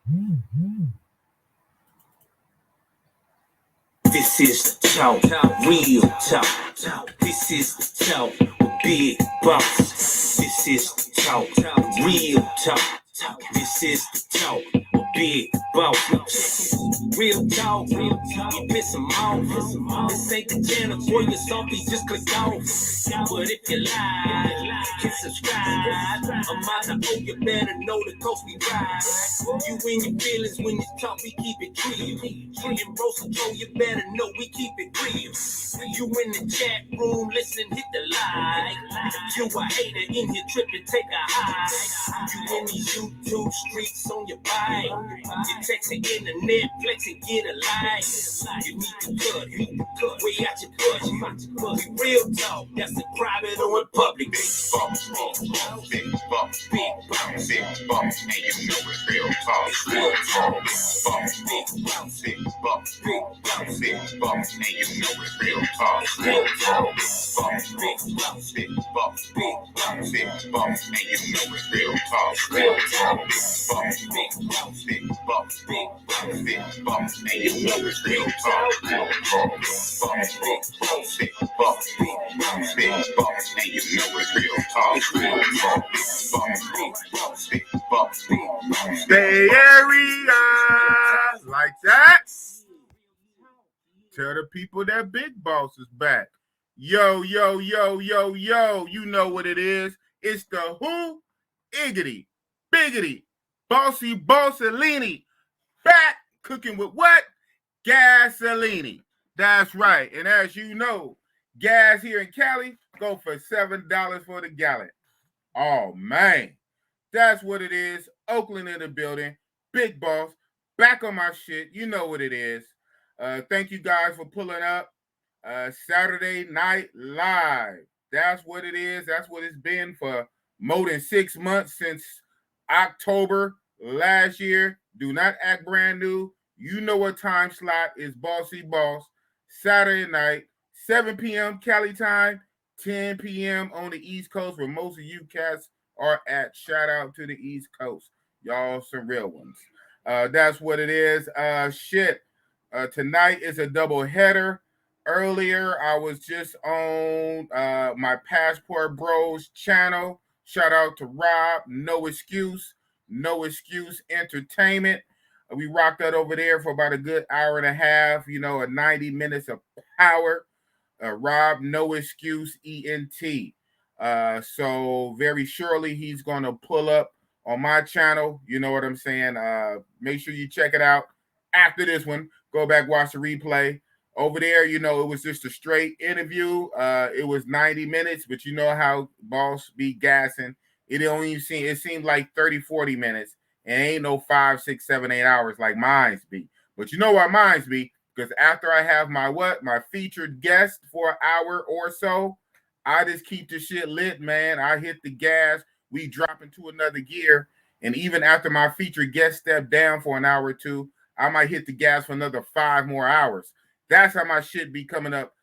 This is the talk, real talk. This is the talk with Big Boss. This is the talk, real talk. This is the talk with Big Boss. Real talk, you piss them off. This ain't the channel for your salty, just click off. But if you like, hit subscribe. I'm out to owe you better know the coast we ride. You in your feelings when you talk, we keep it real. Tree and roast control, you better know we keep it real. You in the chat room, listen, hit the like. You a hater in here tripping, take a high. You in these YouTube streets on your bike. You texting internet, flexing, get a like. You need to cut, way out your push. We real talk, that's a private or in public. Big boss, big boss, big boss, big boss, and you know it's real talk. Real talk, big boss, big boss, big boss, big boss, and you know it's real talk. Real talk, big boss, big boss, big boss, big boss, and you know it's real talk. Real talk, big boss, big boss, big boss, big boss, and you know it's real talk. Real talk, big boss, big boss, big boss, big boss, and you know it's real talk. Real talk, big boss, big boss, big boss. Bay Area, like that. Tell the people that Big Boss is back. Yo, yo, yo, yo, yo. You know what it is. It's the who? Iggity, Biggity, Bossy Bossellini. Back cooking with what? Gasoline. That's right. And as you know, gas here in Cali go for $7 for the gallon. Oh, man. That's what it is. Oakland in the building. Big Boss. Back on my shit. You know what it is. Thank you guys for pulling up. Saturday Night Live. That's what it is. That's what it's been for more than 6 months, since October last year. Do not act brand new. You know what time slot is. Bossy Boss. Saturday night, 7 p.m. Cali time, 10 p.m. on the East Coast, where most of you cats are at. Shout out to the East Coast. Y'all some real ones. That's what it is. Tonight is a double header. Earlier, I was just on my Passport Bros channel. Shout out to Rob. No Excuse Entertainment. We rocked that over there for about a good hour and a half, a 90 minutes of power. Rob, No Excuse, ENT. So very surely he's going to pull up on my channel. You know what I'm saying? Make sure you check it out after this one. Go back, watch the replay. Over there, it was just a straight interview. It was 90 minutes, but you know how Boss be gassing. It seemed like 30, 40 minutes. And ain't no 5, 6, 7, 8 hours like mine's be. But you know what mine's be? Because after I have my featured guest for an hour or so, I just keep the shit lit, man. I hit the gas. We drop into another gear. And even after my featured guest step down for an hour or two, I might hit the gas for another 5 more hours. That's how my shit be coming up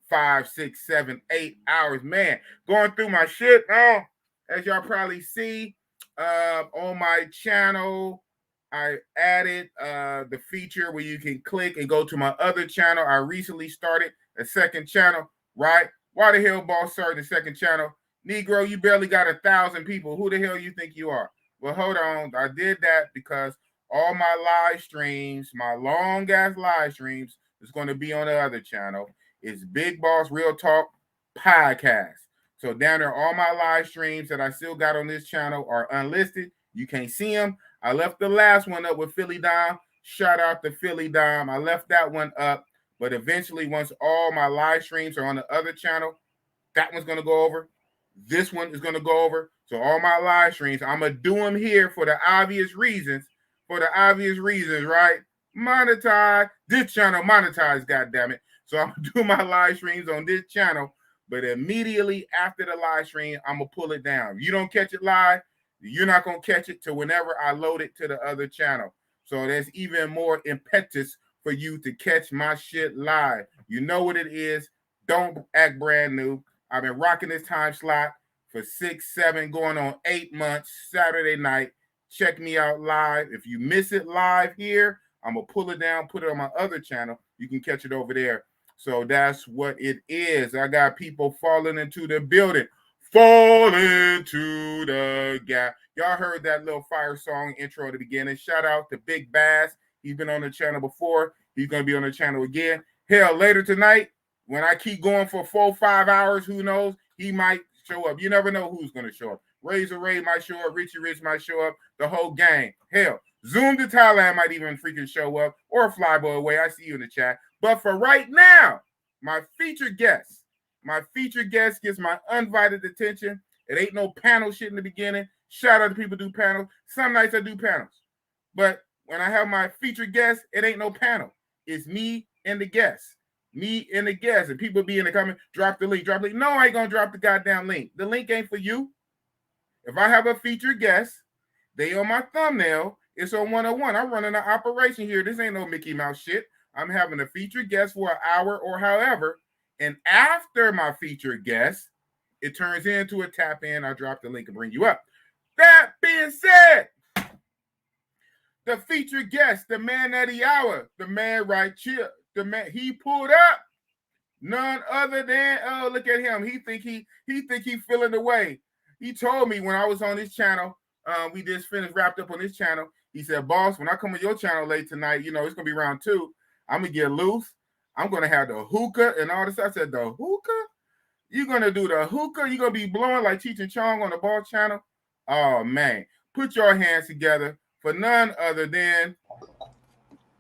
5, 6, 7, 8 hours. Man, going through my shit, as y'all probably see, on my channel, I added the feature where you can click and go to my other channel. I recently started a second channel, right? Why the hell Boss started a second channel? Negro, you barely got 1,000 people. Who the hell you think you are? Well, hold on. I did that because all my live streams, my long-ass live streams, is going to be on the other channel. It's Big Boss Real Talk Podcast. So down there, all my live streams that I still got on this channel are unlisted. You can't see them. I left the last one up with Philly Dom. Shout out to Philly Dom. I left that one up. But eventually, once all my live streams are on the other channel, that one's going to go over. This one is going to go over. So all my live streams, I'm going to do them here for the obvious reasons. Right? Monetize. This channel monetized, goddammit. So I'm going to do my live streams on this channel. But immediately after the live stream, I'm going to pull it down. If you don't catch it live, you're not going to catch it till whenever I load it to the other channel. So there's even more impetus for you to catch my shit live. You know what it is. Don't act brand new. I've been rocking this time slot for 6, 7, going on 8 months, Saturday night, check me out live. If you miss it live here, I'm going to pull it down, put it on my other channel. You can catch it over there. So that's what it is. I got people falling into the building. Fall into the gap. Y'all heard that little fire song intro at the beginning. Shout out to Big Bass. He's been on the channel before. He's going to be on the channel again. Hell, later tonight, when I keep going for 4-5 hours, who knows? He might show up. You never know who's going to show up. Razor Ray might show up. Richie Rich might show up. The whole gang. Hell, Zoom to Thailand might even freaking show up. Or Flyboy Away. I see you in the chat. But for right now, my featured guest gets my undivided attention. It ain't no panel shit in the beginning. Shout out to people who do panels. Some nights I do panels. But when I have my featured guest, it ain't no panel. It's me and the guest. Me and the guest. And people be in the comment, drop the link. No, I ain't going to drop the goddamn link. The link ain't for you. If I have a featured guest, they on my thumbnail. It's on 101. I'm running an operation here. This ain't no Mickey Mouse shit. I'm having a featured guest for an hour or however. And after my featured guest, it turns into a tap in. I drop the link and bring you up. That being said, the featured guest, the man of the hour, the man right here, the man he pulled up, none other than look at him. He think he feeling the way. He told me when I was on his channel, we just wrapped up on his channel. He said, "Boss, when I come on your channel late tonight, you know it's gonna be round 2. I'm gonna get loose. I'm gonna have the hookah and all this." I said, "The hookah? You're gonna do the hookah? You're gonna be blowing like Cheech and Chong on the Ball channel?" Oh man, put your hands together for none other than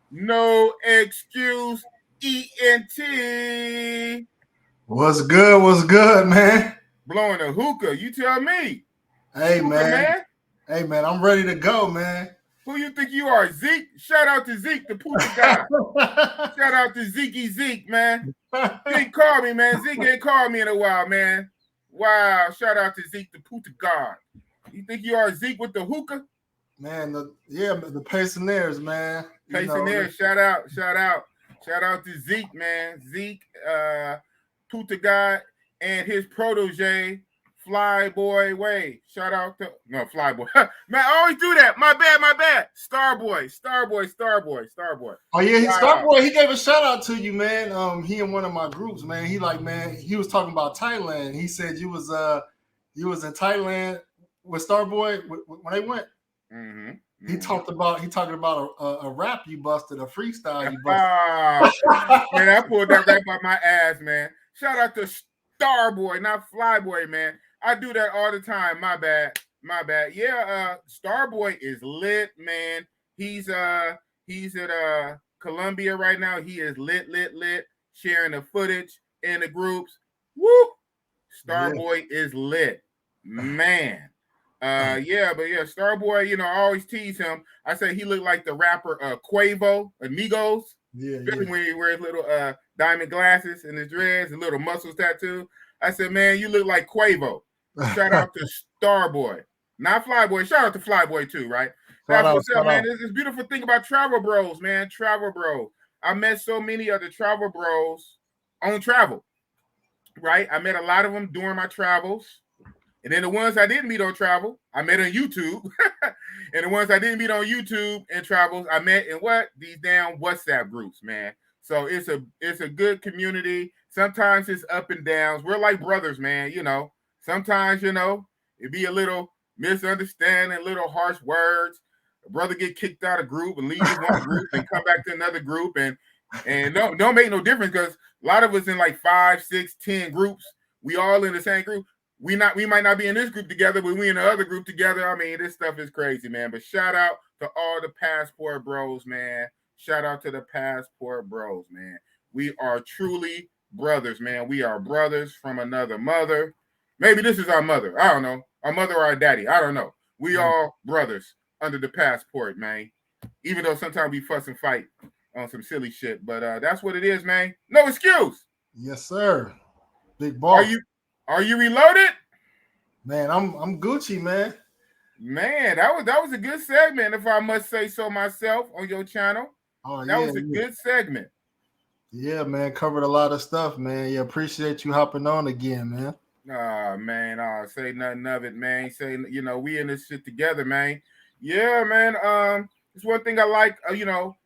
No Excuse ENT. What's good? What's good, man? Blowing a hookah. You tell me. Hey, Hookah, man. Hey, man, I'm ready to go, man. Who you think you are, Zeke? Shout out to Zeke, the Puka guy. Shout out to Zeke, man. Zeke called me, man. Zeke ain't called me in a while, man. Wow. Shout out to Zeke, the Puka god. You think you are Zeke with the hookah? Man, the Paysonaires, man. Paysonaires, shout out. Shout out to Zeke, man. Zeke, Puka god, and his protege, Flyboy Way. Shout out to Flyboy. Man, I always do that. My bad. Starboy. Oh yeah, Wow. Starboy. He gave a shout out to you, man. He in one of my groups, man. He was talking about Thailand. He said you was in Thailand with Starboy when they went. Mm-hmm. He talked about a rap you busted, a freestyle you busted. Man, I pulled that rap out my ass, man. Shout out to Starboy, not Flyboy, man. I do that all the time. My bad. Yeah, Starboy is lit, man. He's at Columbia right now. He is lit, sharing the footage in the groups. Woo! Starboy is lit, man. Starboy, you know, I always tease him. I say he looked like the rapper Quavo, Amigos. Yeah. When he wears little diamond glasses and his dreads and little muscles tattoo. I said, man, you look like Quavo. Shout out to Starboy. Not Flyboy. Shout out to Flyboy too, right? That's what's up, man. This is beautiful thing about travel bros, man. Travel bros. I met so many of the travel bros on travel, right? I met a lot of them during my travels. And then the ones I didn't meet on travel, I met on YouTube. And the ones I didn't meet on YouTube and travels, I met in these damn WhatsApp groups, man. So it's a good community. Sometimes it's up and downs. We're like brothers, man. You know, sometimes, you know, it'd be a little misunderstanding, little harsh words. A brother get kicked out of group and leave one group and come back to another group and don't make no difference because a lot of us in like 5, 6, 10 groups. We all in the same group. We might not be in this group together, but we in the other group together. I mean, this stuff is crazy, man. But shout out to all the passport bros, man. Shout out to the passport bros, man. We are truly brothers, man. We are brothers from another mother. Maybe this is our mother. I don't know. Our mother or our daddy. I don't know. We all brothers under the passport, man. Even though sometimes we fuss and fight on some silly shit. But that's what it is, man. No excuse. Yes, sir. Big boss. Are you reloaded? Man, I'm Gucci, man. Man, that was a good segment, if I must say so myself, on your channel. That was a good segment. Yeah, man, covered a lot of stuff, man. Yeah, appreciate you hopping on again, man. Say nothing of it, man. Say, you know, we in this shit together, man. Yeah, man. It's one thing I like.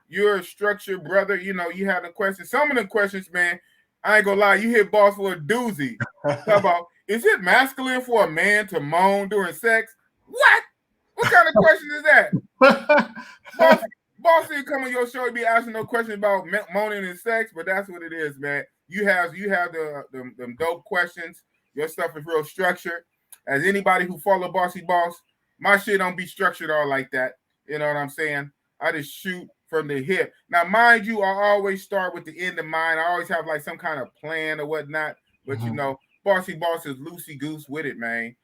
You're a structured brother. You have the questions. Some of the questions, man. I ain't gonna lie. You hit boss for a doozy. Talk about, is it masculine for a man to moan during sex? What? What kind of question is that? Boss didn't come on your show and be asking no questions about moaning and sex, but that's what it is, man. You have them dope questions. Your stuff is real structured. As anybody who follow Bossy Boss, my shit don't be structured all like that. You know what I'm saying? I just shoot from the hip. Now, mind you, I always start with the end in mind. I always have like some kind of plan or whatnot. But Bossy Boss is loosey goose with it, man.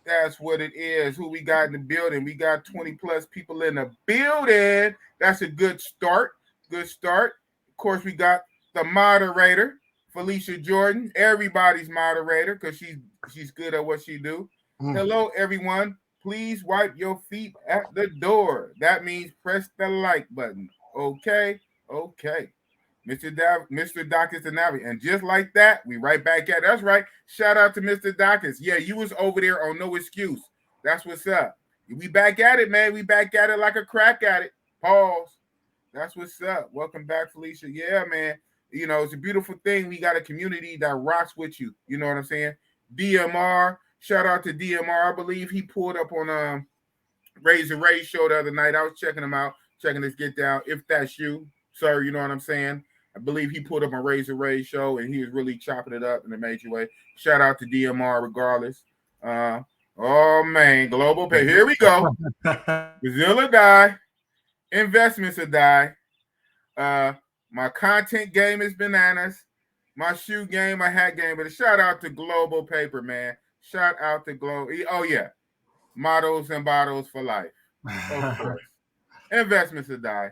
That's what it is. Who we got in the building? We got 20 plus people in the building. That's a good start. Good start. Of course, we got the moderator, Felicia Jordan. Everybody's moderator because she's good at what she do. Hello, everyone. Please wipe your feet at the door. That means press the like button. Okay. Mr. Dawkins and Navi. And just like that, we right back at it. That's right. Shout out to Mr. Dawkins. Yeah, you was over there on No Excuse. That's what's up. We back at it, man. We back at it like a crack at it. Pause. That's what's up. Welcome back, Felicia. Yeah, man. It's a beautiful thing. We got a community that rocks with you. You know what I'm saying? DMR. Shout out to DMR. I believe he pulled up on Razor Ray show the other night. I was checking him out, checking his get down. If that's you, sir, you know what I'm saying? I believe he put up a Razor Ray show and he was really chopping it up in a major way. Shout out to DMR regardless. Oh man, global pay. Here we go. Brazil will die. Investments will die. My content game is bananas. My shoe game, my hat game. But a shout out to Global Paper, man. Shout out to Global. Oh yeah. Models and bottles for life. Of course. Investments will die.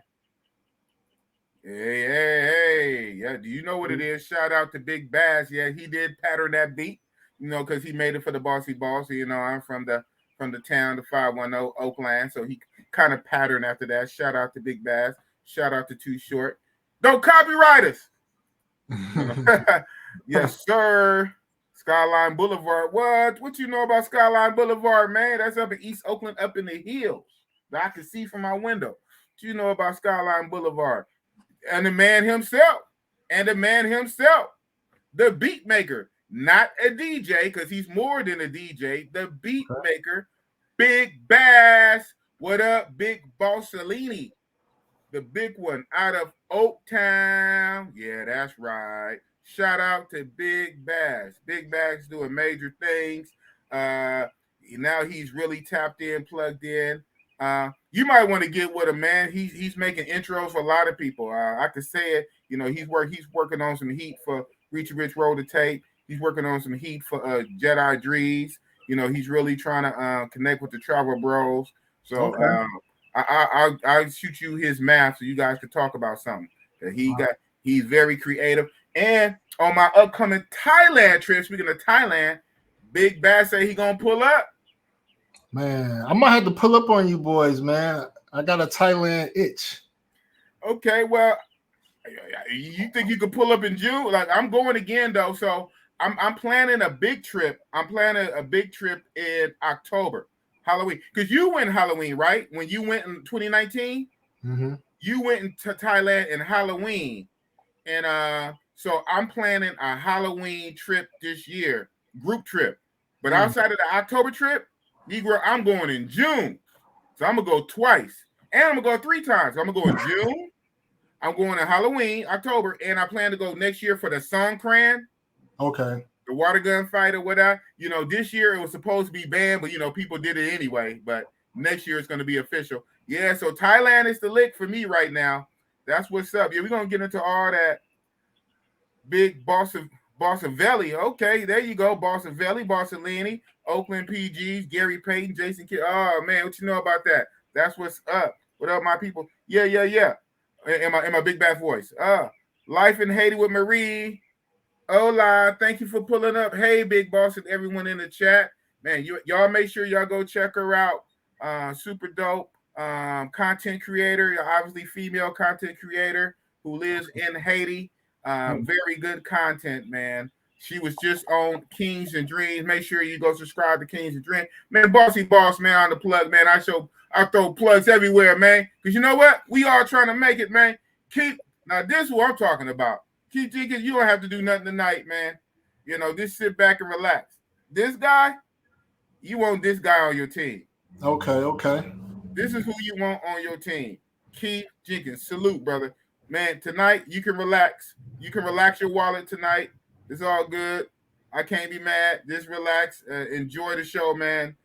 Hey. Yeah, do you know what it is? Shout out to Big Bass. Yeah, he did pattern that beat, because he made it for the Bossy Boss. I'm from the town, the 510 Oakland. So he kind of patterned after that. Shout out to Big Bass. Shout out to Too Short. Don't copyright us. Yes, sir. Skyline Boulevard. What you know about Skyline Boulevard, man? That's up in East Oakland, up in the hills that I can see from my window. What you know about Skyline Boulevard? And the man himself, the beat maker, not a DJ, because he's more than a DJ, the beat maker, Big Bass. What up, Big Bossolini? The big one out of Octane. Yeah, that's right. Shout out to Big Bass. Big Bass doing major things. Now he's really tapped in, plugged in. You might want to get with him, man. He's making intros for a lot of people. I could say it. He's working on some heat for Reach Rich Roll to Tape. He's working on some heat for Jedi Drees. He's really trying to connect with the Travel Bros. So I'll shoot you his math so you guys can talk about something that he's very creative. And on my upcoming Thailand trip, speaking of Thailand, Big Bass say he gonna pull up. Man, I might have to pull up on you boys, man. I got a Thailand itch. Okay, well, you think you could pull up in June? Like, I'm going again though, so I'm planning a big trip. I'm planning a big trip in October, Halloween. Because you went Halloween, right? When you went in 2019, you went into Thailand in Halloween, and so I'm planning a Halloween trip this year, group trip. But outside of the October trip, Negro, I'm going in June. So I'm going to go twice. And I'm going to go 3 times. I'm going to go in June. I'm going to Halloween, October. And I plan to go next year for the Songkran. Okay. The water gun fight or whatever. This year it was supposed to be banned, but, people did it anyway. But next year it's going to be official. Yeah, so Thailand is the lick for me right now. That's what's up. Yeah, we're going to get into all that. Big Bossavelli. Okay, there you go. Bossavelli, Bossellini, Oakland PGs, Gary Payton, Jason Kidd. Oh man, what you know about that? That's what's up. What up, my people? Yeah. In my big bad voice. Life in Haiti with Marie. Hola, thank you for pulling up. Hey, Big Boss and everyone in the chat. Man, y'all make sure y'all go check her out. Super dope. Content creator, obviously female content creator who lives in Haiti. Very good content, man. She was just on Kings and Dreams. Make sure you go subscribe to Kings and Dreams. Man, Bossy Boss, man, on the plug, man. I I throw plugs everywhere, man. Because you know what? We all trying to make it, man. Now this is what I'm talking about. Keith Jenkins, you don't have to do nothing tonight, man. You know, just sit back and relax. This guy, you want this guy on your team. Okay. This is who you want on your team. Keith Jenkins. Salute, brother. Man, tonight you can relax. You can relax your wallet tonight. It's all good. I can't be mad. Just relax. Enjoy the show, man.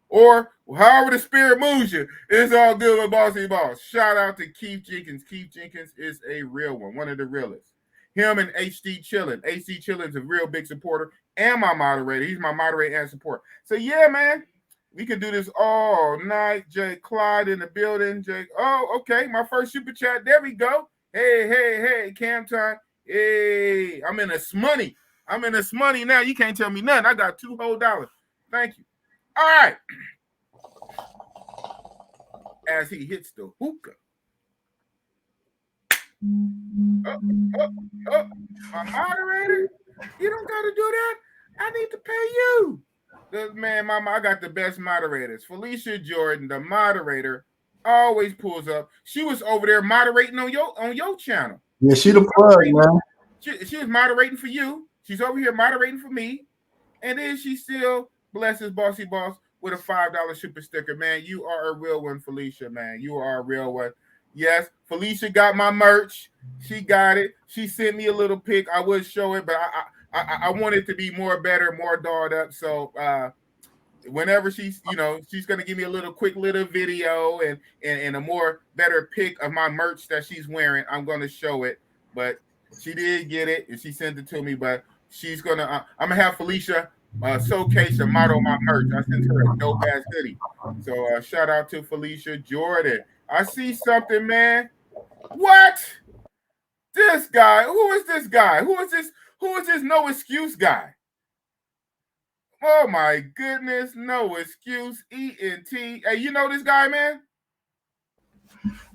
Or however the spirit moves you, it's all good with Bossy Boss. Shout out to Keith Jenkins. Keith Jenkins is a real one of the realest. Him and HD Chillin. HD Chillin's a real big supporter and my moderator. He's my moderator and support. So yeah, man, we can do this all night. Jay Clyde in the building. Jay, oh, okay. My first super chat. There we go. Hey, Cam time. Hey, I'm in a smoney. Now. You can't tell me nothing. I got $2 whole. Thank you. All right. As he hits the hookah. My moderator? You don't got to do that. I need to pay you. Man, mama, I got the best moderators. Felicia Jordan, the moderator, always pulls up. She was over there moderating on your channel. Yeah, she the plug, man. She was moderating for you. She's over here moderating for me. And then she still blesses Bossy Boss with a $5 super sticker, man. You are a real one, Felicia, man. You are a real one. Yes, Felicia got my merch. She got it. She sent me a little pic. I would show it, but I want it to be more better, more dolled up. So whenever she's going to give me a quick little video and a more better pic of my merch that she's wearing, I'm going to show it. But she did get it and she sent it to me, but she's going to, I'm going to have Felicia showcase and model my merch. I sent her a dope ass hoodie. So shout out to Felicia Jordan. I see something, man. What? This guy. Who is this guy? Who is this no excuse guy? Oh my goodness, no excuse. ENT. Hey, you know this guy, man?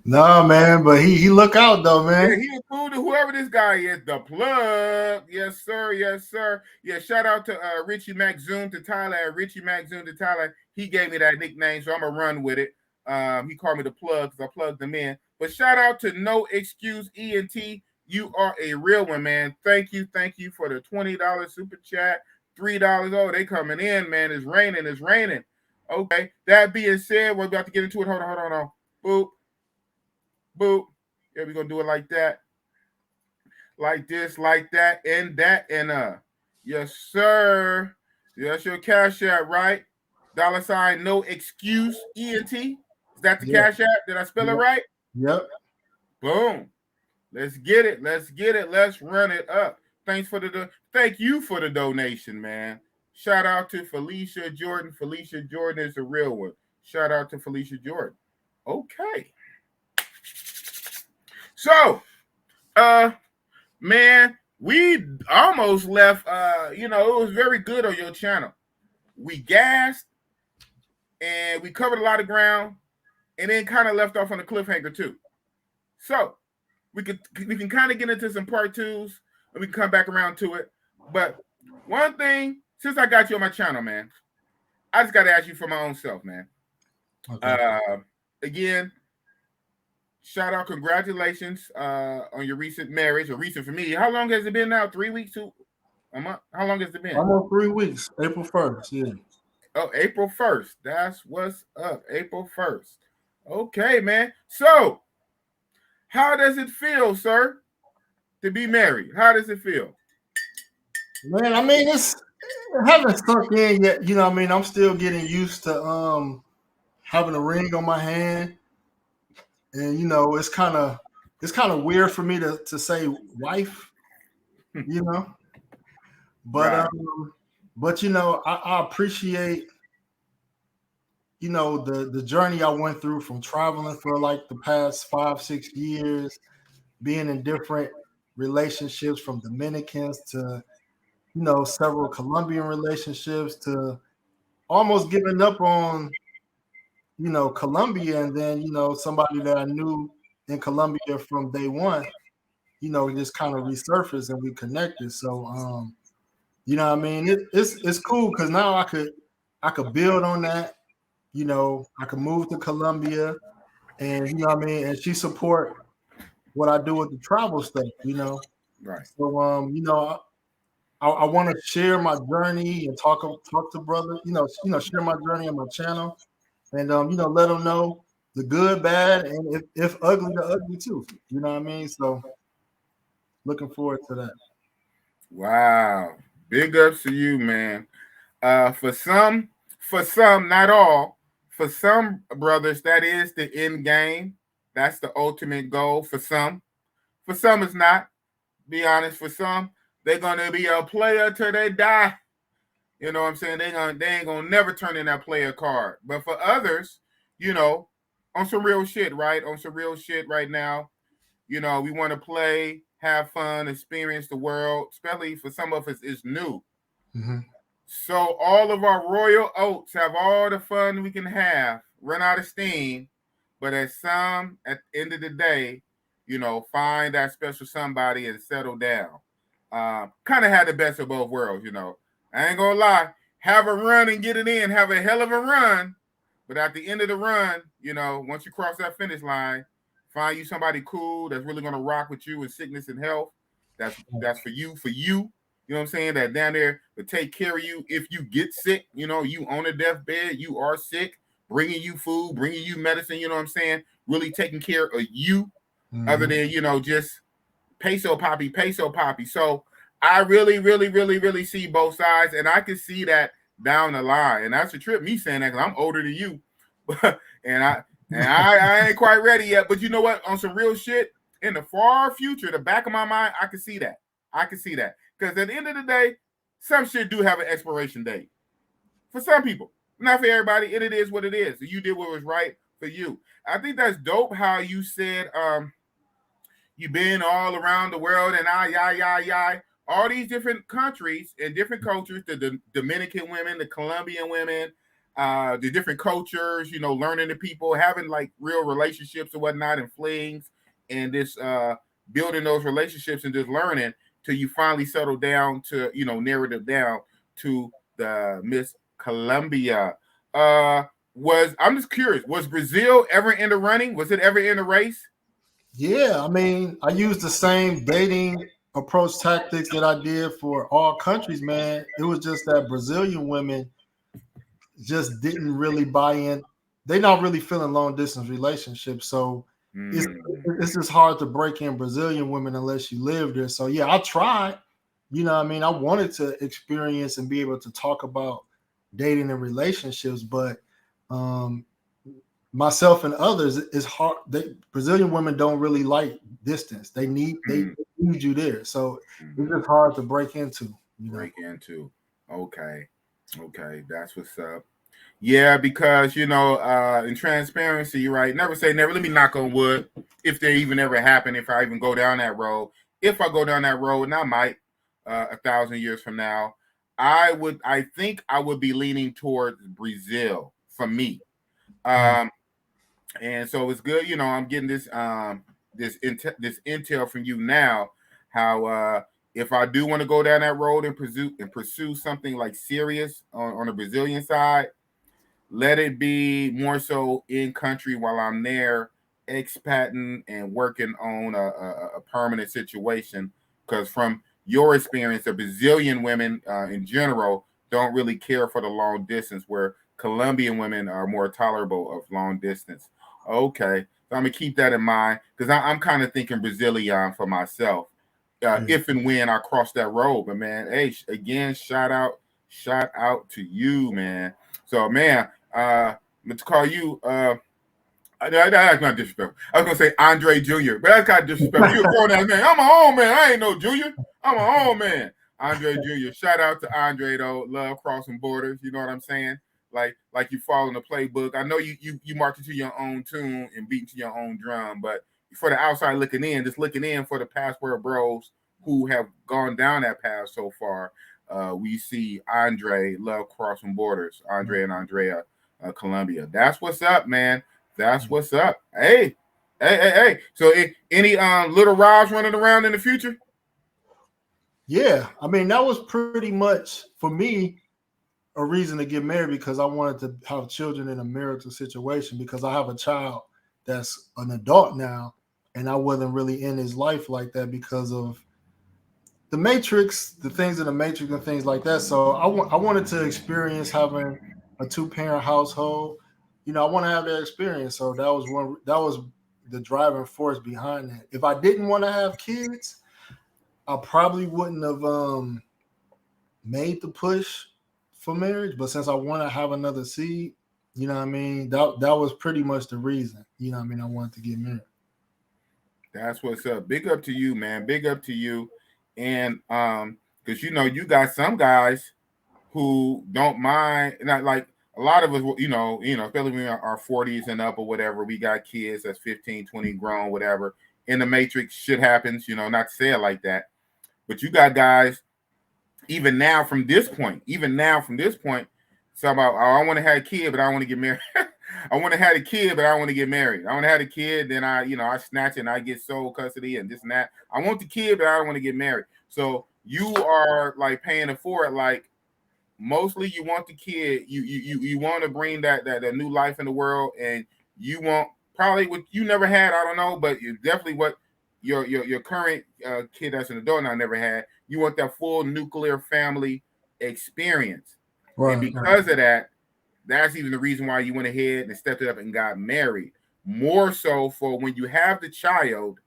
No, man, but he look out though, man. Yeah, he was cool to whoever this guy is. The plug. Yes, sir. Yeah, shout out to Richie Mac Zoom to Thailand. Richie Mac Zoom to Thailand. He gave me that nickname, so I'm gonna run with it. He called me the plug because I plugged him in. But shout out to No Excuse ENT. You are a real one, man. Thank you for the $20 super chat. $3. Oh, they coming in, man. It's raining. Okay. That being said, we're about to get into it. Hold on. Boop. Yeah, we're gonna do it like that. Like this, like that, and that, and yes, sir. That's your cash app, right? $ No Excuse ENT. Is that the cash app? Did I spell it right? Yep. Boom. Let's get it. Let's run it up. Thank you for the donation, man. Shout out to Felicia Jordan. Felicia Jordan is a real one. Shout out to Felicia Jordan. Okay. So, man, we almost left. It was very good on your channel. We gassed and we covered a lot of ground, and then kind of left off on a cliffhanger too. So we can kind of get into some part twos, and we can come back around to it. But one thing, since I got you on my channel, man, I just got to ask you for my own self, man. Okay. Again, shout out, congratulations on your recent marriage, or recent for me. How long has it been now? 3 weeks? A month? How long has it been? Almost 3 weeks. April 1st, yeah. Oh, April 1st. That's what's up. April 1st. Okay, man. So, how does it feel, sir, to be married? How does it feel? Man, I mean, it hasn't sunk in yet. You know what I mean? I'm still getting used to having a ring on my hand. And, it's kind of weird for me to say wife, But, right. I appreciate, the journey I went through from traveling for like the past 5-6 years, being in different relationships from Dominicans to, several Colombian relationships to almost giving up on, Colombia. And then, somebody that I knew in Colombia from day one, just kind of resurfaced and we connected. So, you know what I mean? It's cool because now I could build on that, you know, I can move to Colombia, and you know what I mean, and she support what I do with the travel stuff, you know. Right. So you know, I want to share my journey and talk to brothers, share my journey on my channel, and you know, let them know the good, bad, and if ugly, the ugly too. You know what I mean? So looking forward to that. Wow. Big ups to you, man. For some, not all, for some brothers, that is the end game. That's the ultimate goal for some. For some, it's not. Be honest, for some, they're gonna be a player till they die. You know what I'm saying? They ain't gonna never turn in that player card. But for others, you know, on some real shit, right? On some real shit right now, you know, we want to play, have fun, experience the world. Especially for some of us, it's new. Mm-hmm. So all of our royal oats have all the fun we can have, run out of steam, but at the end of the day, you know, find that special somebody and settle down. Kind of had the best of both worlds, you know. I ain't gonna lie, have a run and get it in, have a hell of a run, but at the end of the run, you know, once you cross that finish line, find you somebody cool that's really gonna rock with you in sickness and health. That's for you, you know what I'm saying? That down there to take care of you if you get sick, you know, you on a deathbed, you are sick, bringing you food, bringing you medicine, you know what I'm saying? Really taking care of you, other than, you know, just peso poppy. So I really, really, really, really see both sides, and I can see that down the line. And that's a trip, me saying that because I'm older than you. and I ain't quite ready yet. But you know what? On some real shit, in the far future, the back of my mind, I can see that. Because at the end of the day, some shit do have an expiration date. For some people. Not for everybody, and it is what it is. You did what was right for you. I think that's dope how you said you've been all around the world and all these different countries and different cultures, the Dominican women, the Colombian women, the different cultures, you know, learning the people, having like real relationships and whatnot and flings and this building those relationships and just learning till you finally settle down to, you know, narrow it down to the Miss Colombia. I'm just curious, was Brazil ever in the running? Was it ever in the race? Yeah, I mean, I use the same dating approach tactics that I did for all countries, man. It was just that Brazilian women just didn't really buy in. They're not really feeling long distance relationships. So it's just hard to break in Brazilian women unless you live there. So yeah, I tried. You know what I mean? I wanted to experience and be able to talk about dating and relationships, but myself and others, it's hard. Brazilian women don't really like distance. They need you there. So it's just hard to break into. Okay. That's what's up. Yeah, because you know, in transparency, right? Never say never. Let me knock on wood. If they even ever happen, if I even go down that road, if I go down that road, and I might, 1,000 years from now, I think I would be leaning towards Brazil for me. And so it's good, you know. I'm getting this this intel from you now. How if I do want to go down that road and pursue something like serious on the Brazilian side, let it be more so in country while I'm there, expatting and working on a permanent situation. Because from your experience, the Brazilian women in general don't really care for the long distance, where Colombian women are more tolerable of long distance. Okay, so I'm gonna keep that in mind because I'm kind of thinking Brazilian for myself. If and when I cross that road, but man, hey, again, shout out to you, man. So, man, I'm gonna call you. That's not disrespectful. I was gonna say Andre Jr., but that's kind of disrespectful. You're a grown ass man. I'm a own man. I ain't no junior. I'm a own man. Andre Jr. Shout out to Andre though. Love crossing borders. You know what I'm saying? Like you following the playbook. I know you marching to your own tune and beating to your own drum, but for the outside looking in, just looking in for the passport bros who have gone down that path so far. We see Andre love crossing borders. Andre and Andrea, Colombia. That's what's up, man. That's what's up. Hey. So, any little Robs running around in the future? Yeah, I mean that was pretty much for me a reason to get married because I wanted to have children in a marital situation because I have a child that's an adult now, and I wasn't really in his life like that because of the Matrix, the things in the Matrix and things like that. So I wanted to experience having a 2-parent household. You know, I want to have that experience. So that was the driving force behind that. If I didn't want to have kids, I probably wouldn't have made the push for marriage. But since I want to have another seed, you know what I mean? That was pretty much the reason. You know what I mean? I wanted to get married. That's what's up. Big up to you, man. Big up to you. And because you know, you got some guys who don't mind, not like a lot of us, especially when we are our 40s and up or whatever, we got kids that's 15, 20 grown, whatever. In the Matrix, shit happens, not to say it like that. But you got guys, even now from this point, so about, oh, I want to have a kid, but I want to get married. I want to have a kid, but I want to get married. I want to have a kid, then I snatch it and I get sole custody and this and that. I want the kid, but I don't want to get married. So you are like paying it for it. Like mostly you want the kid, you want to bring that new life in the world, and you want probably what you never had. I don't know, but you definitely what your current kid that's an adult now never had. You want that full nuclear family experience. Right, and because of that, that's even the reason why you went ahead and stepped it up and got married. More so for when you have the child,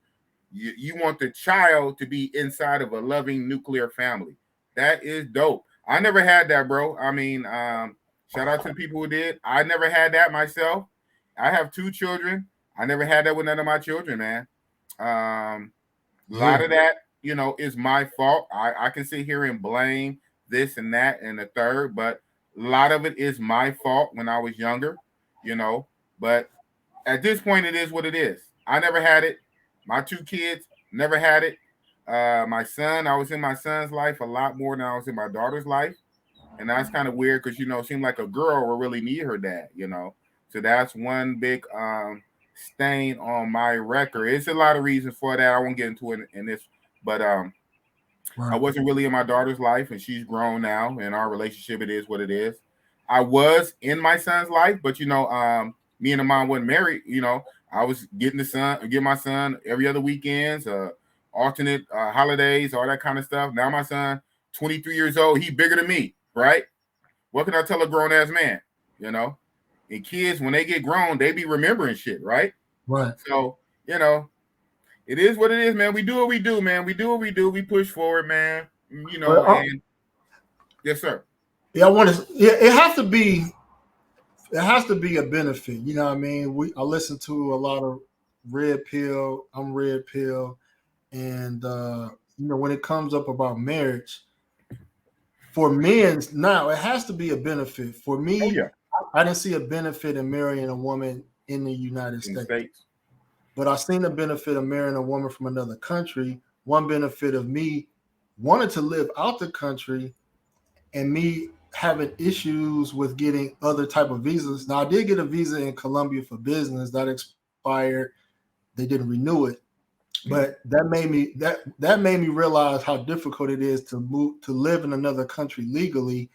you want the child to be inside of a loving nuclear family. That is dope. I never had that, bro. I mean, shout out to the people who did. I never had that myself. I have 2 children. I never had that with none of my children, man. A lot of that, is my fault. I can sit here and blame this and that and the third, but a lot of it is my fault when I was younger, but at this point it is what it is. I never had it. My 2 kids never had it. My son, I was in my son's life a lot more than I was in my daughter's life. And that's kind of weird because, it seemed like a girl will really need her dad, So that's one big stain on my record. It's a lot of reasons for that. I won't get into it in this, but I wasn't really in my daughter's life, and she's grown now. In our relationship, it is what it is. I was in my son's life, but me and the mom wasn't married. I was getting my son every other weekends, alternate holidays, all that kind of stuff. Now my son, 23 years old, he bigger than me, right? What can I tell a grown ass man? And kids, when they get grown, they be remembering shit, right? Right. So it is what it is, man. We do what we do, man. We do what we do. We push forward, man. And yes, sir. Yeah, it has to be. It has to be a benefit. You know what I mean? I listen to a lot of Red Pill. I'm Red Pill, and when it comes up about marriage, for men now it has to be a benefit. For me, I didn't see a benefit in marrying a woman in the United States. But I seen the benefit of marrying a woman from another country. One benefit of me wanting to live out the country and me having issues with getting other type of visas. Now, I did get a visa in Colombia for business that expired. They didn't renew it. But that made me realize how difficult it is to live in another country legally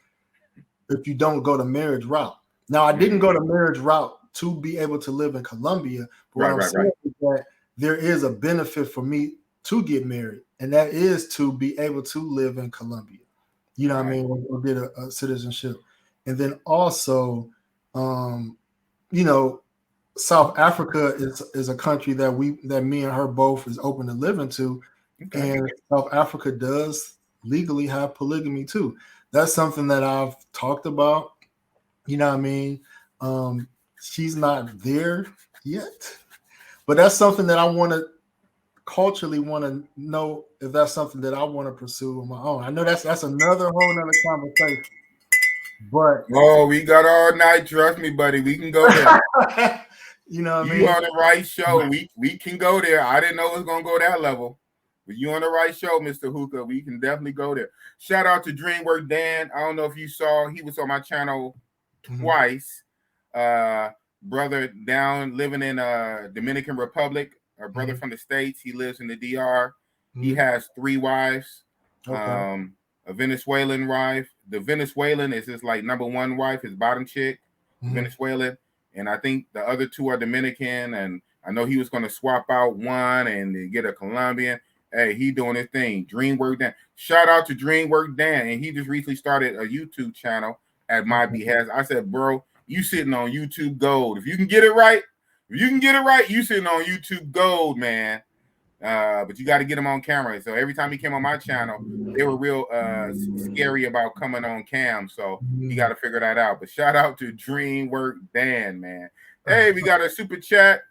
if you don't go the marriage route. Now, I didn't go the marriage route to be able to live in Colombia. But what I'm saying is that there is a benefit for me to get married, and that is to be able to live in Colombia. You know what I mean? Or get a citizenship. And then also, South Africa is a country that me and her both is open to live into. Okay. And South Africa does legally have polygamy too. That's something that I've talked about. You know what I mean? She's not there yet, but that's something that I want to culturally want to know if that's something that I want to pursue on my own. I know that's another whole nother conversation. But we got all night. Trust me, buddy. We can go there. You know what I mean? You on the right show. We can go there. I didn't know it was gonna go that level. But you on the right show, Mr. Hookah. We can definitely go there. Shout out to Dreamwork Dan. I don't know if you saw, he was on my channel twice. Brother down living in Dominican Republic, a brother from the States. He lives in the DR. He has 3 wives, a Venezuelan wife, the Venezuelan is his like number one wife, his bottom chick, Venezuelan, and I think the other two are Dominican. And I know he was going to swap out one and get a Colombian. Hey, he doing his thing. Dreamwork Dan. Shout out to Dreamwork Dan, and he just recently started a YouTube channel at my behest. I said, bro, you sitting on YouTube gold. If you can get it right, you sitting on YouTube gold, man. But you got to get him on camera. So every time he came on my channel, they were real scary about coming on cam. So you got to figure that out. But shout out to Dreamwork Dan, man. Hey, we got a super chat.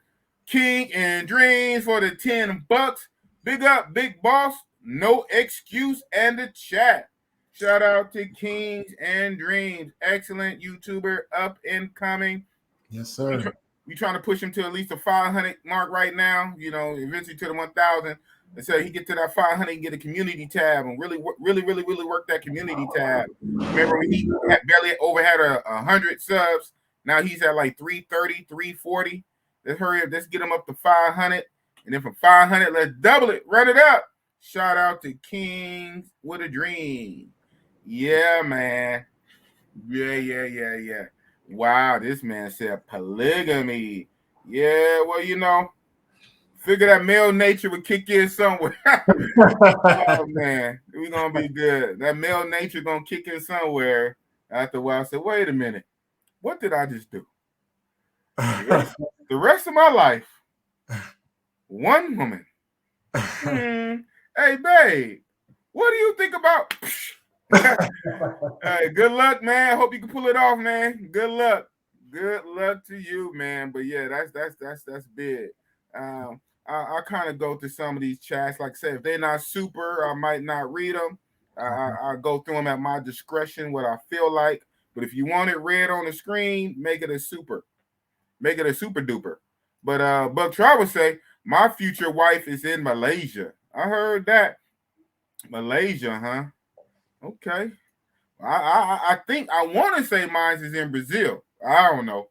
King and Dreams for the $10. Big up, big boss. No excuse and the chat. Shout out to Kings and Dreams. Excellent YouTuber, up and coming. Yes, sir. We trying to push him to at least a 500 mark right now, you know, eventually to the 1,000. And so he get to that 500 and get a community tab and really work that community tab. Remember when he barely had 100 subs? Now he's at like 330, 340. Let's hurry up. Let's get him up to 500. And then from 500, let's double it. Run it up. Shout out to Kings with a Dream. Yeah, man. Yeah. Wow, this man said polygamy. Yeah, well, you know, figure that male nature would kick in somewhere. Oh, man, we're going to be good. That male nature going to kick in somewhere. After a while, I said, wait a minute. What did I just do? The rest of my life, one woman. Hey, babe, what do you think about... Hey, good luck, man. Hope you can pull it off, man. Good luck to you, man. But yeah, that's big. I kind of go through some of these chats. Like I said, if they're not super, I might not read them. I go through them at my discretion, what I feel like. But if you want it read on the screen, make it a super duper. But Buck Travel say my future wife is in Malaysia. I heard that. Malaysia, huh? Okay. I think I want to say mine is in Brazil. I don't know.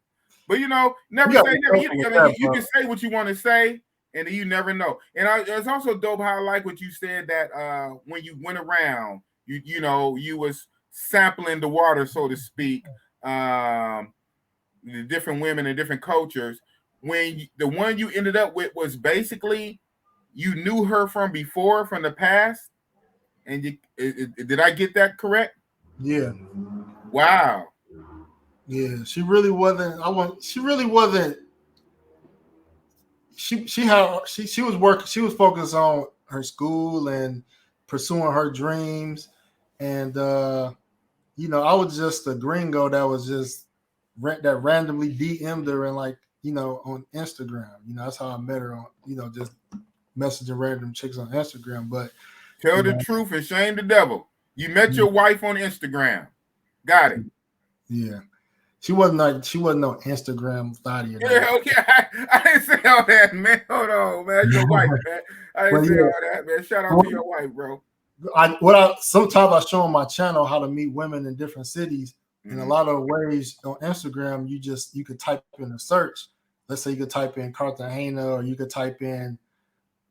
But, you know, never say never. You can say what you want to say, and you never know. And it's also dope how I like what you said that when you went around, you know, you was sampling the water, so to speak, the different women and different cultures. When the one you ended up with was basically you knew her from before, from the past. And did I get that correct? Yeah. Wow. Yeah, she really wasn't. She really wasn't. She was working. She was focused on her school and pursuing her dreams. And you know, I was just a gringo that was just that randomly DM'd her and, like, you know, on Instagram. You know, that's how I met her on. You know, just messaging random chicks on Instagram. But tell the truth and shame the devil. You met your wife on Instagram. Got it. Yeah. She wasn't no Instagram thotty. Yeah, okay. I didn't say all that, man. Hold on, man. Your wife, man. I didn't say all that, man. Shout out to your wife, bro. Sometimes I show on my channel how to meet women in different cities. In a lot of ways on Instagram, you could type in a search. Let's say you could type in Cartagena, or you could type in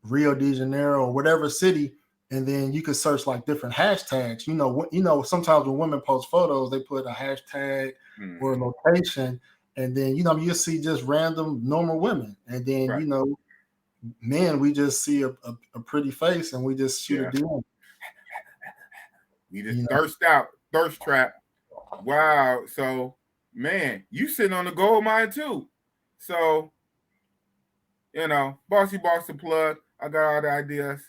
Rio de Janeiro, or whatever city, and then you could search like different hashtags. You know, sometimes when women post photos, they put a hashtag or a location, and then, you know, you'll see just random normal women, and then you know, men, we just see a pretty face and we just shoot a DM. You just thirst trap. Wow. So, man, you sitting on the gold mine too. So, you know, bossy plug. I got all the ideas.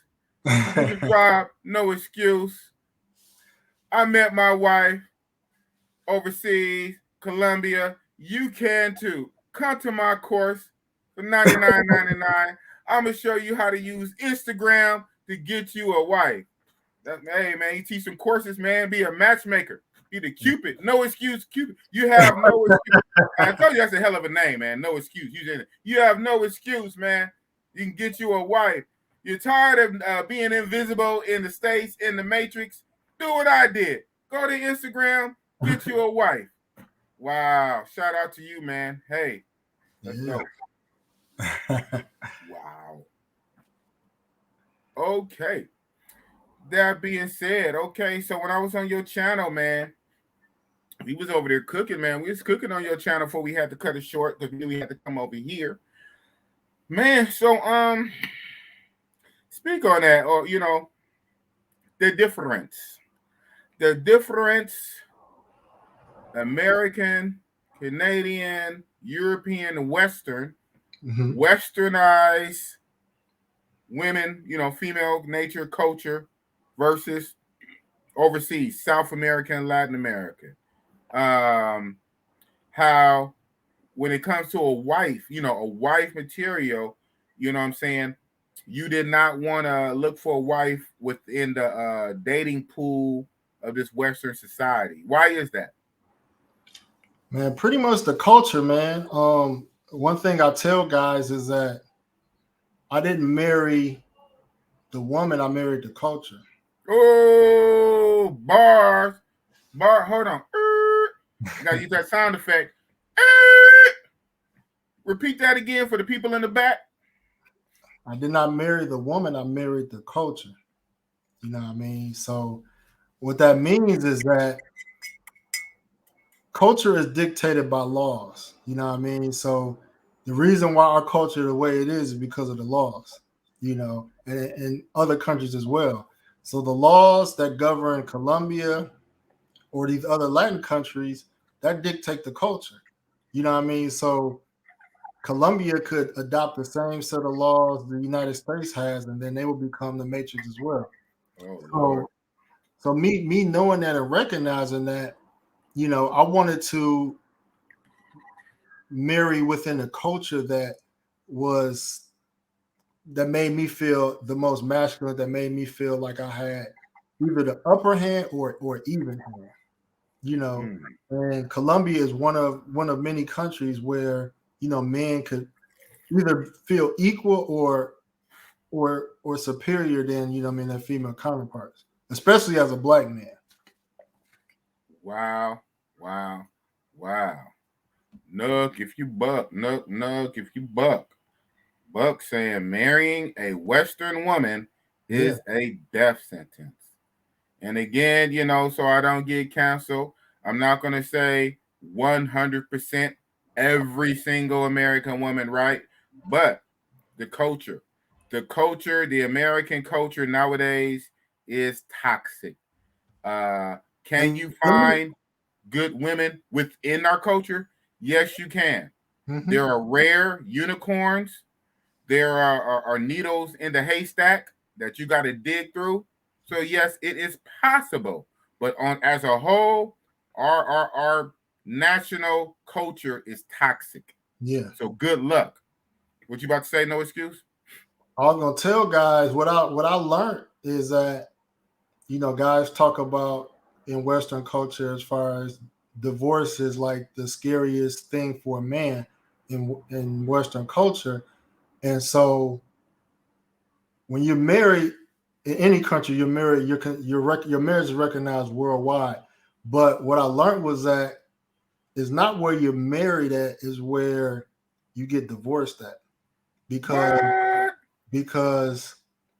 Rob, no excuse. I met my wife overseas, Colombia. You can too. Come to my course for $99.99. I'm gonna show you how to use Instagram to get you a wife. Hey, man, you teach some courses, man. Be a matchmaker. Be the Cupid. No excuse, Cupid. You have no excuse. I told you that's a hell of a name, man. No excuse. You have no excuse, man. You can get you a wife. You're tired of being invisible in the States, in the Matrix? Do what I did. Go to Instagram, get you a wife. Wow. Shout out to you, man. Hey, let's go. Wow. Okay. that being said, okay, so when I was on your channel, man, we was over there cooking, man. We was cooking on your channel before we had to cut it short because we knew we had to come over here, man. So speak on that, or the difference, American, Canadian, European, and Western, westernized women, female nature, culture versus overseas, South America and Latin America. How when it comes to a wife, a wife material, you know what I'm saying? You did not want to look for a wife within the dating pool of this Western society. Why is that? Man, pretty much the culture, man. One thing I tell guys is that I didn't marry the woman, I married the culture. Oh, bars. Hold on. Gotta use that sound effect. Repeat that again for the people in the back. I did not marry the woman, I married the culture. You know what I mean? So what that means is that culture is dictated by laws. You know what I mean? So the reason why our culture the way it is because of the laws, and other countries as well. So the laws that govern Colombia or these other Latin countries, that dictate the culture. You know what I mean? So Colombia could adopt the same set of laws the United States has, and then they will become the matrix as well. Oh, Lord. So me knowing that and recognizing that, I wanted to marry within a culture that made me feel the most masculine, that made me feel like I had either the upper hand or even hand. And Colombia is one of many countries where men could either feel equal or superior than their female counterparts, especially as a black man. Wow. Nook, if you buck. Nook, if you buck. Buck saying marrying a Western woman is a death sentence. And again, so I don't get canceled, I'm not going to say 100% every single American woman, right? But the culture, the American culture nowadays is toxic. Can you find good women within our culture? Yes, you can. Mm-hmm. There are rare unicorns. There are needles in the haystack that you got to dig through. So yes, it is possible. But as a whole, our national culture is toxic. Yeah. So good luck. What you about to say? No excuse. I was gonna tell guys what I learned is that guys talk about in Western culture as far as divorce is like the scariest thing for a man in Western culture. And so when you're married in any country, you're married, your marriage is recognized worldwide. But what I learned was that it's not where you're married at, is where you get divorced at. Because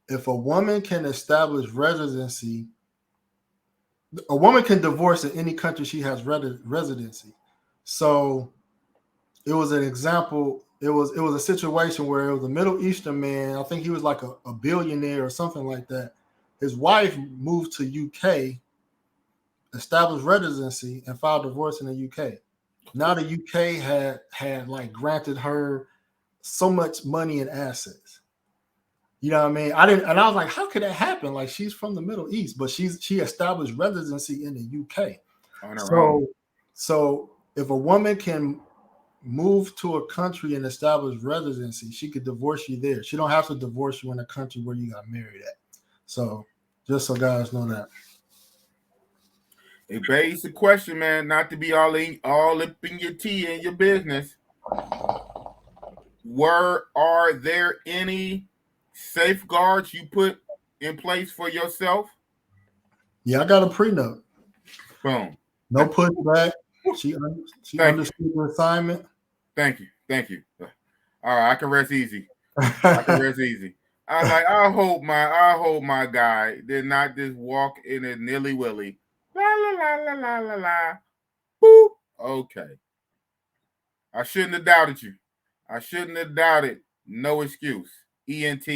if a woman can establish residency, a woman can divorce in any country she has residency. So it was an example. It was a situation where it was a Middle Eastern man. I think he was like a billionaire or something like that. His wife moved to UK, established residency, and filed divorce in the UK. Now the UK had like granted her so much money and assets. You know what I mean? I was like, how could that happen? Like, she's from the Middle East, but she established residency in the UK. So if a woman can move to a country and establish residency, she could divorce you there. She don't have to divorce you in a country where you got married at. So just so guys know that. It begs the question, man, not to be all up in your tea and your business. Are there any safeguards you put in place for yourself? Yeah, I got a prenup. Boom. No pushback. She understood the assignment. Thank you. All right, I can rest easy. I hope my guy did not just walk in a nilly willy. La la la la la la la. Boop. Okay. I shouldn't have doubted you. I shouldn't have doubted. No excuse. ENT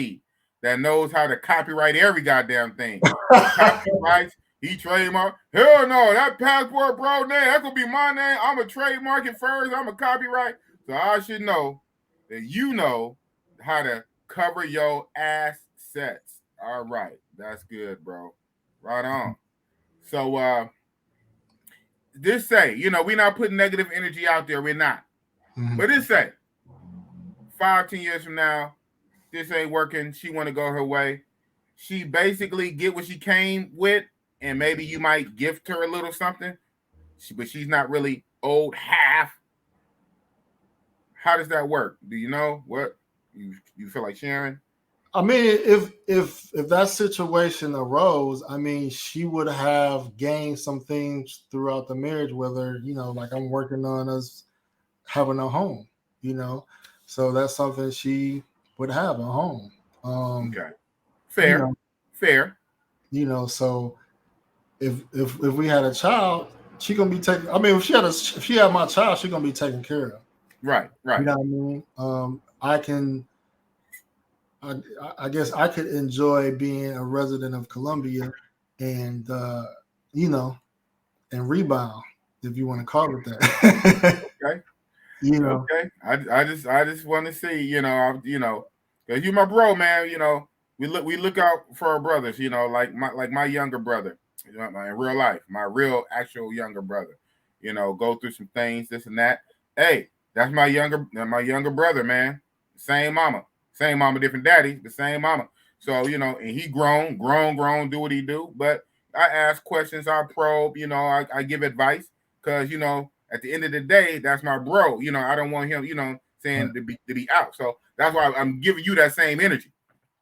that knows how to copyright every goddamn thing. He copyrights. He trademark. Hell no, that passport bro name, that could be my name. I'm a trademark it first. I'm a copyright. So I should know that you know how to cover your assets. All right. That's good, bro. Right on. So this say, we're not putting negative energy out there. We're not. But this say 5-10 years from now, this ain't working. She want to go her way. She basically get what she came with, and maybe you might gift her a little something. But she's not really old half. How does that work? Do you know what you feel like sharing? I mean, if that situation arose, I mean, she would have gained some things throughout the marriage, whether, like I'm working on us having a home, so that's something she would have a home. Okay, fair. So if we had a child, she gonna be taken. I mean, if she had my child, she gonna be taken care of. Right. You know what I mean? I guess I could enjoy being a resident of Columbia and and rebound, if you want to call it that. Okay. Okay. I just want to see, because you my bro, man. We look out for our brothers, like my younger brother, in real life, my real actual younger brother, go through some things, this and that. Hey, that's my younger brother, man. Same mama, different daddy, the same mama. So and he grown, do what he do. But I ask questions, I probe, I give advice because at the end of the day, that's my bro. I don't want him, saying to be out. So that's why I'm giving you that same energy.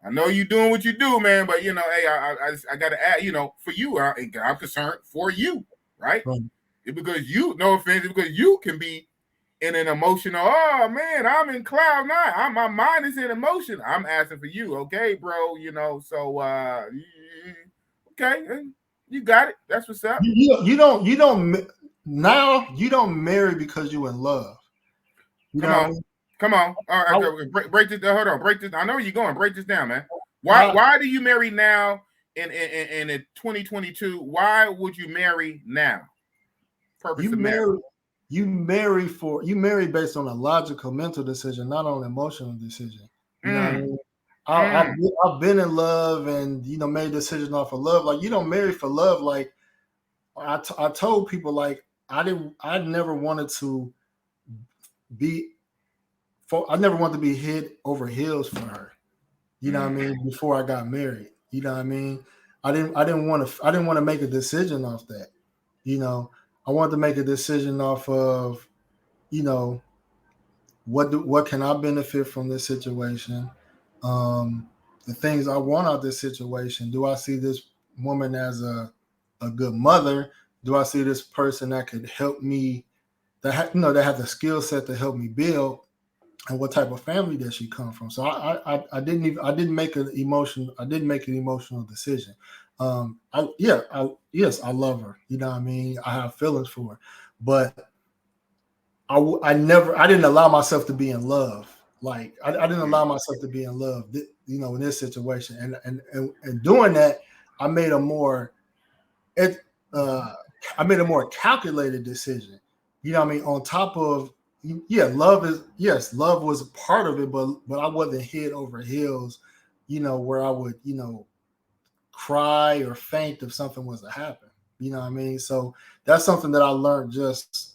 I know you doing what you do, man, but hey, I got to add, for you, I'm concerned for you, right? Because no offense, because you can be in an emotional. Oh man, I'm in cloud nine. My mind is in emotion. I'm asking for you, okay, bro? So okay, you got it. That's what's up. You don't marry because you in love. Come on. All right, break this. Hold on. Break this. I know where you're going. Break this down, man. Why do you marry now in 2022? Why would you marry now? Purpose of marriage. You marry based on a logical mental decision, not on an emotional decision. You know what I mean? I've been in love and made decisions off of love. Like you don't marry for love. Like I told people, like I never wanted to be head over heels for her. You know what I mean? Before I got married. You know what I mean? I didn't want to make a decision off that. I wanted to make a decision off of, what can I benefit from this situation? The things I want out of this situation. Do I see this woman as a good mother? Do I see this person that could help me, that have the skill set to help me build? And what type of family does she come from? So I didn't make an emotional decision. Yes, I love her. You know what I mean? I have feelings for her, but I didn't allow myself to be in love. Like I didn't allow myself to be in love, in this situation. And doing that, I made a more calculated decision. You know what I mean? On top of, love was a part of it, but I wasn't head over heels, where I would, cry or faint if something was to happen. You know what I mean? So that's something that I learned just,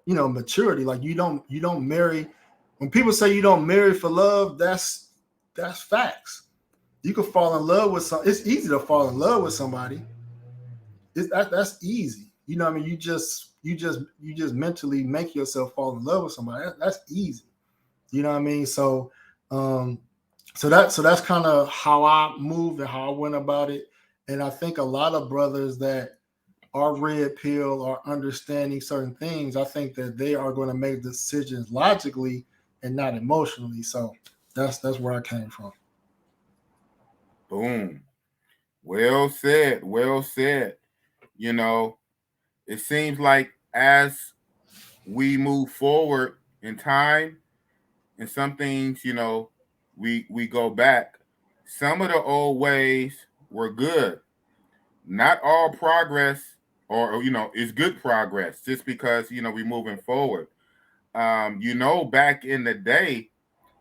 maturity. Like you don't marry. When people say you don't marry for love, that's facts. You can fall in love with it's easy to fall in love with somebody. That's easy. You know what I mean? You just mentally make yourself fall in love with somebody. That's easy. You know what I mean? So that's kind of how I moved and how I went about it. And I think a lot of brothers that are red pill or understanding certain things, I think that they are going to make decisions logically and not emotionally. So that's where I came from. Boom. Well said. Well said. You know, it seems like as we move forward in time and some things, you know, we go back. Some of the old ways were good. Not all progress or you know is good progress just because you know we're moving forward. You know, back in the day,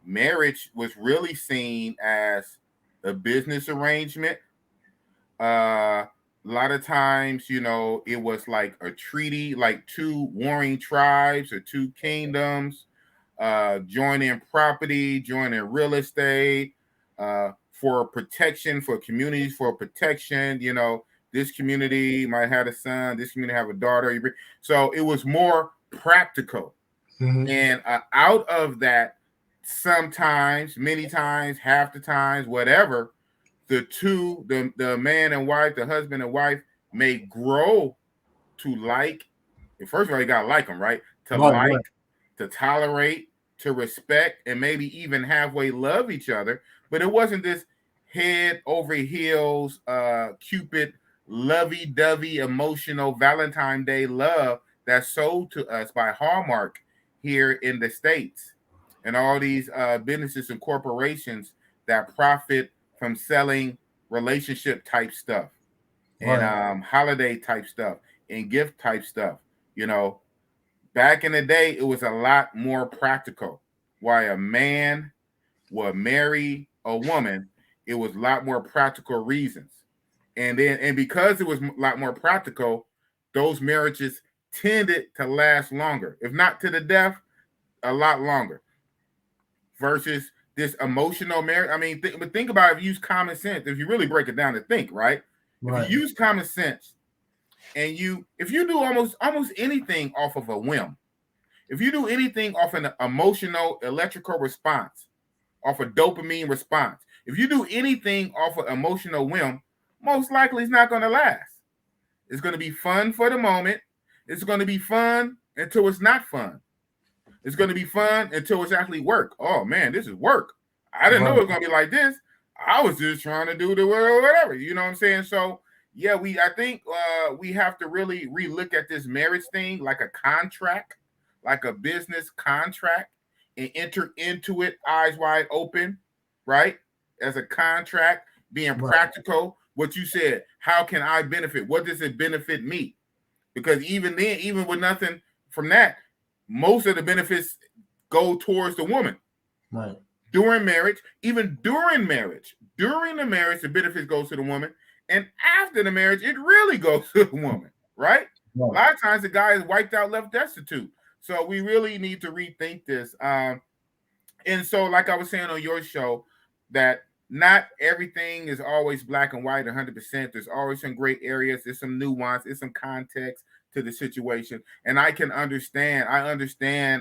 marriage was really seen as a business arrangement. A lot of times, you know, it was like a treaty, like two warring tribes or two kingdoms joining property, joining real estate for protection, for communities, for protection. You know, this community might have a son, this community have a daughter. So it was more practical. Mhm. And out of that, sometimes, many times, half the times, whatever, the man and wife, the husband and wife may grow to like. First of all, you gotta like them, right? To Right, like, right, to tolerate, to respect, and maybe even halfway love each other. But it wasn't this head over heels, Cupid, lovey-dovey, emotional Valentine Day love that's sold to us by Hallmark here in the States, and all these businesses and corporations that profit from selling relationship type stuff and right. holiday type stuff and gift type stuff. You know, back in the day, it was a lot more practical. Why a man would marry a woman, it was a lot more practical reasons. And because it was a lot more practical, those marriages tended to last longer, if not to the death, a lot longer. Versus this emotional marriage. I mean, but think about it, if you use common sense. If you really break it down to think, right? If you Right. use common sense and if you do almost anything off of a whim, if you do anything off an emotional electrical response, off a dopamine response, if you do anything off an emotional whim, most likely it's not going to last. It's going to be fun for the moment. It's going to be fun until it's not fun. It's going to be fun until it's actually work. Oh man, this is work. I didn't know Right. it was going to be like this. I was just trying to do the whatever. You know what I'm saying? So yeah, I think we have to really relook at this marriage thing like a contract, like a business contract, and enter into it eyes wide open, right? As a contract, being Right. practical. What you said, how can I benefit? What does it benefit me? Because even then, even with nothing from that, most of the benefits go towards the woman Right. during marriage, even during the marriage, the benefits goes to the woman, and after the marriage, it really goes to the woman, right? A Right. lot of times, the guy is wiped out, left destitute. So we really need to rethink this. And so, like I was saying on your show, that not everything is always black and white 100%. There's always some gray areas, there's some nuance, there's some context to the situation. And I understand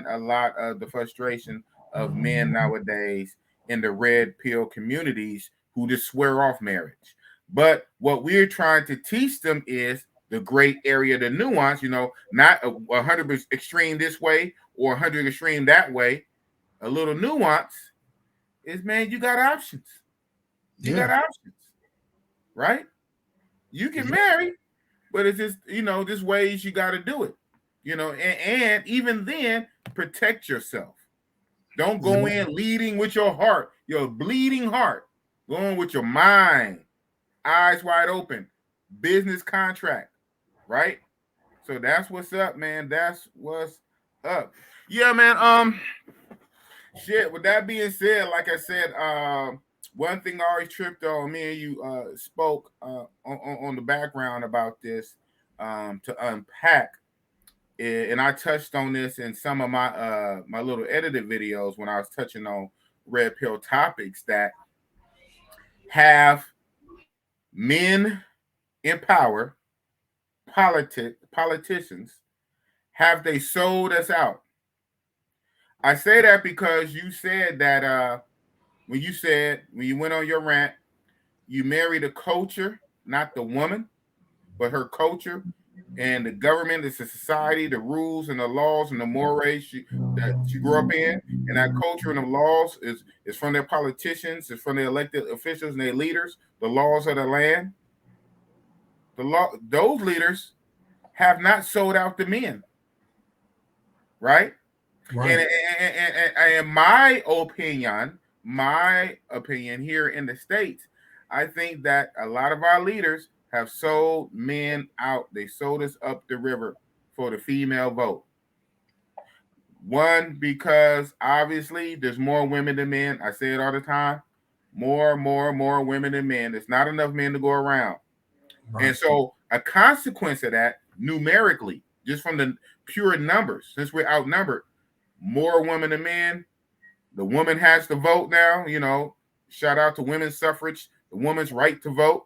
a lot of the frustration of men nowadays in the red pill communities who just swear off marriage. But what we're trying to teach them is the gray area, the nuance, you know, not 100% extreme this way or 100 extreme that way. A little nuance is, man, you got options. You got Yeah. options, right? You can Yeah. marry, but it's just, you know, there's ways you got to do it, you know, and even then, protect yourself. Don't go Yeah. in leading with your heart, your bleeding heart, going with your mind, eyes wide open, business contract, right? So that's what's up, man. That's what's up. Yeah, man. Shit. With that being said, like I said, one thing I always tripped on. Me and you spoke on the background about this to unpack, and I touched on this in some of my my little edited videos when I was touching on red pill topics that have men in power, politicians, have they sold us out? I say that because you said that when you went on your rant, you married a culture, not the woman, but her culture. And the government, it's the society, the rules and the laws and the mores that you grew up in, and that culture and the laws is from their politicians, it's from their elected officials and their leaders. The laws of the land, those leaders have not sold out the men, right? Right. And in my opinion here in the States, I think that a lot of our leaders have sold men out. They sold us up the river for the female vote. One, because obviously there's more women than men. I say it all the time. More women than men. There's not enough men to go around. Right. And so a consequence of that, numerically, just from the pure numbers, since we're outnumbered, more women than men. The woman has to vote now. You know, shout out to women's suffrage, the woman's right to vote.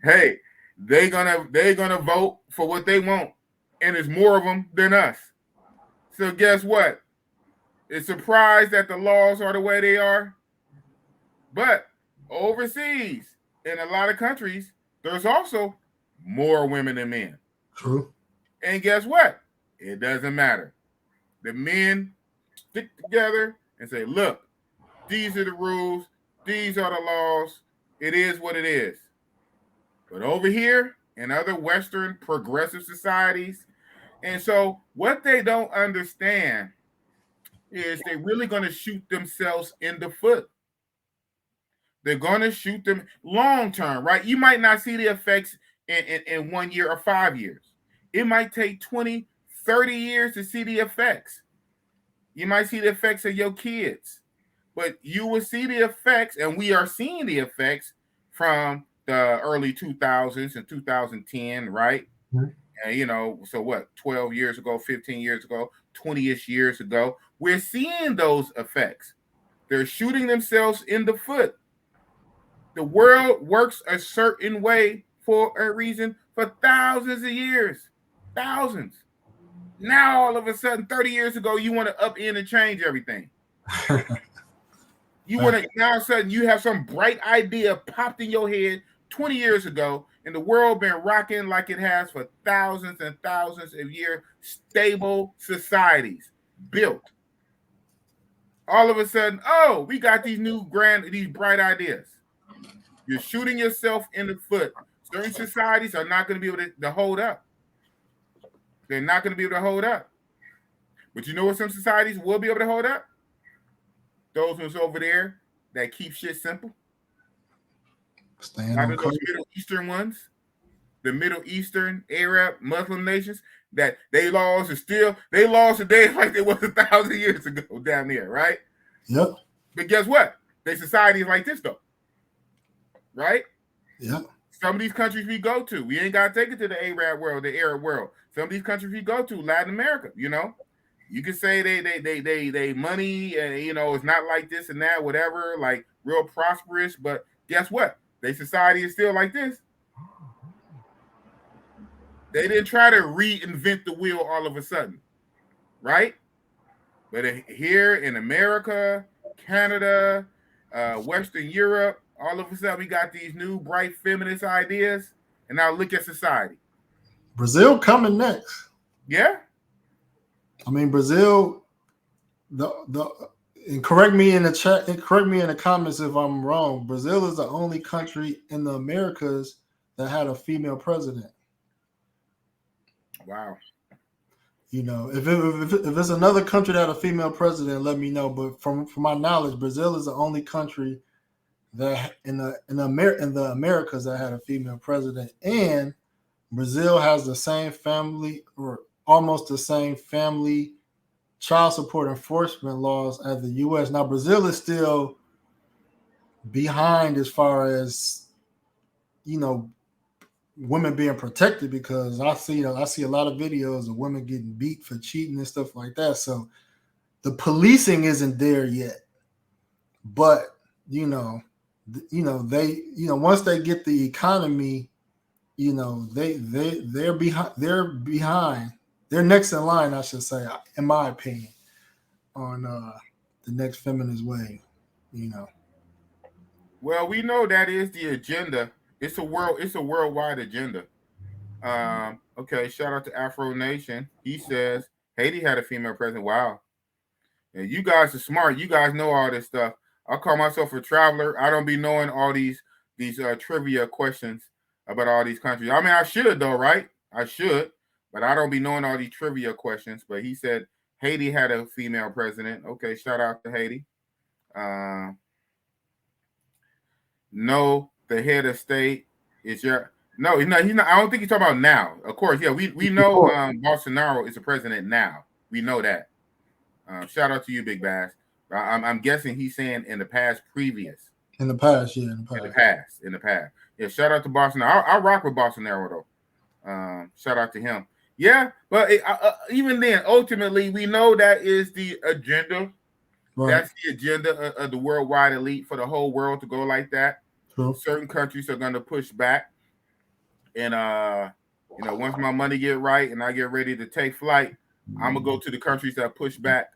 Hey, they're gonna vote for what they want, and there's more of them than us. So guess what? It's surprised that the laws are the way they are, but overseas, in a lot of countries, there's also more women than men. True. And guess what? It doesn't matter. The men stick together and say, look, these are the rules, these are the laws, it is what it is. But over here in other Western progressive societies, and so what they don't understand is they're really going to shoot themselves in the foot. They're going to shoot them long term, right? You might not see the effects in 1 year or 5 years. It might take 20, 30 years to see the effects. You might see the effects of your kids, but you will see the effects, and we are seeing the effects from the early 2000s and 2010, right? Mm-hmm. And, you know, so what, 12 years ago, 15 years ago, 20-ish years ago, we're seeing those effects. They're shooting themselves in the foot. The world works a certain way for a reason for thousands of years. Thousands. Now, all of a sudden, 30 years ago, you want to upend and change everything. You want to, now all of a sudden, you have some bright idea popped in your head 20 years ago, and the world been rocking like it has for thousands and thousands of years. Stable societies built. All of a sudden, oh, we got these bright ideas. You're shooting yourself in the foot. Certain societies are not going to be able to hold up. They're not going to be able to hold up. But you know what some societies will be able to hold up? Those ones over there that keep shit simple. Staying Not on those Middle Eastern ones, the Middle Eastern, Arab, Muslim nations, that they laws today like they was 1,000 years ago down there, right? Yep. But guess what? Their society is like this though. Right? Yep. Some of these countries we go to, we ain't got to take it to the Arab world, the Arab world. Some of these countries we go to, Latin America, you know, you can say they money, you know, it's not like this and that, whatever, like real prosperous. But guess what? Their society is still like this. They didn't try to reinvent the wheel all of a sudden, right? But here in America, Canada, Western Europe, all of a sudden we got these new bright feminist ideas, and now look at society. Brazil coming next. Yeah. I mean, Brazil, and correct me in the chat, and correct me in the comments if I'm wrong. Brazil is the only country in the Americas that had a female president. Wow. You know, if it's another country that had a female president, let me know. But from my knowledge, Brazil is the only country that in the Americas that had a female president, and Brazil has the same family or almost the same family child support enforcement laws as the U.S. Now, Brazil is still behind as far as, you know, women being protected, because I see a lot of videos of women getting beat for cheating and stuff like that. So the policing isn't there yet, but once they get the economy, you know, they're behind. They're next in line, I should say, in my opinion, on the next feminist wave, you know. Well, we know that is the agenda. It's a worldwide agenda. Okay, shout out to Afro Nation. He says Haiti had a female president. Wow. And you guys are smart. You guys know all this stuff. I call myself a traveler. I don't be knowing all these trivia questions about all these countries. I mean, I should though, right? I should, but I don't be knowing all these trivia questions. But he said Haiti had a female president. Okay, shout out to Haiti. No, the head of state is your no. He's not. I don't think he's talking about now. Of course, yeah. We know Bolsonaro is the president now. We know that. Shout out to you, Big Bass. I'm guessing he's saying in the past, previous. In the past, yeah, in the past. Yeah, shout out to Bolsonaro. I rock with Bolsonaro though. Shout out to him. Yeah, but even then, ultimately, we know that is the agenda. Right. That's the agenda of the worldwide elite for the whole world to go like that. True. Certain countries are going to push back, and once my money get right and I get ready to take flight, I'm gonna go to the countries that push back.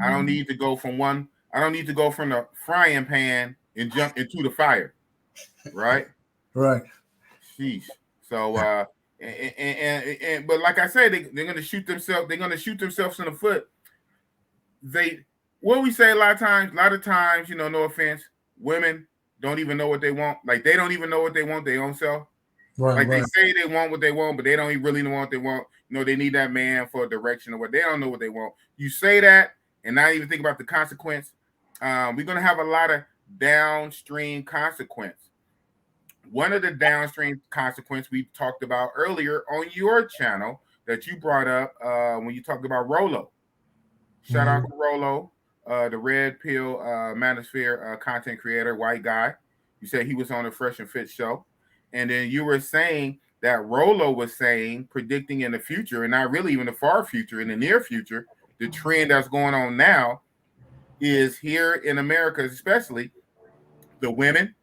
I don't need to go from the frying pan and jump into the fire, right? Right. Sheesh. So, but like I said, they're gonna shoot themselves. They're gonna shoot themselves in the foot. What we say a lot of times, no offense, women don't even know what they want. Like they don't even know what they want their own self. Right. Like they say they want what they want, but they don't even really know what they want. They need that man for a direction or what. They don't know what they want. You say that and not even think about the consequence. We're gonna have a lot of downstream consequence. One of the downstream consequence we talked about earlier on your channel that you brought up when you talked about Rolo. Shout out to Rolo. The Red Pill Manosphere content creator, white guy. You said he was on the Fresh and Fit show. And then you were saying that Rolo was predicting in the future, and not really even the far future, in the near future, the trend that's going on now is here in America, especially the women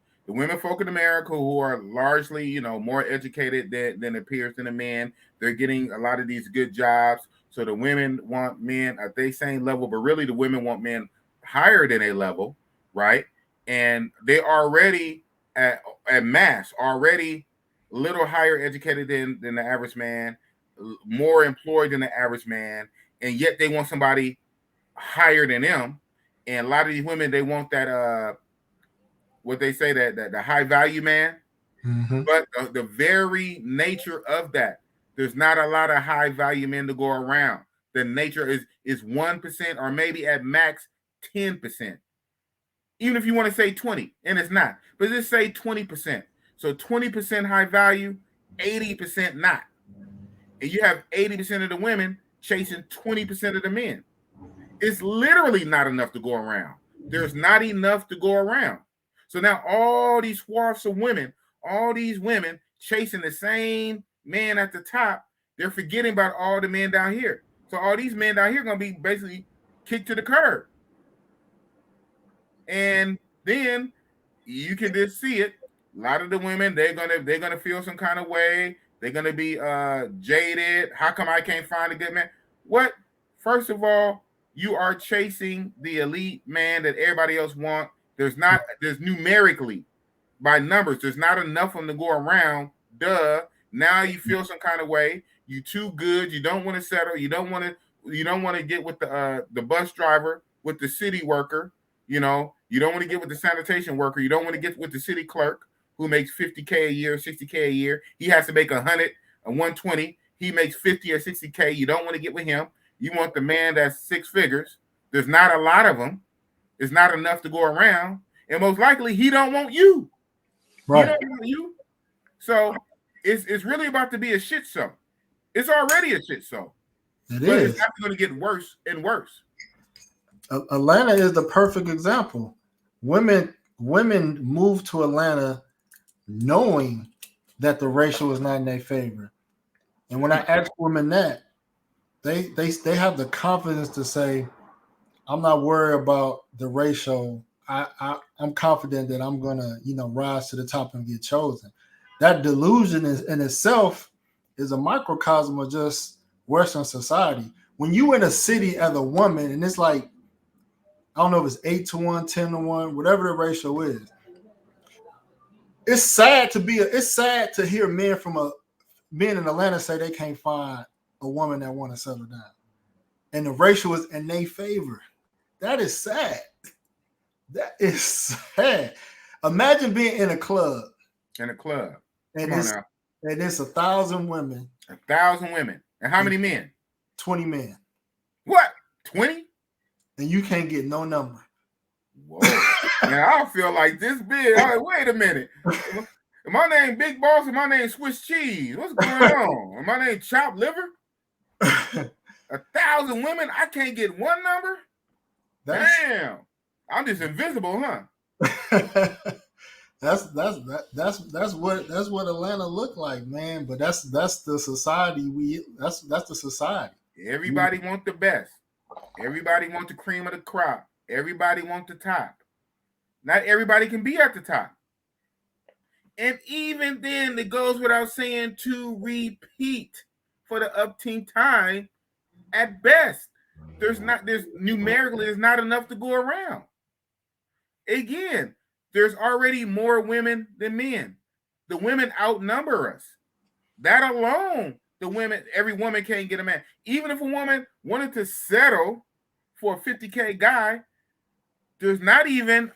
folk in America who are largely, more educated than appears in the men. They're getting a lot of these good jobs. So the women want men at their same level, but really the women want men higher than a level, right? And they already at mass, already a little higher educated than the average man, more employed than the average man, and yet they want somebody higher than them. And a lot of these women, they want that what they say, that the high value man. Mm-hmm. But the very nature of that, there's not a lot of high value men to go around. The nature is 1% or maybe at max 10%. Even if you want to say 20, and it's not, but just say 20%. So 20% high value, 80% not. And you have 80% of the women chasing 20% of the men. It's literally not enough to go around. There's not enough to go around. So now all these swaths of women, all these women chasing the same man at the top, they're forgetting about all the men down here. So all these men down here are going to be basically kicked to the curb. And then you can just see it. A lot of the women, they're gonna feel some kind of way. They're gonna be jaded. How come I can't find a good man? What? First of all, you are chasing the elite man that everybody else wants. There's numerically, by numbers, there's not enough of them to go around. Duh. Now you feel some kind of way. You too good. You don't want to settle. You don't want to get with the bus driver, with the city worker. You don't want to get with the sanitation worker. You don't want to get with the city clerk who makes $50K a year, $60K a year. He has to make 100 or 120. He makes 50 or 60K. You don't want to get with him. You want the man that's six figures. There's not a lot of them. It's not enough to go around. And most likely he don't want you. Right. He don't want you. So it's really about to be a shit show. It's already a shit show. It's not going to get worse and worse. Atlanta is the perfect example. Women move to Atlanta knowing that the ratio is not in their favor. And when I ask women that, they have the confidence to say, I'm not worried about the ratio. I'm confident that I'm gonna, rise to the top and get chosen. That delusion in itself is a microcosm of just Western society. When you in a city as a woman, and it's like, I don't know if it's 8-1, 10-1, whatever the ratio is. It's sad to hear men from being in Atlanta say they can't find a woman that want to settle down, and the racial is in their favor. That is sad. That is sad. Imagine being in a club. In a club. And Come on now. And it's 1,000 women. 1,000 women. And how many men? 20 men. What? 20? And you can't get no number. Whoa. Man, I feel like this big. I'm like, wait a minute. My name Big Boss and my name Swiss Cheese. What's going on? And my name Chopped Liver? 1,000 women, I can't get one number? Damn. I'm just invisible, huh? That's what Atlanta look like, man. But that's the society that's the society. Everybody want the best. Everybody want the cream of the crop. Everybody want the top. Not everybody can be at the top. And even then, it goes without saying to repeat for the upteenth time at best. There's numerically there's not enough to go around. Again, there's already more women than men. The women outnumber us. That alone, every woman can't get a man. Even if a woman wanted to settle for a 50K guy, there's not even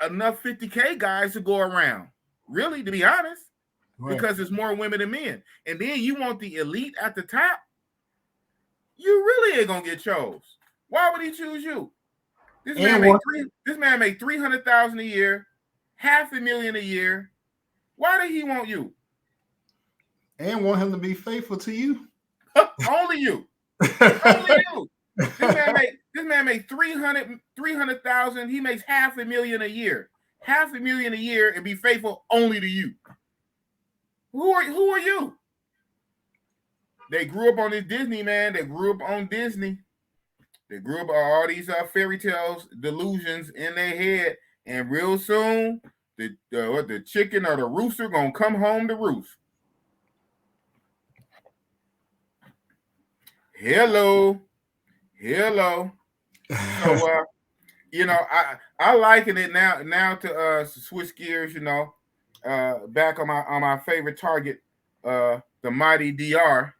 enough 50K guys to go around. Really, to be honest, right. Because there's more women than men. And then you want the elite at the top, you really ain't gonna get chose. Why would he choose you? This man make $300,000 a year, $500,000 a year. Why did he want you? And want him to be faithful to you? Only you. Only you. This man make $300,000. He makes $500,000 a year. $500,000 a year and be faithful only to you. Who are you? They grew up on this Disney, man. They grew up on Disney. They grew up on all these fairy tales, delusions in their head, and real soon, the chicken or the rooster gonna come home to roost. Hello. So, I liken it now to switch gears. Back on my favorite target, the mighty DR,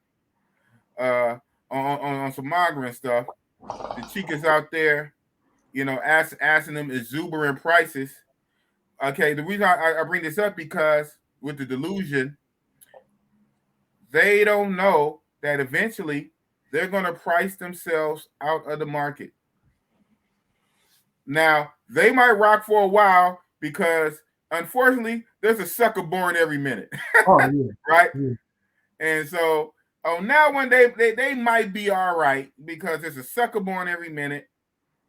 on some migrant stuff. The chicas out there, asking them exuberant prices. Okay, the reason I bring this up because with the delusion, they don't know that eventually they're going to price themselves out of the market. Now, they might rock for a while because, unfortunately, there's a sucker born every minute. Oh, yeah. Right? Yeah. And so, now one day they might be all right because there's a sucker born every minute.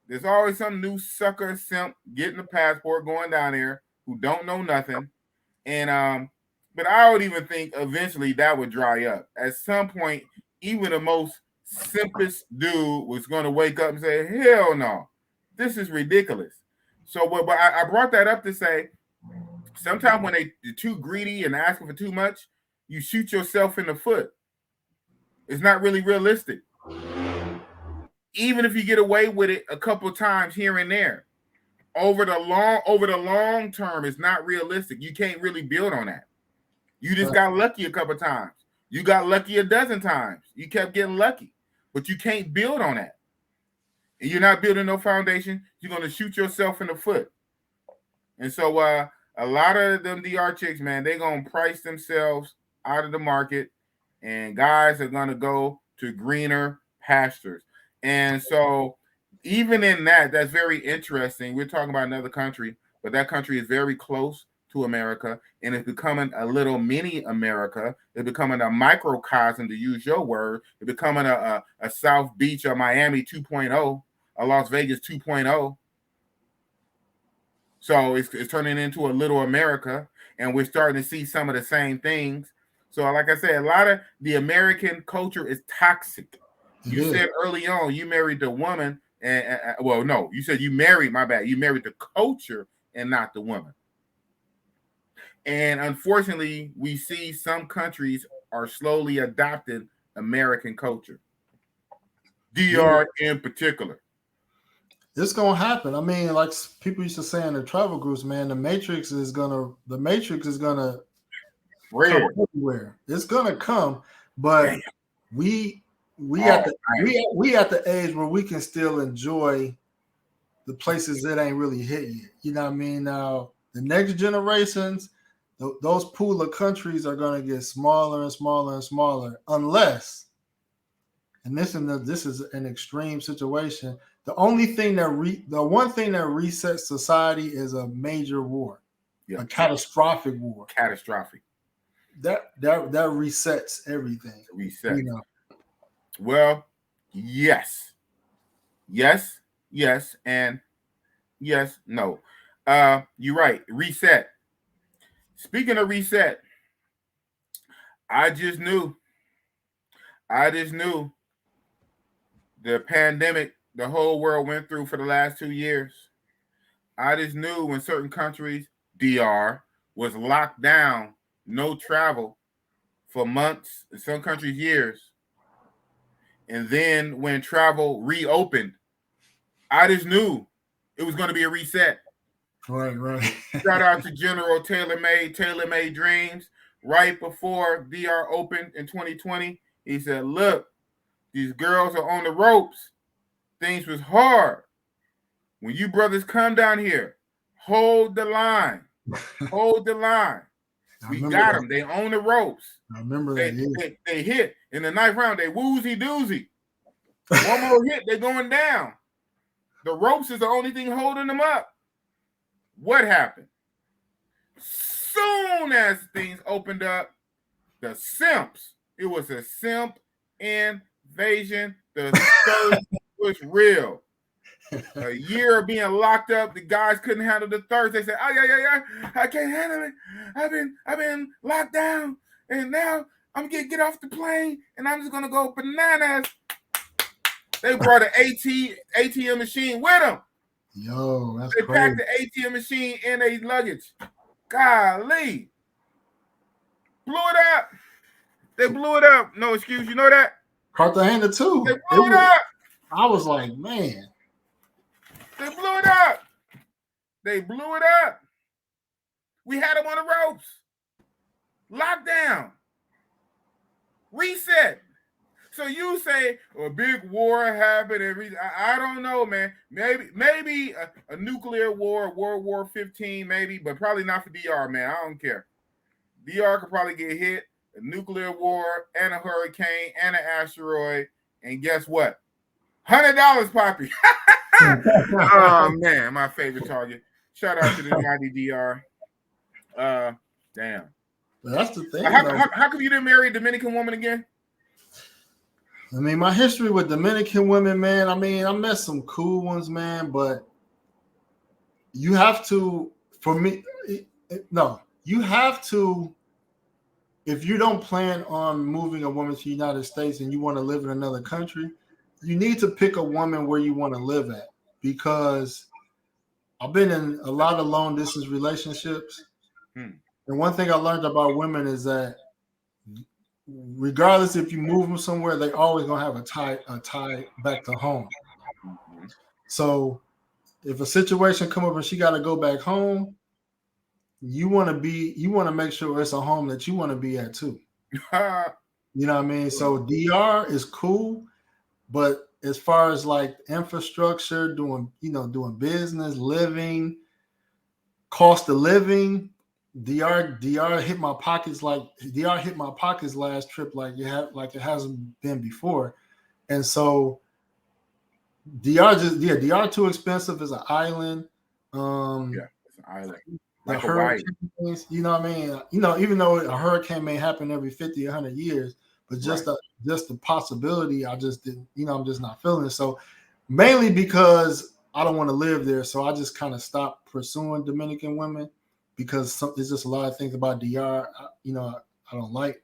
There's always some new sucker simp getting a passport going down there who don't know nothing. And but I would even think eventually that would dry up. At some point, even the most simplest dude was going to wake up and say, hell no, this is ridiculous. So but I brought that up to say sometimes when they're too greedy and asking for too much, you shoot yourself in the foot. It's not really realistic. Even if you get away with it a couple of times here and there, over the long term, it's not realistic. You can't really build on that. You just got lucky a couple of times. You got lucky a dozen times. You kept getting lucky, but you can't build on that. And you're not building no foundation. You're going to shoot yourself in the foot. And so a lot of them DR chicks, man, they're going to price themselves out of the market, and guys are going to go to greener pastures. And so even in that's very interesting. We're talking about another country, but that country is very close to America, and it's becoming a little mini America. It's becoming a microcosm, to use your word. It's becoming a South Beach or Miami 2.0, a Las Vegas 2.0. So it's turning into a little America, and we're starting to see some of the same things. So like I said, a lot of the American culture is toxic. You said early on you married the woman, and well, no, you said you married, my bad. You married the culture and not the woman. And unfortunately, we see some countries are slowly adopting American culture. DR in particular. It's gonna happen. I mean, like people used to say in the travel groups, man, the Matrix is gonna Rare. come everywhere. It's gonna come, but Damn. we Oh, at the man. we at the age where we can still enjoy the places that ain't really hit yet. You know what I mean? Now the next generations, those pool of countries are gonna get smaller and smaller and smaller, unless, and this is an extreme situation. The one thing that resets society is a major war, Yeah. a catastrophic war. Catastrophic. That resets everything. Reset. You know. Well, yes, and yes, no. You're right. Reset. Speaking of reset, I just knew the pandemic the whole world went through for the last 2 years. I just knew when certain countries, DR, was locked down, no travel for months, in some countries years. And then when travel reopened, I just knew it was going to be a reset. Right. Shout out to General Taylor Made Dreams. Right before DR opened in 2020, he said, look, these girls are on the ropes. Things was hard. When you brothers come down here, hold the line. Hold the line. We got them. They on the ropes. I remember that. They hit. In the 9th round, they woozy doozy. One more hit, they're going down. The ropes is the only thing holding them up. What happened? Soon as things opened up, the simps, it was a simp invasion. The thirst was real. A year of being locked up, the guys couldn't handle the thirst. They said, yeah, I can't handle it. I've been locked down, and now I'm gonna get off the plane, and I'm just gonna go bananas. They brought an ATM machine with them. Yo, that's they crazy. Packed the ATM machine in their luggage. Golly. Blew it up. They blew it up. No excuse. You know that? Cartagena too. They blew it up. I was like, man. They blew it up. They blew it up. We had them on the ropes. Lockdown. Reset. So you say a big war happened. I don't know, man. Maybe a nuclear war, World War 15, maybe, but probably not for DR, man. I don't care. DR could probably get hit, a nuclear war and a hurricane and an asteroid, and guess what? $100, Poppy. Oh man, my favorite target. Shout out to the mighty DR. Damn. That's the thing. How come you didn't marry a Dominican woman again? I mean, my history with Dominican women, man, I mean, I met some cool ones, man, but you have to, for me, no, you have to, if you don't plan on moving a woman to the United States and you want to live in another country, you need to pick a woman where you want to live at, because I've been in a lot of long distance relationships. And one thing I learned about women is that regardless if you move them somewhere, they always gonna have a tie back to home. So if a situation come up and she got to go back home, you want to make sure it's a home that you want to be at too. You know what I mean? So DR is cool, but as far as like infrastructure, doing business, living, cost of living, DR hit my pockets last trip like it hasn't been before. And so DR too expensive as an island. It's an island. Like hurricanes, you know what I mean? Even though a hurricane may happen every 50, 100 years, but just the possibility, I just didn't, I'm just not feeling it. So mainly because I don't want to live there. So I just kind of stopped pursuing Dominican women, because there's just a lot of things about DR, I don't like.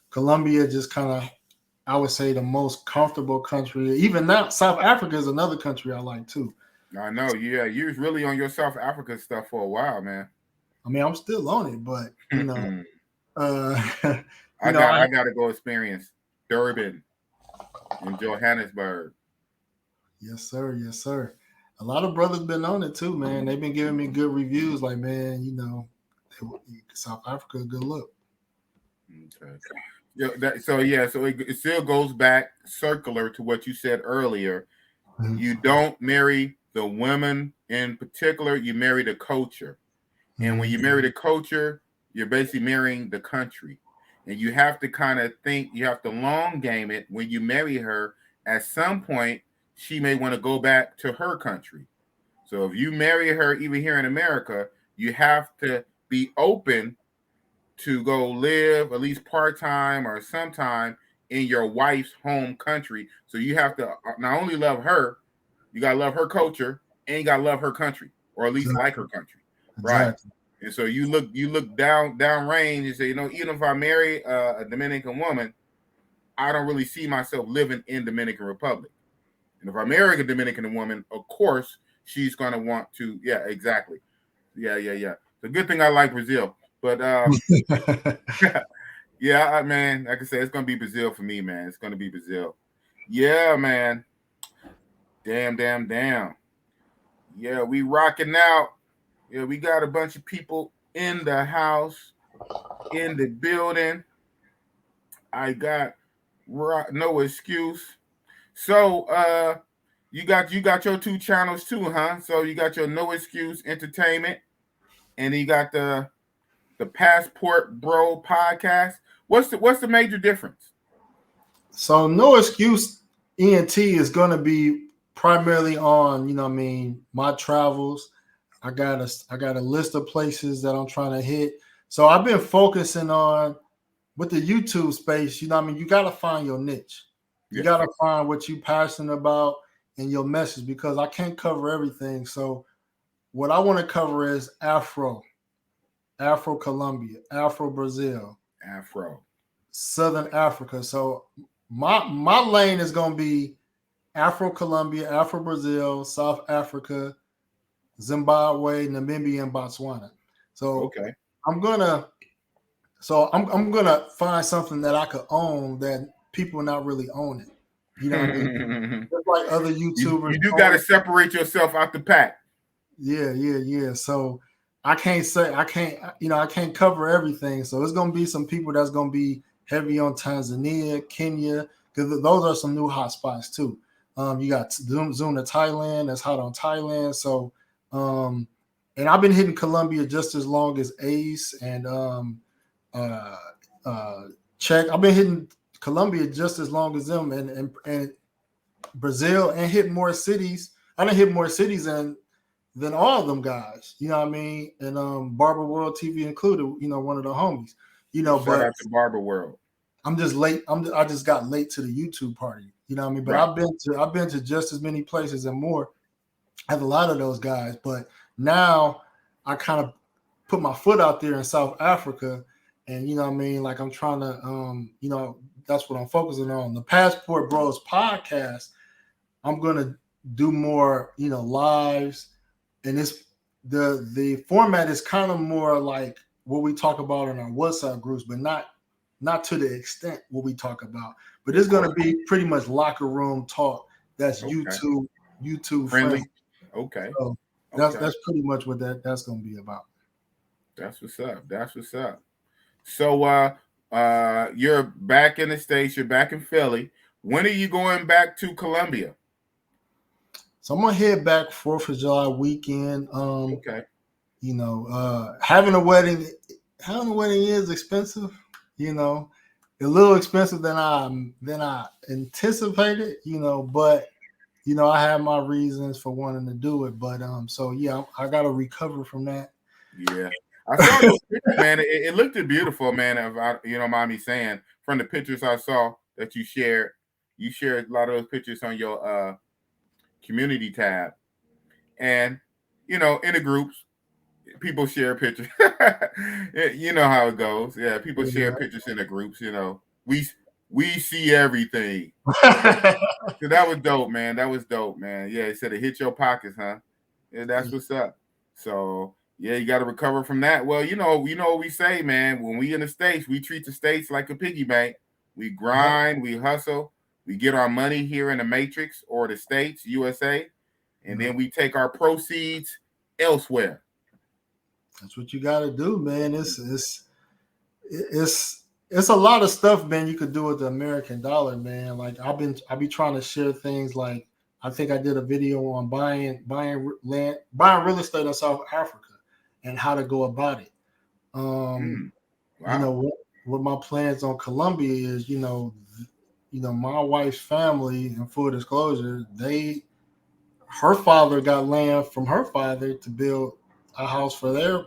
Colombia just kind of, I would say, the most comfortable country. Even now, South Africa is another country I like too. I know. Yeah, you was really on your South Africa stuff for a while, man. I mean, I'm still on it, but I got to go experience Durban and Johannesburg. Yes, sir. A lot of brothers been on it too, man. They've been giving me good reviews. Like, man, South Africa, good look. Okay. So it still goes back circular to what you said earlier. Mhm. You don't marry the women in particular, you marry the culture. And when you marry the culture, you're basically marrying the country. And you have to kind of think, you have to long game it when you marry her. At some point, she may want to go back to her country. So if you marry her, even here in America, you have to be open to go live at least part-time or sometime in your wife's home country. So you have to not only love her, you gotta love her culture and you gotta love her country, or at least like her country. Right. Exactly. And so you look down range and say, even if I marry a Dominican woman, I don't really see myself living in Dominican Republic. And if I marry a Dominican woman, of course she's gonna want to. Yeah, exactly. Yeah. It's a good thing I like Brazil, but yeah, man, like I said, it's gonna be Brazil for me, man. It's gonna be Brazil. Yeah, man. Damn. Yeah, we rocking out. Yeah, we got a bunch of people in the house, in the building. I got no excuse. So you got your two channels too, huh? So you got your No Excuse Entertainment, and you got the Passport Bro podcast. What's the major difference? So no excuse. ENT is going to be primarily on, my travels. I got a list of places that I'm trying to hit. So I've been focusing on with the YouTube space. You got to find your niche. You got to find what you're passionate about and your message, because I can't cover everything. So what I want to cover is Afro Colombia, Afro Brazil, Afro. Southern Africa. So my lane is going to be Afro Colombia, Afro Brazil, South Africa, Zimbabwe, Namibia, and Botswana. So Okay. I'm gonna find something that I could own that people not really own it. You know what I mean? Just like other YouTubers. You do got to separate yourself out the pack. Yeah. So I can't cover everything. So it's gonna be some people that's gonna be heavy on Tanzania, Kenya, because those are some new hot spots too. You got Zoom to Thailand, that's hot on Thailand. So and I've been hitting Colombia just as long as Ace and Czech. I've been hitting Colombia just as long as them, and Brazil, and hit more cities. I done hit more cities than all of them guys. You know what I mean? And Barber World TV included. One of the homies. Shout But out to Barber World. I'm just late. I just got late to the YouTube party. You know what I mean? But right. I've been to just as many places and more as a lot of those guys. But now I kind of put my foot out there in South Africa, and you know what I mean? Like I'm trying to that's what I'm focusing on. The Passport Bros podcast, I'm gonna do more, lives, and it's the format is kind of more like what we talk about in our WhatsApp groups, but not to the extent what we talk about. But it's gonna be pretty much locker room talk. That's okay. YouTube friendly. Okay. So that's pretty much what that's gonna be about. That's what's up. So you're back in the States, you're back in Philly. When are you going back to Colombia? So I'm gonna head back 4th of July weekend. Okay. Having a wedding is expensive. A little expensive than I anticipated. But I have my reasons for wanting to do it. But so yeah, I gotta recover from that. Yeah. I saw those pictures, man. It looked beautiful, man. If you don't mind me saying, from the pictures I saw that you shared a lot of those pictures on your community tab, and in the groups, people share pictures. You know how it goes. Yeah, people share pictures in the groups. We see everything. So that was dope, man. Yeah, it said it hit your pockets, huh? Yeah, that's what's up. So yeah, you got to recover from that. Well, you know what we say, man. When we in the States, we treat the States like a piggy bank. We grind, we hustle, we get our money here in the Matrix or the States, USA, and then we take our proceeds elsewhere. That's what you got to do, man. It's it's a lot of stuff, man, you could do with the American dollar, man. Like I be trying to share things like I think I did a video on buying real estate in South Africa and how to go about it. Um, You know Wow. what my plans on Colombia is, my wife's family, in full disclosure, her father got land from her father to build a house for her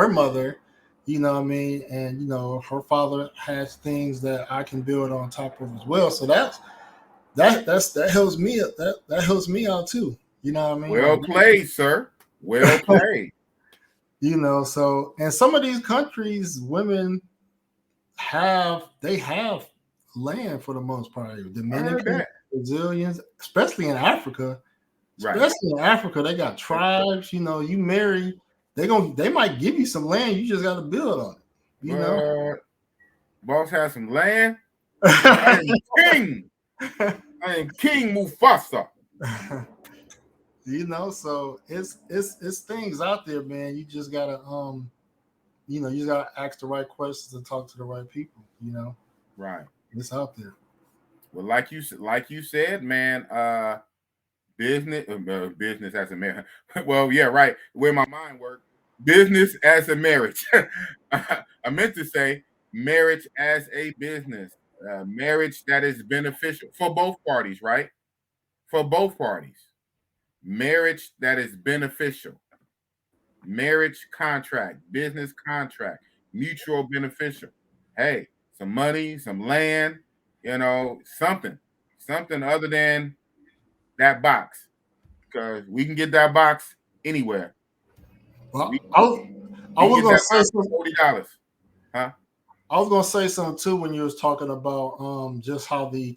mother, you know what I mean? And her father has things that I can build on top of as well. So that helps me that helps me out too. You know what I mean? Like, Well played, sir. Well played. so in some of these countries, women have land for the most part. I heard Dominicans, that. Brazilians, especially in Africa. Right. Especially in Africa, they got tribes. You marry, they might give you some land. You just got to build on it. But boss has some land. I am king. I am King Mufasa. So it's things out there, man. You just gotta you just gotta ask the right questions and talk to the right people. Right. It's out there. Well, like you said, man. Business as a marriage. Well, yeah, right. Where my mind works, business as a marriage. I meant to say marriage as a business. Marriage that is beneficial for both parties, right? For both parties. Marriage that is beneficial. Marriage contract, business contract, mutual beneficial. Hey, some money, some land, something other than that box, because we can get that box anywhere. Well, We, I we can was get gonna that say box for something. $40, huh? I was gonna say something too when you was talking about just how the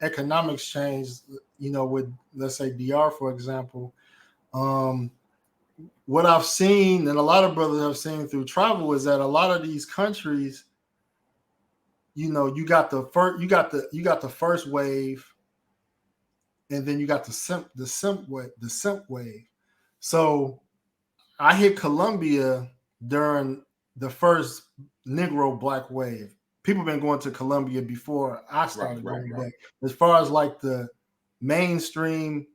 economics changed. With, let's say, DR for example. Um, what I've seen and a lot of brothers have seen through travel is that a lot of these countries, you got the first wave, and then you got the simp wave. So I hit Colombia during the first Negro Black wave. People been going to Colombia before I started going Right. back. As far as like the mainstream,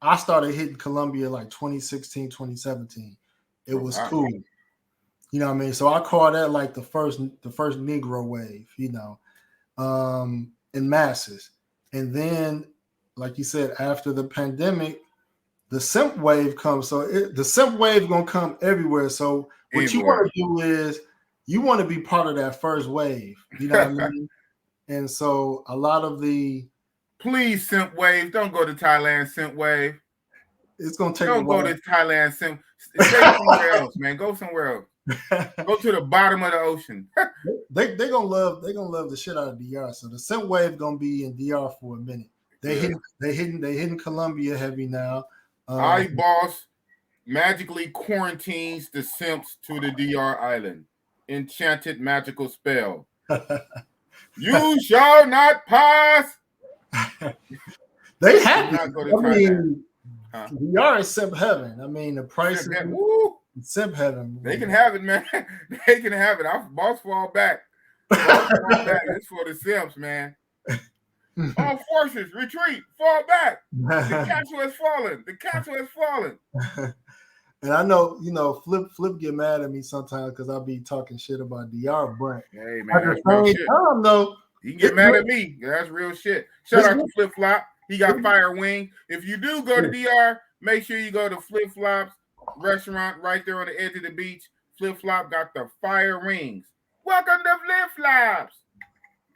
I started hitting Colombia like 2016, 2017. It Oh, was wow. cool. You know what I mean? So I call that like the first Negro wave, in masses. And then, like you said, after the pandemic, the simp wave comes. So the simp wave gonna come everywhere. So what you Anywhere. want to do is you want to be part of that first wave. You know what I mean? And so a lot of Please, Simp Wave, don't go to Thailand, Simp Wave. it's gonna take a Don't go while. to Thailand, Simp. Stay somewhere else, man. Go somewhere else. Go to the bottom of the ocean. they gonna love the shit out of DR. So the simp wave gonna be in DR for a minute. Good. They hitting Colombia heavy now. I boss magically quarantines the simps to the DR island. Enchanted magical spell. You shall not pass. They Do happy. not go to I Thailand. mean, Huh? DR is simp heaven. I mean, the prices Woo! simp heaven. They can have it, man. They can have it. Boss fall back. Boss fall back. It's for the simps, man. All forces retreat. Fall back. The castle has fallen. The castle has fallen. And I know, Flip get mad at me sometimes because I'll be talking shit about DR, but Hey, at man, the that's real same shit. time, though, You can get mad at me. That's real shit. Shout out to Flip Flop. He got Fire Wing. If you do go to DR, make sure you go to Flip Flop's restaurant right there on the edge of the beach. Flip Flop got the fire rings. Welcome to Flip Flops.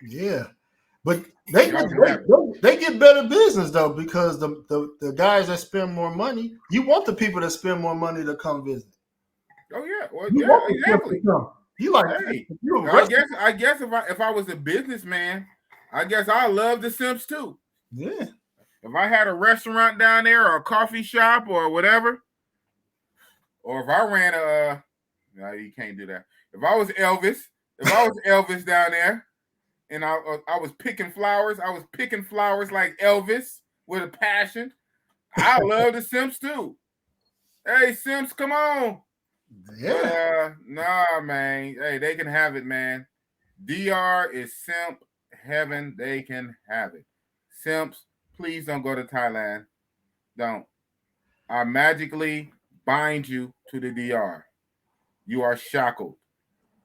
Yeah. But they get better business though, because the guys that spend more money, you want the people that spend more money to come visit. Oh yeah, well You yeah, want the exactly. to come. You like, Hey, you I guess if I was a businessman, I guess I love the Simps too. Yeah. If I had a restaurant down there or a coffee shop or whatever, or if I ran a no, you can't do that. If I was Elvis down there and I was picking flowers, like Elvis with a passion. I love the Simps too. Hey Simps, come on. Yeah. But nah, man. Hey, they can have it, man. DR is simp heaven. They can have it. Simps, please don't go to Thailand. Don't. I magically bind you to the DR. You are shackled.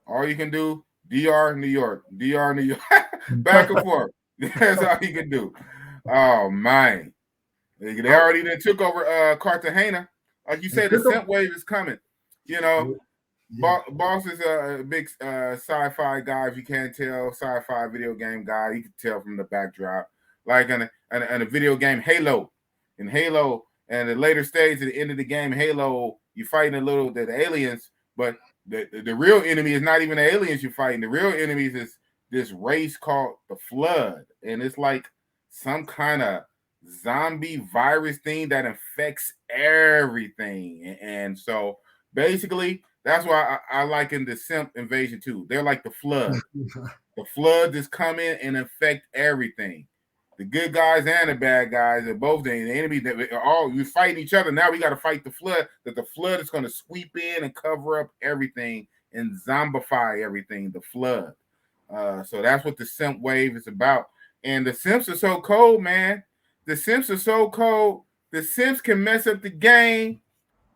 All you can do, DR New York, DR New York, back and forth. That's all you can do. Oh man, they already then took over Cartagena. Like you said, the simp wave is coming. You know, Boss is a big sci-fi guy. If you can't tell, sci-fi video game guy. You can tell from the backdrop. Like in a video game, Halo. In Halo, and the later stage at the end of the game, Halo, you fighting the aliens, but the real enemy is not even the aliens you're fighting. The real enemies is this race called the Flood, and it's like some kind of zombie virus thing that infects everything. And so basically, that's why I liken the simp invasion too. They're like the Flood. The Flood just come in and infect everything. The good guys and the bad guys are both the enemy. That all we fighting each other. Now we got to fight the Flood. That the Flood is going to sweep in and cover up everything and zombify everything. The Flood. So that's what the simp wave is about. And the simps are so cold, man. The simps are so cold. The simps can mess up the game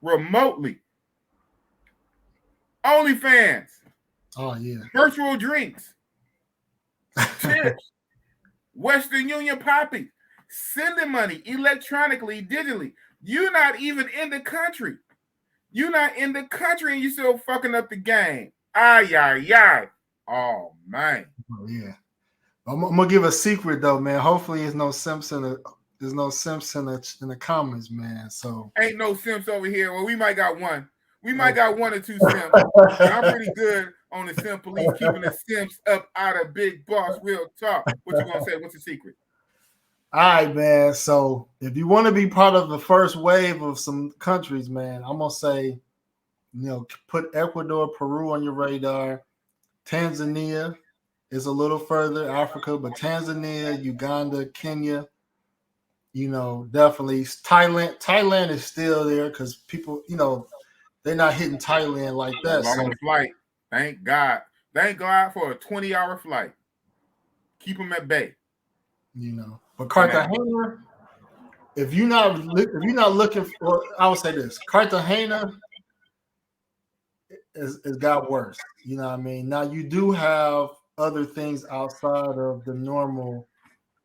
remotely. OnlyFans. Oh yeah. Virtual drinks. Chips. Western Union Poppy, sending money electronically, digitally. You're not even in the country. You're not in the country and you're still fucking up the game. Ay, ay, ay. Oh, man. Oh, yeah. I'm gonna give a secret though, man. Hopefully there's no simps in the comments, man. So ain't no simps over here. Well, we might got one. We might got one or two simps. I'm pretty good on the simp police, keeping the simps up out of Big Boss Real Talk. What you gonna say? What's the secret? All right, man. So if you want to be part of the first wave of some countries, man, I'm gonna say, put Ecuador, Peru on your radar. Tanzania is a little further, Africa, but Tanzania, Uganda, Kenya, definitely. Thailand is still there because people, they're not hitting Thailand like that. Long flight. Thank God. Thank God for a 20-hour flight. Keep them at bay. But Cartagena, if you're not looking for, I would say this: Cartagena is got worse. You know what I mean? Now you do have other things outside of the normal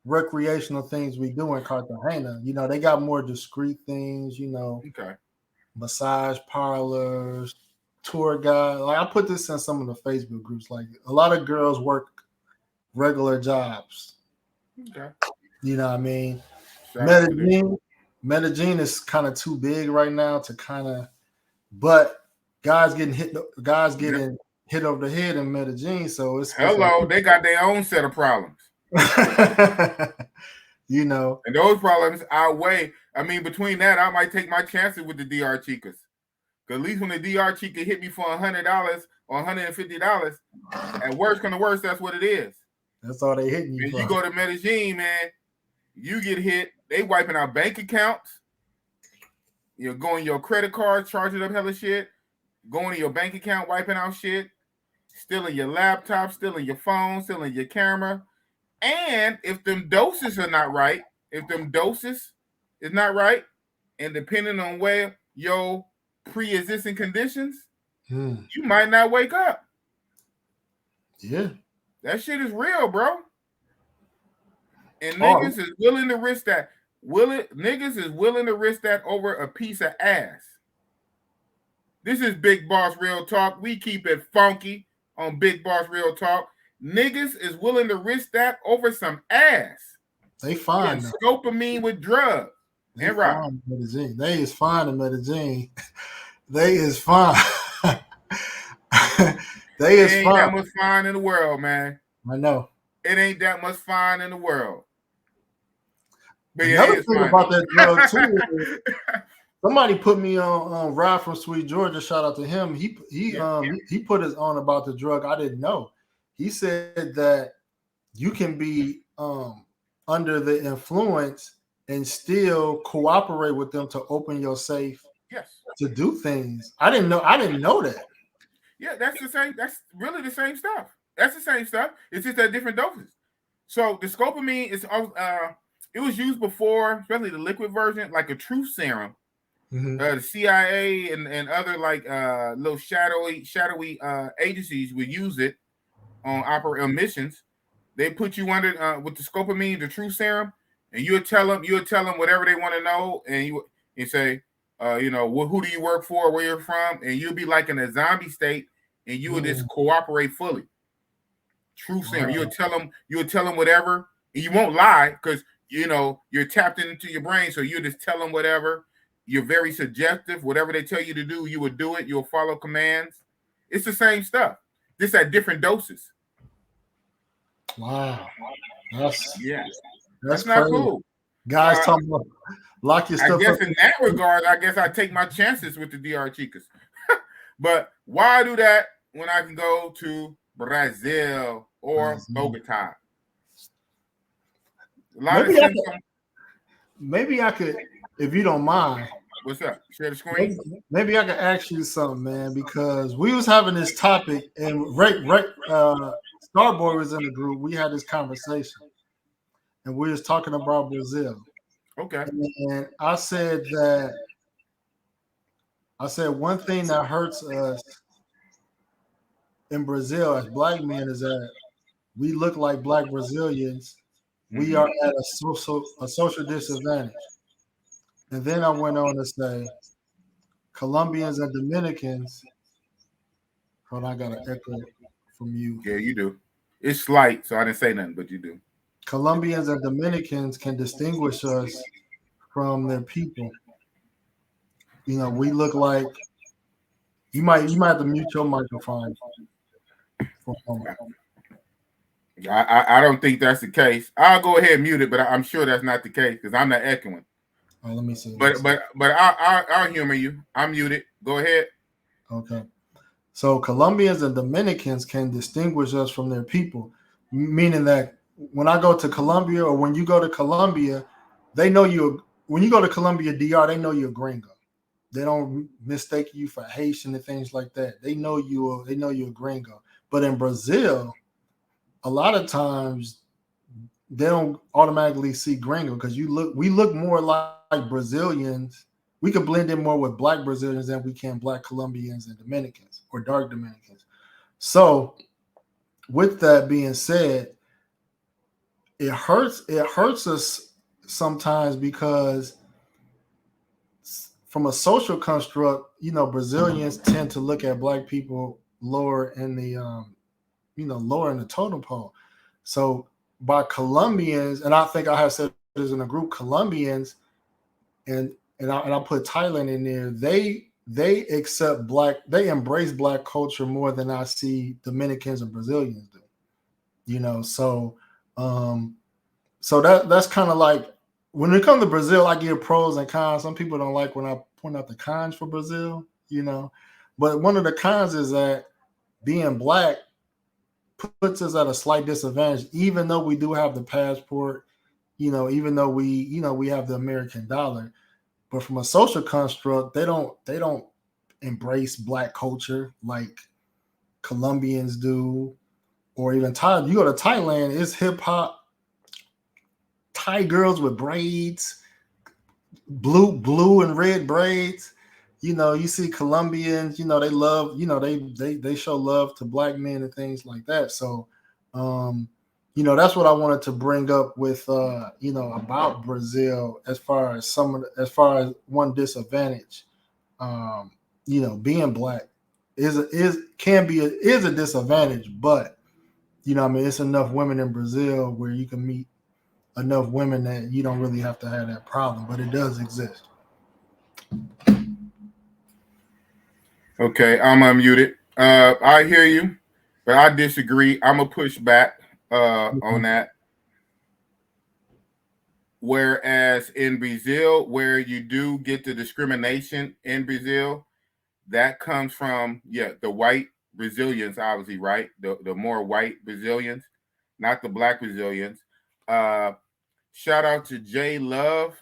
recreational things we do in Cartagena. They got more discreet things. Okay. Massage parlors, tour guide. Like I put this in some of the Facebook groups. Like a lot of girls work regular jobs. Okay. You know what I mean? Medellin is kind of too big right now to kind of, but guys getting hit over the head in Medellin. So it's they got their own set of problems. And those problems outweigh. I mean, between that, I might take my chances with the DR Chicas. Because at least when the DR Chica hit me for $100 or $150, at worst come to worst, that's what it is. That's all they hitting you. And you go to Medellin, man, you get hit. They wiping out bank accounts. You're going your credit card, charging up hella shit. Going to your bank account, wiping out shit. Stealing your laptop, stealing your phone, stealing your camera. And if them doses are not right, and depending on where your pre-existing conditions, you might not wake up. Yeah. That shit is real, bro. And niggas is willing to risk that. Niggas is willing to risk that over a piece of ass. This is Big Boss Real Talk. We keep it funky on Big Boss Real Talk. Niggas is willing to risk that over some ass. They fine. Scopamine with drugs. And rock. They is fine in Medellin. They is fine. They is ain't fine. That much fine in the world, man. I know. It ain't that much fine in the world. But another thing about that drug too, somebody put me on Rod from Sweet Georgia. Shout out to him. He put us on about the drug. I didn't know. He said that you can be under the influence and still cooperate with them to open your safe. Yes. To do things. I didn't know that. Yeah, that's the same. That's really the same stuff. That's the same stuff. It's just at different doses. So the scopamine is it was used before, especially the liquid version, like a truth serum. The CIA and other like little shadowy agencies would use it on missions. They put you under with the scopamine, the truth serum, and you would tell them whatever they want to know, and you say, who do you work for, where you're from, and you'll be like in a zombie state, and you would just cooperate fully. Truth serum, you would tell them whatever, and you won't lie because you're tapped into your brain, so you just tell them whatever. You're very subjective. Whatever they tell you to do, you will do it. You'll follow commands. It's the same stuff, just at different doses. Wow, that's not crazy. cool. Guys, talking about lock your stuff. I guess up. in that regard, I take my chances with the DR Chicas. But why do that when I can go to Brazil or Bogota? Maybe I could, if you don't mind. What's up? Share the screen. Maybe I could ask you something, man, because we was having this topic, and Starboy was in the group. We had this conversation, and we was talking about Brazil. Okay. And I said one thing that hurts us in Brazil as black men is that we look like black Brazilians. We are at a social disadvantage. And then I went on to say Colombians and Dominicans. Hold on, I got an echo from you. Yeah, you do. It's slight, so I didn't say nothing, but you do. Colombians and Dominicans can distinguish us from their people. We look like you might have to mute your microphone for a moment. I don't think that's the case. I'll go ahead and mute it, but I'm sure that's not the case because I'm not echoing. Oh, let me see. But I'll humor you. I'm muted. Go ahead. Okay. So Colombians and Dominicans can distinguish us from their people, meaning that when I go to Colombia or when you go to Colombia, they know you. When you go to Colombia, DR, they know you're a gringo. They don't mistake you for Haitian and things like that. They know you're a gringo. But in Brazil, a lot of times they don't automatically see gringo because we look more like Brazilians. We could blend in more with black Brazilians than we can black Colombians and Dominicans or dark Dominicans. So with that being said, it hurts us sometimes because from a social construct, Brazilians tend to look at black people lower in the lower in the totem pole. So by Colombians, and I think I have said this in a group, Colombians, and I'll put Thailand in there, they accept they embrace black culture more than I see Dominicans and Brazilians do. So that's kind of like when it comes to Brazil, I give pros and cons. Some people don't like when I point out the cons for Brazil, but one of the cons is that being black puts us at a slight disadvantage, even though we do have the passport, even though we have the American dollar. But from a social construct, they don't embrace black culture like Colombians do, or even Thailand. You go to Thailand, it's hip hop. Thai girls with braids, blue and red braids. You see Colombians, they love, they show love to black men and things like that. So, that's what I wanted to bring up with, about Brazil as far as one disadvantage, being black is a disadvantage, but it's enough women in Brazil where you can meet enough women that you don't really have to have that problem, but it does exist. Okay, I'm unmuted. I hear you, but I disagree. I'm gonna push back on that. Whereas in Brazil, where you do get the discrimination in Brazil, that comes from the white Brazilians, obviously, right? The more white Brazilians, not the black Brazilians. Shout out to Jay Love.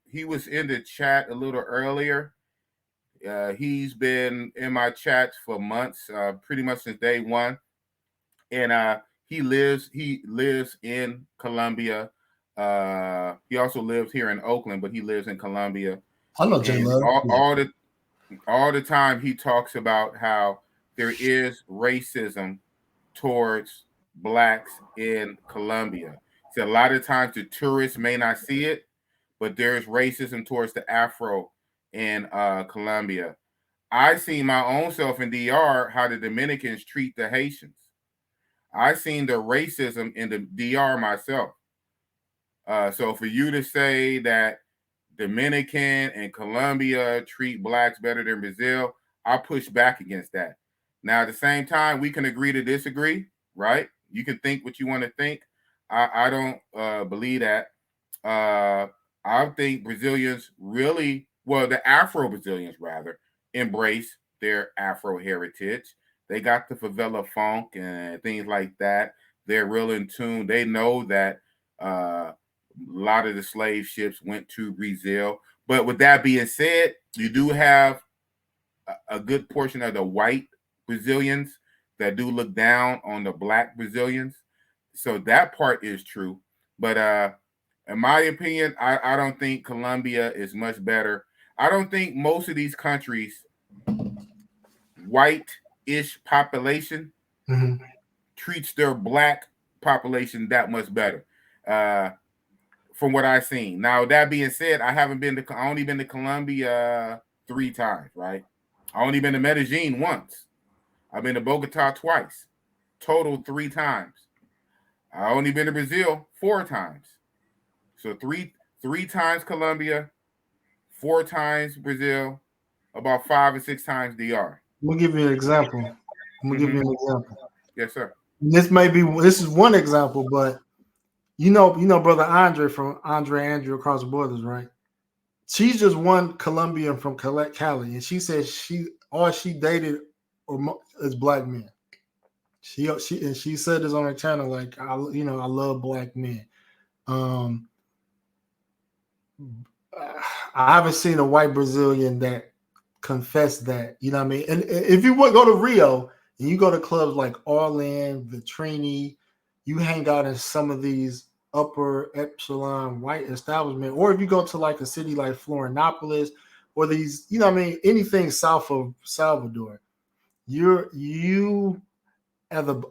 He was in the chat a little earlier. He's been in my chats for months, pretty much since day one. and he lives in Colombia. He also lives here in Oakland, but he lives in Colombia. I know J And Love. all the time he talks about how there is racism towards blacks in Colombia. So a lot of times the tourists may not see it, but there's racism towards the Afro in Colombia. I see my own self in DR how the Dominicans treat the Haitians. I seen the racism in the DR myself. So for you to say that Dominican and Colombia treat blacks better than Brazil, I push back against that. Now, at the same time, we can agree to disagree, right? You can think what you want to think. I don't believe that. I think Brazilians really, well, the Afro Brazilians rather, embrace their Afro heritage. They got the favela funk and things like that. They're real in tune. They know that a lot of the slave ships went to Brazil. But with that being said, you do have a good portion of the white Brazilians that do look down on the black Brazilians. So that part is true. But in my opinion, I don't think Colombia is much better. I don't think most of these countries, white-ish population, treats their black population that much better. From what I've seen. Now, that being said, I only been to Colombia 3 times, right? I only been to Medellin once. I've been to Bogota twice. Total 3 times. I only been to Brazil 4 times. So three times Colombia, 4 times Brazil, about 5 or 6 times DR. I'm gonna give you an example. Yes, sir. This is one example, but you know, brother Andre from Andrew Across the Borders, right? She's just one Colombian from Cali, and she says all she dated is black men. She said this on her channel, like I love black men. I haven't seen a white Brazilian that confessed that. You know what I mean? And if you would go to Rio and you go to clubs like Orland, Vitrini, you hang out in some of these upper epsilon white establishment, or if you go to like a city like Florianopolis or these, you know what I mean, anything south of Salvador,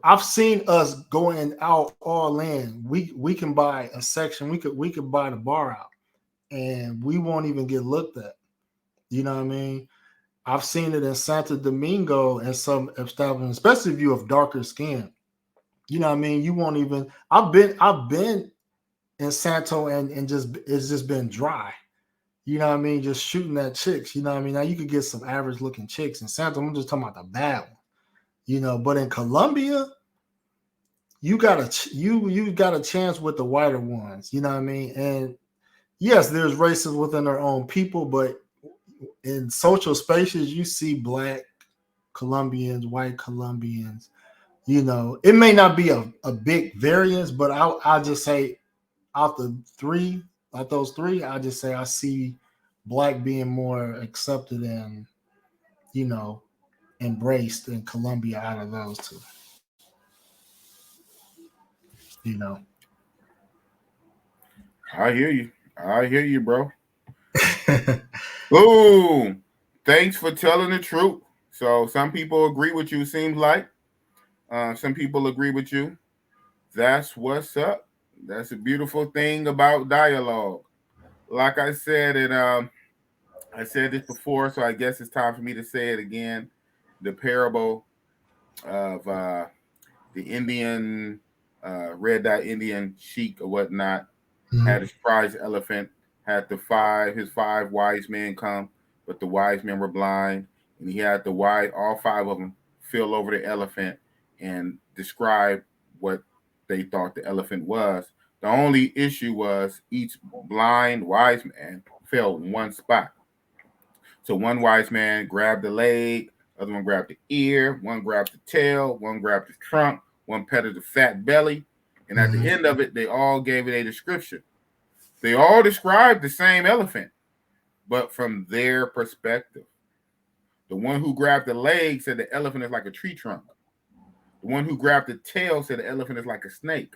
I've seen us going out all in. We can buy a section, we could buy the bar out and we won't even get looked at. You know what I mean? I've seen it in Santo Domingo and some establishments, especially if you have darker skin. You know what I mean? You won't even. I've been in Santo and it's just been dry. You know what I mean? Just shooting at chicks. You know what I mean? Now you could get some average looking chicks in Santo. I'm just talking about the bad one. You know, but in Colombia, you got a chance with the whiter ones. You know what I mean? And yes, there's racism within their own people, but in social spaces, you see black Colombians, white Colombians. You know, it may not be a big variance, but I'll just say out those three, I just say I see black being more accepted and, you know, embraced in Colombia out of those two. You know. I hear you, bro. Boom. Thanks for telling the truth. So some people agree with you, seems like. Some people agree with you. That's what's up. That's a beautiful thing about dialogue. Like I said, I said this before, so I guess it's time for me to say it again. The parable of the Indian, red dot Indian sheik or whatnot, had his prize elephant, had his 5 wise men come, but the wise men were blind, and he had all 5 of them feel over the elephant and describe what they thought the elephant was. The only issue was each blind wise man fell in one spot. So one wise man grabbed the leg, other one grabbed the ear, one grabbed the tail, one grabbed the trunk, one petted the fat belly, and at the end of it, they all gave it a description. They all described the same elephant, but from their perspective. The one who grabbed the leg said the elephant is like a tree trunk. The one who grabbed the tail said the elephant is like a snake.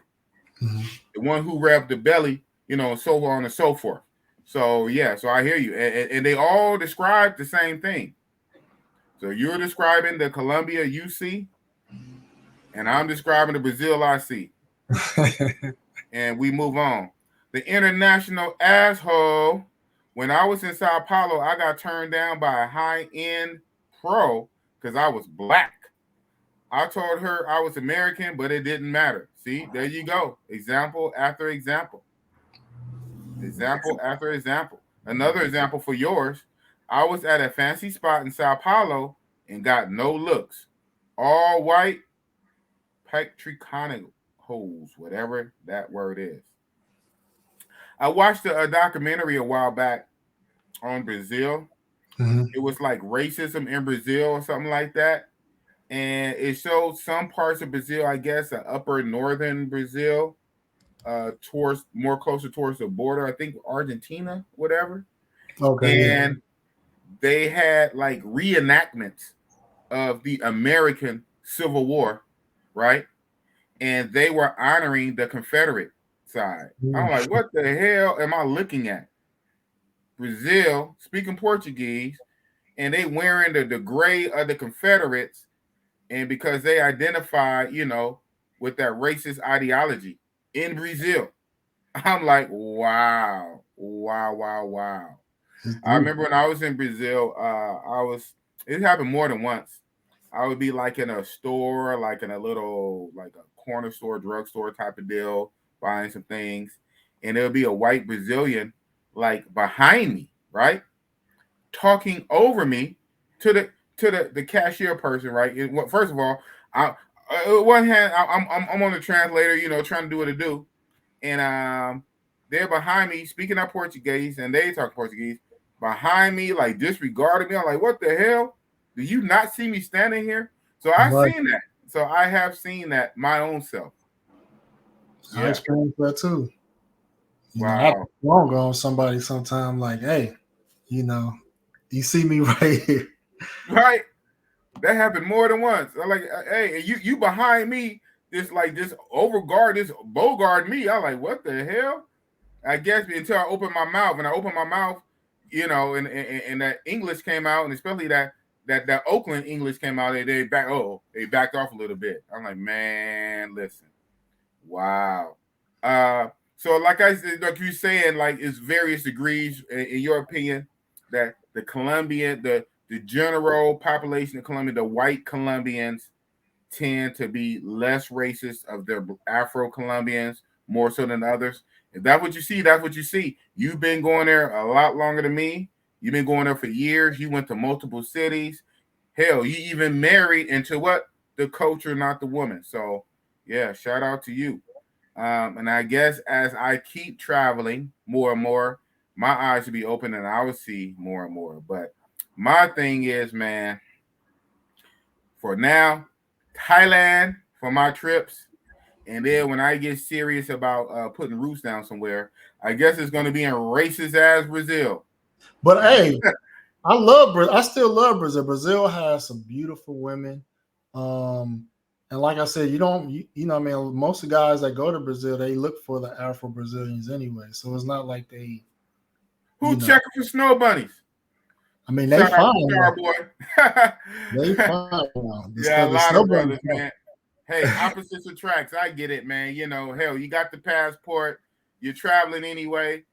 Mhm. The one who grabbed the belly, and so on and so forth. So yeah, so I hear you, and they all describe the same thing. So you're describing the Colombia you see, and I'm describing the Brazil I see. And we move on. The international asshole. When I was in Sao Paulo, I got turned down by a high-end pro because I was black. I told her I was American, but it didn't matter. See, there you go. Example after example. Example after example. Another example for yours. I was at a fancy spot in Sao Paulo and got no looks. All white, patriconic holes, whatever that word is. I watched a documentary a while back on Brazil. Mhm. It was like racism in Brazil or something like that. And it showed some parts of Brazil, I guess, upper northern Brazil, towards more closer towards the border, I think Argentina, whatever. Okay, yeah. And they had like reenactments of the American Civil War, right? And they were honoring the Confederate side. I'm like, what the hell am I looking at? Brazil speaking Portuguese, and they wearing the gray of the Confederates, and because they identify, with that racist ideology in Brazil. I'm like, wow, wow, wow, wow. I remember when I was in Brazil, it happened more than once. I would be like in a store, like in a little, like a corner store, drugstore type of deal, buying some things. And there would be a white Brazilian like behind me, right? Talking over me to the cashier person, right? First of all, one hand, I'm on the translator, trying to do what to do. And they're behind me speaking up Portuguese, and they talk Portuguese behind me, like disregarding me. I'm like, what the hell? Do you not see me standing here? So I've Right. seen that. So I have seen that my own self. I Yeah. experienced that too. I have Wow. to wrong on somebody sometime like, hey, you see me right here. Right. That happened more than once. I'm like, hey, you behind me, this overguard, this bogard me. I'm like, what the hell? I guess until I opened my mouth, and I opened my mouth, and that English came out, and especially that Oakland English came out. They backed off a little bit. I'm like, man, listen, wow. So like I said, like you saying, like it's various degrees in your opinion that the Colombian, the general population of Colombia, the white Colombians tend to be less racist of their Afro Colombians more so than others. If that's what you see, that's what you see. You've been going there a lot longer than me. You've been going there for years. You went to multiple cities. Hell, you even married into what? The culture, not the woman. So, yeah, shout out to you. And I guess as I keep traveling more and more, my eyes will be open and I will see more and more. But my thing is, man, for now, Thailand for my trips. And then when I get serious about putting roots down somewhere, I guess it's going to be in racist as Brazil. But hey, I love Brazil. I still love Brazil. Brazil has some beautiful women. And like I said, I mean, most of the guys that go to Brazil, they look for the Afro Brazilians anyway. So it's not like they. Who checking for snow bunnies? I mean, they Shout out fine. to Starboy. They fine. Yeah, a lot of brothers, man. Hey, opposites attracts. I get it, man. Hell, you got the passport. You're traveling anyway.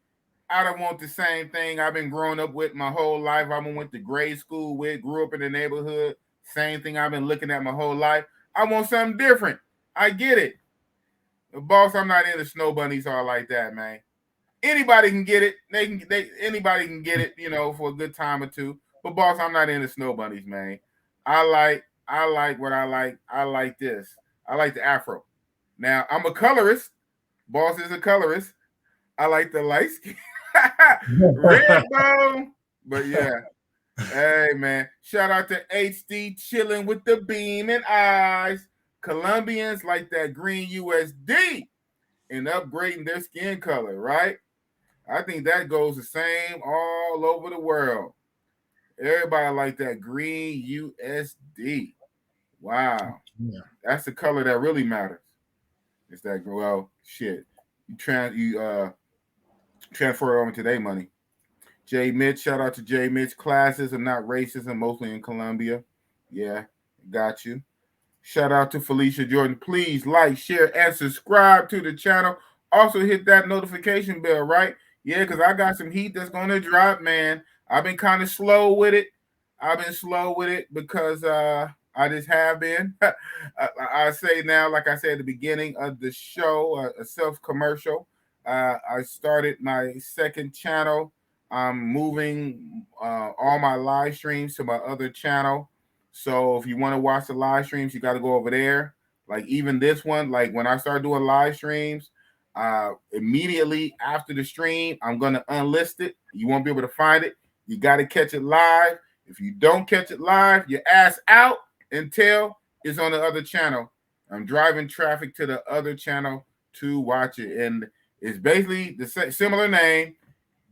I don't want the same thing I've been growing up with my whole life. I went to grade school with, grew up in the neighborhood. Same thing I've been looking at my whole life. I want something different. I get it. Boss, I'm not into snow bunnies all like that, man. Anybody can get it. Anybody can get it, for a good time or two. But boss, I'm not into snow bunnies, man. I like what I like. I like this. I like the afro. Now I'm a colorist. Boss is a colorist. I like the light skin. Red bone. But yeah. Hey man. Shout out to HD chilling with the beaming eyes. Colombians like that green USD and upgrading their skin color, right? I think that goes the same all over the world. Everybody like that green USD. Wow. Yeah. That's the color that really matters. It's that shit. You transfer it over to their money. Jay Mitch, shout out to Jay Mitch. Classes are not racism, mostly in Colombia. Yeah, got you. Shout out to Felicia Jordan. Please like, share, and subscribe to the channel. Also hit that notification bell, right? Yeah, because I got some heat that's gonna drop, man. I've been kind of slow with it. Because I just have been. I say now, like I said at the beginning of the show, a self-commercial. I started my second channel. I'm moving all my live streams to my other channel. So if you want to watch the live streams, you got to go over there. Like even this one, like when I start doing live streams, immediately after the stream, I'm going to unlist it. You won't be able to find it. You got to catch it live. If you don't catch it live, your ass out until it's on the other channel. I'm driving traffic to the other channel to watch it. And it's basically the similar name,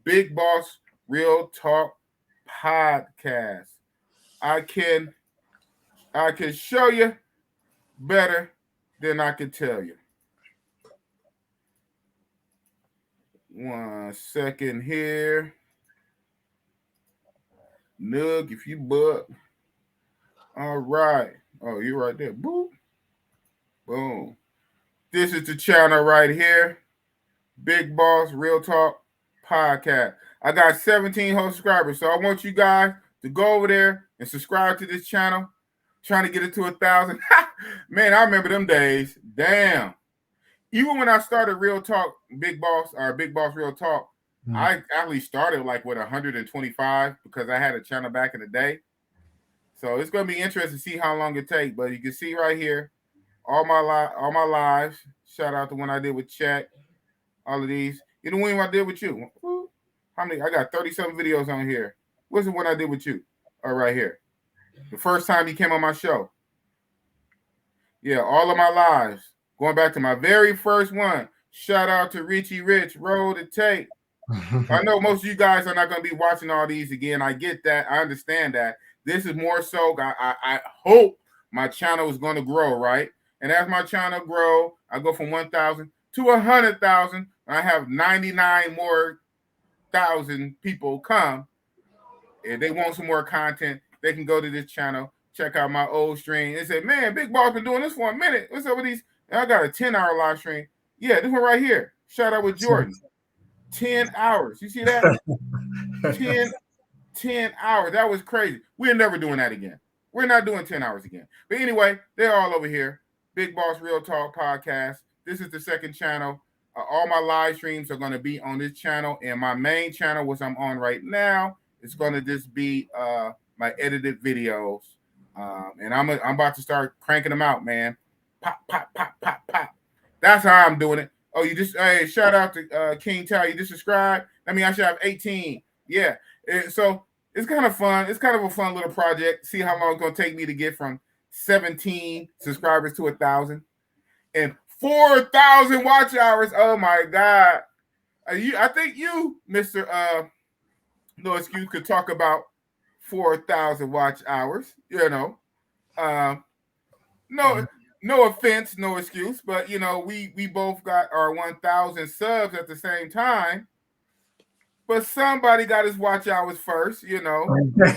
Big Boss Real Talk Podcast. I can show you better than I can tell you. 1 second here. Nug, if you buck. All right. Oh, you're right there. Boop. Boom. This is the channel right here. Big Boss Real Talk Podcast. I got 17 whole subscribers. So I want you guys to go over there and subscribe to this channel. Trying to get it to 1,000. Man, I remember them days. Damn. Even when I started Real Talk, Big Boss Real Talk, I actually started like with 125 because I had a channel back in the day. So it's going to be interesting to see how long it takes. But you can see right here, all my lives. Shout out to one I did with Chet. All of these. You know when I did with you? How many? I got 37 videos on here. What's the one I did with you? Oh, right here. The first time you came on my show. Yeah, all of my lives. Going back to my very first one. Shout out to Richie Rich. Roll the tape. I know most of you guys are not going to be watching all these again. I get that. I understand that. This is more so. I hope my channel is going to grow, right? And as my channel grow, I go from 1,000 to 100,000. I have 99 more thousand people come. If they want some more content, they can go to this channel, check out my old stream. They say, man, Big Boss been doing this for a minute. What's up with these? And I got a 10-hour live stream. Yeah, this one right here. Shout out with Jordan. 10 hours. You see that? 10 hours. That was crazy. We're never doing that again. We're not doing 10 hours again. But anyway, they're all over here. Big Boss Real Talk Podcast. This is the second channel. All my live streams are going to be on this channel. And my main channel, which I'm on right now, is going to just be my edited videos. And I'm about to start cranking them out, man. Pop, pop, pop, pop, pop. That's how I'm doing it. Oh, you just, hey, shout out to King Tal. You just subscribed? I mean, I should have 18. Yeah. So it's kind of fun. It's kind of a fun little project. See how long it's going to take me to get from 17 subscribers to 1,000 and 4,000 watch hours. Oh my God. I think you, Mr. No Excuse, could talk about 4,000 watch hours, you know. No offense, no excuse, but you know, we both got our 1,000 subs at the same time. But somebody got his watch hours first, you know.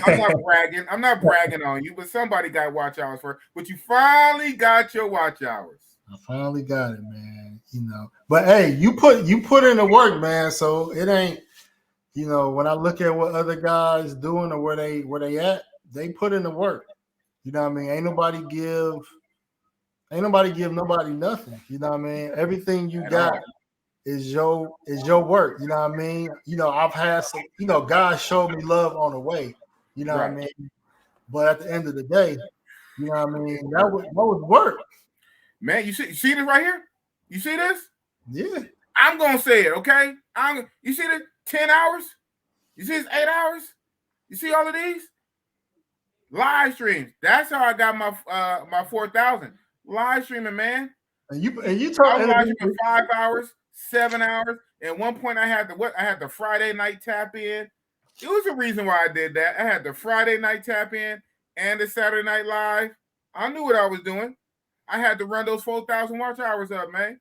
I'm not bragging on you, but somebody got watch hours first. But you finally got your watch hours. I finally got it, man. You know, but hey, you put in the work, man. So it ain't, you know, when I look at what other guys doing or where they at, they put in the work. You know what I mean? Ain't nobody give nobody nothing. You know what I mean? Everything you got is your work. You know what I mean? You know, I've had some, you know, God showed me love on the way. You know what I mean? But at the end of the day, you know what I mean? That was work. Man, you see this right here? You see this? Yeah. I'm gonna say it, okay? You see this? 10 hours? You see this 8 hours? You see all of these? Live streams. That's how I got my 4,000. Live streaming, man. And you talking I was live streaming 5 hours, 7 hours. At one point I had the Friday night tap in. It was a reason why I did that. I had the Friday night tap in and the Saturday night live. I knew what I was doing. I had to run those 4,000 watch hours up, man.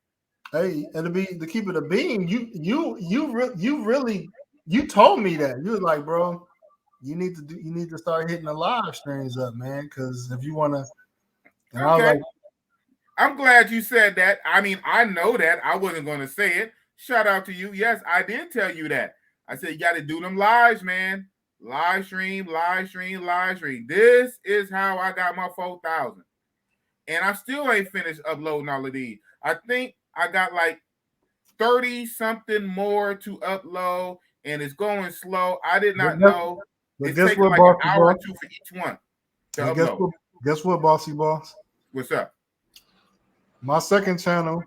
Hey, and to keep it a bean, you really told me that. You was like, bro, you need to start hitting the live streams up, man. Because if you want to, and I was Okay. like, I'm glad you said that. I mean, I know that. I wasn't going to say it. Shout out to you. Yes, I did tell you that. I said, you got to do them lives, man. Live stream, live stream, live stream. This is how I got my 4,000. And I still ain't finished uploading all of these. I think I got like 30 something more to upload, and it's going slow. I did not know. It's taking like an hour or two for each one to upload. Guess what, Bossy Boss? What's up? My second channel,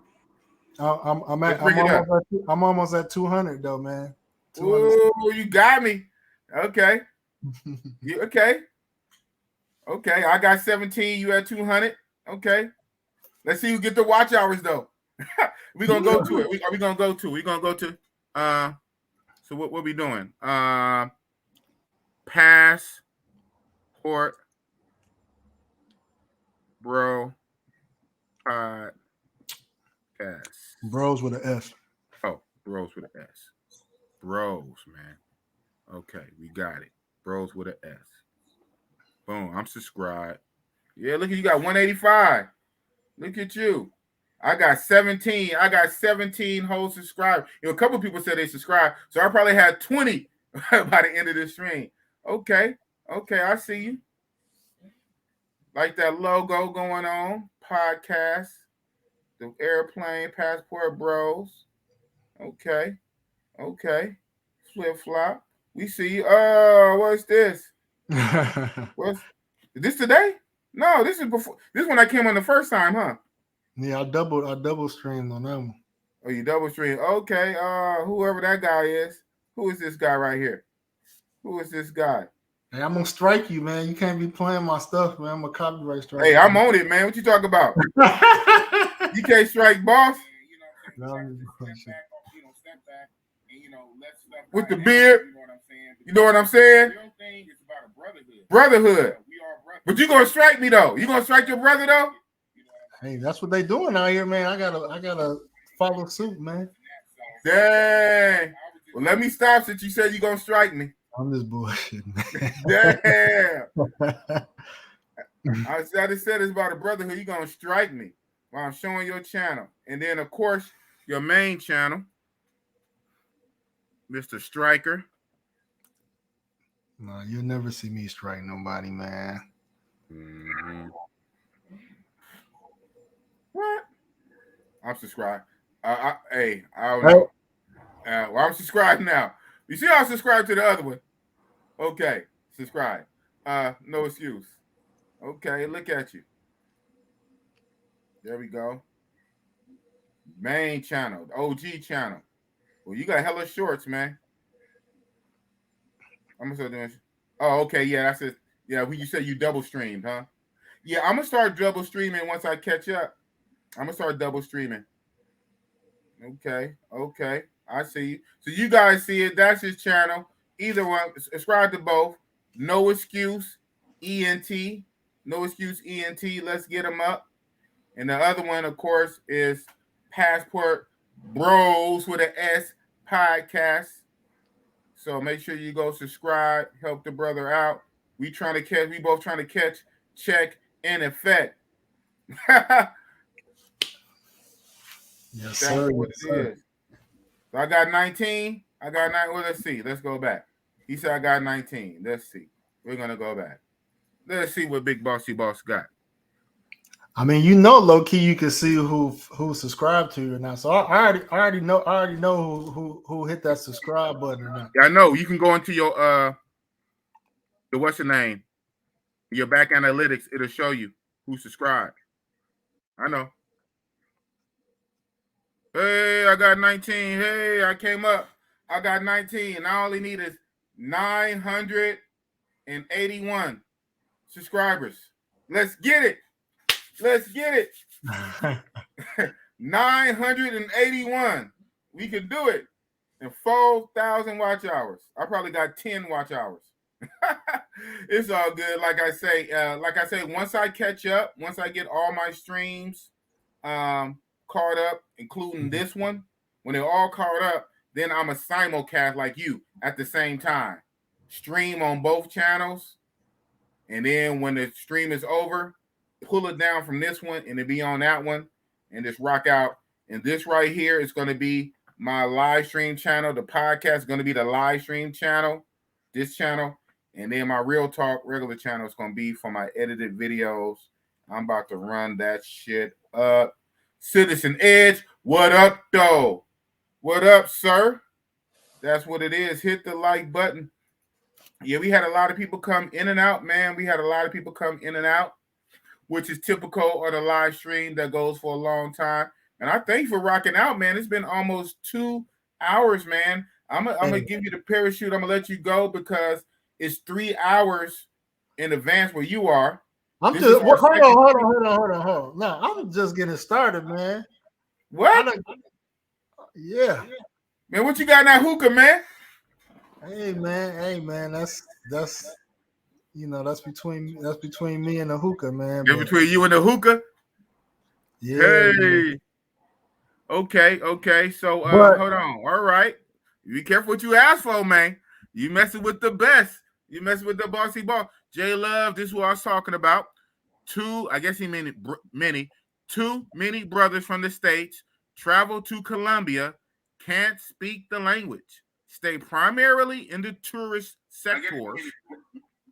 I'm almost at 200 though, man. 200. Ooh, you got me. Okay. Okay. Okay. I got 17. You at 200. Okay. Let's see who get the watch hours though. We're gonna go to it. We're gonna go to so what we doing? Passport Bro Podcast. Bros with an S. Oh, Bros with an S. Bros, man. Okay, we got it. Bros with an S. Boom. I'm subscribed. Yeah, look at you got 185. Look at you. I got 17. I got 17 whole subscribers. You know, a couple of people said they subscribed, so I probably had 20 by the end of the stream. Okay. Okay, I see you. Like that logo going on. Podcast. The airplane, Passport Bros. Okay. Okay. Flip flop. We see you. What's this? What's this today? No, this is before. This one I came on the first time, huh? Yeah, I double streamed on them. Oh, you double stream. Okay. Whoever that guy is. Who is this guy right here? Who is this guy? Hey, I'm gonna strike you, man. You can't be playing my stuff, man. I'm a copyright strike. Hey, I'm on it, man. What you talking about? You can't strike, boss. With the beard. You know what I'm saying? Brotherhood. But you gonna strike me though. You gonna strike your brother though? Hey, that's what they doing out here, man. I gotta follow suit, man. Dang. Well, let me stop since you said you're gonna strike me. I'm just bullshit, man. Damn. I just said it's about a brotherhood. You're gonna strike me while I'm showing your channel. And then of course your main channel, Mr. Striker. No, you'll never see me strike nobody, man. Mm-hmm. What? I'm subscribed. I don't know. Well, I'm subscribed now. You see, I'll subscribe to the other one. Okay, subscribe. No excuse. Okay, look at you. There we go. Main channel, OG channel. Well, you got hella shorts, man. I'm gonna start doing. Oh, okay, yeah, that's it. Yeah, when you said you double streamed, huh? Yeah, I'm gonna start double streaming once I catch up. I'm gonna start double streaming. Okay, okay, I see you. So you guys see it. That's his channel. Either one, subscribe to both. No excuse, ENT. No excuse, ENT. Let's get them up. And the other one, of course, is Passport Bros with an S podcast. So make sure you go subscribe, help the brother out. We both trying to catch, check, and effect. Yes, That's sir. what it is. So I got 19. I got 9. Well, let's see. Let's go back. He said I got 19. Let's see. We're gonna go back. Let's see what Big Bossy Boss got. I mean, you know, low key, you can see who subscribed to you now. So I already know who hit that subscribe button or not. Yeah, I know. You can go into your what's the name? Your back analytics. It'll show you who subscribed. I know. Hey, I got 19. Hey, I came up. I got 19. I only need is 981 subscribers. Let's get it. Let's get it. 981. We can do it. And 4,000 watch hours. I probably got 10 watch hours. It's all good. Like I say, once I catch up, once I get all my streams caught up, including this one, when they're all caught up, then I'm a simulcast like you at the same time. Stream on both channels, and then when the stream is over, pull it down from this one and it be on that one, and just rock out. And this right here is going to be my live stream channel. The podcast is going to be the live stream channel, this channel, and then my Real Talk regular channel is going to be for my edited videos. I'm about to run that shit up. Citizen Edge, what up, though? What up, sir? That's what it is. Hit the like button. Yeah, we had a lot of people come in and out, man. We had a lot of people come in and out, which is typical of the live stream that goes for a long time. And I thank you for rocking out, man. It's been almost 2 hours, man. I'm gonna give you the parachute. I'm gonna let you go because it's 3 hours in advance where you are. I'm just hold on. No, I'm just getting started, man. What? Yeah, man. What you got in that hookah, man? Hey, man. That's that's between me and the hookah, man. That's between you and the hookah. Yeah. Hey. Man. Okay. So hold on. All right. Be careful what you ask for, man. You messing with the best. You messing with the bossy ball. J Love, this is what I was talking about. Two many brothers from the States travel to Colombia, can't speak the language, stay primarily in the tourist sectors,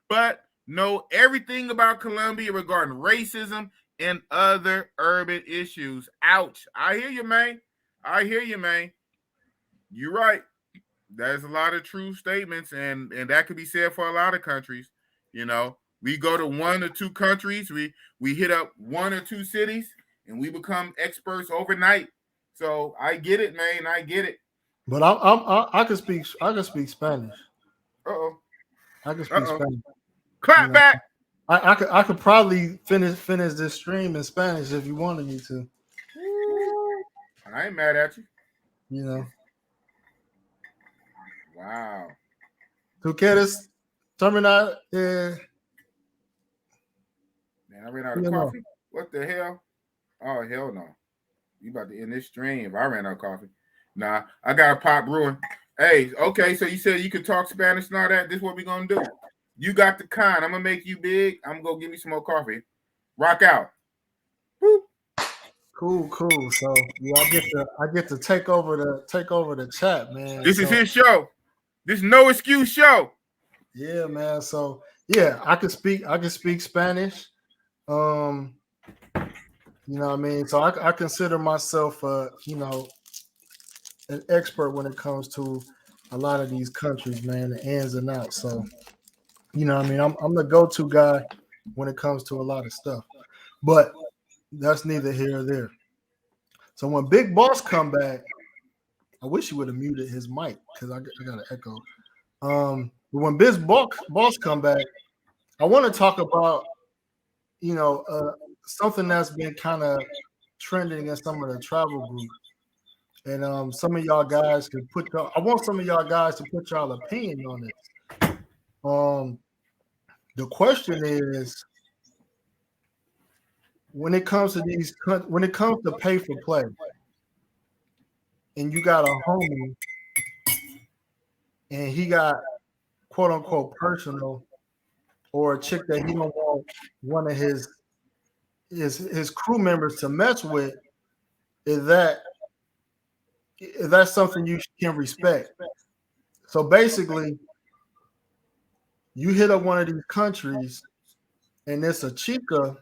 but know everything about Colombia regarding racism and other urban issues. Ouch. I hear you, man. You're right. There's a lot of true statements, and that could be said for a lot of countries. You know, we go to 1 or 2 countries, we hit up 1 or 2 cities, and we become experts overnight. So I get it, man. I get it. But I can speak Spanish. Uh-oh. I can speak Spanish. Clap back. I could probably finish this stream in Spanish if you wanted me to. I ain't mad at you. You know. Wow. ¿Tú quieres terminar? Man, I ran out of coffee. What the hell? Oh, hell no. You about to end this stream if I ran out of coffee. Nah, I got a pot brewing. Hey, okay, so you said you could talk Spanish and all that. This is what we're going to do. You got the kind. I'm going to make you big. I'm going to give me some more coffee. Rock out. Woo. Cool. So yeah, I get to take over the chat, man. This is his show. This no excuse show. Yeah, man. So yeah, I can speak Spanish. You know what I mean? So I consider myself an expert when it comes to a lot of these countries, man, the ins and outs. So, you know what I mean? I'm the go-to guy when it comes to a lot of stuff. But that's neither here or there. So when Big Boss come back, I wish he would have muted his mic because I got an echo. But when Big Boss come back, I want to talk about, something that's been kind of trending in some of the travel groups. And some of y'all guys can I want some of y'all guys to put y'all opinion on this. The question is, when it comes to pay for play, and you got a homie, and he got quote unquote personal, or a chick that he don't want one of his crew members to mess with, is that something you can respect? So basically, you hit up one of these countries, and it's a chica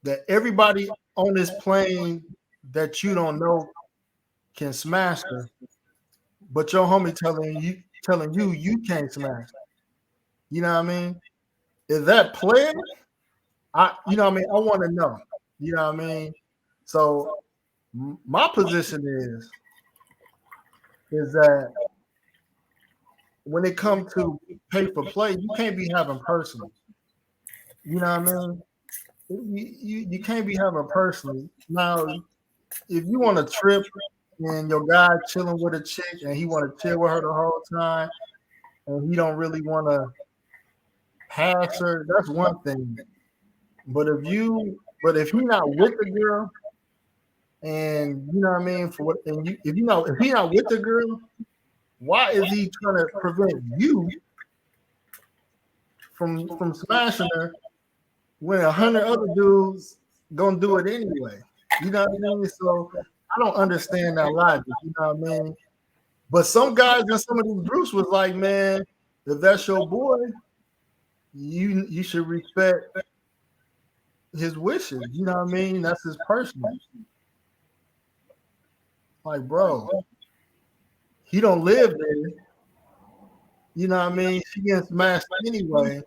that everybody on this plane that you don't know can smash her, but your homie telling you can't smash her. You know what I mean? Is that play? I want to know. You know what I mean? So my position is that when it comes to pay for play, you can't be having personal. You know what I mean? You can't be having personal. Now, if you want to trip and your guy chilling with a chick and he want to chill with her the whole time, and he don't really want to passer, that's one thing. But if he's not with the girl, and you know what I mean, for what, and you, if he's not with the girl, why is he trying to prevent you from smashing her when 100 other dudes gonna do it anyway? You know what I mean? So I don't understand that logic. You know what I mean? But some guys in some of these groups was like, man, if that's your boy, you should respect his wishes. You know what I mean? That's his personal. Like, bro, he don't live there. You know what I mean? She gets smashed anyway.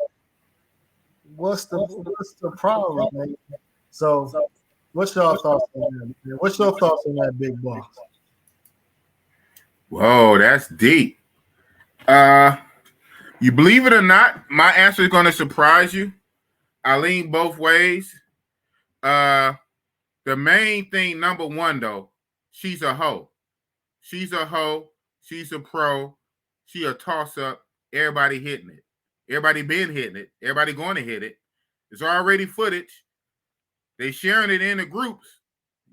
What's the problem, man? So, what's your thoughts on that? Man? What's your thoughts on that, big boss? Whoa, that's deep. You believe it or not, my answer is going to surprise you. I lean both ways. The main thing, number one, though, she's a hoe. She's a hoe. She's a pro. She a toss-up. Everybody hitting it. Everybody been hitting it. Everybody going to hit it. There's already footage. They sharing it in the groups,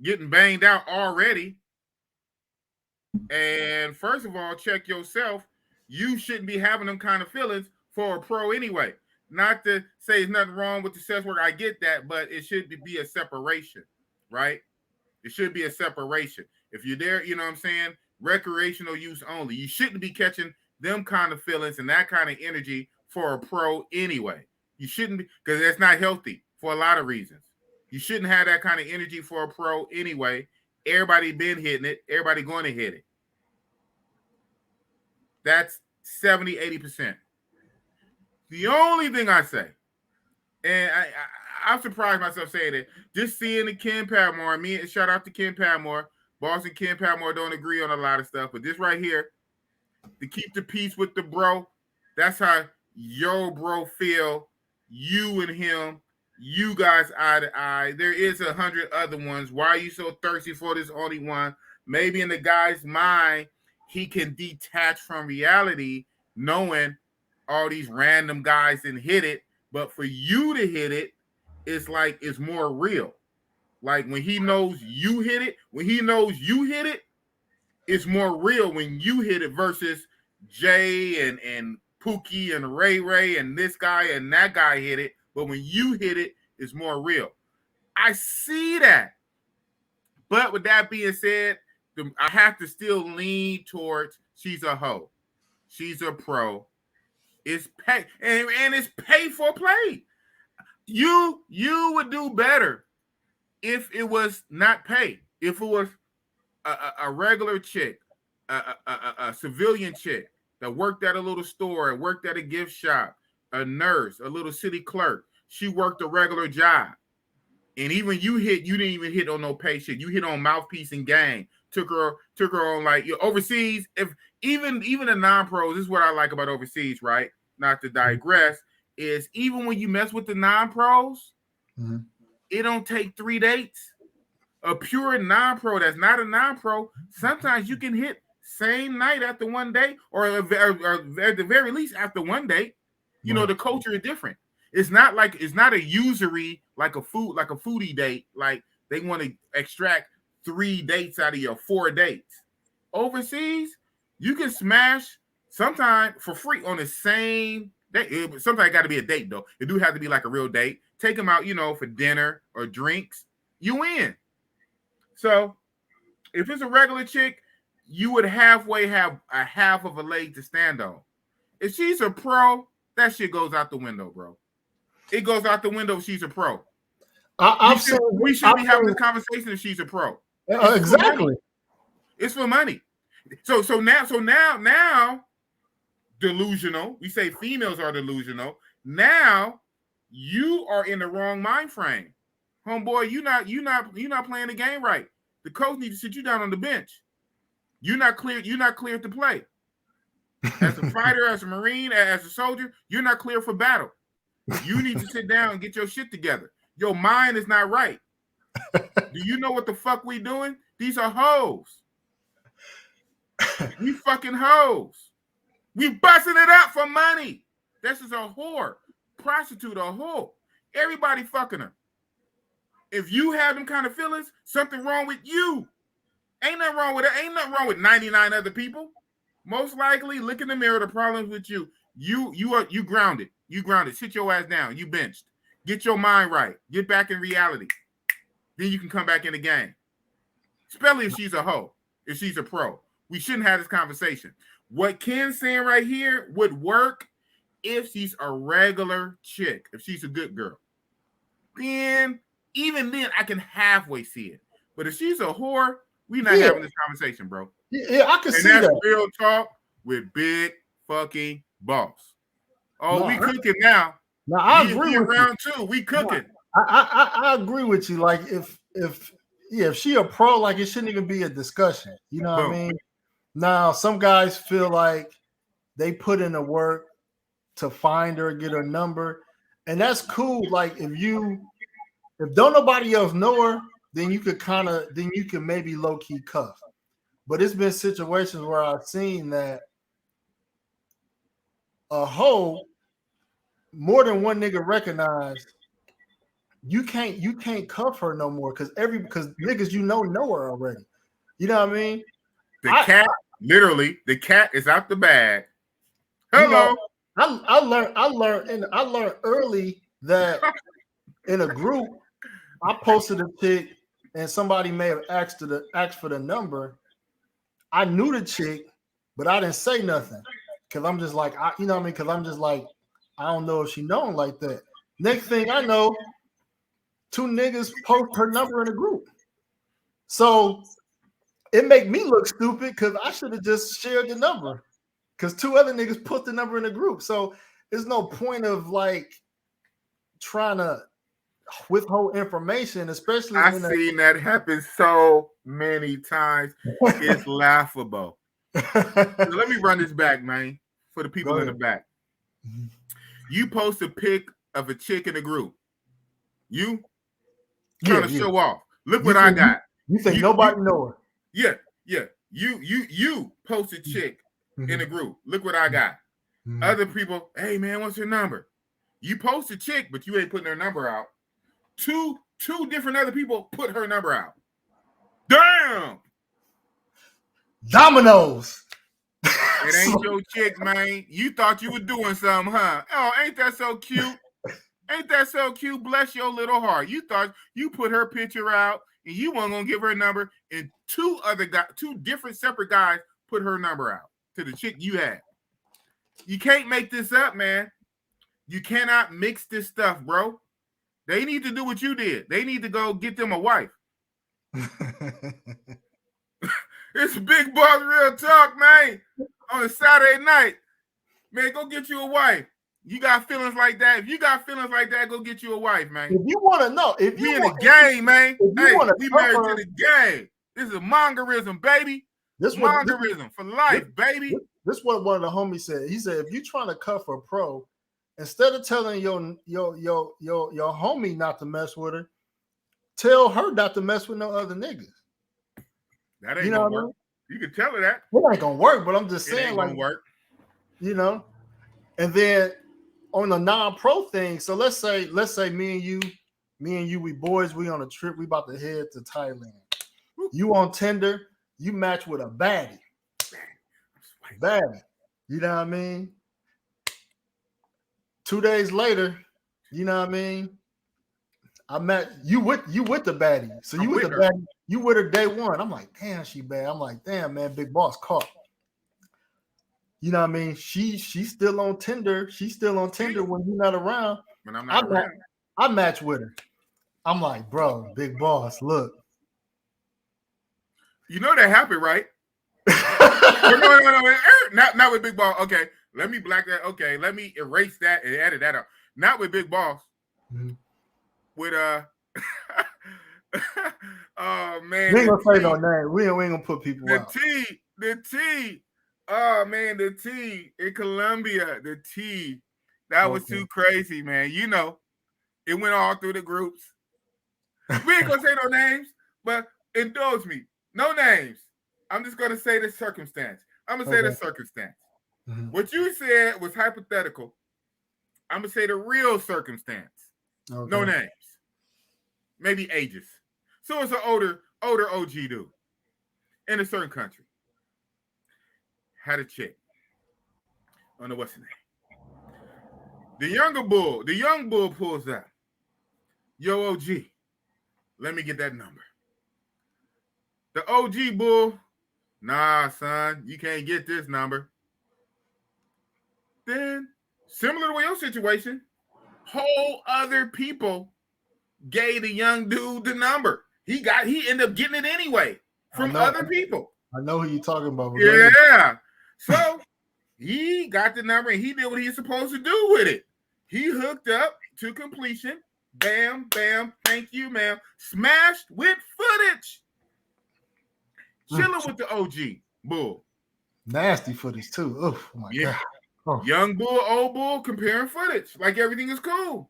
getting banged out already. And first of all, check yourself. You shouldn't be having them kind of feelings for a pro anyway. Not to say there's nothing wrong with the sex work. I get that, but it should be a separation, right? It should be a separation. If you're there, you know what I'm saying? Recreational use only. You shouldn't be catching them kind of feelings and that kind of energy for a pro anyway. You shouldn't be, because that's not healthy for a lot of reasons. You shouldn't have that kind of energy for a pro anyway. Everybody been hitting it. Everybody going to hit it. That's 70, 80%. The only thing I say, and I'm surprised myself saying it, just seeing the Ken Padmore, shout out to Ken Padmore. Boss and Ken Padmore don't agree on a lot of stuff, but this right here, to keep the peace with the bro, that's how your bro feel, you and him, you guys eye to eye. There is 100 other ones. Why are you so thirsty for this only one? Maybe in the guy's mind, he can detach from reality, knowing all these random guys didn't hit it, but for you to hit it, it's like it's more real. Like when he knows you hit it, it's more real when you hit it versus Jay and Pookie and Ray and this guy and that guy hit it. But when you hit it, it's more real. I see that. But with that being said, I have to still lean towards she's a hoe. She's a pro. It's pay and it's pay for play. You would do better if it was not pay. If it was a regular chick, a civilian chick that worked at a little store and worked at a gift shop, a nurse, a little city clerk. She worked a regular job. And even you didn't even hit on no pay shit. You hit on mouthpiece and gang. Took her on like overseas. If even the non-pros, this is what I like about overseas, right? Not to digress, is even when you mess with the non-pros, it don't take 3 dates. A pure non-pro that's not a non-pro, sometimes you can hit same night after one day, or at the very least after one day. You know, the culture is different. It's not a usury like a foodie date. Like they want to extract 3 dates out of your 4 dates. Overseas, you can smash sometime for free on the same day. Sometimes it got to be a date though. It do have to be like a real date. Take them out, for dinner or drinks. You win. So if it's a regular chick, you would halfway have a half of a leg to stand on. If she's a pro, that shit goes out the window, bro. It goes out the window if she's a pro. We should be having this conversation if she's a pro. Exactly. It's for money. So now delusional. We say females are delusional. Now you are in the wrong mind frame. Homeboy, you're not playing the game right. The coach needs to sit you down on the bench. You're not clear to play. As a fighter, as a Marine, as a soldier, you're not clear for battle. You need to sit down and get your shit together. Your mind is not right. Do you know what the fuck we doing? These are hoes. We fucking hoes. We busting it up for money. This is a whore. prostitute or a whore. Everybody fucking her. If you have them kind of feelings, something wrong with you. Ain't nothing wrong with it. Ain't nothing wrong with 99 other people. Most likely, look in the mirror. The problem's with you. You grounded. You grounded. Sit your ass down. You benched. Get your mind right. Get back in reality. Then you can come back in the game. Especially if she's a hoe. If she's a pro. We shouldn't have this conversation. What Ken's saying right here would work if she's a regular chick. If she's a good girl. Then, even then, I can halfway see it. But if she's a whore, we not having this conversation, bro. Yeah, I can see that. And that's real talk with Big fucking Boss. Oh, no, we cooking now. Now I agree with round two. We cooking. I agree with you. Like if she a pro, like it shouldn't even be a discussion. You know what I mean? Now some guys feel like they put in the work to find her, get her number, and that's cool. Like if don't nobody else know her, then you could maybe low key cuff. But it's been situations where I've seen that a hoe, more than one nigga recognized, you can't cuff her no more because niggas know her already. You know what I mean? The cat is out the bag. Hello. You know, I learned early that in a group, I posted a chick and somebody may have asked for the number. I knew the chick, but I didn't say nothing because I'm just like, you know what I mean? Because I'm just like, I don't know if she known like that. Next thing I know, 2 niggas post her number in a group. So it make me look stupid because I should have just shared the number because 2 other niggas put the number in a group. So there's no point of like trying to withhold information, especially I've seen that happen so many times. It's laughable. So let me run this back, man, for the people in the back. You post a pic of a chick in a group. You trying to show off. Look what I got. You think nobody know her. Yeah. You post a chick in a group. Look what I got. Other people, hey man, what's your number? You post a chick, but you ain't putting her number out. Two different other people put her number out. Damn! Dominoes. It ain't your chick, man. You thought you were doing something, huh? Oh, ain't that so cute? Ain't that so cute? Bless your little heart. You thought you put her picture out and you weren't gonna give her a number, and 2 different separate guys put her number out to the chick you had. You can't make this up, man. You cannot mix this stuff, bro. They need to do what you did. They need to go get them a wife. It's Big Boss Real Talk, man. On a Saturday night. Man, go get you a wife. You got feelings like that. If you got feelings like that, go get you a wife, man. If you want to know, if you in the game, man. Hey, we married to the game. This is mongerism, baby. This mongerism for life, baby. This is what one of the homies said. He said, if you're trying to cuff a pro, instead of telling your homie not to mess with her, tell her not to mess with no other niggas. That ain't gonna work. You can tell her that. It ain't gonna work, but I'm just saying, it ain't gonna work. You know. And then on the non-pro thing, so let's say me and you, we boys, we on a trip, we about to head to Thailand. You on Tinder, you match with a baddie. You know what I mean? 2 days later, you know what I mean? I met you with the baddie. So you with the baddie, you with her day one. I'm like, damn, she bad. I'm like, damn, man, Big Boss caught. You know what I mean? She's still on Tinder. She's still on Tinder when you're not around. When I'm not around. I match with her. I'm like, bro, Big Boss, look. You know that happened, right? No, not with Big Boss. Okay, let me black that. Okay, let me erase that and edit that out. Not with Big Boss. Mm-hmm. With oh man, we ain't gonna say no name. We ain't gonna put people out. The T. Oh man, the T in Colombia. The T. That was too crazy, man. You know, it went all through the groups. We ain't gonna say no names, but indulge me. No names. I'm just gonna say the circumstance. I'm gonna say the circumstance. Mm-hmm. What you said was hypothetical. I'm gonna say the real circumstance. Okay. No names, maybe ages. So it's an older OG dude in a certain country. Had a chick. I don't know what's his name. The young bull pulls out. Yo, OG, let me get that number. The OG bull, nah, son, you can't get this number. Then, similar to your situation, whole other people gave the young dude the number. He ended up getting it anyway from other people. I know who you're talking about. Yeah. So he got the number and he did what he's supposed to do with it. He hooked up to completion. Bam, bam, thank you, ma'am. Smashed with footage. Chilling with the OG bull. Nasty footage too. Oh my God. Oh. Young bull, old bull, comparing footage. Like everything is cool.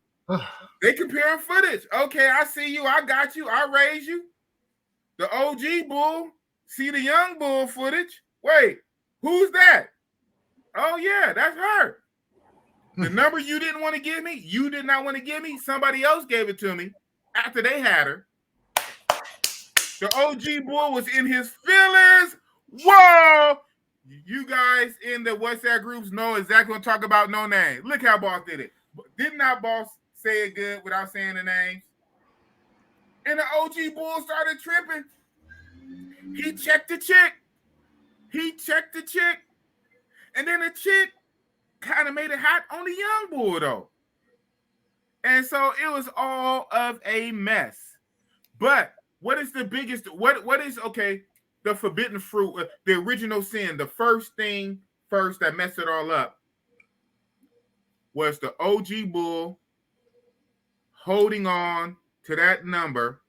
They comparing footage. Okay, I see you. I got you. I raised you. The OG bull see the young bull footage. Wait, who's that? Oh, yeah, that's her. The number you didn't want to give me, you did not want to give me, somebody else gave it to me after they had her. The OG bull was in his feelings. Whoa! You guys in the WhatsApp groups know exactly what I'm talking about. No name. Look how Boss did it. Did not Boss say it good without saying the names? And the OG bull started tripping. He checked the chick. And then the chick kind of made it hot on the young bull, though. And so it was all of a mess. But what is the biggest, what is, okay, the forbidden fruit, the original sin, the first thing that messed it all up was the OG bull holding on to that number,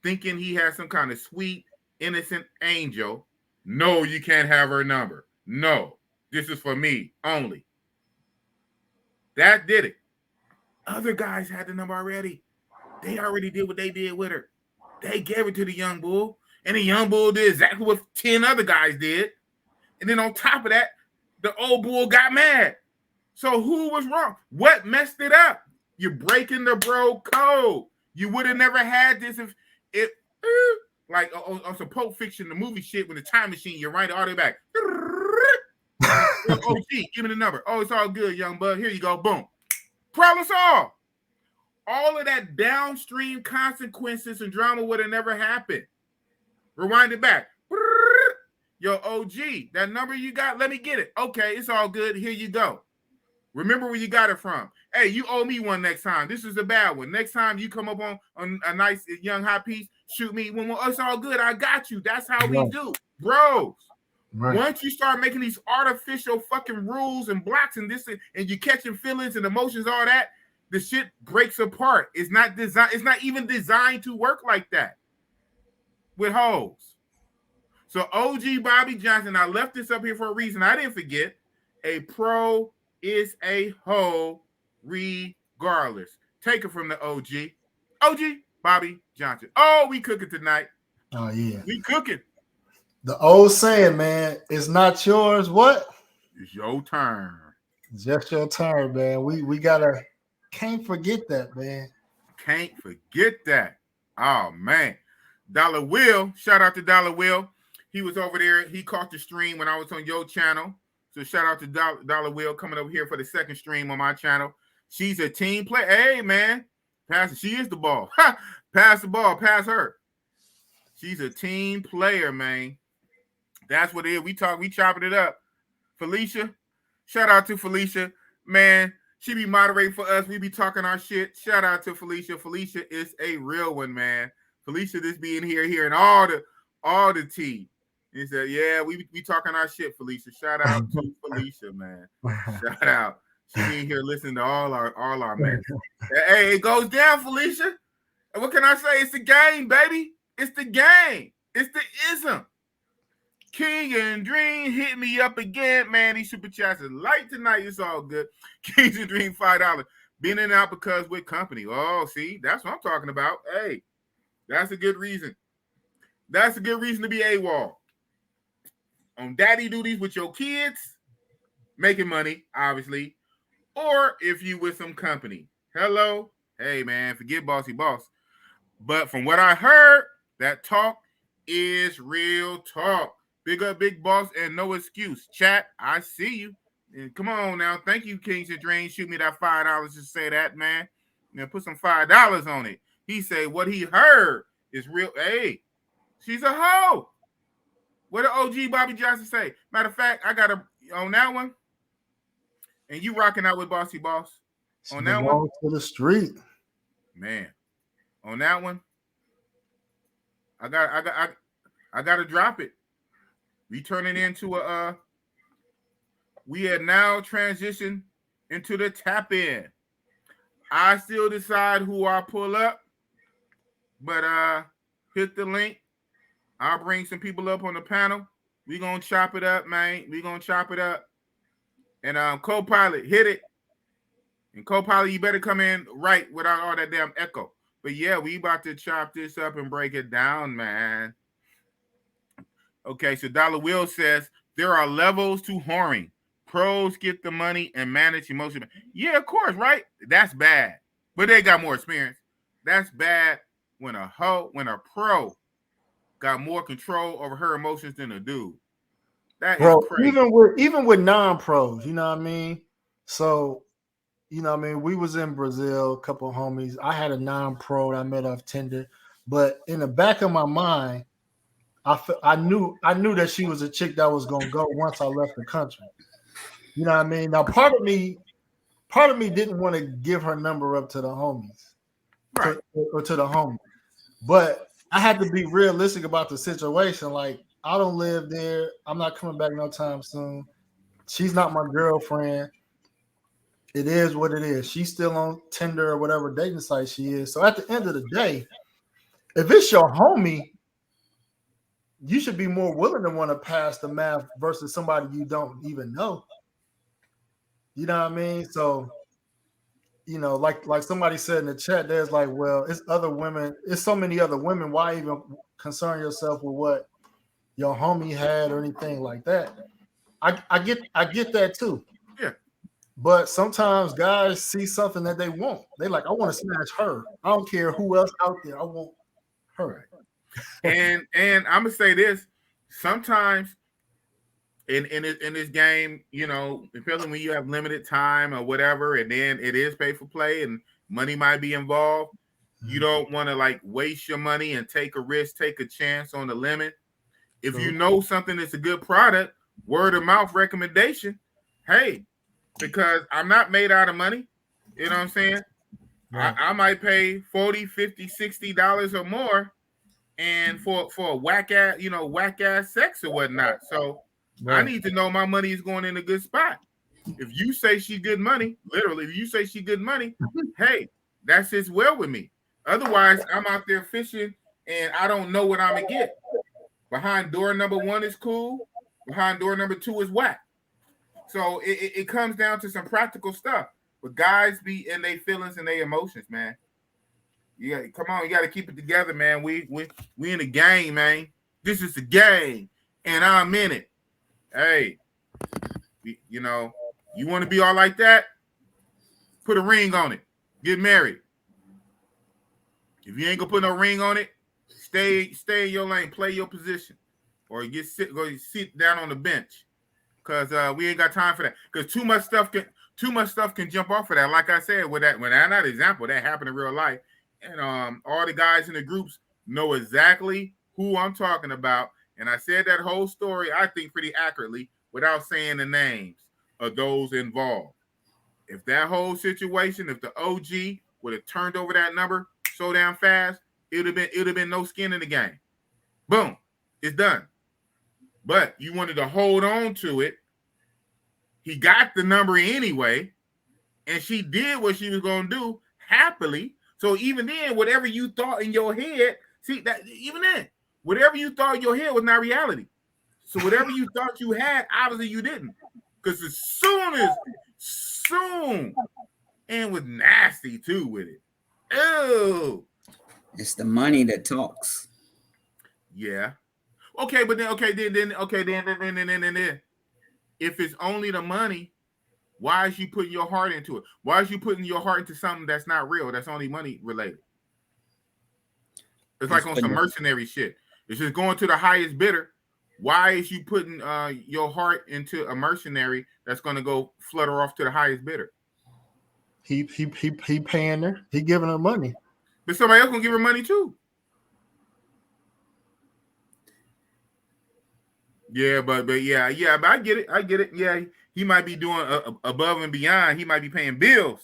thinking he had some kind of sweet, innocent angel. No, you can't have her number. No, this is for me only. That did it. Other guys had the number already. They already did what they did with her. They gave it to the young bull, and the young bull did exactly what 10 other guys did. And then on top of that, the old bull got mad. So who was wrong? What messed it up? You're breaking the bro code. You would have never had this if it, like on some Pulp Fiction, the movie shit, with the time machine, you write the audio back. OG, give me the number. Oh, it's all good, young bud. Here you go. Boom. Problem solved. All of that downstream consequences and drama would have never happened. Rewind it back. Yo, OG, that number you got, let me get it. Okay, it's all good. Here you go. Remember where you got it from. Hey, you owe me one next time. This is a bad one. Next time you come up on a nice young hot piece, shoot me one more. Oh, it's all good. I got you. That's how we do. Bros. Right. Once you start making these artificial fucking rules and blocks and this, and you catching feelings and emotions, all that, the shit breaks apart. It's not designed. It's not even designed to work like that with hoes. So OG Bobby Johnson, I left this up here for a reason. I didn't forget. A pro is a hoe regardless. Take it from the OG. OG Bobby Johnson. Oh, we cooking tonight. Oh, yeah. We cooking. The old saying, man, it's not yours. What? It's your turn. It's just your turn, man. We can't forget that, man. Can't forget that. Oh, man. Dollar Will, shout out to Dollar Will. He was over there. He caught the stream when I was on your channel. So shout out to Dollar Will coming over here for the second stream on my channel. She's a team player. Hey, man. She is the ball. Pass the ball. Pass her. She's a team player, man. That's what it is. We chopping it up. Felicia, shout out to Felicia. Man, she be moderating for us. We be talking our shit. Shout out to Felicia. Felicia is a real one, man. Felicia just being here and all the tea. He said, yeah, we talking our shit, Felicia. Shout out to Felicia, man. Shout out. She being here listening to all our men. Hey, it goes down, Felicia. And what can I say? It's the game, baby. It's the game. It's the ism. King and Dream hit me up again, man. These super chats are light tonight. It's all good. Kings and Dream, $5. Been in and out because with company. Oh, see, that's what I'm talking about. Hey, that's a good reason. That's a good reason to be AWOL. On daddy duties with your kids, making money, obviously, or if you with some company. Hello, hey man, forget bossy boss. But from what I heard, that talk is real talk. Big up, big boss, and no excuse. Chat, I see you. And come on now, thank you, Kings and Dreams. Shoot me that $5 to say that, man. Put some $5 on it. He say what he heard is real. Hey, she's a hoe. What did OG Bobby Johnson say? Matter of fact, I got a on that one. And you rocking out with Bossy Boss on that one to the street, man. On that one, I got to drop it. We turn it into a. We have now transitioned into the tap in. I still decide who I pull up, but hit the link. I'll bring some people up on the panel. We gonna chop it up, man. We gonna chop it up. And co-pilot, hit it. And co-pilot, you better come in right without all that damn echo. But yeah, we about to chop this up and break it down, man. Okay, so Dollar Will says there are levels to whoring. Pros get the money and manage emotion. Yeah, of course, right? That's bad. But they got more experience. That's bad when a pro got more control over her emotions than a dude. That is crazy. Even with non-pros, you know what I mean? So, you know what I mean? We was in Brazil, a couple of homies. I had a non-pro that I met off Tinder, but in the back of my mind, I knew that she was a chick that was gonna go once I left the country. You know what I mean? Now, part of me didn't want to give her number up to the homies, right? To the homies, but I had to be realistic about the situation. Like, I don't live there. I'm not coming back no time soon. She's not my girlfriend. It is what it is. She's still on Tinder or whatever dating site she is. So at the end of the day, if it's your homie, you should be more willing to want to pass the math versus somebody you don't even know. You know what I mean? So, you know, like somebody said in the chat, there's like, well, it's other women. It's so many other women. Why even concern yourself with what your homie had or anything like that? I get that too. Yeah. But sometimes guys see something that they want. They like, I want to smash her. I don't care who else out there. I want her. and I'm gonna say this. Sometimes in this game, you know, especially when you have limited time or whatever, and then it is pay for play and money might be involved, you don't want to like waste your money and take a risk, take a chance on the limit. If you know something that's a good product, word of mouth recommendation, hey, because I'm not made out of money, you know what I'm saying? Right. I might pay $40, $50, $60 or more, and for a whack ass sex or whatnot. So right. I need to know my money is going in a good spot. If you say she good money, literally, if you say she good money, hey, that's just well with me. Otherwise, I'm out there fishing and I don't know what I'm gonna get. Behind door number 1 is cool. Behind door number 2 is whack. So it comes down to some practical stuff. But guys be in their feelings and their emotions, man. Come on, you got to keep it together, man. We in the game, man. This is the game, and I'm in it. Hey, you know, you want to be all like that? Put a ring on it. Get married. If you ain't gonna put no ring on it, stay in your lane, play your position, or go sit down on the bench, because we ain't got time for that. Because too much stuff can jump off of that. Like I said, with that example, that happened in real life. And all the guys in the groups know exactly who I'm talking about. And I said that whole story, I think, pretty accurately without saying the names of those involved. If that whole situation, if the OG would have turned over that number so damn fast, it would have been no skin in the game. Boom, it's done. But you wanted to hold on to it. He got the number anyway, and she did what she was going to do happily. So even then, whatever you thought in your head, whatever you thought in your head was not reality. So whatever you thought you had, obviously you didn't. Because as soon, and was nasty too with it. Oh, it's the money that talks. Yeah. Then. If it's only the money, Why is you putting your heart into it? Why is you putting your heart into something that's not real? That's only money related. It's like on some mercenary shit. It's just going to the highest bidder. Why is you putting your heart into a mercenary that's going to go flutter off to the highest bidder? He paying her. He giving her money. But somebody else gonna give her money too. Yeah, but yeah, but I get it. Yeah, he might be doing above and beyond. He might be paying bills.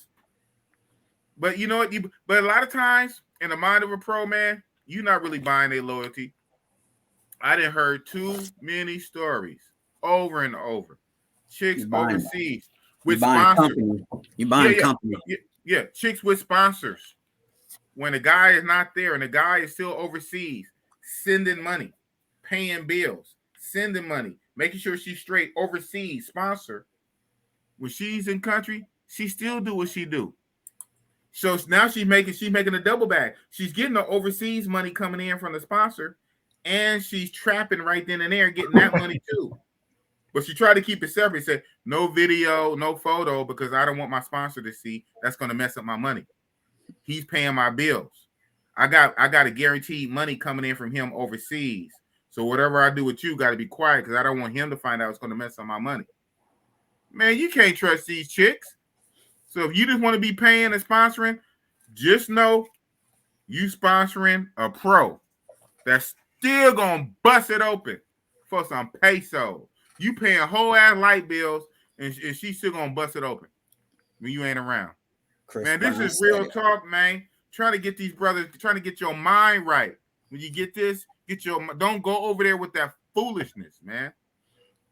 But you know what? But a lot of times, in the mind of a pro, man, you're not really buying their loyalty. I done heard too many stories over and over. Chicks overseas with sponsors. You buying company. Yeah, chicks with sponsors. When a guy is not there and the guy is still overseas, sending money, paying bills, sending money, making sure she's straight overseas, sponsor. When she's in country, she still do what she do. So now she's making a double bag. She's getting the overseas money coming in from the sponsor, and she's trapping right then and there, getting that money too. But she tried to keep it separate. Said no video, no photo, because I don't want my sponsor to see. That's going to mess up my money. He's paying my bills. I got a guaranteed money coming in from him overseas. So whatever I do with you, got to be quiet because I don't want him to find out it's going to mess up my money. Man, you can't trust these chicks. So if you just want to be paying and sponsoring, just know you sponsoring a pro that's still going to bust it open for some pesos. You paying whole ass light bills and she's still going to bust it open when you ain't around. Man, this is real talk, man. Trying to get these brothers, trying to get your mind right. When you get this, don't go over there with that foolishness, man.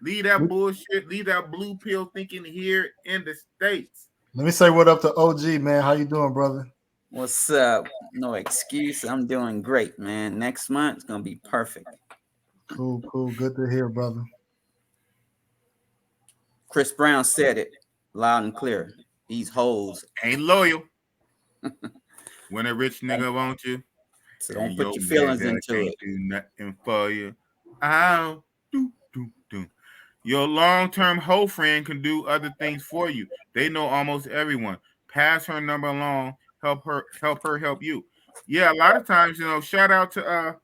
Leave that bullshit, leave that blue pill thinking here in the States. Let me say what up to OG, man. How you doing, brother? What's up? No excuse. I'm doing great, man. Next month it's gonna be perfect. Cool. Good to hear, brother. Chris Brown said it loud and clear. These hoes ain't loyal. When a rich nigga wants you, so don't put your feelings into it. Do nothing for you. Ow, do. Your long-term hoe friend can do other things for you. They know almost everyone. Pass her number along. Help her help you. Yeah, a lot of times, shout out to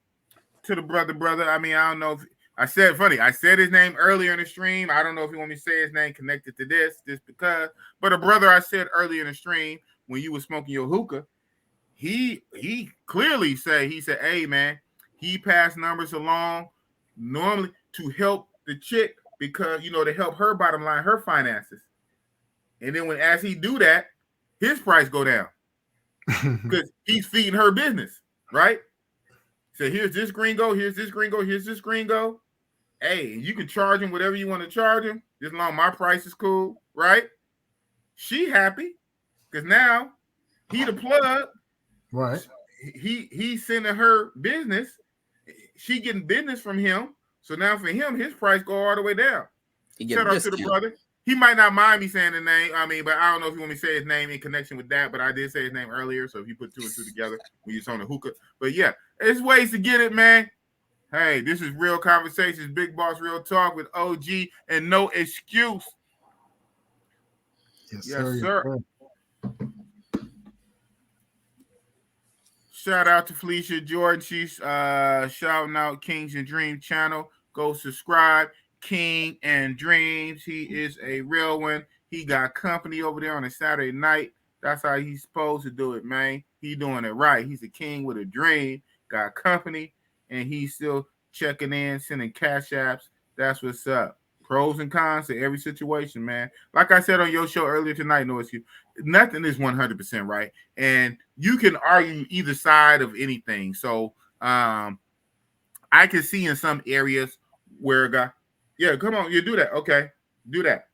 the brother. I mean, I don't know if I said his name earlier in the stream. I don't know if you want me to say his name connected to this because, but a brother I said earlier in the stream when you were smoking your hookah, he clearly said, hey man, he passed numbers along normally to help the chick because to help her bottom line, her finances. And then as he do that, his price go down because he's feeding her business, right? So here's this gringo, here's this gringo. Hey, you can charge him whatever you want to charge him, as long as my price is cool, right? She happy because now he the plug. Right. He's sending her business. She getting business from him. So now for him, his price go all the way down. Shout out to the brother. He might not mind me saying the name. I mean, but I don't know if you want me to say his name in connection with that, but I did say his name earlier. So if you put two and two together, we just on the hookah. But yeah, there's ways to get it, man. Hey, this is Real Conversations, Big Boss Real Talk with OG and no excuse. Yes, sir. Shout out to Felicia Jordan. She's shouting out Kings and Dreams channel. Go subscribe. King and Dreams. He is a real one. He got company over there on a Saturday night. That's how he's supposed to do it, man. He doing it right. He's a king with a dream. Got company, and he's still checking in, sending cash apps. That's what's up. Pros and cons to every situation, man. Like I said on your show earlier tonight, nothing is 100% right, and you can argue either side of anything. So, I can see in some areas where a guy, yeah, come on, you do that. Okay, do that.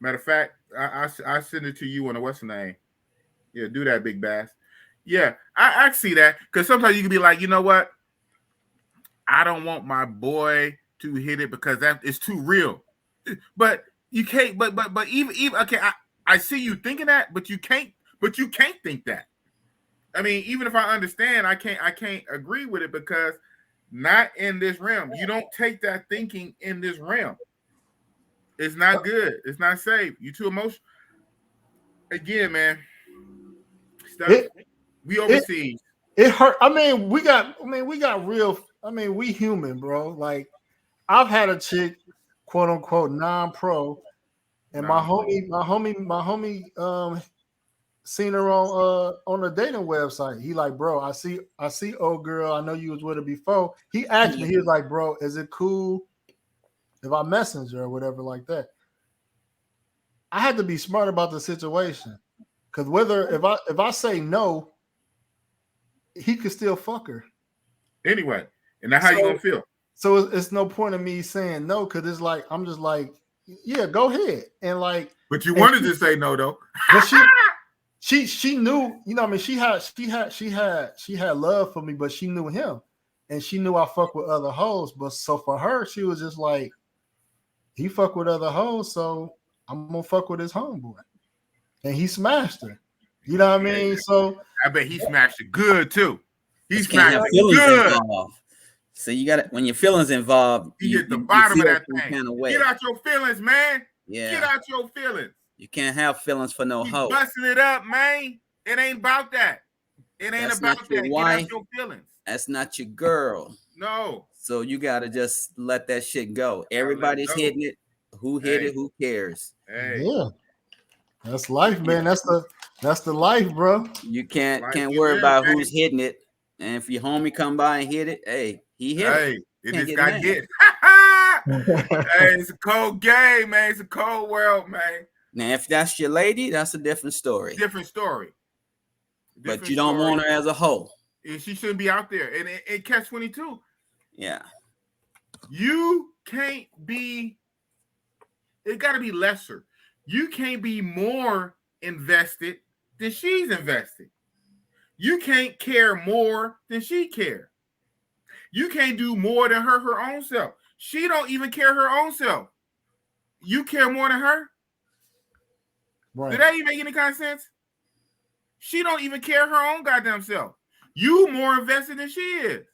Matter of fact, I send it to you on the what's the name? Yeah, do that, Big Bass. Yeah, I see that because sometimes you can be like, you know what? I don't want my boy to hit it because that is too real. But you can't. But even okay, I see you thinking that, but you can't think that. I mean, even if I understand, I can't agree with it because not in this realm. You don't take that thinking in this realm. It's not good. It's not safe. You too emotional. Again, man. Stuff. We overseas. It hurt. I mean, we got real. I mean, we human, bro. Like, I've had a chick, quote unquote, non-pro, and my homie, seen her on a dating website. He like, bro, I see, old girl. I know you was with her before. He asked me, he was like, bro, is it cool if I message her or whatever like that? I had to be smart about the situation, because if I say no, he could still fuck her anyway. And now how you gonna feel? So it's no point in me saying no, because it's like I'm just like, yeah, go ahead, and like. But you wanted to say no though. But she knew, you know. I mean, she had love for me, but she knew him, and she knew I fuck with other hoes. But so for her, she was just like, he fuck with other hoes, so I'm gonna fuck with his homeboy, and he smashed her. You know what I mean? So I bet he smashed it good too. He smashed it good. Involved. So you got it when your feelings involved. You get the bottom of that thing. Kind of way. Get out your feelings, man. Yeah. Get out your feelings. You can't have feelings for no hoe. Busting it up, man. It ain't about that. It ain't about that. Get out your feelings. That's not your girl. No. So you gotta just let that shit go. Everybody's hitting it. Who hit it? Who cares? Hey. Yeah. That's life, man. That's the life, bro. You can't worry about who's hitting it. And if your homie come by and hit it, hey, he hit it. It just got hit. Hey, it's a cold game, man. It's a cold world, man. Now, if that's your lady, that's a different story. But you don't want her as a hoe. And she shouldn't be out there. And catch 22. Yeah. You can't be. It got to be lesser. You can't be more invested than she's invested. You can't care more than she cares. You can't do more than her own self. She don't even care her own self. You care more than her? Right. Did that even make any kind of sense? She don't even care her own goddamn self. You more invested than she is.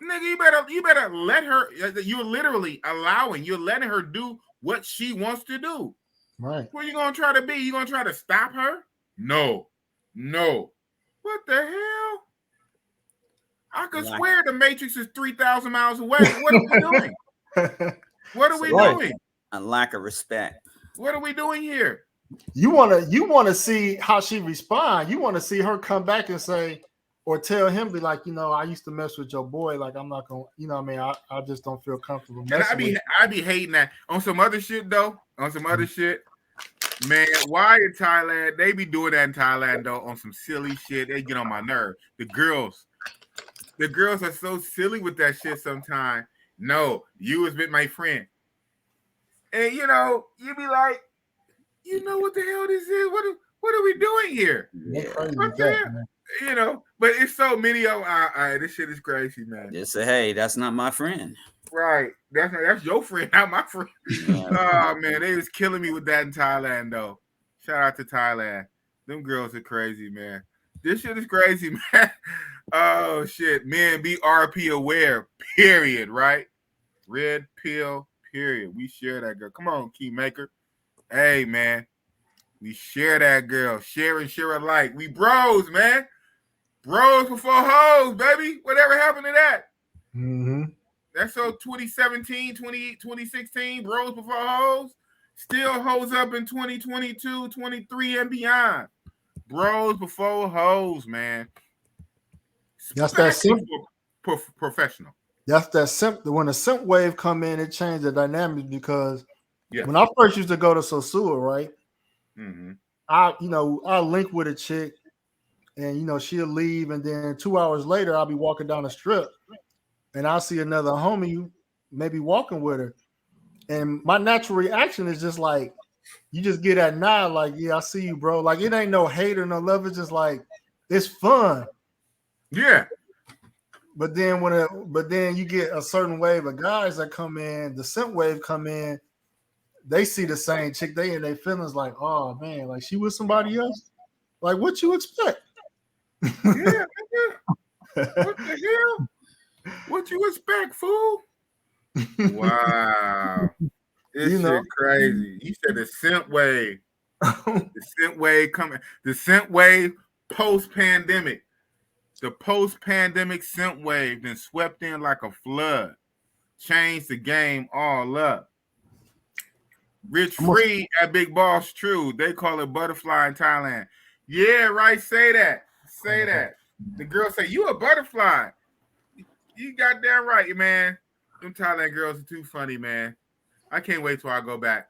Nigga, you better let her. You're literally you're letting her do what she wants to do. Right. What are you gonna try to be? You gonna try to stop her? No. What the hell? I could swear the Matrix is 3,000 miles away. What are we doing? What are we doing? A lack of respect. What are we doing here? You wanna see how she respond. You want to see her come back and say, or tell him, be like, you know, I used to mess with your boy. Like, I'm not gonna, you know what I mean? I just don't feel comfortable. And I be hating that. On some other shit though. On some other shit. Man, why in Thailand? They be doing that in Thailand though, on some silly shit. They get on my nerve. The girls are so silly with that shit sometimes. No, you was with my friend. And you know, you be like, you know what the hell this is? What are we doing here? Yeah. You know, but it's so many of this shit is crazy, man. Just say, hey, that's not my friend. Right. That's your friend, not my friend. Oh man, they was killing me with that in Thailand though. Shout out to Thailand. Them girls are crazy, man. This shit is crazy, man. Oh shit. Men, be RP aware, period, right? Red pill, period. We share that girl. Come on, Keymaker. Hey man. We share that girl. Share and share alike. We bros, man. Bros before hoes, baby. Whatever happened to that? Mm-hmm. That's so 2017, 2016, bros before hoes. Still hoes up in 2022, 23 and beyond. Bros before hoes, man. That's that simple. Professional. That's that simple. When the simp wave come in, it changed the dynamics because when I first used to go to Sosua, right? Mm-hmm. I link with a chick and she'll leave, and then 2 hours later I'll be walking down the strip and I'll see another homie maybe walking with her. And my natural reaction is just like, you just get that nod, like, yeah, I see you, bro. Like, it ain't no hate or no love. It's just like, it's fun. Yeah. But then you get a certain wave of guys that come in, the simp wave come in, they see the same chick, they in their feelings like, oh man, like she with somebody else. Like, what you expect? Yeah. What the hell? What you expect, fool? Wow. This shit crazy. You said the scent wave. The scent wave coming. The scent wave post-pandemic. The post-pandemic scent wave then swept in like a flood. Changed the game all up. Rich Free at Big Boss True. They call it butterfly in Thailand. Yeah, right. Say that. Say that. The girl say, you a butterfly. You goddamn right, man. Them Thailand girls are too funny, man. I can't wait till I go back.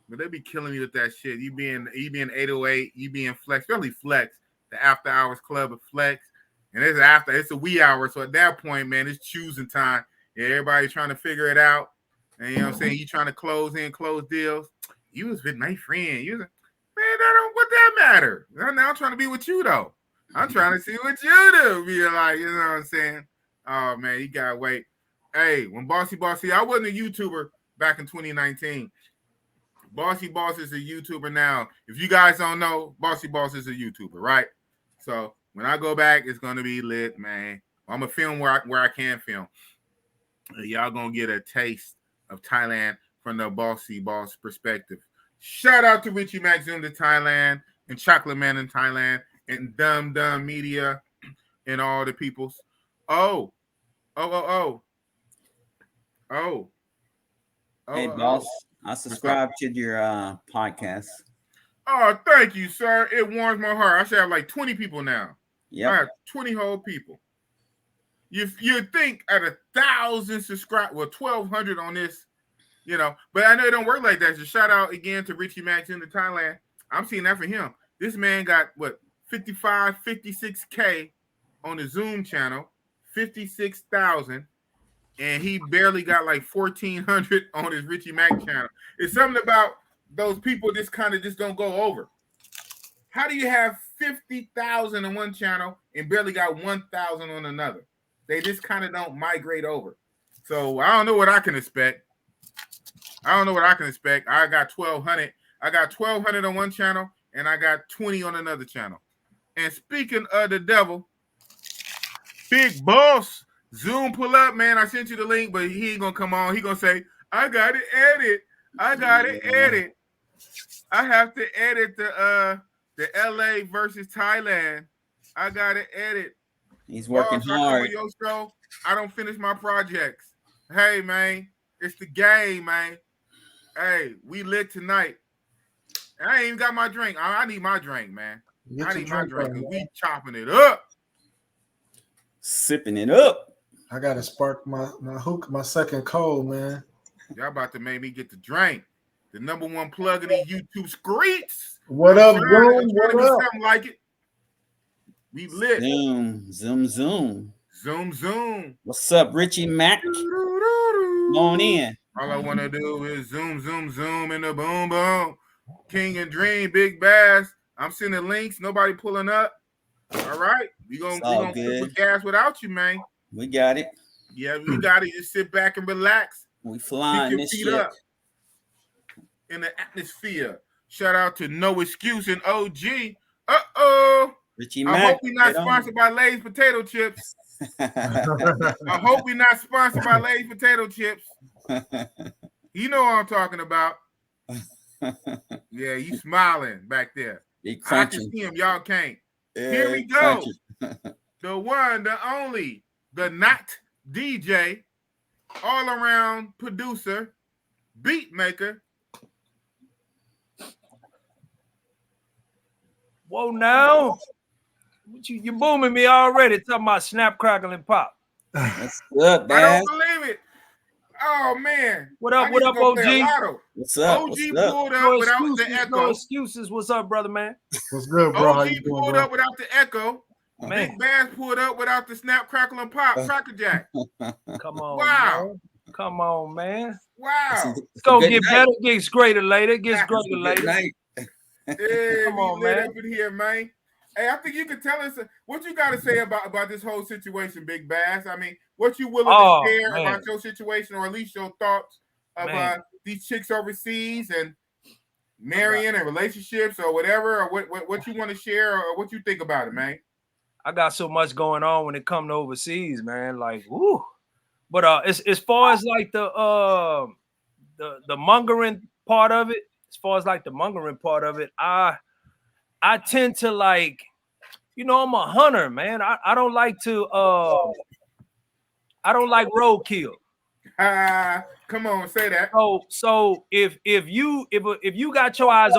But they be killing me with that shit. You being 808, you being Flex, really Flex, the after hours club of Flex. And it's a wee hour. So at that point, man, it's choosing time. Yeah, everybody's trying to figure it out. And you know what I'm saying? You trying to close deals. You was with my friend. You was, man, what that matter? Now I'm trying to be with you though. I'm trying to see what you do. Be like, you know what I'm saying? Oh man, you gotta wait. Hey, when Bossy, I wasn't a YouTuber back in 2019. Bossy Boss is a YouTuber now. If you guys don't know, Bossy Boss is a YouTuber, right? So when I go back, it's gonna be lit, man. I'm gonna film where I can film. Y'all gonna get a taste of Thailand from the Bossy Boss perspective. Shout out to Richie Mac Zoom to Thailand and Chocolate Man in Thailand and Dumb Media and all the peoples. Oh. Hey, boss, I subscribe to your podcast. Oh, thank you, sir. It warms my heart. I should have like 20 people now. Yeah, I have 20 whole people. You think at 1,000 subscribers, well, 1,200 on this, you know, but I know it don't work like that. So shout out again to Richie Max in Thailand. I'm seeing that for him. This man got what 55, 56K on the Zoom channel, 56,000. And he barely got like 1,400 on his Richie Mac channel. It's something about those people just kind of just don't go over. How do you have 50,000 on one channel and barely got 1,000 on another? They just kind of don't migrate over. So I don't know what I can expect. I got 1,200. I got 1,200 on one channel and I got 20 on another channel. And speaking of the devil, Big Boss, Zoom pull up, man. I sent you the link, but he ain't gonna come on. He gonna say, I gotta edit. I have to edit the LA versus Thailand. I gotta edit. He's working hard. Your show, I don't finish my projects. Hey, man, it's the game, man. Hey, we lit tonight. I ain't even got my drink. I need my drink, man. I need my drink. We chopping it up. Sipping it up. I gotta spark my second cold, man. Y'all about to make me get the drink. The number one plug in the YouTube streets. What up, bro? What up? Something like it. We lit. Zoom. What's up, Richie Mac? Come on in. All I want to do is zoom in the boom boom. King and Dream, Big Bass. I'm sending links. Nobody pulling up. All right. We gonna flip with gas without you, man. We got it. Yeah, we got it. Just sit back and relax. We flying this shit up in the atmosphere. Shout out to No Excuse and OG. Richie Mac. I hope we're not sponsored by Lay's potato chips. I hope we're not sponsored by Lay's potato chips. You know what I'm talking about. Yeah, you smiling back there. I can see him. Y'all can't. Yeah, here we go. The one, the only, the not DJ, all around producer, beat maker. Whoa, now you booming me already. Talking about snap, crackle, and pop. What's up, man? I don't believe it. Oh man. What up, OG? What's up? OG pulled up without the echo. No excuses. What's up, brother, man? What's good, bro? OG pulled up without the echo. Man. Big Bass pulled up without the snap, crackle, and pop. Cracker Jack. Come on. Wow. Man. Come on, man. Wow. It's gonna get better. It gets greater later. It gets greater later. Yeah, come on, man. Up in here, man. Hey, I think you can tell us what you got to say about this whole situation, Big Bass. I mean, what you willing to share about your situation, or at least your thoughts of these chicks overseas and marrying and relationships, or whatever, or what you want to share, or what you think about it, man. I got so much going on when it comes to overseas, man. Like, woo. But as far as like the the mongering part of it, as far as like the mongering part of it, I tend to like, you know, I'm a hunter, man. I don't like to I don't like roadkill. Come on, say that. So if you got your eyes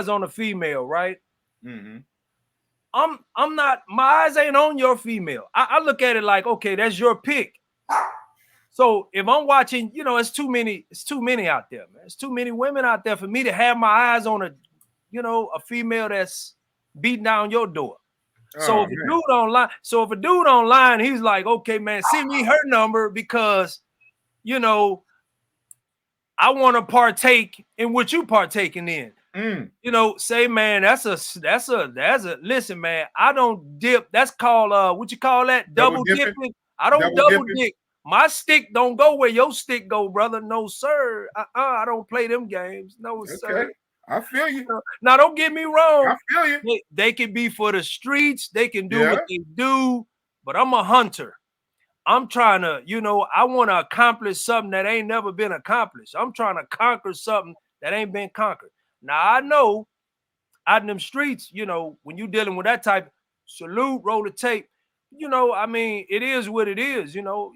on a female, right? Mm-hmm. I'm not, my eyes ain't on your female. I look at it like, okay, that's your pick. So if I'm watching, you know, it's too many out there, man. It's too many women out there for me to have my eyes on a, you know, a female that's beating down your door. So if a dude online, he's like, okay, man, send me her number because, you know, I want to partake in what you partaking in. You know, say, man, that's a listen, man. I don't dip. That's called what you call that? Double dipping. I don't double dip. My stick don't go where your stick go, brother. No, sir. I don't play them games. No, sir. I feel you. Now, don't get me wrong. I feel you. They can be for the streets. They can do what they do. But I'm a hunter. I'm trying to, you know, I want to accomplish something that ain't never been accomplished. I'm trying to conquer something that ain't been conquered. Now, I know out in them streets, you know, when you dealing with that type, salute, roll the tape, you know, I mean, it is what it is, you know,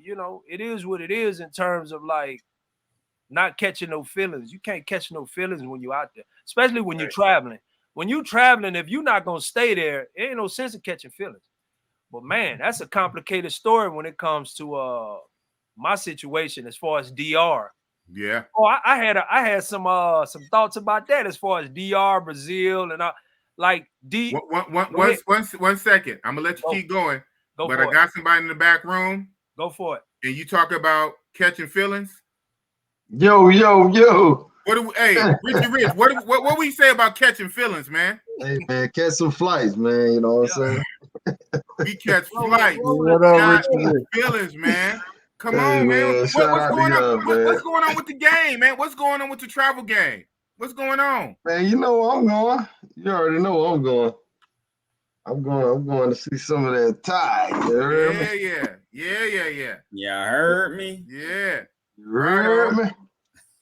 it is what it is in terms of like not catching no feelings. You can't catch no feelings when you're out there, especially when you're traveling. When you're traveling, if you're not going to stay there, it ain't no sense of catching feelings. But man, that's a complicated story when it comes to my situation as far as DR. Yeah. Oh, I had some thoughts about that as far as DR, Brazil, and like D. One second. I'm gonna let you keep going. But I got somebody in the back room. Go for it. And you talk about catching feelings. Yo. Hey, Richie Rich, what we say about catching feelings, man? Hey man, catch some flights, man. You know what I'm saying? We catch flights. What up, Richie? Feelings, man. Come on, man. What's going on? What's going on with the game, man? What's going on with the travel game? What's going on? Man, you know where I'm going. You already know where I'm going. I'm going to see some of that Tide. You heard me? Yeah. Yeah, heard me. Yeah. You heard me?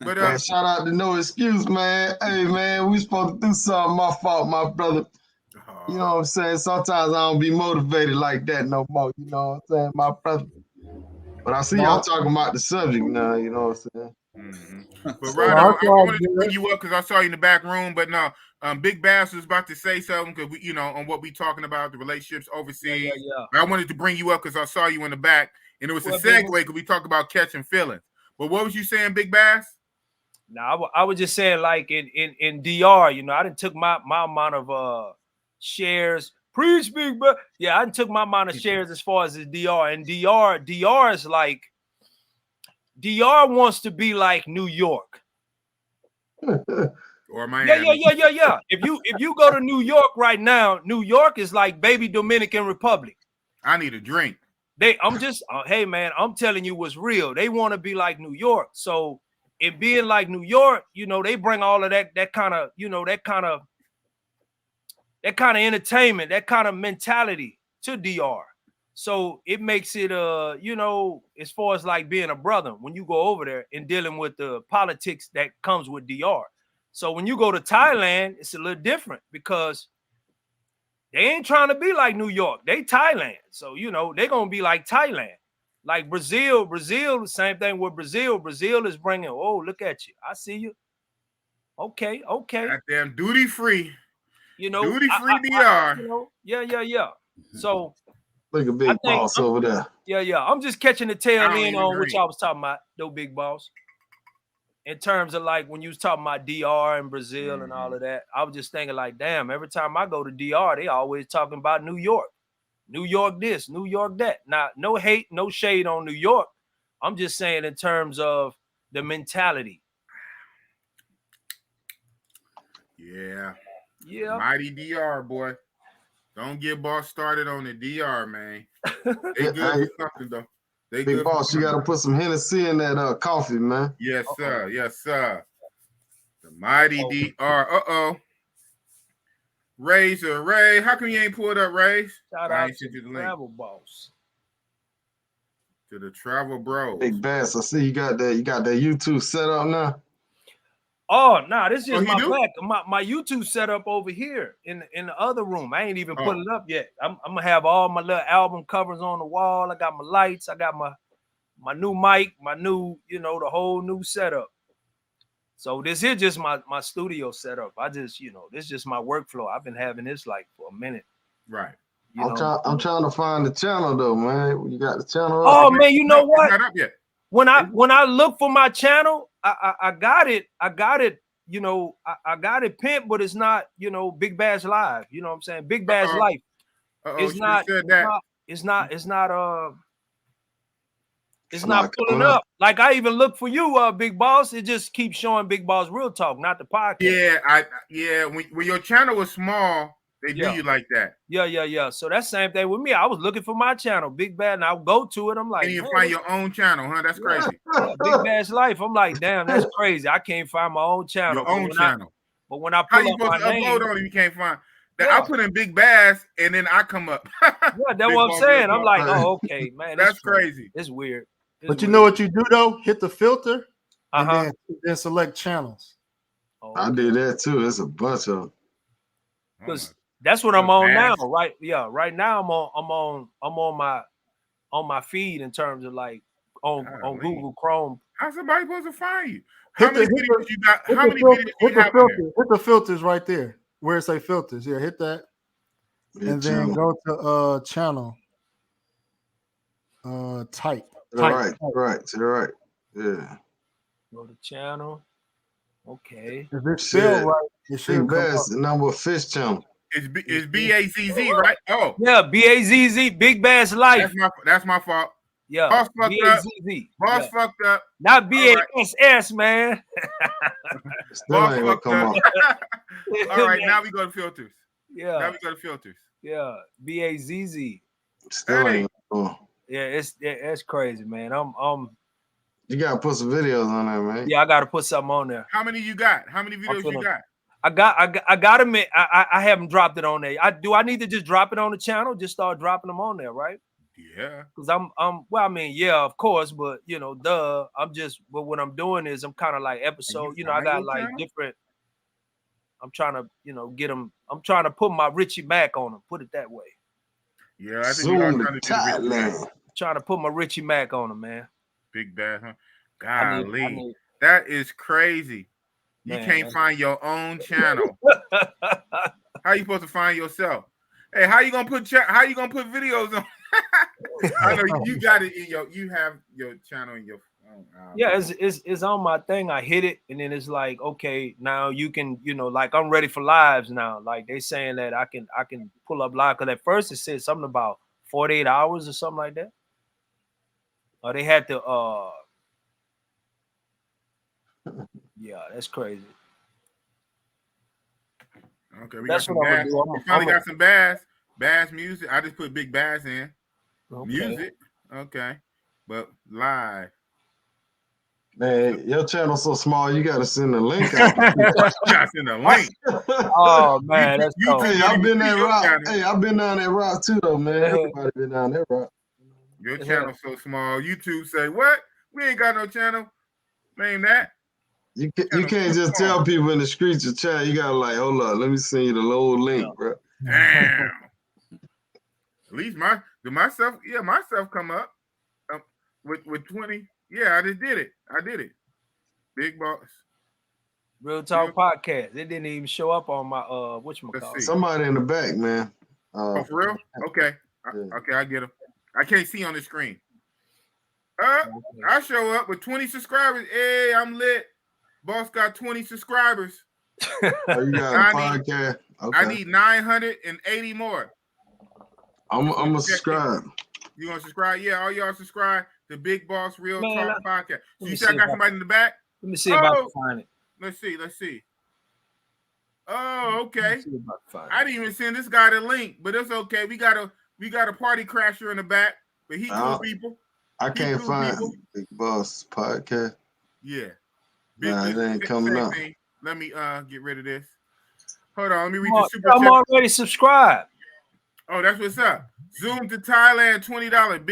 But man, shout out to No Excuse, man. Hey man, we supposed to do something. My fault, my brother. You know what I'm saying? Sometimes I don't be motivated like that no more. You know what I'm saying, my brother? But I see y'all talking about the subject now. You know what I'm saying? Mm-hmm. But right, I wanted to bring you up because I saw you in the back room. But no, Big Bass was about to say something because we, you know, on what we talking about, the relationships overseas. Yeah. I wanted to bring you up because I saw you in the back, and it was a segue because we talked about catching feelings. But what was you saying, Big Bass? No, I was just saying, like in DR, you know, I didn't took my amount of shares. Preach, Big Bass. Yeah, I didn't took my amount of shares as far as the DR. And DR is like, DR wants to be like New York. Or Miami. Yeah. If you go to New York right now, New York is like baby Dominican Republic. I need a drink. Hey man, I'm telling you what's real. They want to be like New York. So it being like New York, you know, they bring all of that kind of, you know, that kind of entertainment, that kind of mentality to DR. So it makes it, you know, as far as like being a brother when you go over there and dealing with the politics that comes with DR. So when you go to Thailand, it's a little different because they ain't trying to be like New York. They Thailand. So, you know, they're going to be like Thailand. Like Brazil, the same thing with Brazil. Brazil is bringing, oh, look at you. I see you. Okay. Goddamn duty free. You know, duty free DR. You know, yeah. So look a big boss over there. Yeah. I'm just catching the tail end on what y'all was talking about, no big boss. In terms of like when you was talking about DR and Brazil and all of that, I was just thinking like, damn, every time I go to DR, they always talking about New York. New York this, New York that. Now, no hate, no shade on New York. I'm just saying in terms of the mentality. Yeah. Mighty DR, boy. Don't get boss started on the DR, man. They good for something, though. They big boss, you got to put some Hennessy in that coffee, man. Yes, sir. Yes, sir. The mighty DR. Razor Ray. How come you ain't pulled up, Ray? Shout out to the travel boss. To the travel bros. Big Bass. I see you got that YouTube set up now. Oh, nah, this is Oh, just he my do? back. My YouTube setup over here in the other room. I ain't even put Oh. it up yet. I'm gonna have all my little album covers on the wall. I got my lights. I got my new mic, my new, the whole new setup. So this is just my studio setup. I just, this is just my workflow. I've been having this like for a minute. Right. I'm trying to find the channel though, man. You got the channel Oh up? man, you know what? It's not up yet. When I look for my channel, I got it. I got it. I got it pimped, but it's not, Big Bass Live. You know what I'm saying? Big Bass Life. It's not. It's not pulling up. Like I even look for you, Big Boss. It just keeps showing Big Boss Real Talk, not the podcast. Yeah. When your channel was small, they do you like that. Yeah. So that's the same thing with me. I was looking for my channel, Big Bad, and I'll go to it. I'm like, and you find your own channel, huh? That's crazy. Big Bass Life. I'm like, damn, that's crazy. I can't find my own channel. Your own channel. But when I how pull you up supposed my to name, upload on it, you can't find. I put in Big Bass, and then I come up. Yeah, that's what I'm saying. I'm like, oh, okay, man, that's crazy. It's weird. But you know what you do though? Hit the filter Uh-huh. and then select channels. Oh, I did that too. There's a bunch of them. because that's what I'm on now, right? Yeah, right now I'm on my feed in terms of like on Google Chrome. How's somebody supposed to find you? How many videos you got? How many videos you have? Hit the filters right there where it say filters. Yeah, hit that, and then go to channel. Type. Right. Yeah. Go to channel. Okay. If it's spelled right, it should come up. The number fish channel. It's BAZZ, right? Oh. Yeah, BAZZ, Big Bass Life. That's my fault. Yeah. Boss fucked B-A-Z-Z. up. Boss fucked up. Not BASS, man. Boss fucked up. All right, now we go to filters. Yeah. Now we go to filters. Yeah. BAZZ. Still ain't. Yeah, it's crazy, man. You gotta put some videos on there, man. Yeah, I gotta put something on there. How many you got? How many videos you got? I got them. I haven't dropped it on there. I need to just drop it on the channel? Just start dropping them on there, right? Yeah. Because well, I mean, yeah, of course, but duh. But what I'm doing is I'm kind of like episode. I got like different. I'm trying to, get them. I'm trying to put my Richie Mac on them. Put it that way. Yeah, I think you're trying to do the Richie Mac. Trying to put my Richie Mac on him, man. Big Bad, huh? Golly, that is crazy. You can't find your own channel. How you supposed to find yourself? Hey, how you gonna put videos on? I know you got it in you have your channel in your phone. Yeah, it's on my thing. I hit it, and then it's like, okay, now you can, like I'm ready for lives now. Like they saying that I can pull up live. Because at first it said something about 48 hours or something like that. Or they had to yeah, that's crazy. Okay, that's what I'm gonna do. We finally got some bass music. I just put Big Bass in. Music. Okay. But live. Man, your channel's so small, you gotta send a link out. You gotta send a link. Oh man, that's cool. Hey, I've been that route. Hey, I've been down that route too, though, man. Everybody been down that route. Your channel's so small. YouTube say, what? We ain't got no channel. Name that. You can't just tell people in the streets your channel. You gotta like, hold up, let me send you the low link, bro. Damn. At least my stuff come up with 20. Yeah, I just did it. Big Boss. Real Talk Podcast. It didn't even show up on my whatchamacallit. Somebody in the back, man. Oh, for real? Okay. Okay, I get him. I can't see on the screen. I show up with 20 subscribers. Hey, I'm lit. Boss got 20 subscribers. Oh, you got a podcast? Okay. I need 980 more. I'm gonna subscribe. You gonna subscribe? Yeah, all y'all subscribe to Big Boss Real Talk Podcast. So you said I got somebody in the back? Let me see if I can find it. Let's see. Oh, okay. I didn't even send this guy the link, but it's okay. We got a party crasher in the back, but he cool people. I can't find Big Boss Podcast. Yeah. It ain't coming up. Let me get rid of this. Hold on, let me read the super chat. I'm already subscribed. Oh, that's what's up. Zoom to Thailand, $20.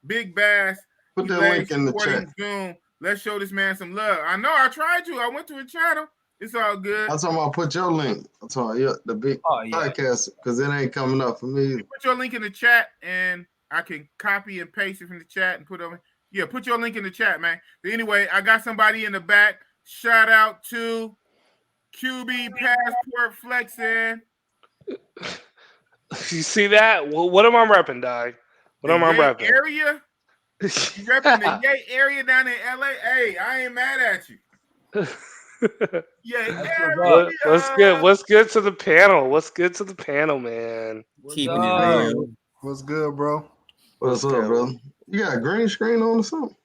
Big Bass Put that link in the chat. Zoom. Let's show this man some love. I know. I tried to. I went to a channel. It's all good. I'm talking about put your link. I'm talking about the big podcast because it ain't coming up for me. Put your link in the chat and I can copy and paste it from the chat and put on. Yeah, put your link in the chat, man. But anyway, I got somebody in the back. Shout out to QB Passport Flexing. You see that? Well, what am I repping, Dog? What am I repping? Area? You repping the Yay area down in LA? Hey, I ain't mad at you. What's good? What's good to the panel? What's good to the panel, man? Keeping it real. What's good, bro? What's up, brother? You got a green screen on or something?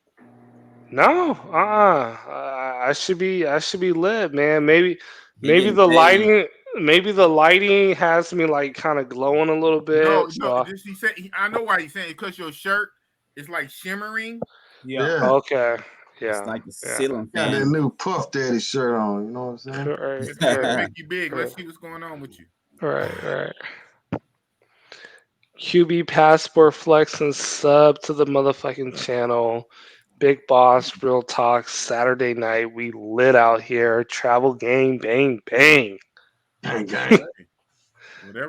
No, I should be lit, man. Maybe the lighting. Maybe the lighting has me like kind of glowing a little bit. No. He said, I know why he's saying it because your shirt is like shimmering. Yeah. Okay. Yeah. It's like the ceiling Got fan. that new Puff Daddy shirt on. You know what I'm saying? Right. Make you big. Let's see what's going on with you. Right. QB Passport Flex and sub to the motherfucking channel. Big Boss Real Talk Saturday night. We lit out here. Travel game, bang. Gang.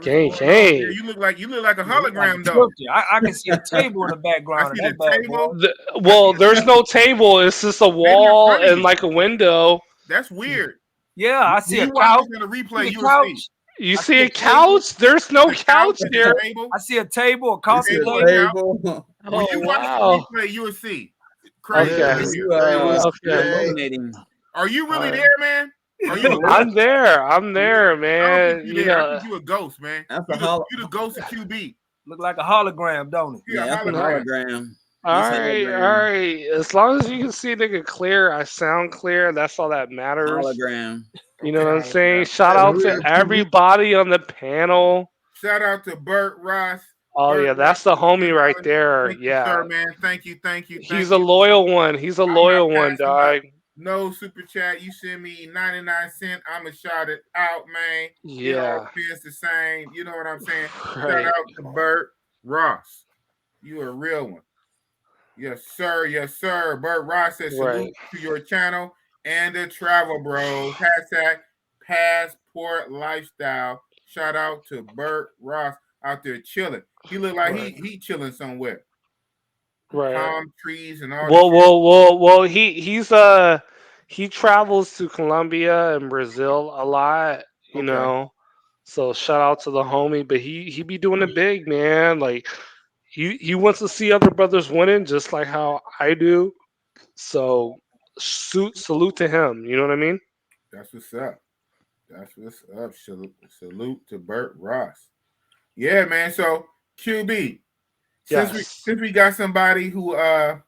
Gang. Yeah, you look like a hologram though. I can see a table in the background. I see the table. Well, there's no table. It's just a wall and like a window. That's weird. Yeah, I see a You couch. watch this on the replay, you couch. will see. You see a couch? There's no couch there. I see a table, a coffee table. When you watch the replay, you will see. Crazy. Okay. Are you really there, man? I'm there, man. You know, I think you a ghost, man. You the ghost of QB. Look like a hologram, don't it? Yeah, that's a hologram. All right. As long as you can see nigga clear, I sound clear. That's all that matters. Hologram. You know what I'm saying? Shout out to everybody on the panel. Shout out to Bert Ross. Oh yeah, that's the homie right there. Thank you, sir, man. Thank you. He's a loyal one. He's a loyal one, dog. No super chat. You send me 99 cents. I'ma shout it out, man. Yeah. It's the same. You know what I'm saying? Right. Shout out to Bert Ross. You a real one. Yes, sir. Yes, sir. Bert Ross says salute to your channel and the Travel Bros. Hashtag Passport Lifestyle. Shout out to Bert Ross out there chilling. He look like he chilling somewhere. Right. Palm trees and all. Well. He travels to Colombia and Brazil a lot. You know, so shout out to the homie. But he be doing it big, man. Like he wants to see other brothers winning, just like how I do. So salute to him. You know what I mean? That's what's up. Salute to Bert Ross. Yeah, man. So QB, since we got somebody who I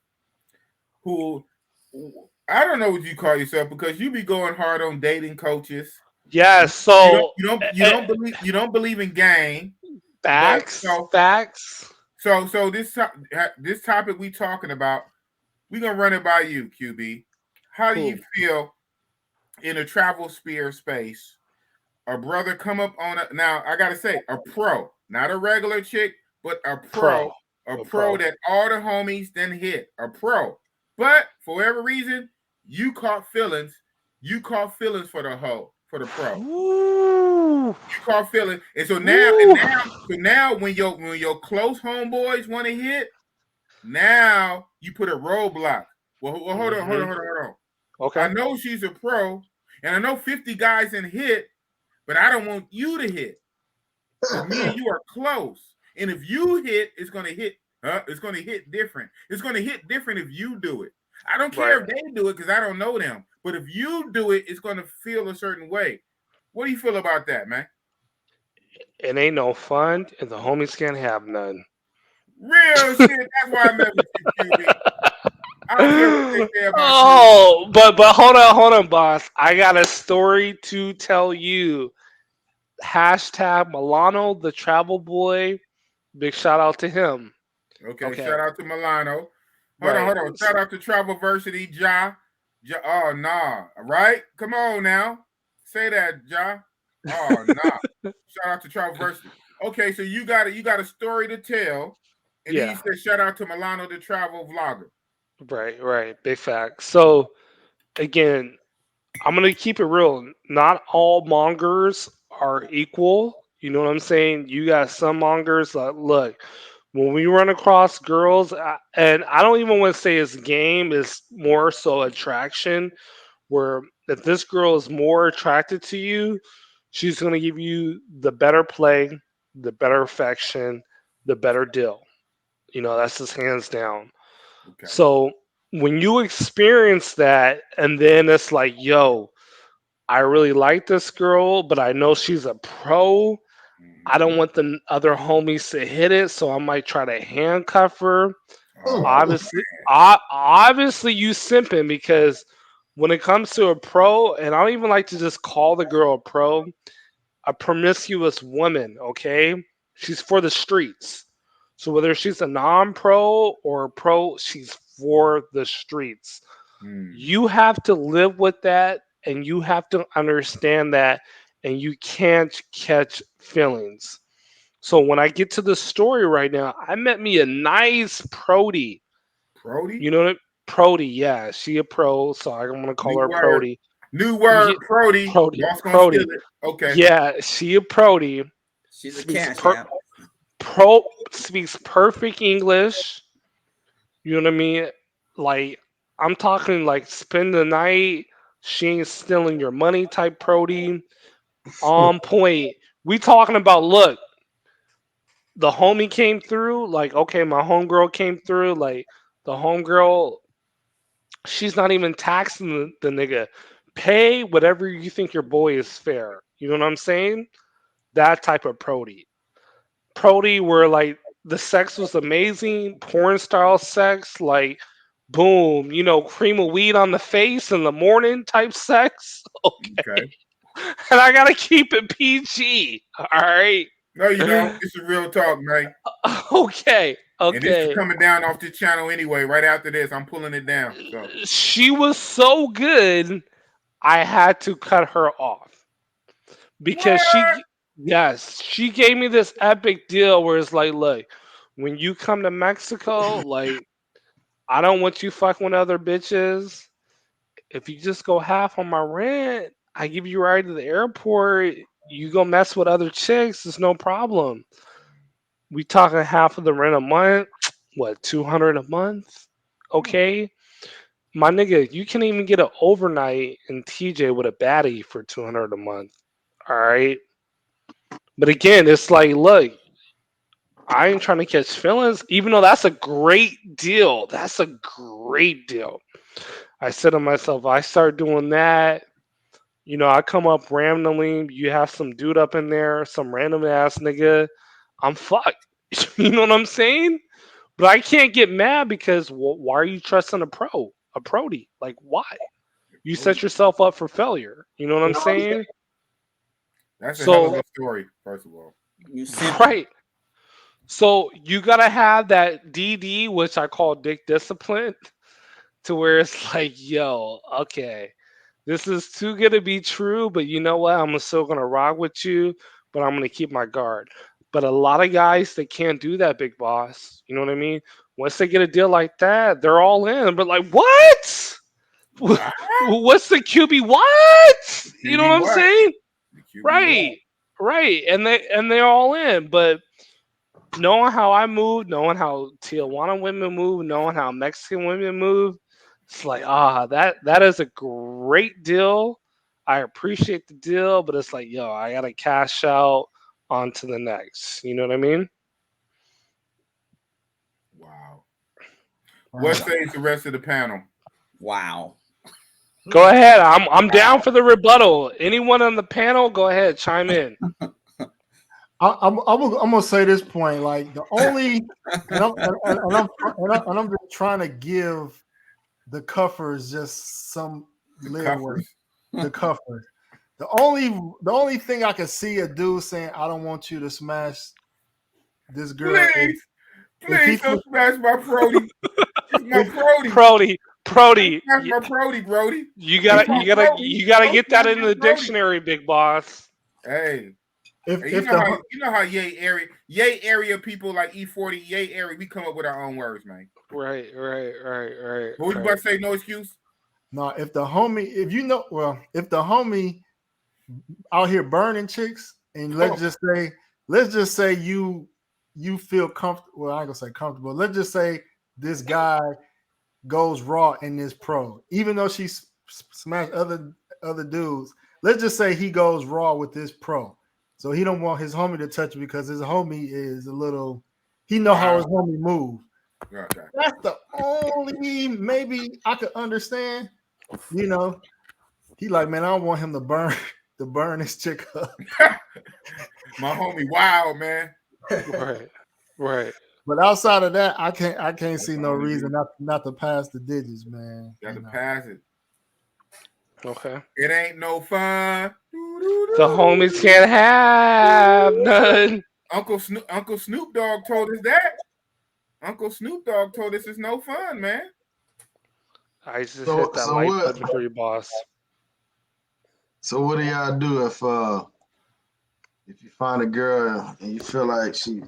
don't know what you call yourself because you be going hard on dating coaches. Yeah, so you don't believe in gang. Facts. So this topic we talking about, we're gonna run it by you, QB. How do you feel in a travel sphere space? A brother come up on now I gotta say a pro, not a regular chick, but a pro that all the homies then hit. A pro. But for whatever reason, you caught feelings. You caught feelings for the hoe, for the pro. Ooh. You caught feelings. And so now when your close homeboys want to hit, now you put a roadblock. Well, hold on. Okay. I know she's a pro, and I know 50 guys in hit, but I don't want you to hit. Me and you are close. And if you hit, it's gonna hit. It's gonna hit different. It's gonna hit different if you do it. I don't care if they do it because I don't know them. But if you do it, it's gonna feel a certain way. What do you feel about that, man? It ain't no fun, and the homies can't have none. Real shit. That's why I met with you, QB. I don't care what they say about you. But hold on, boss. I got a story to tell you. Hashtag Milano, the travel boy. Big shout out to him. Okay. Shout out to Milano. Hold on. Shout out to Travelversity, Ja. Oh, nah. Right? Come on now. Say that, Ja. Oh, nah. Shout out to Travelversity. Okay, so you got a story to tell. And then you said shout out to Milano, the travel vlogger. Right. Big fact. So again, I'm gonna keep it real. Not all mongers are equal. You know what I'm saying? You got some mongers that look when we run across girls, and I don't even want to say it's game, it's more so attraction. Where if this girl is more attracted to you, she's gonna give you the better play, the better affection, the better deal. You know, that's just hands down. Okay. So when you experience that, and then it's like, yo, I really like this girl, but I know she's a pro. I don't want the other homies to hit it, so I might try to handcuff her. Oh, Obviously, you simping because when it comes to a pro, and I don't even like to just call the girl a promiscuous woman, okay? She's for the streets. So whether she's a non-pro or a pro, she's for the streets. You have to live with that and you have to understand that and you can't catch feelings. So when I get to the story right now, I met me a nice prody. Brody? You know what? Prody, yeah, she a pro, so I'm gonna call New her word. prody. New word, Ye- Brody. Prody, Boss gonna steal prody. it. Okay. Yeah, she a prody. She's a Speaks cash app. speaks perfect English. You know what I mean? Like I'm talking like spend the night. She ain't stealing your money type prody. On point. We talking about look. The homie came through. Like okay, my homegirl came through. Like the homegirl, she's not even taxing the nigga. Pay whatever you think your boy is fair. You know what I'm saying? That type of prody. Prody where like the sex was amazing, porn style sex, like boom, you know, cream of weed on the face in the morning type sex. Okay. Okay. And I gotta keep it PG. All right. No, you don't. It's a real talk, man. Okay. And this is Okay. coming down off this channel anyway. Right after this, I'm pulling it down. So She was so good, I had to cut her off because what? yes, she gave me this epic deal where it's like, look, when you come to Mexico, like, I don't want you fucking with other bitches. If you just go half on my rent, I give you a ride to the airport. You go mess with other chicks, it's no problem. We talking half of the rent a month. What, 200 a month? Okay. My nigga, you can even get an overnight in TJ with a baddie for 200 a month. All right. But again, it's like, look, I ain't trying to catch feelings, even though that's a great deal. That's a great deal. I said to myself, I start doing that. You know, I come up randomly. You have some dude up in there, some random ass nigga. I'm fucked. You know what I'm saying? But I can't get mad because why are you trusting a prody? Like, why? You set yourself up for failure. You know what I'm saying? That's a hell of So, a story, first of all. You simping. right. So you gotta have that DD, which I call dick discipline, to where it's like, yo, okay, this is too good to be true, but you know what? I'm still gonna rock with you, but I'm gonna keep my guard. But a lot of guys they can't do that, big boss. You know what I mean? Once they get a deal like that, they're all in. But like, what? What? What's the QB? What? The You know QB what I'm what? saying? The QB what? Right, right. And they're all in. But knowing how I move, knowing how Tijuana women move, knowing how Mexican women move, it's like that is a great deal. I appreciate the deal, but it's like yo, I gotta cash out on to the next. You know what I mean? Wow. What says the rest of the panel? Wow. Go ahead. I'm down for the rebuttal. Anyone on the panel, go ahead, chime in. I'm gonna say this point. Like the only, and I'm just trying to give the cuffers just some live with Cuffers. the cuffers. The only thing I can see a dude saying, "I don't want you to smash this girl." Please don't smash my Brody. It's my Brody. Prody. Smash my Brody, Brody. You gotta get that in the dictionary, big boss. Hey, You know how Yay area people like E40 Yay area, we come up with our own words, man. Right. What you about to say? No excuse. No, if the homie out here burning chicks, and let's just say you feel comfortable. Well, I ain't gonna say comfortable. Let's just say this guy goes raw in this pro, even though she smashed other dudes. Let's just say he goes raw with this pro, so he don't want his homie to touch it because his homie is a little. He know how his homie move. Okay. That's the only maybe I could understand. You know, he like, man, I don't want him to burn this chick up. My homie, wild man. Right. But outside of that, I can't see no reason not to pass the digits, man. Got to pass it. Okay. It ain't no fun. The homies can't have none. Uncle Snoop Dogg told us that. Uncle Snoop Dogg told us it's no fun, man. I just hit that like button for you, boss. So what do y'all do if you find a girl and you feel like she's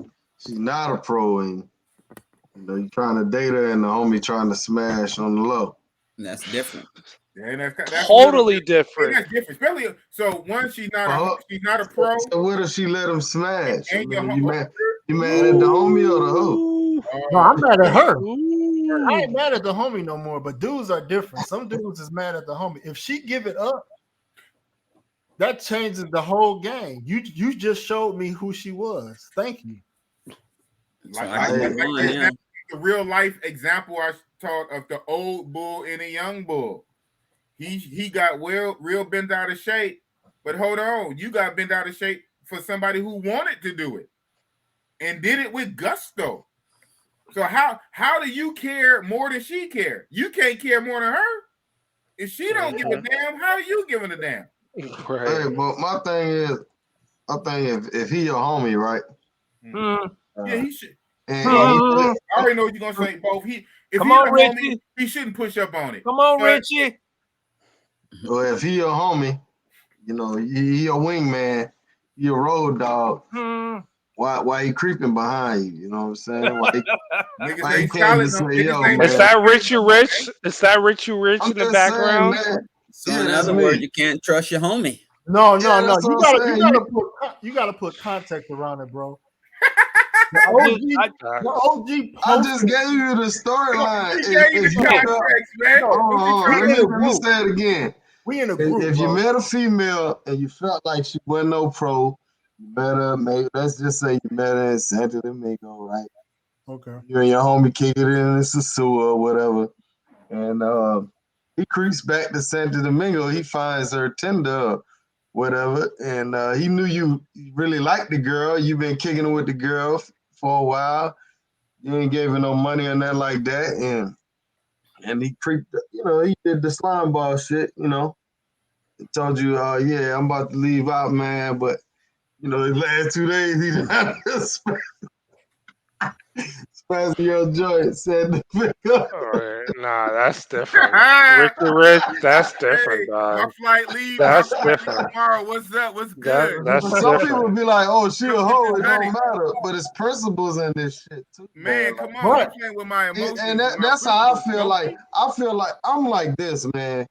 not a pro and you're trying to date her and the homie trying to smash on the low? That's different. Yeah, that's totally different. That's different. Especially so one, she's not a pro. So what if she let him smash? And you mad at the homie or the hoe? No, I'm mad at her. I ain't mad at the homie no more, but dudes are different. Some dudes is mad at the homie. If she give it up, that changes the whole game. You just showed me who she was. Thank you. The real life example I taught of the old bull and a young bull. He got real bent out of shape, but hold on, you got bent out of shape for somebody who wanted to do it and did it with gusto. So how do you care more than she care? You can't care more than her. If she don't give a damn, how are you giving a damn? Right. Hey, but my thing is, if he your homie, right? Yeah, he should. I already know what you're gonna say, both. If Come he's on, a Richie. homie, he shouldn't push up on it. Come on, Richie. Well, if he your homie, he your wingman, he your road dog. Why he creeping behind you? You know what I'm saying? Why he can't just say, yo, man. Is that Richie Rich? Is that Richie Rich in the background? Saying, so in other words, you can't trust your homie. No. You gotta put context around it, bro. The OG I just gave you the storyline. Let me say it again. We in a group. If you met a female and you felt like she wasn't no pro, you better let's just say you met her in Santo Domingo, right? Okay. You and your homie kick it in Sasua or whatever. And he creeps back to Santo Domingo. He finds her Tinder, whatever. And he knew you really liked the girl. You've been kicking it with the girl for a while. You ain't gave her no money or nothing like that. And he creeped, he did the slime ball shit, He told you, yeah, I'm about to leave out, man. But, the last 2 days, he done had to spaz your joint, said the pick up. All right. Nah, that's different. Rich, that's different, dog. My flight leaves. That's different. Tomorrow, what's up? What's good? That's Some people be like, oh, she a hoe, it don't matter. But it's principles in this shit, too. Man, come on. I'm playing with my emotions. And that's how I feel like. I feel like I'm like this, man.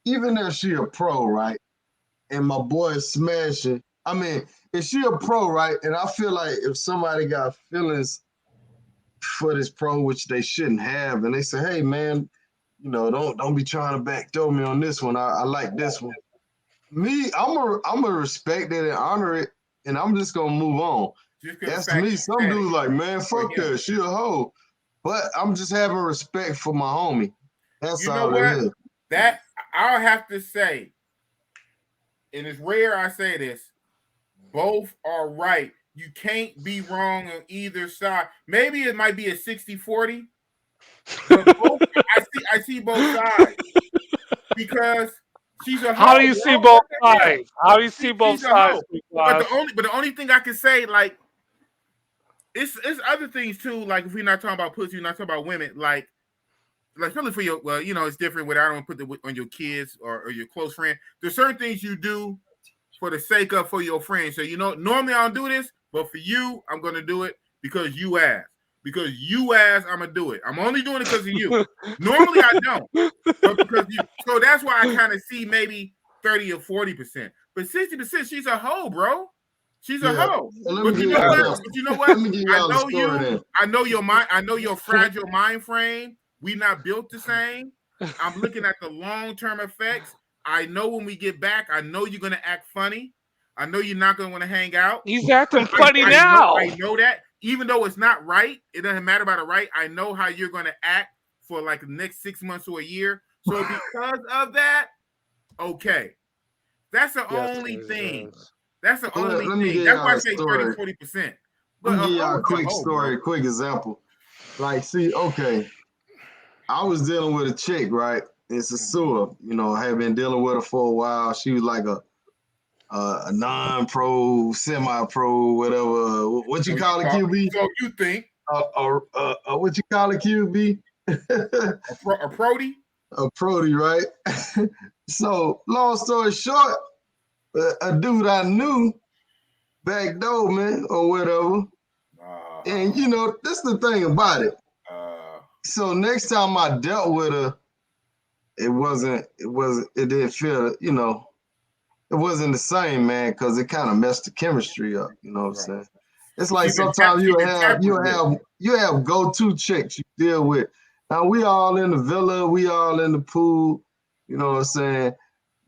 Even if she a pro, right? And my boy is smashing. I mean, if she a pro, right? And I feel like if somebody got feelings for this pro, which they shouldn't have, and they say, hey, man, don't be trying to backdoor me on this one. I like this one. Me, I'm gonna respect it and honor it, and I'm just gonna move on. That's me. Some dudes like, man, fuck that. She a hoe. But I'm just having respect for my homie. That's all it is. That I'll have to say, and it's rare I say this, both are right. You can't be wrong on either side. Maybe it might be a 60-40. But I see both sides. Because she's a hoe. How do you see both sides? How do you see both sides? But the only thing I can say, like, it's other things too. Like, if we're not talking about pussy, we're not talking about women. Like especially for your, it's different. Whether I don't put on your kids or your close friend. There's certain things you do for the sake of for your friend. So normally I don't do this, but for you, I'm gonna do it because you asked. Because you asked, I'm gonna do it. I'm only doing it because of you. Normally I don't, but because you. So that's why I kind of see maybe 30 or 40%, but 60%. She's a hoe, bro. She's a hoe. But you know what? But you know what? Let me give y'all I know the story you. then. I know your mind. I know your fragile mind frame. We not built the same. I'm looking at the long-term effects. I know when we get back, I know you're gonna act funny. I know you're not gonna want to hang out. He's acting funny now. I know that. Even though it's not right, it doesn't matter about it right. I know how you're gonna act for like the next 6 months or a year. So because of that, okay. That's the only thing. That's the only thing. That's why I say 30-40%. Let me give y'all a quick story, a quick example. Like, see, okay, I was dealing with a chick, right? It's a sewer. I had been dealing with her for a while. She was like a non-pro, semi-pro, whatever. What you call it, QB? So you think? What you call it, QB? a prody? A prody, right? So, long story short, a dude I knew back door, man, or whatever. And this is the thing about it. So next time I dealt with her, it didn't feel, it wasn't the same, man, because it kind of messed the chemistry up. You know what I'm saying? It's like sometimes you have go-to chicks you deal with. Now we all in the villa, we all in the pool. You know what I'm saying?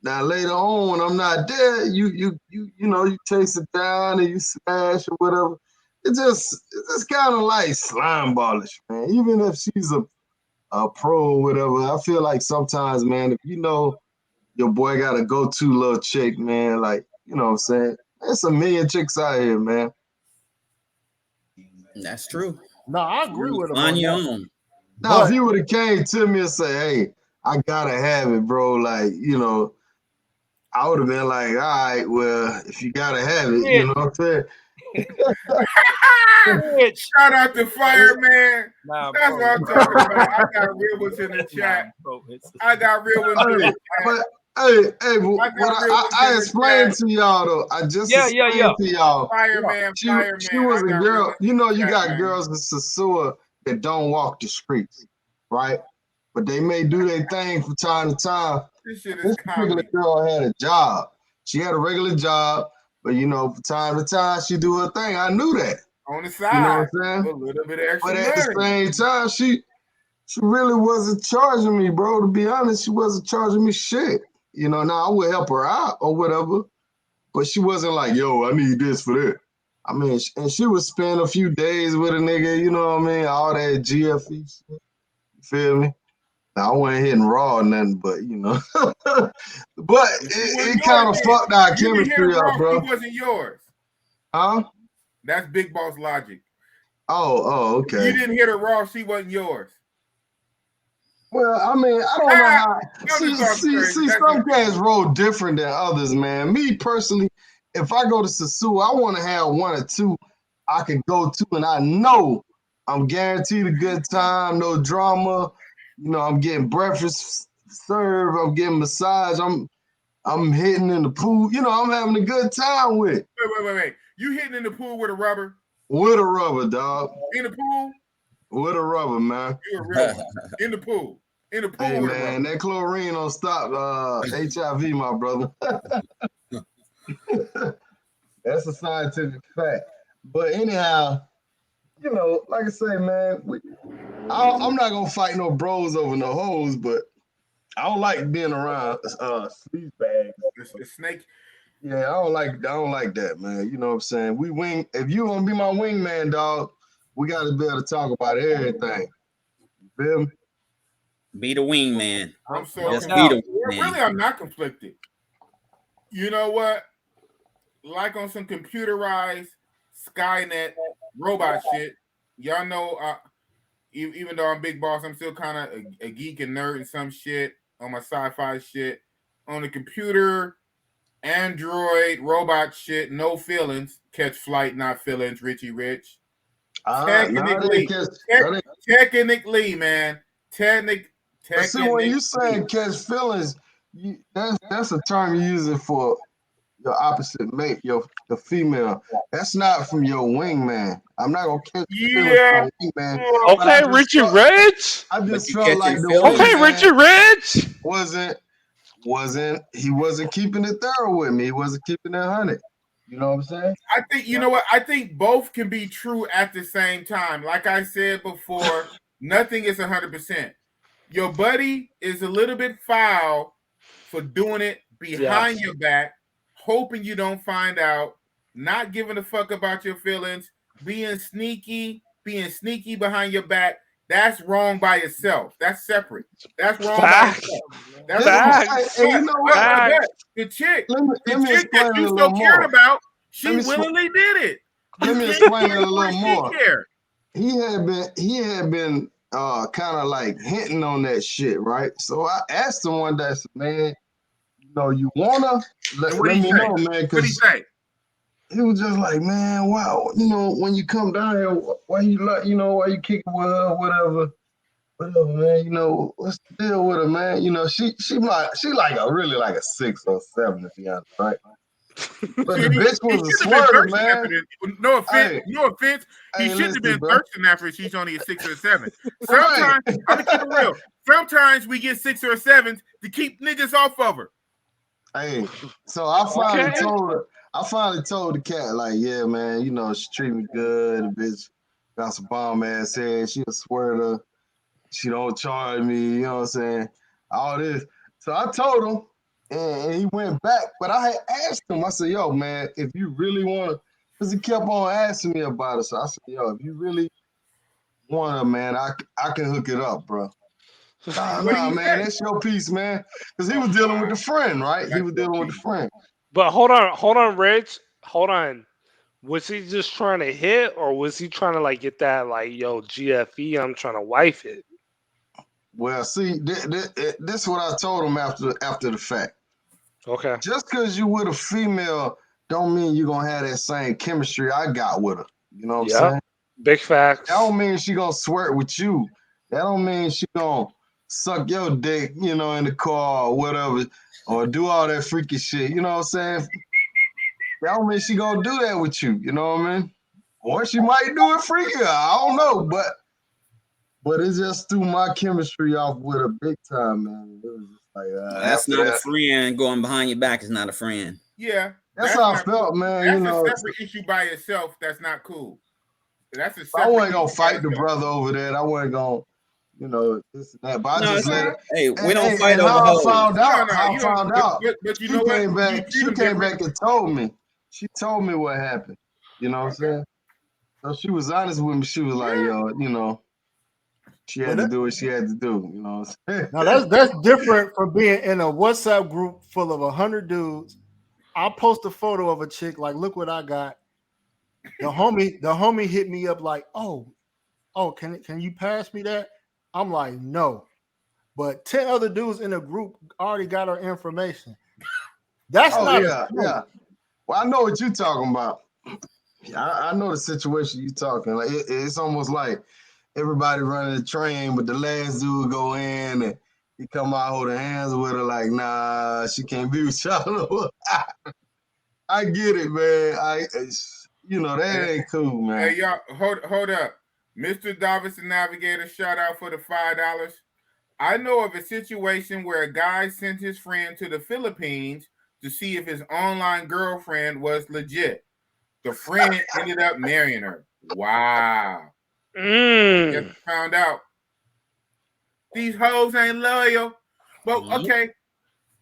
Now later on, when I'm not there, you chase it down and you smash or whatever. It's just kind of like slime ballish, man. Even if she's a pro or whatever, I feel like sometimes, man, if your boy got a go-to little chick, man, like, you know what I'm saying? There's a million chicks out here, man. That's true. No, I agree with him. On your own. Now, if you would have came to me and say, hey, I gotta have it, bro, like, I would have been like, all right, well, if you gotta have it, you know what I'm saying? Shout out to Fireman. That's what I'm talking about. I got real ones in the chat. I got real ones in the chat. But I explained to y'all though. I just explained to y'all. Fireman. She was a girl. You got girls in Sasua that don't walk the streets, right? But they may do their thing from time to time. This particular girl had a job. She had a regular job, but from time to time she do her thing. I knew that. On the side, you know what I'm saying? A little bit extra. But at the same time, she really wasn't charging me, bro. To be honest, she wasn't charging me shit. Now I would help her out or whatever, but she wasn't like, yo, I need this for that. I mean, and she would spend a few days with a nigga, you know what I mean? All that GFE shit. You feel me? Now, I wasn't hitting raw or nothing, but, but it kind of fucked our chemistry up, bro. It wasn't yours. Huh? That's big boss logic. Oh, okay. You didn't hit her raw, she wasn't yours. Well, I mean, I don't know how. See, some guys roll different than others, man. Me personally, if I go to Sasu, I want to have one or two I can go to, and I know I'm guaranteed a good time, no drama. I'm getting breakfast served, I'm getting massage, I'm hitting in the pool. I'm having a good time with it. Wait. You hitting in the pool with a rubber? With a rubber, dog. In the pool? With a rubber, man. You're a real one. In the pool. In the pool. Hey, man, that chlorine don't stop HIV, my brother. That's a scientific fact. But anyhow, like I say, man, I'm not gonna fight no bros over no hoes, but I don't like being around sleaze bags. The snake. Yeah, I don't like that, man. You know what I'm saying? If you gonna be my wingman, dog, we gotta be able to talk about everything. You feel me? Be the wingman. I'm so really, I'm not conflicted. You know what? Like on some computerized Skynet robot shit. Y'all know, even though I'm big boss, I'm still kind of a geek and nerd and some shit on my sci-fi shit. On the computer, Android, robot shit, no feelings. Catch flight, not feelings. Richie Rich. Technically, man. See, when you say catch feelings, that's a term you're using for opposite mate, the female. That's not from your wingman. I'm not gonna catch feelings Yeah. from a wingman. But Okay, Richie Rich. I But just you felt like catching the feelings? Okay, Richie wingman Rich. wasn't keeping it thorough with me. He wasn't keeping it 100. You know what I'm saying? I think you know what? I think both can be true at the same time. Like I said before, nothing is 100%. Your buddy is a little bit foul for doing it behind your back, hoping you don't find out, not giving a fuck about your feelings, being sneaky behind your back. That's wrong by itself. That's separate. That's wrong by itself. That's Facts. Hey, you know what? Facts. The chick Let me that explain it you a so little cared more. about, she Let me willingly did it. Let me You explain it can't a little more. care. He had been kind of like hinting on that shit, right? So I asked him one day, I said, man, you know, you wanna let me know, man, What did he because say? he was just like, man, wow, you know, when you come down here, why you like, you know, why you kicking with her, whatever, man, you know, what's the deal with her, man? You know, she like a really like a 6 or 7, to be honest, right? But the bitch was a swerver, man. No offense. He shouldn't have been thirsting after it. She's only a 6 or a 7. Sometimes, I'm gonna keep it real. Sometimes we get 6 or 7s to keep niggas off of her. Hey, so I finally told the cat, like, yeah, man, you know, she treat me good. The bitch got some bomb ass head. She a sweater. She don't charge me, you know what I'm saying? All this. So I told him, and he went back. But I had asked him, I said, yo, man, if you really want to, because he kept on asking me about it. So I said, yo, if you really want to, man, I can hook it up, bro. Nah, man, that's your piece, man. Because he was dealing with the friend, right? He was dealing with the friend. But hold on, Rich. Hold on. Was he just trying to hit, or was he trying to like get that like, yo, GFE? I'm trying to wife it. Well, see, this is what I told him after the fact. Okay. Just because you with a female don't mean you're gonna have that same chemistry I got with her. You know what I'm saying? Big facts. That don't mean she gonna swear with you. That don't mean she gonna suck your dick, you know, in the car or whatever, or do all that freaky shit. You know what I'm saying? That don't mean she gonna do that with you. You know what I mean? Or she might do it freakier. I don't know, but it just threw my chemistry off with her big time, man. It was just like that's not a friend. Going behind your back is not a friend. Yeah, that's how I felt, man. That's you know, a separate issue by itself. That's not cool. That's a separate. I wasn't gonna fight the brother over that. I wasn't gonna, you know, this and that. But I just let it. Hey, we don't fight over how hoes. I found out. But you she know came what? back. She came back and told me. She told me what happened. You know what I'm saying? So she was honest with me. She was like, yo, you know, she had to do what she had to do. You know what I'm saying? Now that's different from being in a WhatsApp group full of 100 dudes. I'll post a photo of a chick, like, look what I got. The homie hit me up like, oh, can you pass me that? I'm like, no. But 10 other dudes in the group already got our information. That's not yeah. Well, I know what you're talking about. I know the situation you're talking. Like it's almost like everybody running the train, but the last dude go in and he come out holding hands with her like, nah, she can't be with y'all. I get it, man. You know, that ain't cool, man. Hey, y'all, hold up. Mr. Davis the Navigator, shout out for the $5. I know of a situation where a guy sent his friend to the Philippines to see if his online girlfriend was legit. The friend ended up marrying her. Wow. Just found out. These hoes ain't loyal. But okay,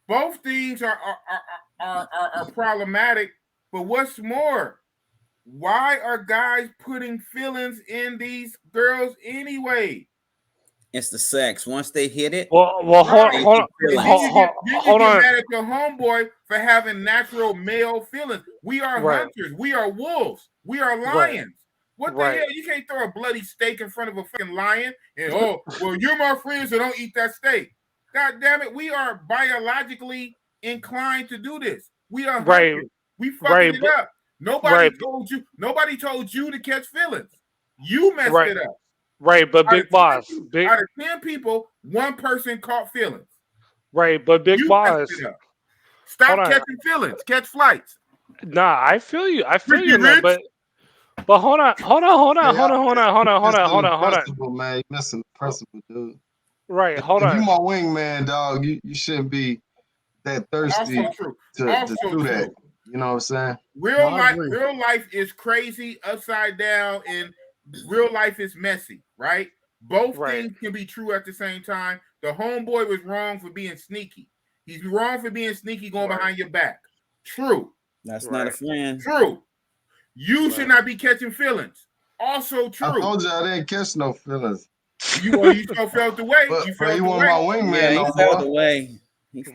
both things are problematic. But what's more, why are guys putting feelings in these girls anyway? It's the sex. Once they hit it, hold on. Hold on. Mad at your homeboy for having natural male feelings. We are hunters. We are wolves. We are lions. What the hell? You can't throw a bloody steak in front of a fucking lion and well, you're my friend, so don't eat that steak. God damn it, we are biologically inclined to do this. We are hunters. We fucking it up. Nobody told you to catch feelings. You messed it up. Right, but Big Boss. Out of 10 people, 1 person caught feelings. Right, but Big Boss. Stop catching feelings. Catch flights. Nah, I feel you. I feel Ricky you in that, Rich. but hold on. Man, you missing the principle, dude. Right, hold If you on. my wingman, dog, you shouldn't be that thirsty Also true. to Also do that. true. You know what I'm saying? Real life is crazy, upside down, and real life is messy, right? Both things can be true at the same time. The homeboy was wrong for being sneaky. He's wrong for being sneaky, going behind your back. True. That's not a friend. True. You should not be catching feelings. Also true. I told you I didn't catch no feelings. You still felt the way. But you felt he the wasn't way. my wingman Yeah, he no felt more. the way.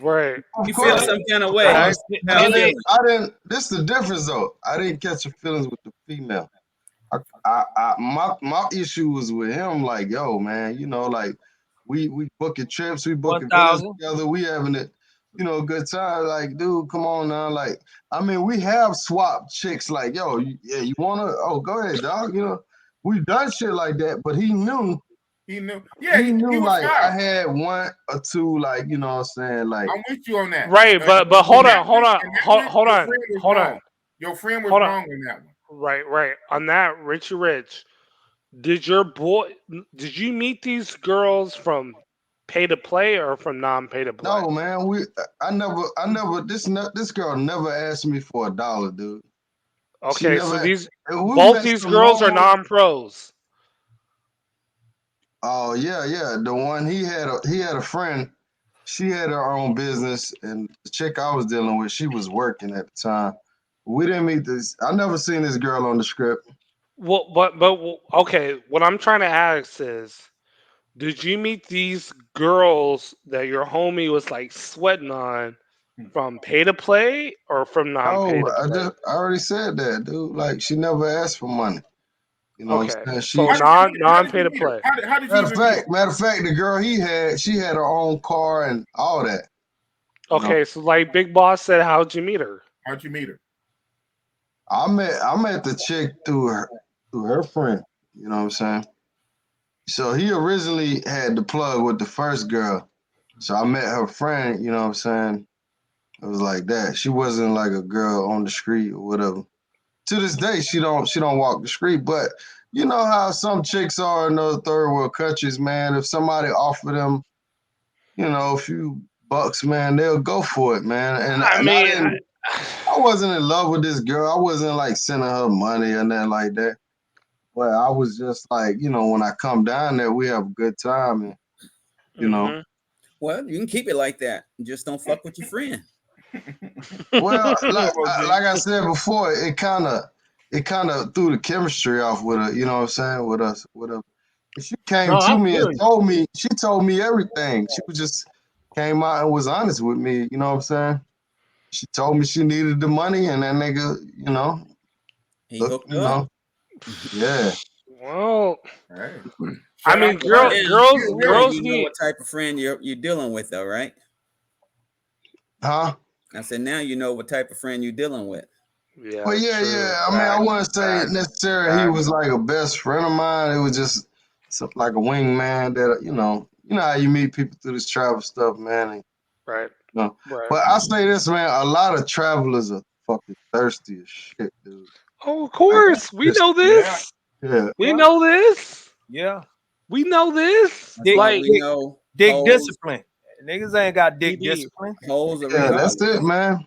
Right. You feel some kind of way. I didn't. This is the difference, though. I didn't catch your feelings with the female. My issue was with him. Like, yo, man, you know, like we booking trips, we booking events together, we having it, you know, good time. Like, dude, come on now. Like, I mean, we have swapped chicks. Like, yo, you wanna? Oh, go ahead, dog. You know, we've done shit like that. But he knew. He knew. Yeah, he knew. He was Like, fine. I had one or two. Like, you know what I'm saying? Like, I'm with you on that. Right, but hold on. Your friend was wrong on that one. Right. On that, Richie Rich, did you meet these girls from pay to play or from non-pay to play? No, man. I never. This girl never asked me for $1, dude. Okay, so both these girls are non-pros. Oh yeah. The one he had a friend. She had her own business, and the chick I was dealing with, she was working at the time. We didn't meet this. I never seen this girl on the script. Well, but okay. What I'm trying to ask is, did you meet these girls that your homie was like sweating on from pay to play or from non-pay to play? I already said that, dude. Like, she never asked for money. You know what I'm saying? So non-pay to play. How did matter of fact, the girl she had her own car and all that. Okay, so like Big Boss said, how'd you meet her? How'd you meet her? I met the chick through her friend. You know what I'm saying? So he originally had the plug with the first girl. So I met her friend, you know what I'm saying? It was like that. She wasn't like a girl on the street or whatever. To this day, she don't walk the street, but you know how some chicks are in those third world countries, man. If somebody offer them, you know, a few bucks, man, they'll go for it, man. And I wasn't in love with this girl. I wasn't like sending her money or nothing like that. But I was just like, you know, when I come down there, we have a good time, and you know. Well, you can keep it like that. Just don't fuck with your friend. Well, like I said before, it kind of threw the chemistry off with her. You know what I'm saying? With us. She came to me and told me. She told me everything. She just came out and was honest with me. You know what I'm saying? She told me she needed the money, and that nigga, you know, he hooked up. Yeah. Well, hey. I mean, girls you know what type of friend you're dealing with, though, right? Huh? I said, now you know what type of friend you're dealing with. Yeah. Well, yeah. I mean, I wouldn't say necessarily he was like a best friend of mine. It was just something like a wingman that, you know how you meet people through this travel stuff, man. And, right. You know. Right. But I say this, man, a lot of travelers are fucking thirsty as shit, dude. Oh, of course. We know this. Yeah. We know this. Yeah. We know this. Dick discipline. Niggas ain't got dick discipline. That's it, man.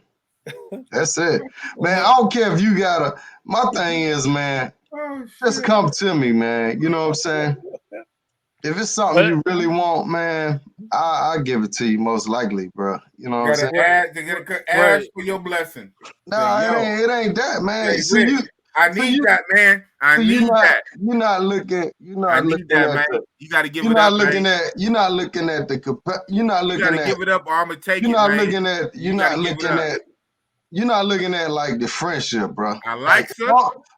That's it. Man, I don't care if you got my thing is, man, just come to me, man. You know what I'm saying? If it's something you really want, man, I'll give it to you most likely, bro. You know what I'm saying? Ask for your blessing. No, it ain't that, man. Hey, I need that, man. I need that. You're not looking. I need that, man. You got to give it up. You're not looking at the. You're not looking at. You got to give it up, or I'm gonna take it. You're not looking at like the friendship, bro. I like it.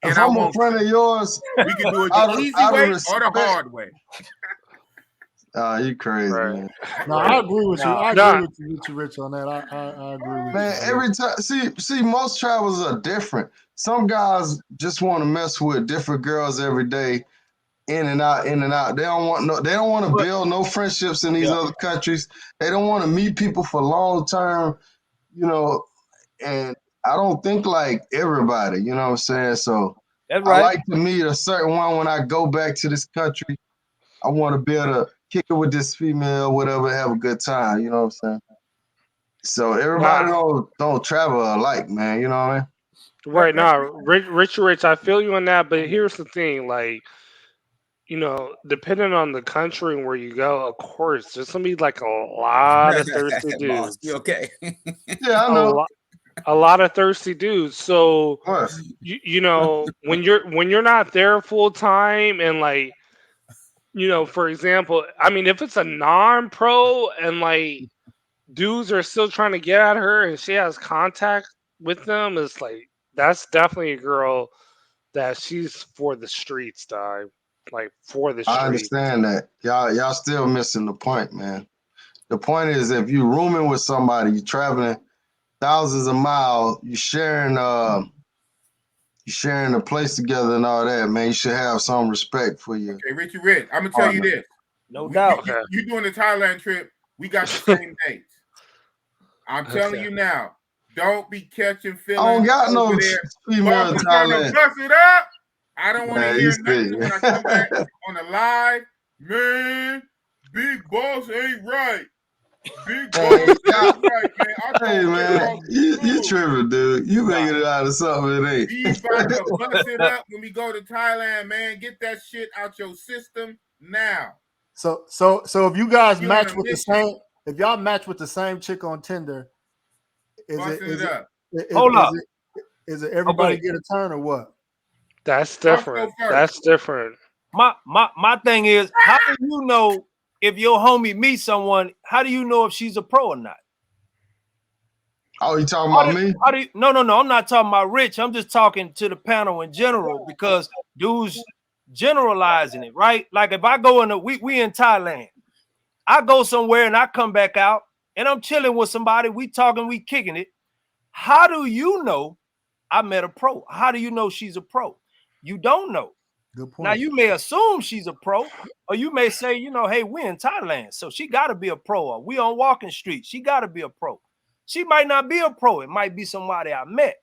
If I'm a friend of yours, we can do it the easy way or the hard way. You crazy, man. No, I agree with you. I agree with you, Rich, on that. I agree with you. Man, every time, see, most travelers are different. Some guys just want to mess with different girls every day, in and out. They don't want to build no friendships in these other countries. They don't want to meet people for long term. you know, and I don't think like everybody, you know what I'm saying? So That's I right. like to meet a certain one when I go back to this country. I want to be able to kick it with this female, whatever, have a good time, you know what I'm saying? So everybody don't travel alike, man, you know what I mean? Right now, Rich, I feel you on that, but here's the thing, like, you know, depending on the country and where you go, of course, there's gonna be like a lot of thirsty Boss, you dudes. okay? Yeah, I know. A lot of thirsty dudes. So Of course. you know, when you're not there full time and like, you know, for example, I mean, if it's a non-pro and like dudes are still trying to get at her and she has contact with them, it's like that's definitely a girl that she's for the streets, dog. Like for the I streets. understand that. Y'all still missing the point, man. The point is if you rooming with somebody, you're traveling thousands of miles, you're sharing a place together and all that, man. You should have some respect for you. Okay, Richie Rich, I'm gonna tell you this. No doubt. You doing the Thailand trip, we got the same dates. I'm telling you now, don't be catching feelings. I don't got no over there. female in Thailand. Bust it up. I don't want to Man, hear you nothing see. when I come back on the live. Man, Big Boss ain't right. Big Boss ain't right, man. Hey, man, you tripping, dude. You making it out of something it ain't. We about to bust it up when we go to Thailand, man. Get that shit out your system now. So if you guys match with the same, if y'all match with the same chick on Tinder, is it everybody get a turn or what? That's different. That's different. My thing is, how do you know if your homie meets someone? How do you know if she's a pro or not? Oh, you talking about me? No. I'm not talking about Rich. I'm just talking to the panel in general because dudes generalizing it, right? Like if I go we in Thailand, I go somewhere and I come back out and I'm chilling with somebody. We talking, we kicking it. How do you know I met a pro? How do you know she's a pro? You don't know. Good point. Now you may assume she's a pro, or you may say, you know, hey, we're in Thailand, so she got to be a pro. Or we on Walking Street, she got to be a pro. She might not be a pro. It might be somebody I met,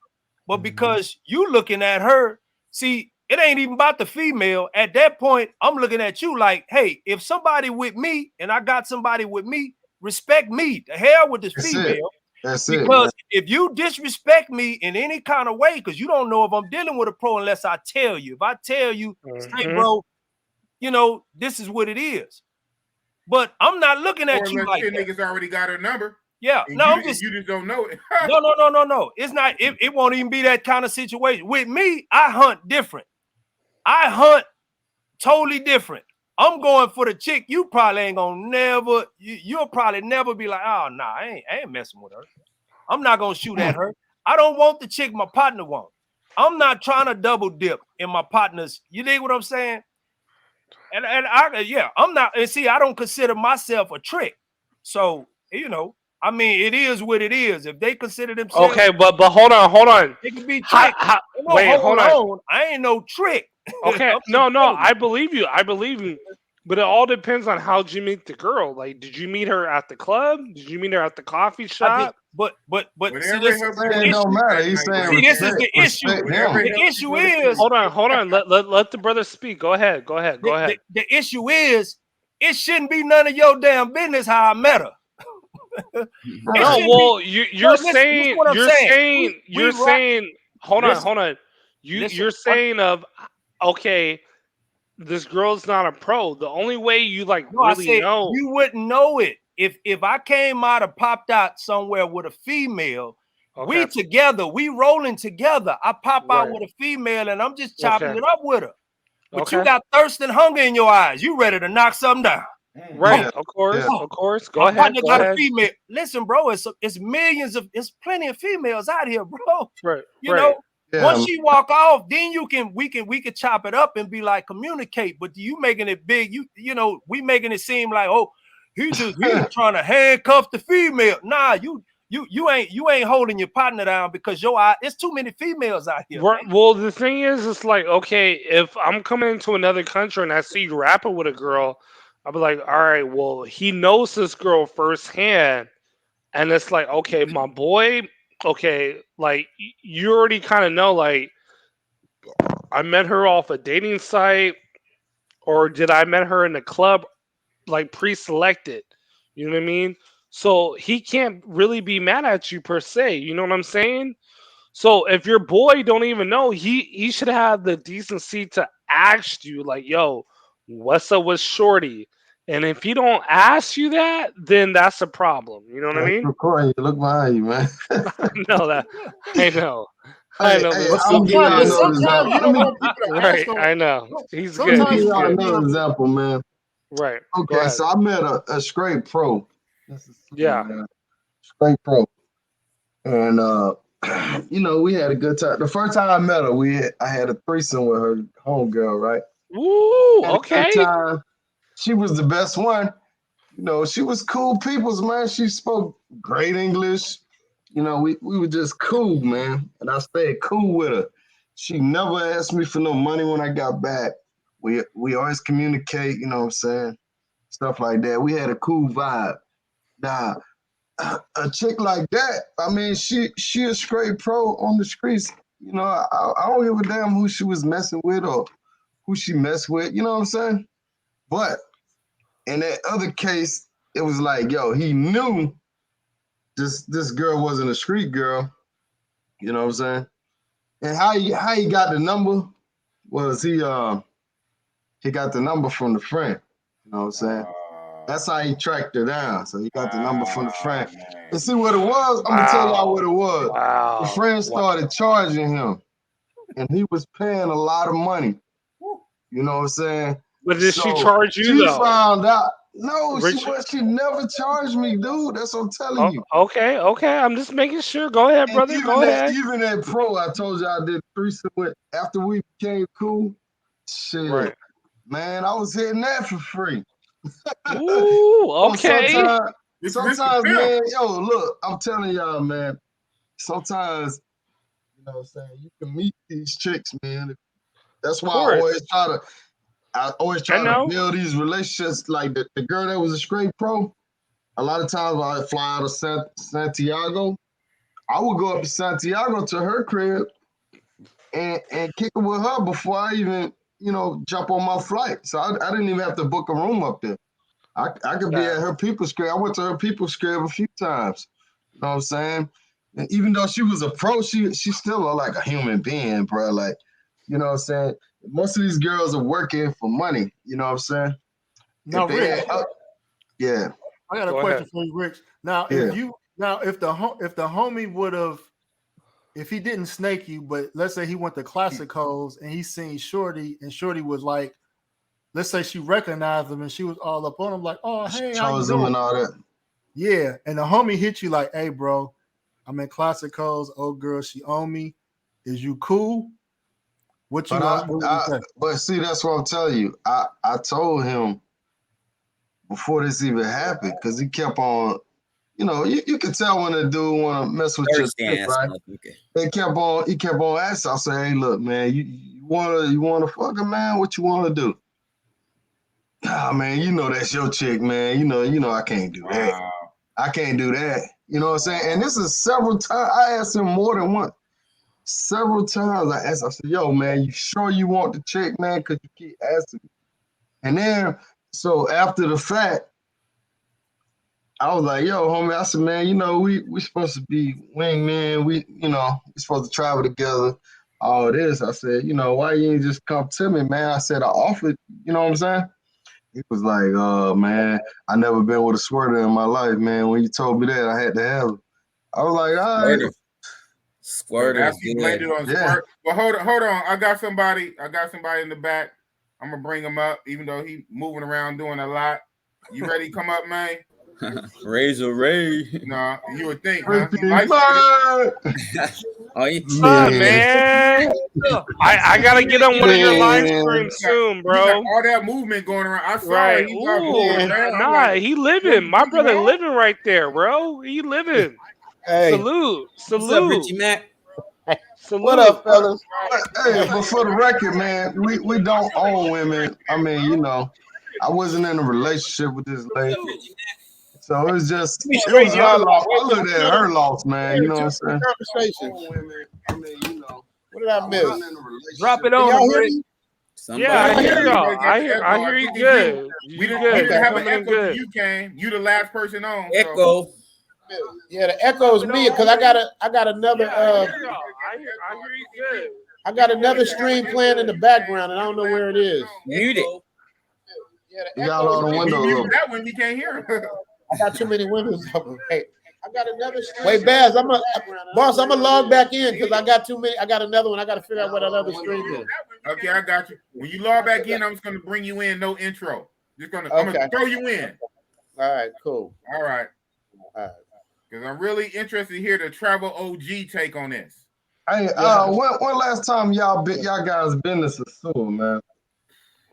but because you looking at her, see, it ain't even about the female. At that point, I'm looking at you like, hey, if somebody with me and I got somebody with me, respect me. The hell with this female. Because if you disrespect me in any kind of way, because you don't know if I'm dealing with a pro unless I tell you. If I tell you, hey, bro, you know, this is what it is. But I'm not looking at you like that. Niggas already got her number. Yeah, no, you just don't know it. No. It's not. It won't even be that kind of situation. With me, I hunt different. I hunt totally different. I'm going for the chick. You probably ain't gonna never. You'll probably never be like, oh nah, I ain't messing with her. I'm not gonna shoot at her. I don't want the chick my partner wants. I'm not trying to double dip in my partners. You dig what I'm saying? And I'm not. And see, I don't consider myself a trick. So you know, I mean, it is what it is. If they consider themselves okay, but hold on. They can be tricked. Wait, hold on. I ain't no trick. Okay, no, I believe you. But it all depends on how you meet the girl. Like, did you meet her at the club? Did you meet her at the coffee shop? But see, this don't matter. He's saying see, this is the issue. The issue is hold on. Let the brother speak. Go ahead. The issue is it shouldn't be none of your damn business how I met her. No, well, you're saying hold on. You're saying of okay, this girl's not a pro. The only way you really know, you wouldn't know it if I came out or popped out somewhere with a female. Okay. We together, we rolling together. I pop out with a female and I'm just chopping it up with her. But you got thirst and hunger in your eyes. You ready to knock something down? Right, of course. Go ahead. A female. Listen, bro, it's plenty of females out here, bro. Right. You know, once she walk off, then we can chop it up and be like communicate. But you making it big, you know, we making it seem like, oh, he's trying to handcuff the female. Nah, you ain't holding your partner down because it's too many females out here. Right. Well, the thing is, it's like, okay, if I'm coming into another country and I see you rapping with a girl, I'll be like, all right, well, he knows this girl firsthand, and it's like, okay, my boy, okay, like you already kind of know, like I met her off a dating site, or did I met her in the club, like pre-selected? You know what I mean? So he can't really be mad at you per se. You know what I'm saying? So if your boy don't even know, he should have the decency to ask you, like, yo, what's up with Shorty? And if he don't ask you that, then that's a problem. You know what I That's mean? recording. You look behind you, man. I know that. I know. I Hey, know, hey, but I'm gonna give y'all But another sometimes example. you don't want people to ask right. them. I know. He's Let me good. Sometimes give He's you y'all want good. to be another on. example, man. Right. Go Okay, ahead. so I met a straight pro. This is Yeah. man, straight pro, and you know, we had a good time. The first time I met her, I had a threesome with her homegirl, right? Ooh. Had a good Okay. time. She was the best one. You know, she was cool people's, man. She spoke great English. You know, we were just cool, man. And I stayed cool with her. She never asked me for no money when I got back. We always communicate, you know what I'm saying? Stuff like that. We had a cool vibe. Now, a chick like that, I mean, she a straight pro on the streets. You know, I don't give a damn who she was messing with or who she messed with. You know what I'm saying? But in that other case, it was like, yo, he knew this girl wasn't a street girl. You know what I'm saying? And how he got the number was he got the number from the friend. You know what I'm saying? That's how he tracked her down. So he got the number from the friend. And see what it was? I'm gonna tell y'all Wow. what it was. The Wow. friend Wow. started charging him, and he was paying a lot of money. You know what I'm saying? But did she So charge you she though? found out. No, she Rich. was. She never charged me, dude. That's what I'm telling Oh, you. okay. Okay. I'm just making sure. Go ahead, And brother. Go ahead. even that pro, I told you I did threesome with. After we became cool, shit, Right. man, I was hitting that for free. Ooh. So Okay. sometimes, man, yo, look, I'm telling y'all, man. Sometimes, you know what I'm saying, you can meet these chicks, man. That's Of why course. I always I try to know. build these relationships. Like the girl that was a straight pro, a lot of times I would fly out of Santiago. I would go up to Santiago to her crib and kick it with her before I even, you know, jump on my flight. So I didn't even have to book a room up there. I could be Yeah. at her people's crib. I went to her people's crib a few times. You know what I'm saying? And even though she was a pro, she still looked like a human being, bro. Like, you know what I'm saying? Most of these girls are working for money. You know what I'm saying? Now, If they Rich, had, yeah, I got a Go question ahead. for you, Rich. Now, yeah. if the homie would have, if he didn't snake you, but let's say he went to Classic Hoes and he seen Shorty, and Shorty was like, let's say she recognized him and she was all up on him, like, oh, She hey, how you chose them doing? and all that. Yeah, and the homie hit you like, hey, bro, I'm in Classic Hoes. Old girl, she owe me. Is you cool? What you But what would you say? but see, that's what I'm telling you. I told him before this even happened because he kept on. You know, you can tell when a dude want to mess with your Thirsty chick, ass right? motherfucker. He kept on asking. I said, hey, look, man, you wanna fuck her, man? What you wanna do? Ah, man, you know that's your chick, man. You know I can't do that. I can't do that. You know what I'm saying? And this is several times. I asked him more than once. Several times I asked. I said, yo, man, you sure you want the chick, man? Because you keep asking me. And then, so after the fact, I was like, yo, homie, I said, man, you know, we supposed to be wingmen. We supposed to travel together. All this. I said, you know, why you ain't just come to me, man? I said, I offered, you know what I'm saying? He was like, man, I never been with a squirter in my life, man. When you told me that, I had to have it. I was like, all right. Squirter is He blamed good. it on Yeah. Squirt. But hold on. I got somebody in the back. I'm gonna bring him up, even though he moving around doing a lot. You ready to come up, man? Razor Ray. No, you would think, huh? Pretty He might bird. Oh, you Son, Man. man. I gotta get on one of your live Man. streams soon, he got bro. all that movement going around. I saw Right. it. He got Ooh, moving around. I'm nah, like, he what living. My you brother home? living right there, bro. He living. Hey, Salute. What's up, Richie Salute. Mac? what Salute. up, fellas? Hey, but for the record, man, we don't own women. I mean, you know, I wasn't in a relationship with this lady. So it's just, me it straighten was her y'all loss. out. I looked at her loss, man. You know what I'm saying? Conversations. What did I miss? Drop it Can on y'all them, hear Rick. me? Yeah, I Somebody- hear y'all. Somebody got the I echo. hear you think it's good. We You didn't, good. we didn't have an Coming in echo till good. you came. You the last person on. So. Echo. Yeah, the echo is me because I got another I hear y'all. I hear you good. I got another stream playing in the background and I don't know where it is. Mute it. Yeah, the You got echo all is the me. If you windows mute open. that one, we can't hear him. I got too many windows open. Hey, I got another stream. Wait, Baz, I'm gonna log back in because I got too many. I got another one. I got to figure out what another stream is. Okay, I got you. When you log back in, I'm just gonna bring you in. No intro. I'm gonna throw you in. All right, cool. All right. Because I'm really interested to hear the travel OG take on this. Hey, when last time y'all guys been to Sasua, man?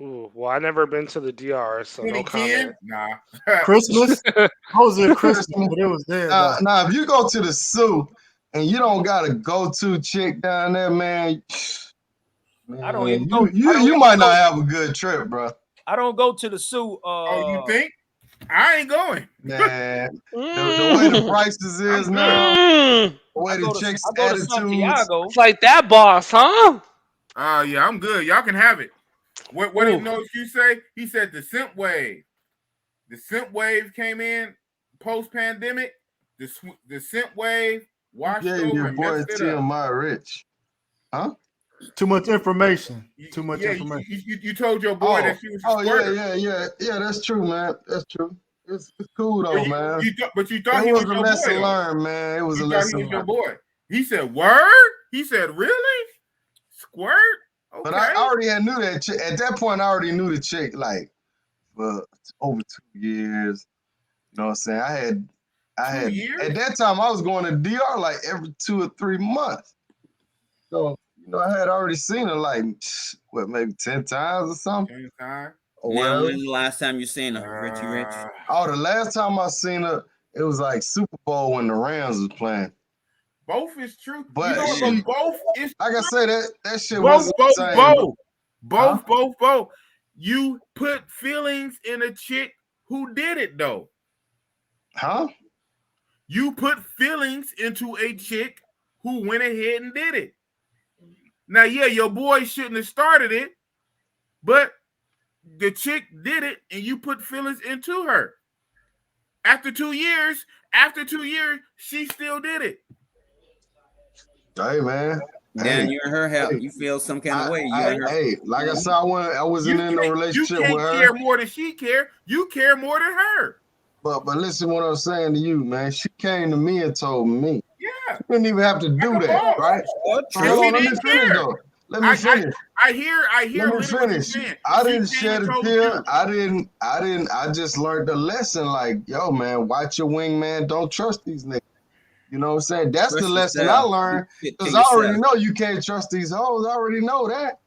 Ooh, well, I never been to the DR, so no 2010? comment. Nah. Christmas? I was at Christmas, but it was there. Now, if you go to the Sioux and you don't got a go-to chick down there, man, I don't even go. You might not have a good trip, bro. I don't go to the Sioux. Oh, you think? I ain't going. Man, the way the prices is now, the way the chicks' attitudes. It's like that, boss, huh? Yeah, I'm good. Y'all can have it. What did No Excuse say? He said the simp wave. The simp wave came in post-pandemic. The simp wave washed Yeah, over your and boy messed it up. TMI Rich. Huh? Too much information. Too much Yeah, information. you told your boy that she was a squirter. Yeah, that's true, man. That's true. It's cool though, man. But you thought he was your boy. It was a lesson learned, man. It was a lesson learned. He was your learned. boy. He said, "Word." He said, "Really? Squirt?" Okay. But I already knew that chick. At that point, I already knew the chick like for over 2 years. You know what I'm saying? I had 2 years? At that time I was going to DR like every 2 or 3 months. So, I had already seen her like maybe 10 times or something. 10 times. Now, when's the last time you seen her, Richie Rich? The last time I seen her, it was like Super Bowl when the Rams was playing. Both is true. But both is like I say, that shit both, wasn't the same. Both. You put feelings in a chick who did it though. Huh? You put feelings into a chick who went ahead and did it. Now, yeah, your boy shouldn't have started it, but the chick did it and you put feelings into her. After 2 years, she still did it. Hey, man. Dan, you and her help. You feel some kind of way. Like I said, I wasn't in a relationship with her. You can't care more than she care. You care more than her. But listen what I'm saying to you, man. She came to me and told me. Yeah. She didn't even have to do that, right? Hold on, let me finish though. Let me finish. I hear. Let me finish. I didn't shed a tear. I just learned the lesson. Like, yo, man, watch your wingman. Don't trust these niggas. You know what I'm saying? That's the lesson I learned. Because I already know you can't trust these hoes. I already know that.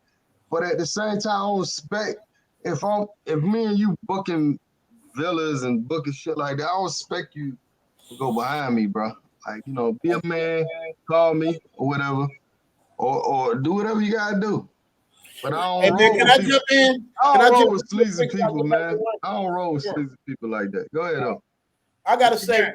But at the same time, I don't expect if me and you booking villas and booking shit like that, I don't expect you to go behind me, bro. Like, be a man, call me or whatever, or do whatever you gotta do. But I don't roll can I jump in? I don't roll with sleazy people, man. I don't roll with sleazy people like that. Go ahead, though. I gotta say,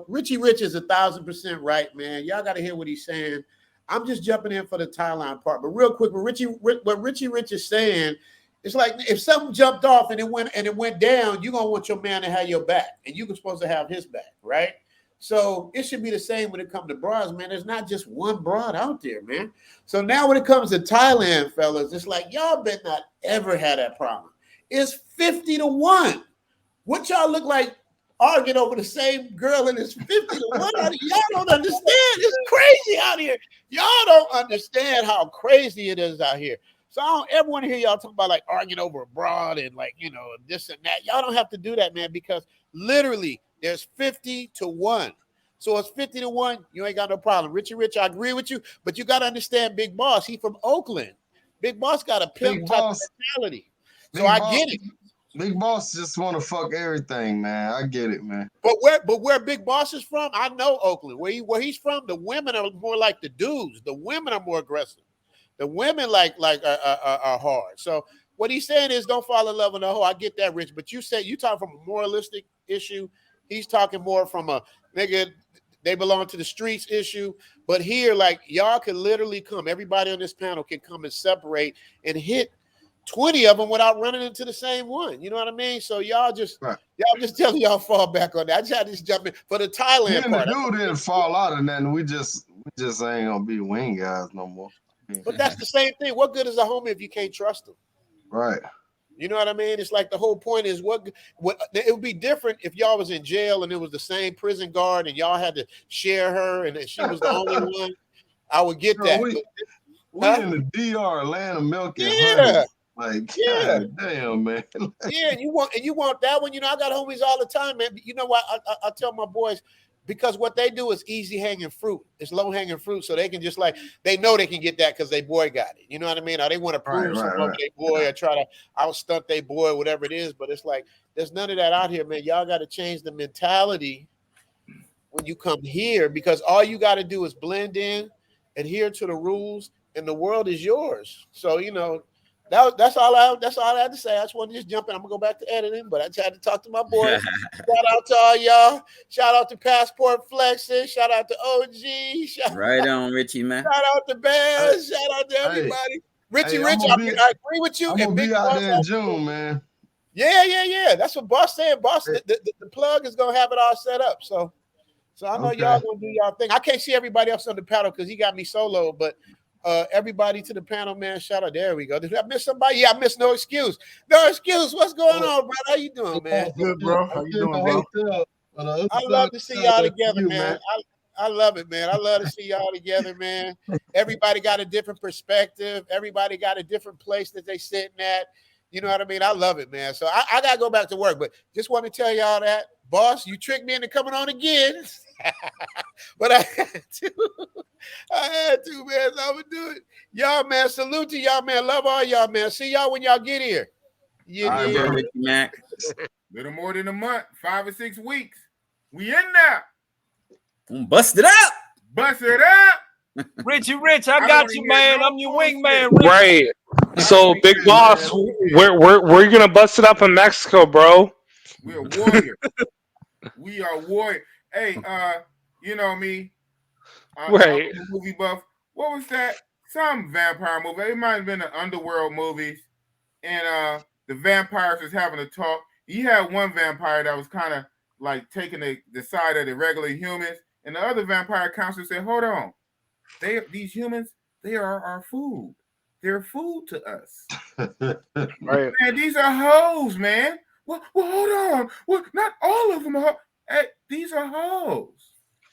Richie Rich is 1,000% right, man. Y'all gotta hear what he's saying. I'm just jumping in for the Thailand part, but real quick, what Richie Rich is saying, it's like if something jumped off and it went down, you're gonna want your man to have your back, and you're supposed to have his back, right? So it should be the same when it comes to broads, man. There's not just one broad out there, man. So now when it comes to Thailand, fellas, it's like y'all better not ever have that problem. It's 50-1. What y'all look like arguing over the same girl and it's 50-1 out here? Y'all don't understand. It's crazy out here. Y'all don't understand how crazy it is out here. So I don't ever want to hear y'all talk about like arguing over a broad and like, this and that. Y'all don't have to do that, man, because literally there's 50-1. So it's 50-1. You ain't got no problem. Richie Rich, I agree with you, but you got to understand Big Boss. He from Oakland. Big Boss got a pimp type personality. So I get it. Big Boss just want to fuck everything, man. I get it, man. But where Big Boss is from, I know Oakland. Where he's from, the women are more like the dudes. The women are more aggressive. The women like are hard. So what he's saying is don't fall in love with a hoe. I get that, Rich. But you said you talk from a moralistic issue. He's talking more from a nigga, they belong to the streets issue. But here, like, y'all can literally come. Everybody on this panel can come and separate and hit 20 of them without running into the same one. You know what I mean? So y'all just telling y'all fall back on that. I just had to jump in for the Thailand part. The dude didn't fall out of nothing. We just ain't gonna be wing guys no more. But that's the same thing. What good is a homie if you can't trust him? Right. You know what I mean? It's like the whole point is what it would be different if y'all was in jail and it was the same prison guard and y'all had to share her and she was the only one. I would get that. We in the DR, land of milk and honey. Like, God damn, man. Yeah, and you want that one. You know, I got homies all the time, man. You know what? I tell my boys, because what they do is easy hanging fruit. It's low hanging fruit, so they can just like they know they can get that because their boy got it. You know what I mean? Or they want to prove something to their boy or try to outstunt their boy, whatever it is. But it's like there's none of that out here, man. Y'all got to change the mentality when you come here because all you got to do is blend in, adhere to the rules, and the world is yours. So you know. That's all I had to say. I just wanted to just jump in. I'm gonna go back to editing, but I just had to talk to my boys. Shout out to all y'all. Shout out to Passport Flexing. Shout out to OG. Right on, Richie, man. Shout out to Baz. Shout out to everybody. Richie, Rich, I agree with you. I'm gonna be out there in June, man. Yeah. That's what Boss said. Boss, the plug is gonna have it all set up. So I know y'all gonna do y'all thing. I can't see everybody else on the panel because he got me solo, but. Everybody to the panel, man. Shout out. There we go. Did I miss somebody? Yeah, I missed No Excuse. No Excuse. What's going on, bro? How you doing, man? Good, bro. How you doing, bro? I love to see y'all together, man. I love it, man. I love to see y'all together, man. Everybody got a different perspective. Everybody got a different place that they sitting at. You know what I mean? I love it, man. So I got to go back to work, but just want to tell y'all that, boss, you tricked me into coming on again. But I had to, man. So I'm going to do it. Y'all, man, salute to y'all, man. Love all y'all, man. See y'all when y'all get here. Yeah. Mac. Little more than a month, 5 or 6 weeks. We in there. Bust it up. Bust it up. Richie Rich, I got you, man. I'm your wingman. Right. So, Big Boss, we're you gonna bust it up in Mexico, bro. We're a warrior. We are warrior. Hey, you know me. Right. I'm a movie buff. What was that? Some vampire movie. It might have been an underworld movies. And the vampires was having a talk. You had one vampire that was kind of like taking the side of the regular humans. And the other vampire counselor said, hold on. These humans, they are our food. They're food to us. Right. Man, these are hoes, man. Well, hold on. Well, not all of them are. Hey, these are hoes.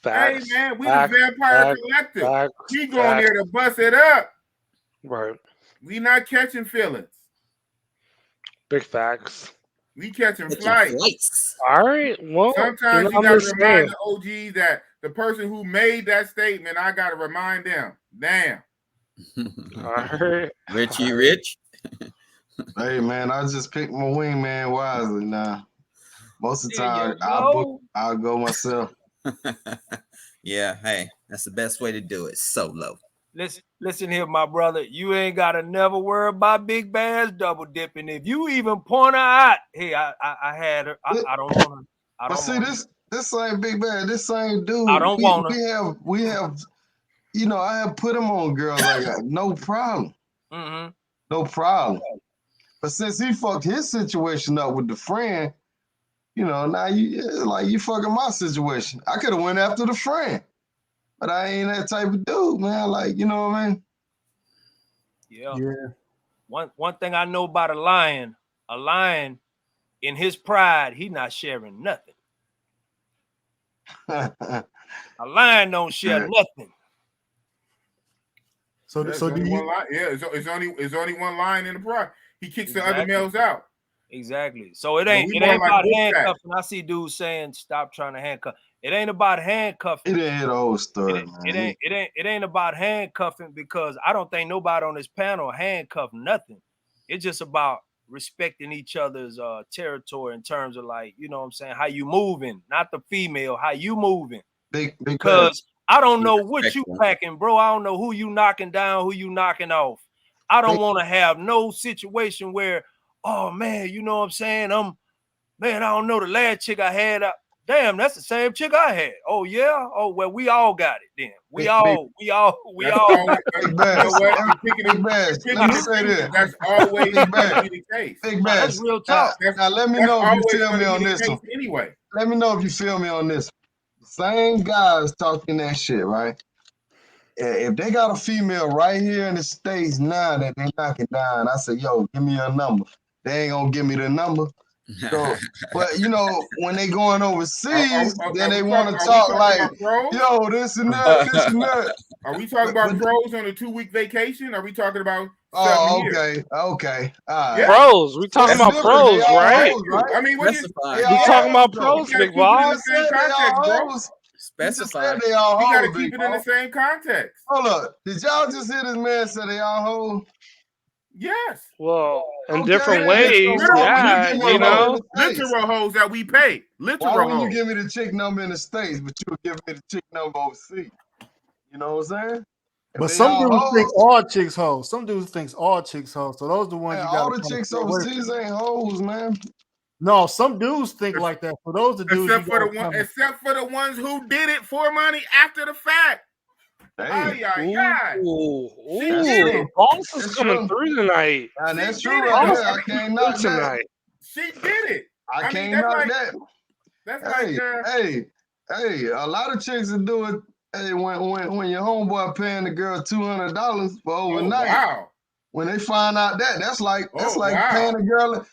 Facts. Hey, man, we the Vampire Collective. We going there to bust it up. Right. We not catching feelings. Big facts. We catching flights. All right. Well, sometimes you got to remind the OGs that the person who made that statement, I got to remind them. Damn. All right. Richie Rich. Hey, man, I just picked my wingman wisely now. Most of the time, I'll go myself. Yeah, hey, that's the best way to do it. Solo. Listen here, my brother. You ain't gotta never worry about Big Baz double dipping. If you even point her out, hey, I had her. I don't want her. But see, this ain't Big Baz. This ain't dude. I don't want her. We have. You know, I have put him on girls like that. No problem. Mm-hmm. No problem. But since he fucked his situation up with the friend, you know, now you fucking my situation. I could have went after the friend, but I ain't that type of dude, man. Like, you know what I mean? Yeah. One thing I know about a lion in his pride, he not sharing nothing. A lion don't share nothing. So do you? It's only one line in the pride. He kicks the other males out. Exactly. So it ain't about handcuffing. I see dudes saying stop trying to handcuff. It ain't about handcuffing. It ain't the whole story, man. It ain't about handcuffing because I don't think nobody on this panel handcuff nothing. It's just about respecting each other's territory in terms of, like, you know what I'm saying, how you moving, not the female, how you moving. Because I don't know what you packing, bro. I don't know who you knocking down, who you knocking off. I don't want to have no situation where, oh man, you know what I'm saying? Man, I don't know, the last chick I had. Damn, that's the same chick I had. Oh yeah. Oh well, we all got it then. We all. Big Bass. Big Bass. Let me say this. That's always going to be the case. Big Bass. That's real talk. Now let me know if you feel me on this one. Anyway. Let me know if you feel me on this. Same guys talking that shit, right? If they got a female right here in the States now that they knocking down, I say, yo, give me your number. They ain't gonna give me the number. So, but you know, when they going overseas, then they want to talk like, yo, this and that, this and that. Are we talking about pros on a 2-week vacation? Are we talking about? Oh, okay, okay. All right. Pros, we talking about pros, right? I mean, we talking about pros, big boss. Specify. They all we gotta hoes, keep it in the same context. Hold up. Did y'all just hear this man say they all hoes? Yes. Well, in different ways, yeah, you know. Literal hoes that we pay. Literal Why wouldn't hoes. you give me the chick number in the States, but you would give me the chick number overseas? You know what I'm saying? But some dudes think all chicks hoes. Some dudes thinks all chicks hoes. So those are the ones you got. All the chicks overseas ain't hoes, man. No, some dudes think like that. For those the dudes, except for the ones who did it for money after the fact. She did it. Boss is coming through tonight. And that's true. I can't knock that. She did it. I can't knock that. That's hey, a lot of chicks will do it. Hey, when your homeboy paying the girl $200 for overnight. Wow. When they find out that's like paying a girl.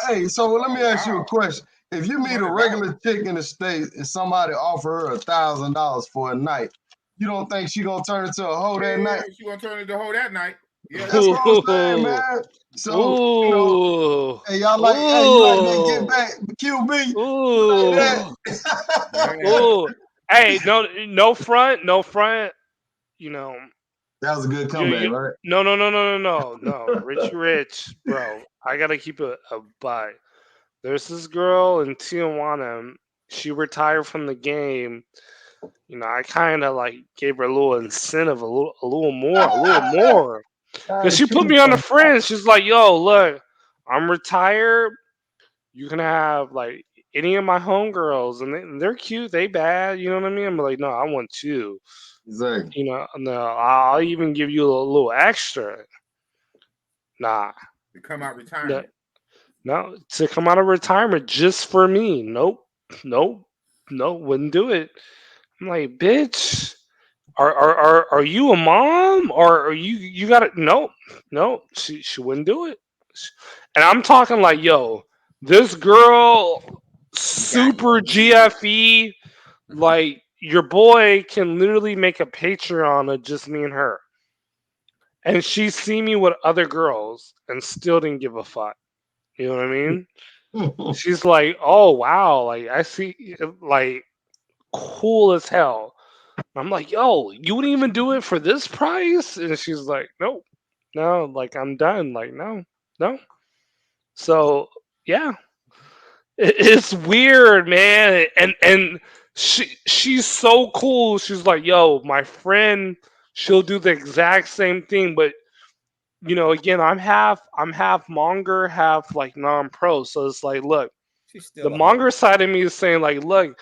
Hey, so let me ask you a question. If you meet a regular chick in the States and somebody offer her $1,000 for a night, you don't think she gonna turn into a hoe that night? She gonna turn into a hoe that night. Yeah, that's what I'm saying, man. So you know, hey, y'all like, you like that get back QB? Ooh. Like that? Ooh. Hey, no front. You know. That was a good comeback, right? No. Rich, bro. I gotta keep a buy. There's this girl in Tijuana. She retired from the game. You know, I kind of like gave her a little incentive, a little more. Because she put me on the fringe. She's like, yo, look, I'm retired. You can have like any of my homegirls, and they're cute, they bad, you know what I mean? I'm like, no, I want you. Exactly. You know, no, I'll even give you a little extra. Nah. To come out retirement. No, to come out of retirement just for me. Nope, wouldn't do it. I'm like, bitch, are you a mom or are you got it? No, she wouldn't do it. And I'm talking like, yo, this girl, super GFE, like your boy can literally make a Patreon of just me and her. And she see me with other girls and still didn't give a fuck. You know what I mean? She's like, oh wow, like I see, like cool as hell. I'm like, yo, you wouldn't even do it for this price? And she's like, nope, no, like I'm done. Like no. So yeah, it's weird, man. And she's so cool. She's like, yo, my friend, she'll do the exact same thing, but you know, again, I'm half monger, half like non-pro. So it's like, look, the monger side of me is saying like, look,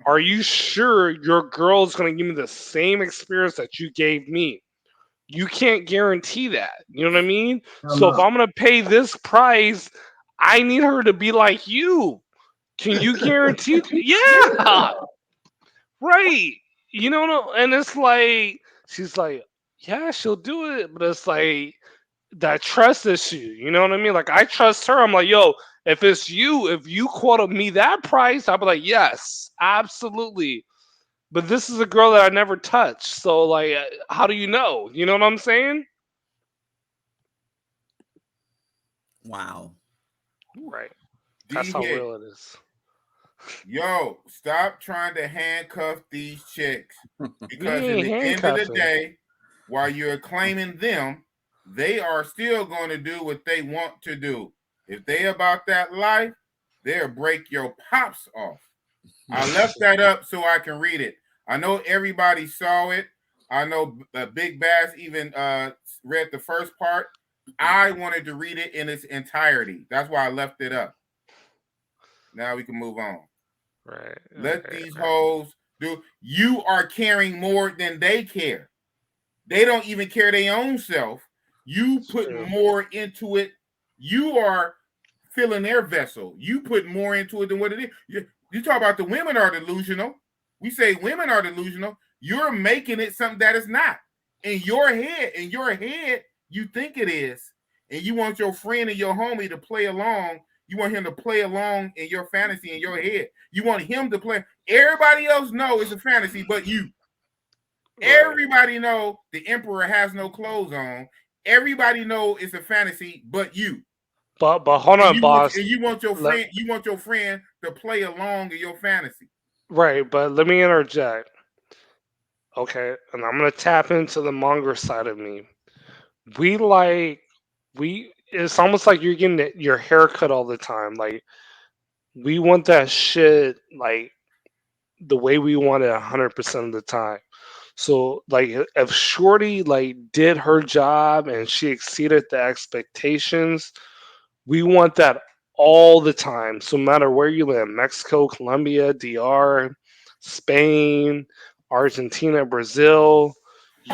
are you sure your girl's gonna give me the same experience that you gave me? You can't guarantee that. You know what I mean? So if I'm gonna pay this price, I need her to be like you. Can you guarantee? Yeah, right. You know, and it's like she's like, yeah, she'll do it, but it's like that trust issue. You know what I mean? Like I trust her. I'm like, yo, if you quoted me that price, I'd be like, yes, absolutely. But this is a girl that I never touched. So like, how do you know? You know what I'm saying? Wow. Right. That's how real it is. Yo, stop trying to handcuff these chicks. Because in the end of the day, while you're claiming them, they are still going to do what they want to do. If they about that life, they'll break your pops off. I left that up so I can read it. I know everybody saw it. I know Big Bass even read the first part. I wanted to read it in its entirety. That's why I left it up. Now we can move on. Right. Let these hoes do. You are caring more than they care. They don't even care their own self. You put more into it. You are filling their vessel. You put more into it than what it is. You talk about the women are delusional. We say women are delusional. You're making it something that is not. In your head, you think it is. And you want your friend and your homie to play along. You want him to play along in your fantasy in your head. You want him to play. Everybody else know it's a fantasy, but you. Right. Everybody know the emperor has no clothes on. Everybody know it's a fantasy, but you. But hold on, boss. You want your friend. You want your friend to play along in your fantasy. Right, but let me interject. Okay, and I'm gonna tap into the monger side of me. It's almost like you're getting your hair cut all the time. Like, we want that shit like the way we want it 100% of the time. So like if Shorty like did her job and she exceeded the expectations, we want that all the time. So no matter where you live, Mexico, Colombia, DR, Spain, Argentina, Brazil,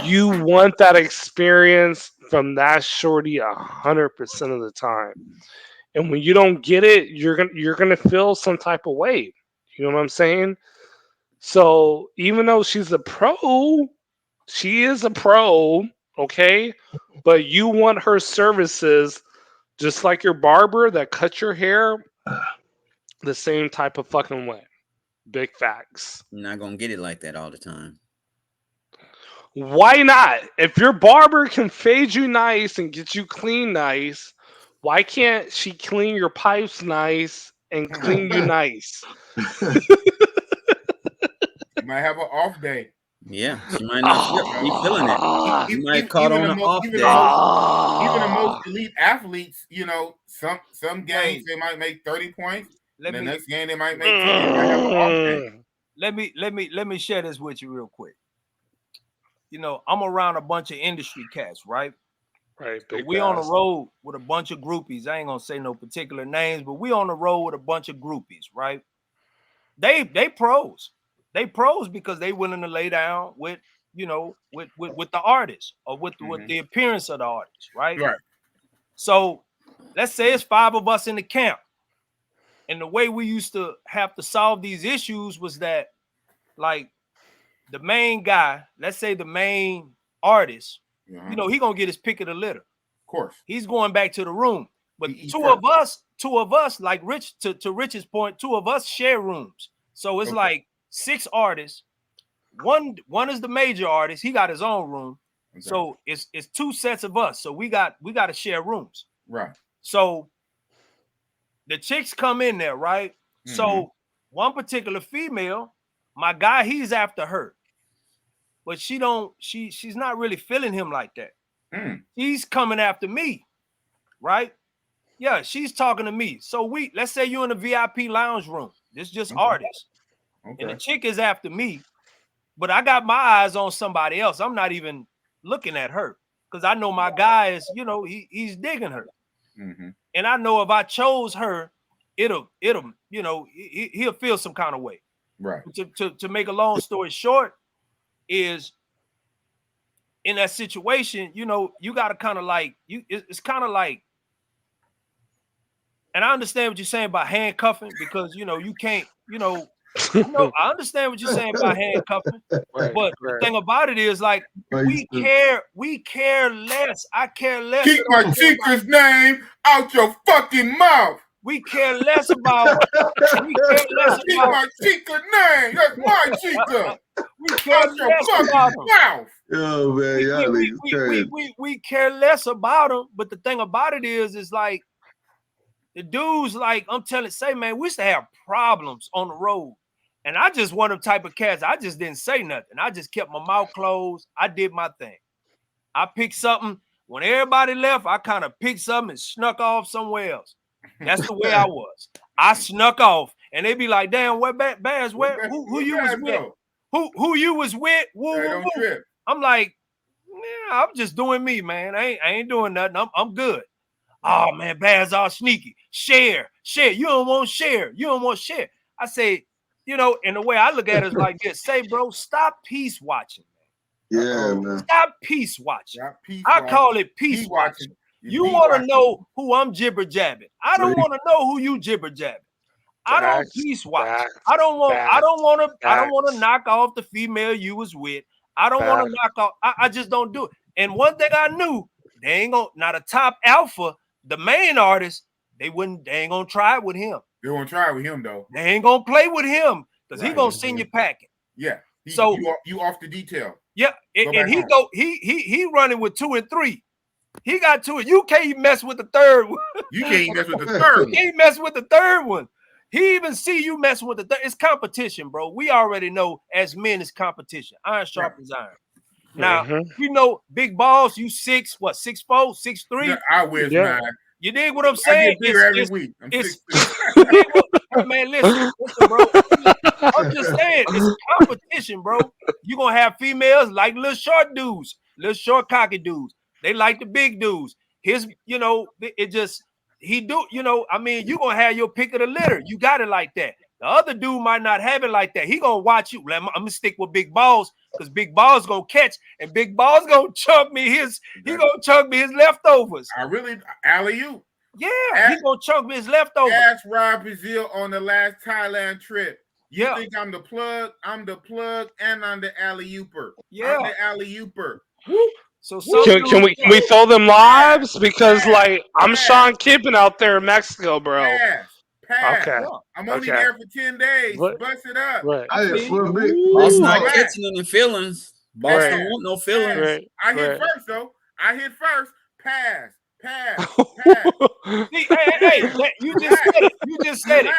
you want that experience from that shorty 100% of the time. And when you don't get it, you're gonna feel some type of way. You know what I'm saying? So even though she's a pro, she is a pro, okay? But you want her services just like your barber that cuts your hair the same type of fucking way. Big facts. You're not gonna get it like that all the time. Why not? If your barber can fade you nice and get you clean nice, why can't she clean your pipes nice and clean you nice? You might have an off day. Yeah, she might not be feeling it. You might caught on an off day. Even the most elite athletes, you know, some games they might make 30 points. The next game they might make 10. They might have an off day. Let me share this with you real quick. You know, I'm around a bunch of industry cats, right? Right. So we on the road with a bunch of groupies. I ain't gonna say no particular names, but we on the road with a bunch of groupies, right? They pros. They pros because they willing to lay down with, you know, with the artist or with the appearance of the artist, right? Right. So let's say it's 5 of us in the camp. And the way we used to have to solve these issues was that, like, the main guy, let's say the main artist, you know, he gonna get his pick of the litter. Of course. He's going back to the room. But two of us, like Rich, to Rich's point, 2 of us share rooms. So it's like 6 artists. One is the major artist. He got his own room. Okay. So it's 2 sets of us. So we got to share rooms. Right. So the chicks come in there, right? So one particular female, my guy, he's after her. But she's not really feeling him like that. She's coming after me, right? Yeah, she's talking to me. So let's say you're in a VIP lounge room. This is just artists. Okay. And the chick is after me, but I got my eyes on somebody else. I'm not even looking at her because I know my guy is, you know, he's digging her. And I know if I chose her, it'll, you know, he'll feel some kind of way. Right. To make a long story short, is in that situation, you know, you got to kind of like, it's kind of like, and I understand what you're saying about handcuffing because, you know, you can't, you know, I understand what you're saying about handcuffing, but the thing about it is like, we care less. I care less. Keep my chica's name out your fucking mouth. We care less about. Keep my chica name. That's my chica. We care less about them. Oh man, we care less about them. But the thing about it is like the dudes, like I'm telling, say, man, we used to have problems on the road, and I just one of them type of cats. I just didn't say nothing. I just kept my mouth closed. I did my thing. I picked something when everybody left. I kind of picked something and snuck off somewhere else. That's the way I was. I snuck off, and they be like, "Damn, where Baz? Who you was with? Who you was with?" Woo, woo, woo. I'm like, I'm just doing me, man. I ain't doing nothing. I'm good. Oh man, Baz all sneaky. Share. You don't want share. I say, you know, and the way I look at it is like this. Say, bro, stop peace watching. Yeah, man. Stop peace watching. I call it peace watching. You want to know who I'm jibber jabbing. I don't want to know who you jibber jabbing. I don't peace watch. I don't want to knock off the female you was with. I don't want to knock off. I just don't do it. And one thing I knew, they ain't gonna, not a top alpha, the main artist, they ain't gonna try it with him. They won't try it with him though. They ain't gonna play with him because he gonna send you packing. Yeah. So you off the detail. Yeah, and he running with 2 and 3. He got 2. You can't mess with the third one. You can't mess with the third. You can't mess with the third one. He even see you messing with the third. It's competition, bro. We already know as men it's competition. Iron sharpens iron. Now you know, big balls. You 6'4", 6'3". Yeah, I wish, man. You dig what I'm saying? I get bigger every week. Man, listen, bro. I'm just saying, it's competition, bro. You gonna have females like little short dudes, little short cocky dudes. They like the big dudes. His, you know, it just you gonna have your pick of the litter. You got it like that. The other dude might not have it like that. He gonna watch you. I'm gonna stick with big balls because big balls gonna catch and big balls gonna chunk me his. He gonna chunk me his leftovers. Alley-oop. Yeah, he gonna chunk me his leftovers. Ask Rob Brazil on the last Thailand trip. You think I'm the plug? I'm the plug, and I'm the alley-ooper. Yeah, I'm the alley-ooper. So can we throw them lives? Because like I'm Sean Kippen out there in Mexico, bro. Pass. Okay. I'm only there for 10 days. Bust it up. Right. Boss not catching any feelings. Boss don't want no feelings. Right. I hit first though. Pass. See, hey, you just said it.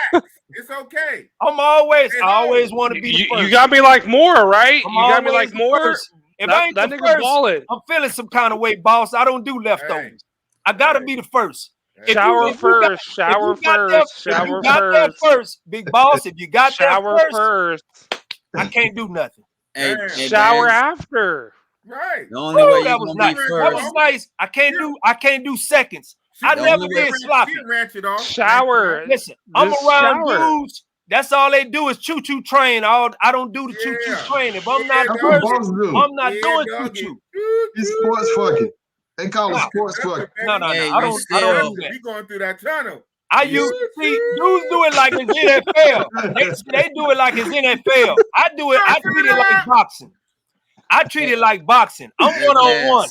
It's okay. I always want to be the first. You got me like more, right? You got me like more. First. If I ain't the first, I'm feeling some kind of way, boss. I don't do leftovers. I gotta be the first. Shower first, big boss. If you got shower that first, I can't do nothing. Hey, shower after. Right. The only way that was nice. That was nice. I can't do seconds. I never been sloppy. Shower. Listen, I'm around dudes. That's all they do is choo-choo train. I don't do the choo-choo train. If I'm not first, I'm not doing choo-choo. It's sports fucking. They call it sports fucking. No. I don't do that. We going through that tunnel. I used to see dudes do it like it's NFL. They do it like it's NFL. I do it. I treat it like boxing. I'm one-on-one.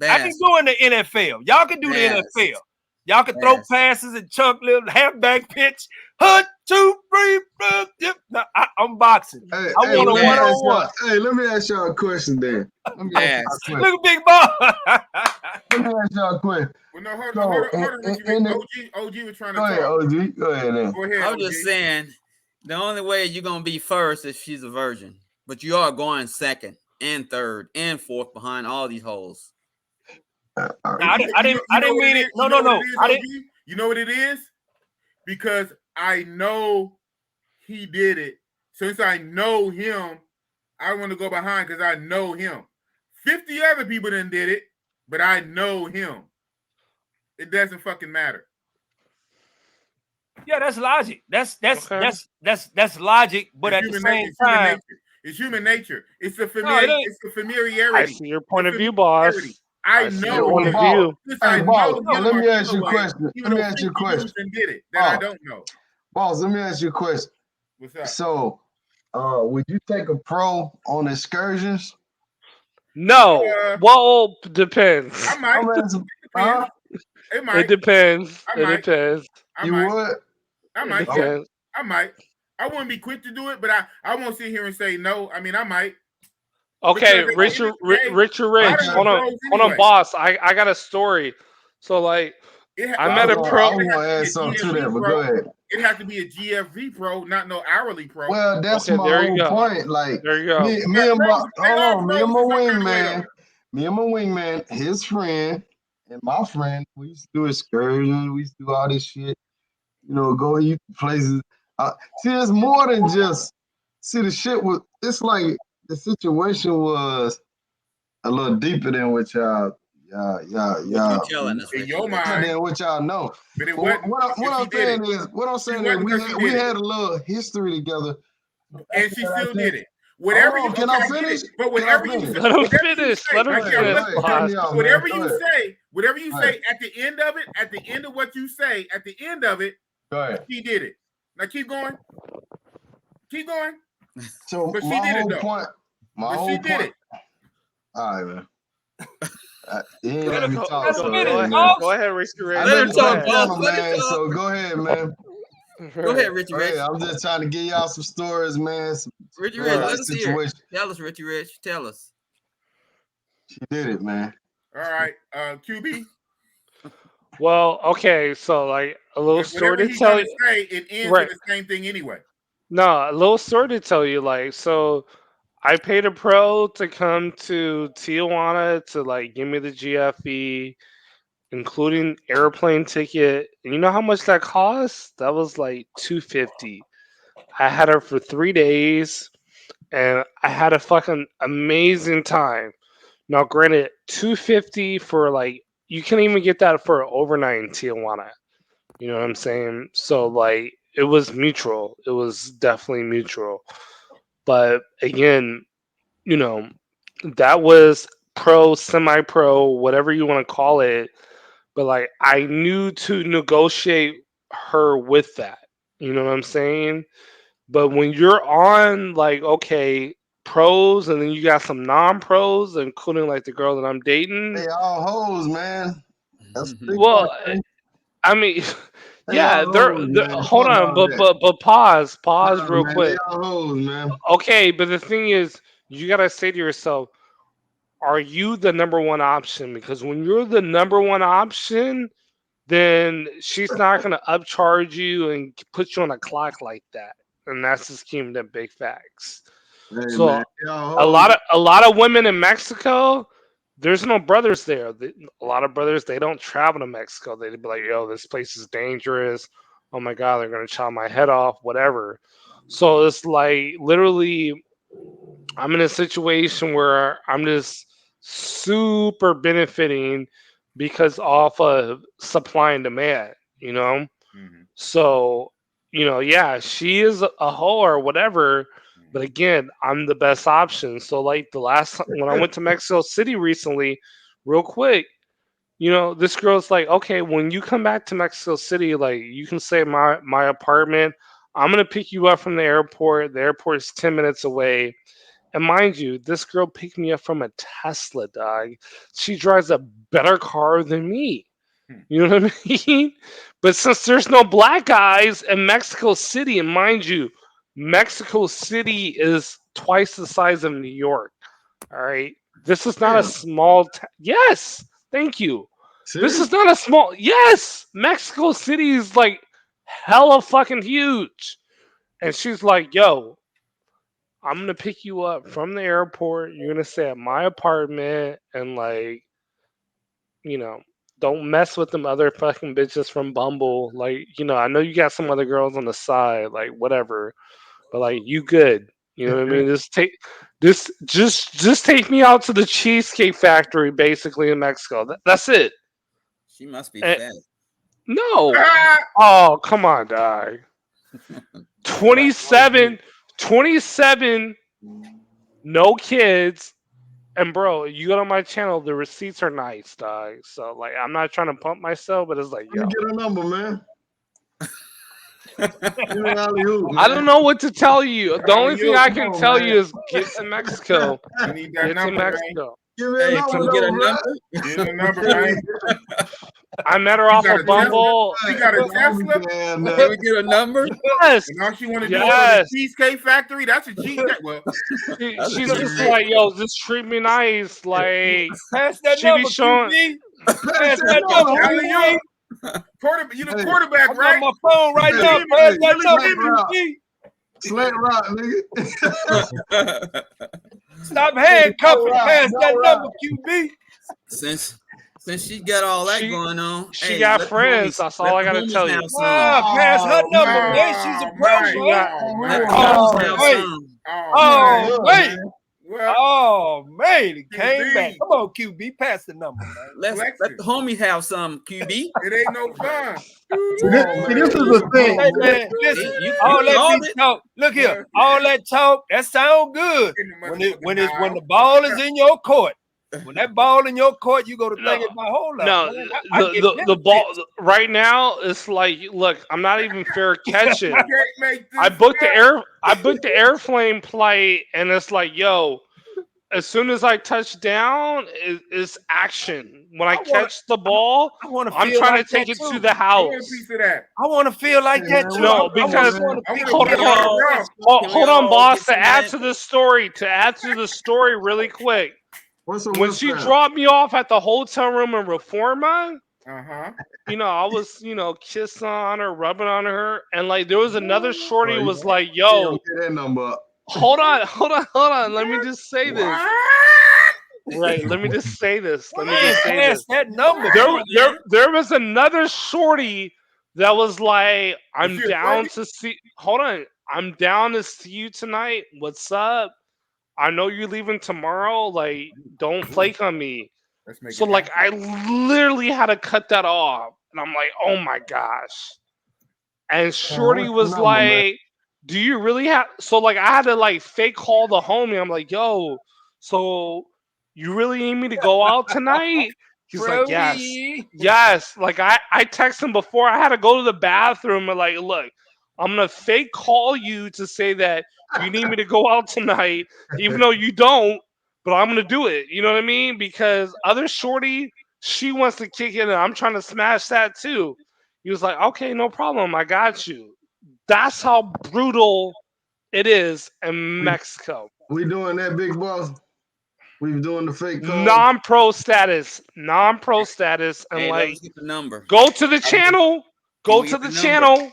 I ain't doing the NFL. Y'all can do the NFL. Y'all can throw passes and chunk little halfback pitch. 1, 2, 3. No, I'm boxing. Hey, I want a one-on-one. Hey, let me ask y'all a question then. Look at Big Ball. Let me ask y'all a question. Well, no, hold on. OG was trying to talk. OG. Go ahead then. Go ahead, I was just saying, the only way you're going to be first is she's a virgin. But you are going second and third and fourth behind all these hoes. I didn't mean it. No. I didn't. You know what it is? Because I know he did it. Since I know him, I want to go behind because I know him. 50 other people done did it, but I know him. It doesn't fucking matter. Yeah, that's logic. That's logic. But at the same time, it's human nature. It's the familiarity. I see your point of view, boss. I know. Point of view. Let me ask you a question. Did it that I don't know. Boss, let me ask you a question. What's up? So, would you take a pro on excursions? No. Well, depends. I might. It depends. You would? I might. I might. I wouldn't be quick to do it, but I won't sit here and say no. I mean, I might. Okay, Richard Rich. Hold on, boss. I got a story. So like, I met a pro. I'm gonna add something to that, but go ahead. It has to be a GFV pro, not no hourly pro. Well, that's my whole point. Like, there you go. Me and my wingman, his friend and my friend, we used to do excursions. We used to do all this shit. You know, go eat places. See, it's more than just. See, the shit was. It's like the situation was. a little deeper than what y'all telling us, in Richie your Rich. mind. than what y'all know. But it Well, wasn't. what I'm saying is we had a little history together. And she still did it. Hold Whatever on, you can okay, I I get finish? it. But Can I whatever you finish? say, Let him whatever you finish. say, Let him like, yeah, finish. let's Cut me off, whatever man. you Go say, whatever you Go say ahead. at the end of it, at the end of what you say, at the end of it, Go ahead. she did it. Now keep going. Keep going. So But she my did it whole though. point. My But whole she did point. it. All right, man. You ain't Let let me her- talk, let her so finish, hey, man. boss. Go ahead, Richie Rich. I Let know her you talk, got boss. channel, Let her man. talk. So go ahead, man. Go ahead, Richie Go Rich. ahead. I'm just trying to give y'all some stories, man. Some Richie real Rich, life let us hear it. situation. Tell us, Richie Rich. Tell us. She did it, man. All right, QB. Well, okay, so like a little story Whatever to he's tell gonna you. say, it ends Right. in the same thing anyway. No, a little story to tell you. Like, so I paid a pro to come to Tijuana to like give me the GFE, including airplane ticket. And you know how much that cost? That was like $250. I had her for 3 days, and I had a fucking amazing time. Now, granted, $250 for like you can't even get that for an overnight in Tijuana. You know what I'm saying? So like it was mutual. It was definitely mutual. But again, you know, that was pro, semi-pro, whatever you want to call it. But like I knew to negotiate her with that. You know what I'm saying? But when you're on like okay, pros and then you got some non-pros, including like the girl that I'm dating. They all hoes, man. That's a big Well, part, man. I mean, They yeah, all hoes, they're man. hold Fuck on, all that. but pause Nah, real man. They quick. all hoes, man. Okay, but the thing is, you gotta say to yourself, are you the number one option? Because when you're the number one option, then she's not gonna upcharge you and put you on a clock like that. And that's just keeping the big facts. Hey, So man. They all hoes. a lot of women in Mexico, there's no brothers there. A lot of brothers they don't travel to Mexico. They'd be like, "Yo, this place is dangerous. Oh my god, they're gonna chop my head off, whatever." So it's like literally, I'm in a situation where I'm just super benefiting because off of supply and demand. You know, so yeah, she is a hoe or whatever. But again, I'm the best option. So like the last time when I went to Mexico City recently, real quick, this girl's like, okay, when you come back to Mexico City, like you can stay at my apartment. I'm gonna pick you up from the airport. The airport is 10 minutes away. And mind you, this girl picked me up from a Tesla, dog. She drives a better car than me. You know what I mean? But since there's no black guys in Mexico City, and mind you, Mexico City is twice the size of New York. All right. This is not a Damn. small yes. Thank you. This Serious? is not a small yes. Mexico City is like hella fucking huge. And she's like, yo, I'm gonna pick you up from the airport. You're gonna stay at my apartment and like, you know, don't mess with them other fucking bitches from Bumble. Like, I know you got some other girls on the side, like whatever, but like you good. You know what I mean? Just take me out to the Cheesecake Factory, basically in Mexico. That's it. She must be And, fat. no. Oh, come on, dog. 27, no kids. And bro, you go to my channel, the receipts are nice, dog. So like, I'm not trying to pump myself, but it's like, Let yo, me get a number, man. Give me alley-oop, I man. don't know what to tell you. The only thing I Come can on, tell man. you is get to Mexico. You need that Get to number, man. Mexico. Give me a Hey, number, can we get a though, bro. number? Get the number, man. I met her She off got of a Tesla. Bumble. She got a Tesla. And, Can we get a number? Yes, And all she want to do is go to yes. the Cheesecake Factory. That's a cheesecake. Well, That's a She's just cheesecake. like, yo, just treat me nice. Like, Pass that she be number, showing. QB. Pass Pass that that number, number, telling QB. you, you the Hey. quarterback, I'm right? on my phone right Hey, now. hey, Pass that really number, give me- QB. Slant rock, nigga. Stop handcuffing. Right, Pass no that right. number, QB. Since she got all that She- going on, she hey, got let the friends, homies- that's all let I the gotta homies tell you. have some. Nah, pass her number, man. She's a pro, Mike. She man. got- Oh, Let the Mike. homies Oh, have wait. some. Oh, Oh, Mike. wait. Well, Oh man, it came QB. back. Come on, QB, pass the number, man. Let Flexing. the homies have some, QB. It ain't no fun. This is the thing. Hey man, listen, You all that called be it. talk. Look here, all that talk that sound good when the ball is in your court. When that ball in your court, you go to think about hold up. No, man, I get the ball right now it's like, look, I'm not even fair catching. I booked the airplane flight, and it's like, yo, as soon as I touch down, it's action. When I catch the ball, I'm trying to take it to the house. I want a piece of that. I want to feel like that too. No, because hold on, boss. To add to the story really quick. When she dropped me off at the hotel room in Reforma, you know, I was, you know, kissing on her, rubbing on her, and like there was another shorty who was like, yo, hold on, let me just say this. Right, let me just say this. That number. There was another shorty that was like, I'm down to see. Hold on, I'm down to see you tonight. What's up? I know you're leaving tomorrow. Like, don't flake on me. So, like, I literally had to cut that off, and I'm like, oh my gosh. And shorty was like, do you really have? So, like, I had to like fake call the homie. I'm like, yo, so you really need me to go out tonight? He's like, yes. Like, I texted him before. I had to go to the bathroom and like, look, I'm gonna fake call you to say that you need me to go out tonight, even though you don't. But I'm gonna do it. You know what I mean? Because other shorty, she wants to kick it, and I'm trying to smash that too. He was like, okay, no problem. I got you. That's how brutal it is in Mexico. We doing that, big boss. We doing the fake call. Non-pro status, and Hey, like, let's get the number. Go to the channel. Go to the channel.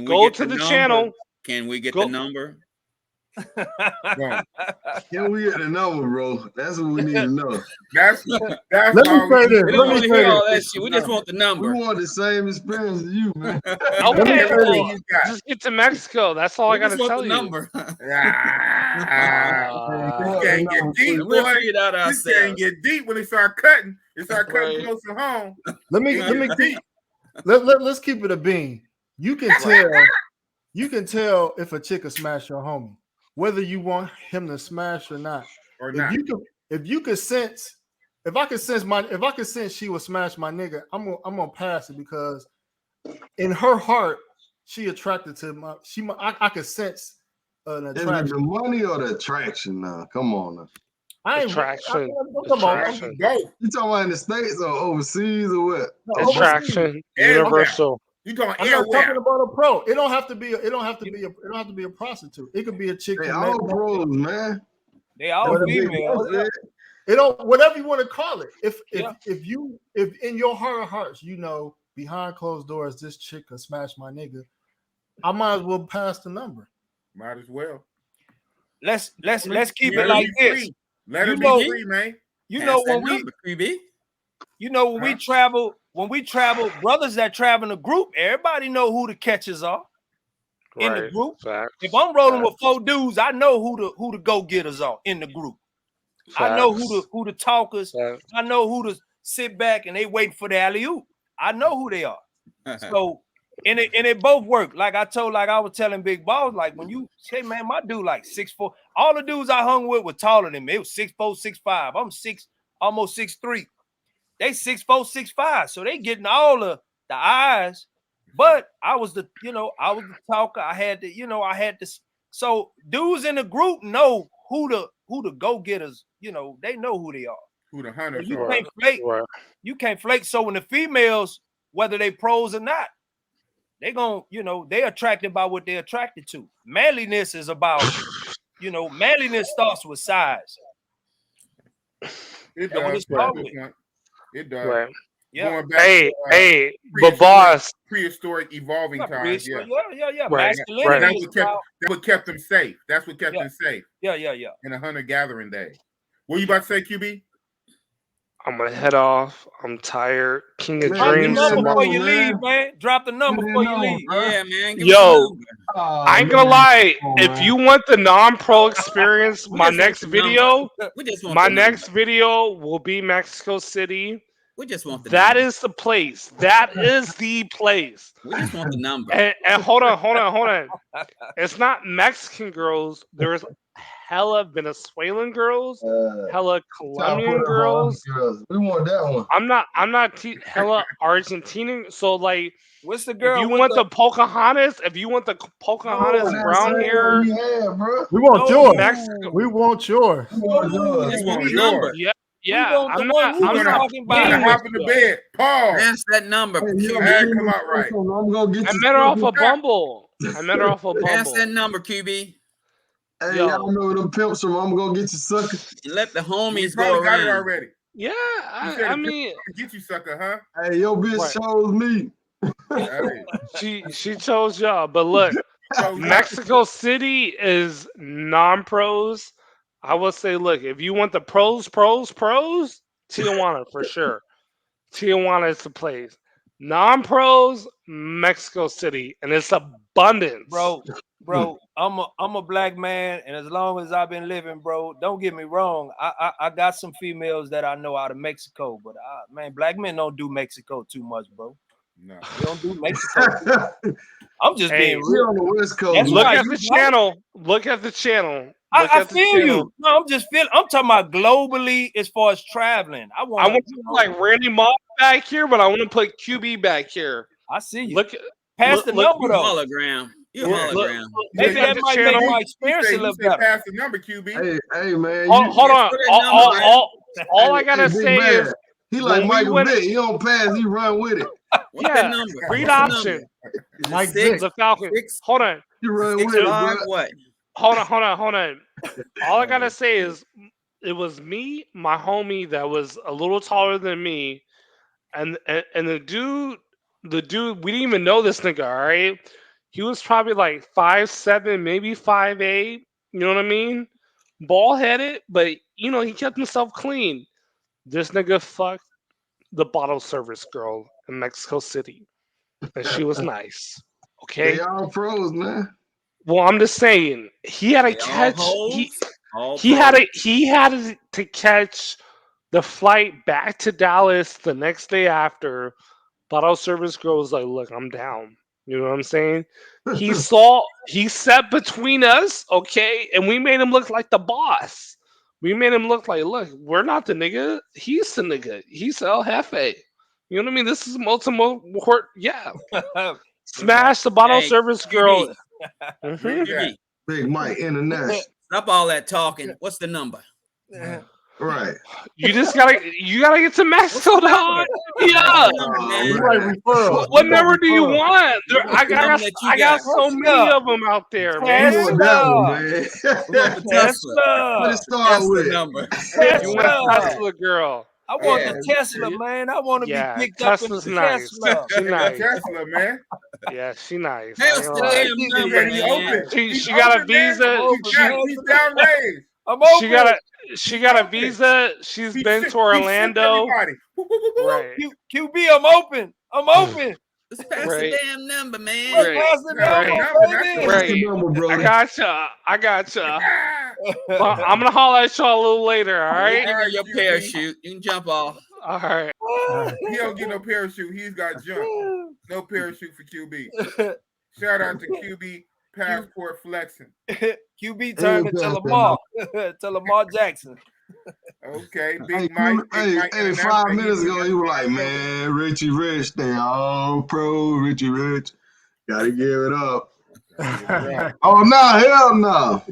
Go to the channel. Can we get the number? Can we get the number, bro? That's what we need to know. That's Let me say this. We don't want to hear all that shit. We just want the number. We want the same experience as you, man. Okay, well, just get to Mexico. That's all I gotta tell you. Number. This can't get deep, We'll boy. figure it out This ourselves. can't get deep when it start cutting. It start cutting close to home. Let's keep it a bean. You can tell if a chick will smash your homie, whether you want him to smash or not. If you could sense, if I could sense she would smash my nigga, I'm gonna pass it, because in her heart she attracted to my. I could sense an attraction. Is it the money or the attraction? Now, come on. Now. Attraction. You talking about in the States or overseas or what? Attraction. Universal. You talking? I'm talking about a pro. It don't have to be a prostitute. It could be a chick. They all pros, man. They all females. It don't, whatever you want to call it. If in your heart of hearts, you know, behind closed doors, this chick could smash my nigga, I might as well pass the number. Might as well. Let's keep it like this. Let it be free, man. You know when we travel. When we travel, brothers that travel in a group, everybody know who the catchers are in the group. If I'm rolling with 4 dudes, I know who the go-getters are in the group. I know who the talkers. I know who to sit back and they waiting for the alley-oop. I know who they are. So and it both work. Like I was telling Big Boss, like when you say, man, my dude like 6'4". All the dudes I hung with were taller than me. It was 6'4", 6'5". I'm almost 6'3". They 6'4", 6'5", so they getting all the eyes. But I was the talker. I had to. So dudes in the group know who the go-getters. You know, they know who they are. Who the hunters you are. can't flake. You can't flake. So when the females, whether they pros or not, they they attracted by what they're attracted to. Manliness is about, manliness starts with size. It does. It does. Right. Yeah. Hey, but boss. Prehistoric evolving times. Yeah. Right. That's what kept them safe. That's what kept them safe. Yeah. In a hunter-gathering day. What you about to say, QB? I'm gonna head off. I'm tired. King of Drop the Dreams. number before know, you man. leave, man. Drop the number before you leave. Yeah, man. Give us Yo, a number. I ain't gonna lie. If you want the non-pro experience, We my just want next the number. video, We just want my the number. next video will be Mexico City. We just want the That number. is the place. That is the place. We just want the number. And hold on. It's not Mexican girls. There's hella Venezuelan girls, hella Colombian girls. We want that one. I'm not hella Argentinian. So like, What's the if girl? you with want the Pocahontas, brown hair, We had, bro. We want No. yours. Mexico. We want yours. We just want the number. Yeah, want the I'm one not. you I'm was not. talking about. playing Hop with in the you. bed. Paul. Ask that number. Hey, QB. Hey, come out right. I'm gonna get I you met her off a something. Bumble. Ask that number, QB. Hey, Yo. y'all know them pimps from I'm gonna get you sucker. And let the We homies go probably got it around. already. Yeah, You said I the mean, get you, sucker, huh? Hey, your bitch Right. chose me. Hey, she chose y'all. But look, so Mexico City is non-pros. I would say, look, if you want the pros, Tijuana for sure. Tijuana is the place. Non-pros, Mexico City, and it's abundance. Bro, I'm a black man, and as long as I've been living, bro, don't get me wrong. I got some females that I know out of Mexico, but man, black men don't do Mexico too much, bro. no. They don't do Mexico. I'm just Hey, being We real. on the West Coast. That's Look right, at you the right. channel. Look at the channel. I feel you. No, I'm just feeling. I'm talking about globally as far as traveling. I I want want to put like Randy Moss back here, but I want to put QB back here. I see you. Look, Pass the number You though. hologram. You look, hologram. Maybe look at that the might make channel. my You experience a say little better. pass the number, QB. Hey, man. Hold on. put that number, man. All I gotta Big say man. is, He like when we Michael went- Vick. He don't pass, he run with it. What's yeah, that number? read What's the option. number? Is it Mike six, The Falcon. six, Hold on. You run six, with it, five, bro. what? Hold on. All I gotta say is, it was me, my homie that was a little taller than me, and the dude, we didn't even know this nigga. All right, he was probably like 5'7", maybe 5'8". You know what I mean? Bald headed, but you know he kept himself clean. This nigga fucked the bottle service girl in Mexico City, and she was nice. Okay. They all pros, man. Well, I'm just saying he had to They all catch hoes, all he had pros. to catch the flight back to Dallas the next day after. Bottle service girl was like, "Look, I'm down." You know what I'm saying? He sat between us, okay, and we made him look like the boss. We made him look like, look, we're not the nigga. He's the nigga. He's El Jefe. You know what I mean? This is multiple. Yeah. Smash the bottle Hey, service QB. girl. QB. Big Mike International. Stop all that talking. What's the number? Right. You gotta get to Mexico, dog. Yeah. We like referrals. What number do you want? I got got? so many of them out there, man. You want that one, man. We want the Tesla. What it start Tesla with? number. You want a Tesla girl? I want Yeah. the Tesla, man. I want to Yeah, be picked up in Tesla's the nice. Tesla. She nice. Tesla, man. Yeah, she nice. Hey, I what's ain't the gonna lie. damn number, He man? open. She He's got a open, man. visa. He's down raised. I'm open. She got a visa. She's been to Orlando. Right. QB, I'm open. I'm open. Let's pass Right. the damn number, man. Right. Pass the Right. number, baby. What's the number, bro? I gotcha. Well, I'm gonna holler at y'all a little later. All We'll right. give you your parachute. You can jump off. All right. He don't get no parachute. He's got jump. No parachute for QB. Shout out to QB passport flexing. QB turned into Lamar. To Lamar Jackson. Okay, Hey, Big Mike. Big Mike 5 International. minutes ago, you were like, man, Richie Rich, they all pro, Richie Rich. Gotta give it up. Oh, no, hell no.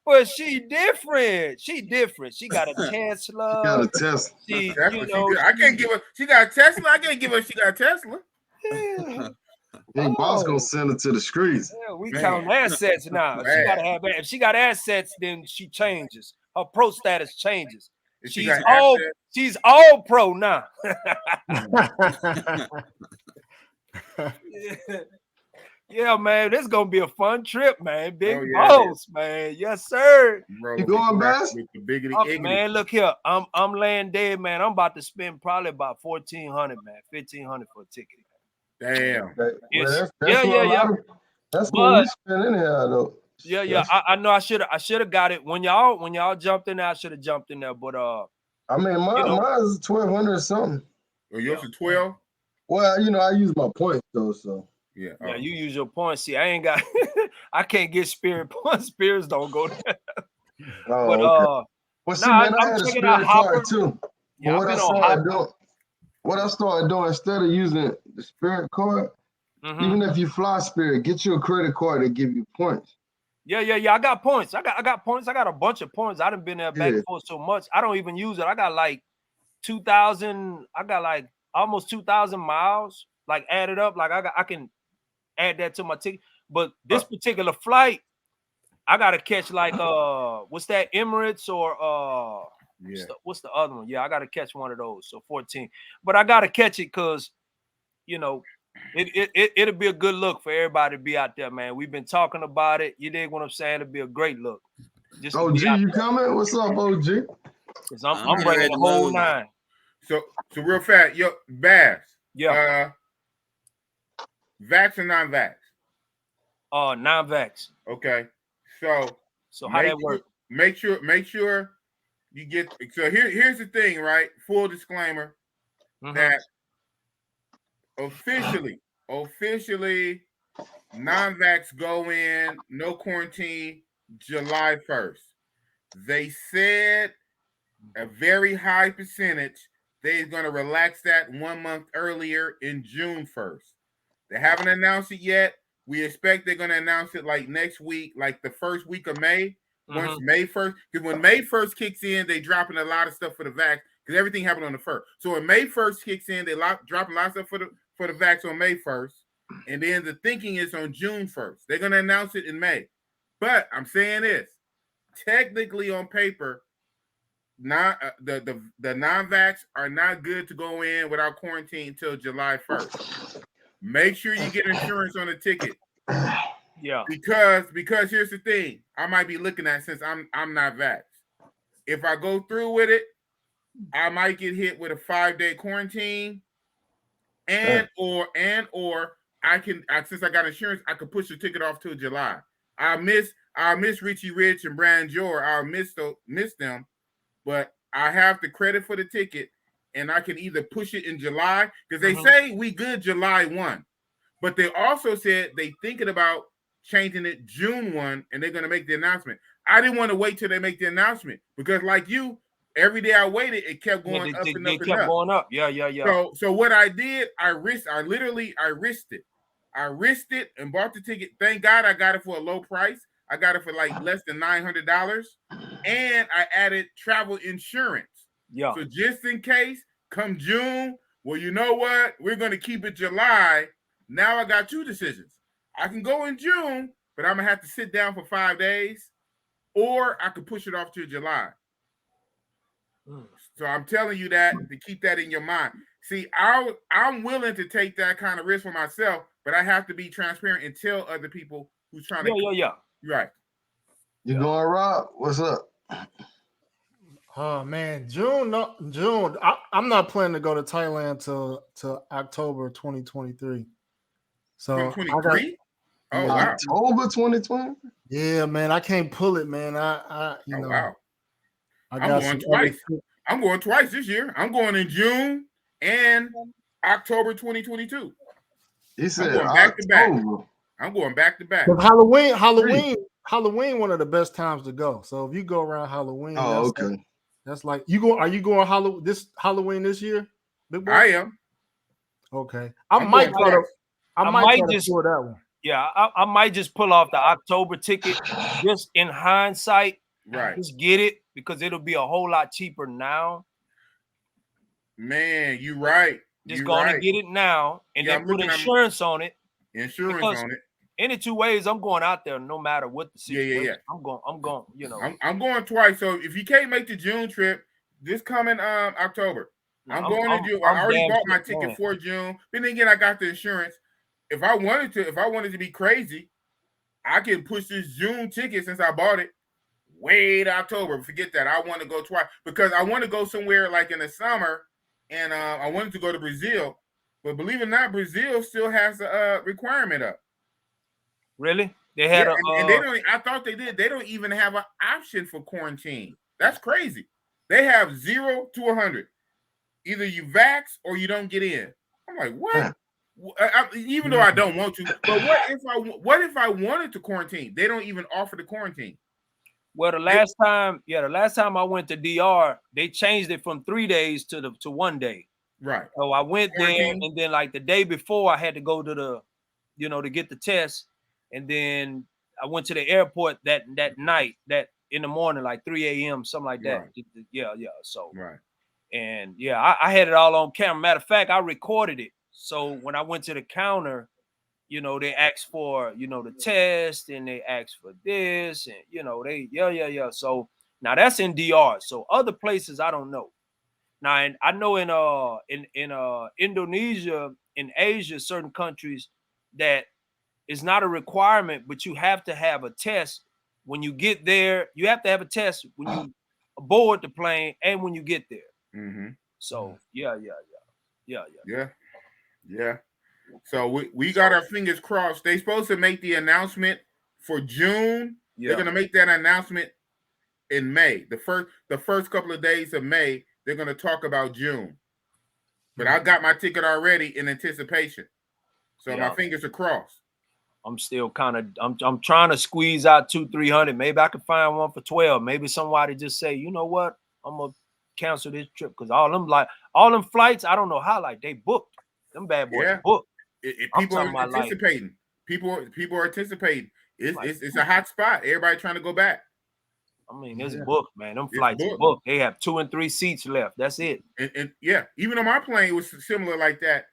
But she different. She different. She got a Tesla. Got a Tesla. She, That's you what know, she good. I can't give her. She got a Tesla. I can't give her. She got a Tesla. Big boss gonna send her to the streets. Yeah, we Man. count assets now. She Man. gotta have. If she got assets, then she changes. Her pro status changes. If she She's got all. assets- She's all pro now. Yeah, man, this is gonna be a fun trip, man. Big Oh, yeah, it boss, man. Yes, sir. Bro, You going, Bass? with the Biggity Iggity. Man, look here. I'm laying dead, man. I'm about to spend probably about 1,400, man. 1,500 for a ticket. Damn. Well, It's, that's what a lot of, that's what we But spend in here though. yeah. I know I should have got it when y'all jumped in there. I should have jumped in there, but I mean, mine is 1,200 or something. Oh, yours is 12? Well, you know, I use my points though, so Yeah. yeah, you use your points. See, I ain't got I can't get spirit points. Spirits don't go there. Oh, But okay. Well, see, man, I I'm had a checking out spirit Hopper. card too. Yeah, But I've been on Hopper. what I started doing instead of using the spirit card, even if you fly spirit, get you a credit card that give you points. Yeah. I got points. I got points. I got a bunch of points. I done been there back and forth so much. I don't even use it. I got like 2,000. I got like almost 2,000 miles. Like added up. Like I can add that to my ticket. But this particular flight, I gotta catch like what's that, Emirates or what's the other one? Yeah, I gotta catch one of those. So 14. But I gotta catch it because you know it'll be a good look for everybody to be out there, man. We've been talking about it. You dig what I'm saying? It'll be a great look. Just OG, you coming? What's up, OG? Because I'm bringing the whole nine. So real fast, yo, Bass. Yeah. Vax or non-vax? Non-vax. Okay. So how that work? Make sure you get. So here's the thing, right? Full disclaimer that officially non-vax go in, no quarantine, July 1st. They said a very high percentage they're going to relax that 1 month earlier in June 1st. They haven't announced it yet. We expect they're going to announce it like next week, like the first week of May. Once May 1st, because when May 1st kicks in, they dropping a lot of stuff for the vax because everything happened on the 1st. So when May 1st kicks in, they dropping a lot of stuff for the vax on May 1st. And then the thinking is on June 1st. They're going to announce it in May. But I'm saying this, technically on paper, the non-vax are not good to go in without quarantine until July 1st. Make sure you get insurance on the ticket. Yeah. Because here's the thing, I might be looking at since I'm not vaxxed. If I go through with it, I might get hit with a 5-day quarantine, and or I can since I got insurance, I could push the ticket off till July. I'll miss Richie Rich and Brand Jor. I'll miss them, but I have the credit for the ticket, and I can either push it in July because they say we good July 1, but they also said they thinking about changing it June 1, and they're going to make the announcement. I didn't want to wait till they make the announcement because, like you, every day I waited, it kept going up and up and up. Going up. Yeah. So what I did, I risked it. I risked it and bought the ticket. Thank God I got it for a low price. I got it for like less than $900, and I added travel insurance. Yeah. So just in case, come June, well, you know what? We're going to keep it July. Now I got two decisions. I can go in June, but I'm going to have to sit down for 5 days, or I could push it off to July. So I'm telling you that to keep that in your mind. See, I'm willing to take that kind of risk for myself, but I have to be transparent and tell other people who's trying to. Yeah. Right. You going, Rob? What's up? Oh man, June. I'm not planning to go to Thailand till October 2023. So 2023? Oh wow. October 2020? Yeah, man, I can't pull it, man. You know. Wow. I'm going twice. I'm going twice this year. I'm going in June and October 2022. He said I'm going back to back. I'm going back to back. Halloween, one of the best times to go. So if you go around Halloween, okay. That's like you go. Are you going Halloween this year? Big boy? I am. Okay. I might just pull that one. Yeah, I might just pull off the October ticket just in hindsight. Right. Just get it because it'll be a whole lot cheaper now. Man, you right. Just gonna get it now and then put insurance on it. Any two ways, I'm going out there no matter what the situation. Yeah. I'm going, you know. I'm going twice. So if you can't make the June trip, this coming October. I'm going to June. I already bought my ticket for June. Then again, I got the insurance. if I wanted to be crazy, I can push this June ticket since I bought it way to October. Forget that. I want to go twice because I want to go somewhere like in the summer, and I wanted to go to Brazil. But believe it or not, Brazil still has a requirement up. Really? They had and they don't. I thought they did. They don't even have an option for quarantine. That's crazy. They have 0 to 100. Either you vax or you don't get in. I'm like, what? Even though I don't want to, but what if I wanted to quarantine? They don't even offer the quarantine. Well, the last time I went to DR, they changed it from 3 days to 1 day. Right. So I went there, and then like the day before, I had to go to the, to get the test, and then I went to the airport that night, that in the morning, like 3 a.m., something like that. Right. Yeah. So right. And yeah, I had it all on camera. Matter of fact, I recorded it. So when I went to the counter, they asked for, the test, and they asked for this, and yeah. So now that's in DR. So other places I don't know. Now, and I know in Indonesia, in Asia, certain countries that is not a requirement, but you have to have a test when you get there. You have to have a test when you board the plane and when you get there. Mm-hmm. So yeah. So we got our fingers crossed. They're supposed to make the announcement for June. Yeah. They're gonna make that announcement in May. The first couple of days of May, they're gonna talk about June. But I got my ticket already in anticipation. So my fingers are crossed. I'm still I'm trying to squeeze out 200-300. Maybe I can find one for 12. Maybe somebody just say, you know what, I'm gonna cancel this trip because all them flights, I don't know how, like they booked. Them bad boys booked. People are anticipating. People are anticipating. It's a hot spot. Everybody trying to go back. I mean, it's booked, man. Them flights are booked. They have 2 and 3 seats left. That's it. And yeah, even on my plane it was similar like that.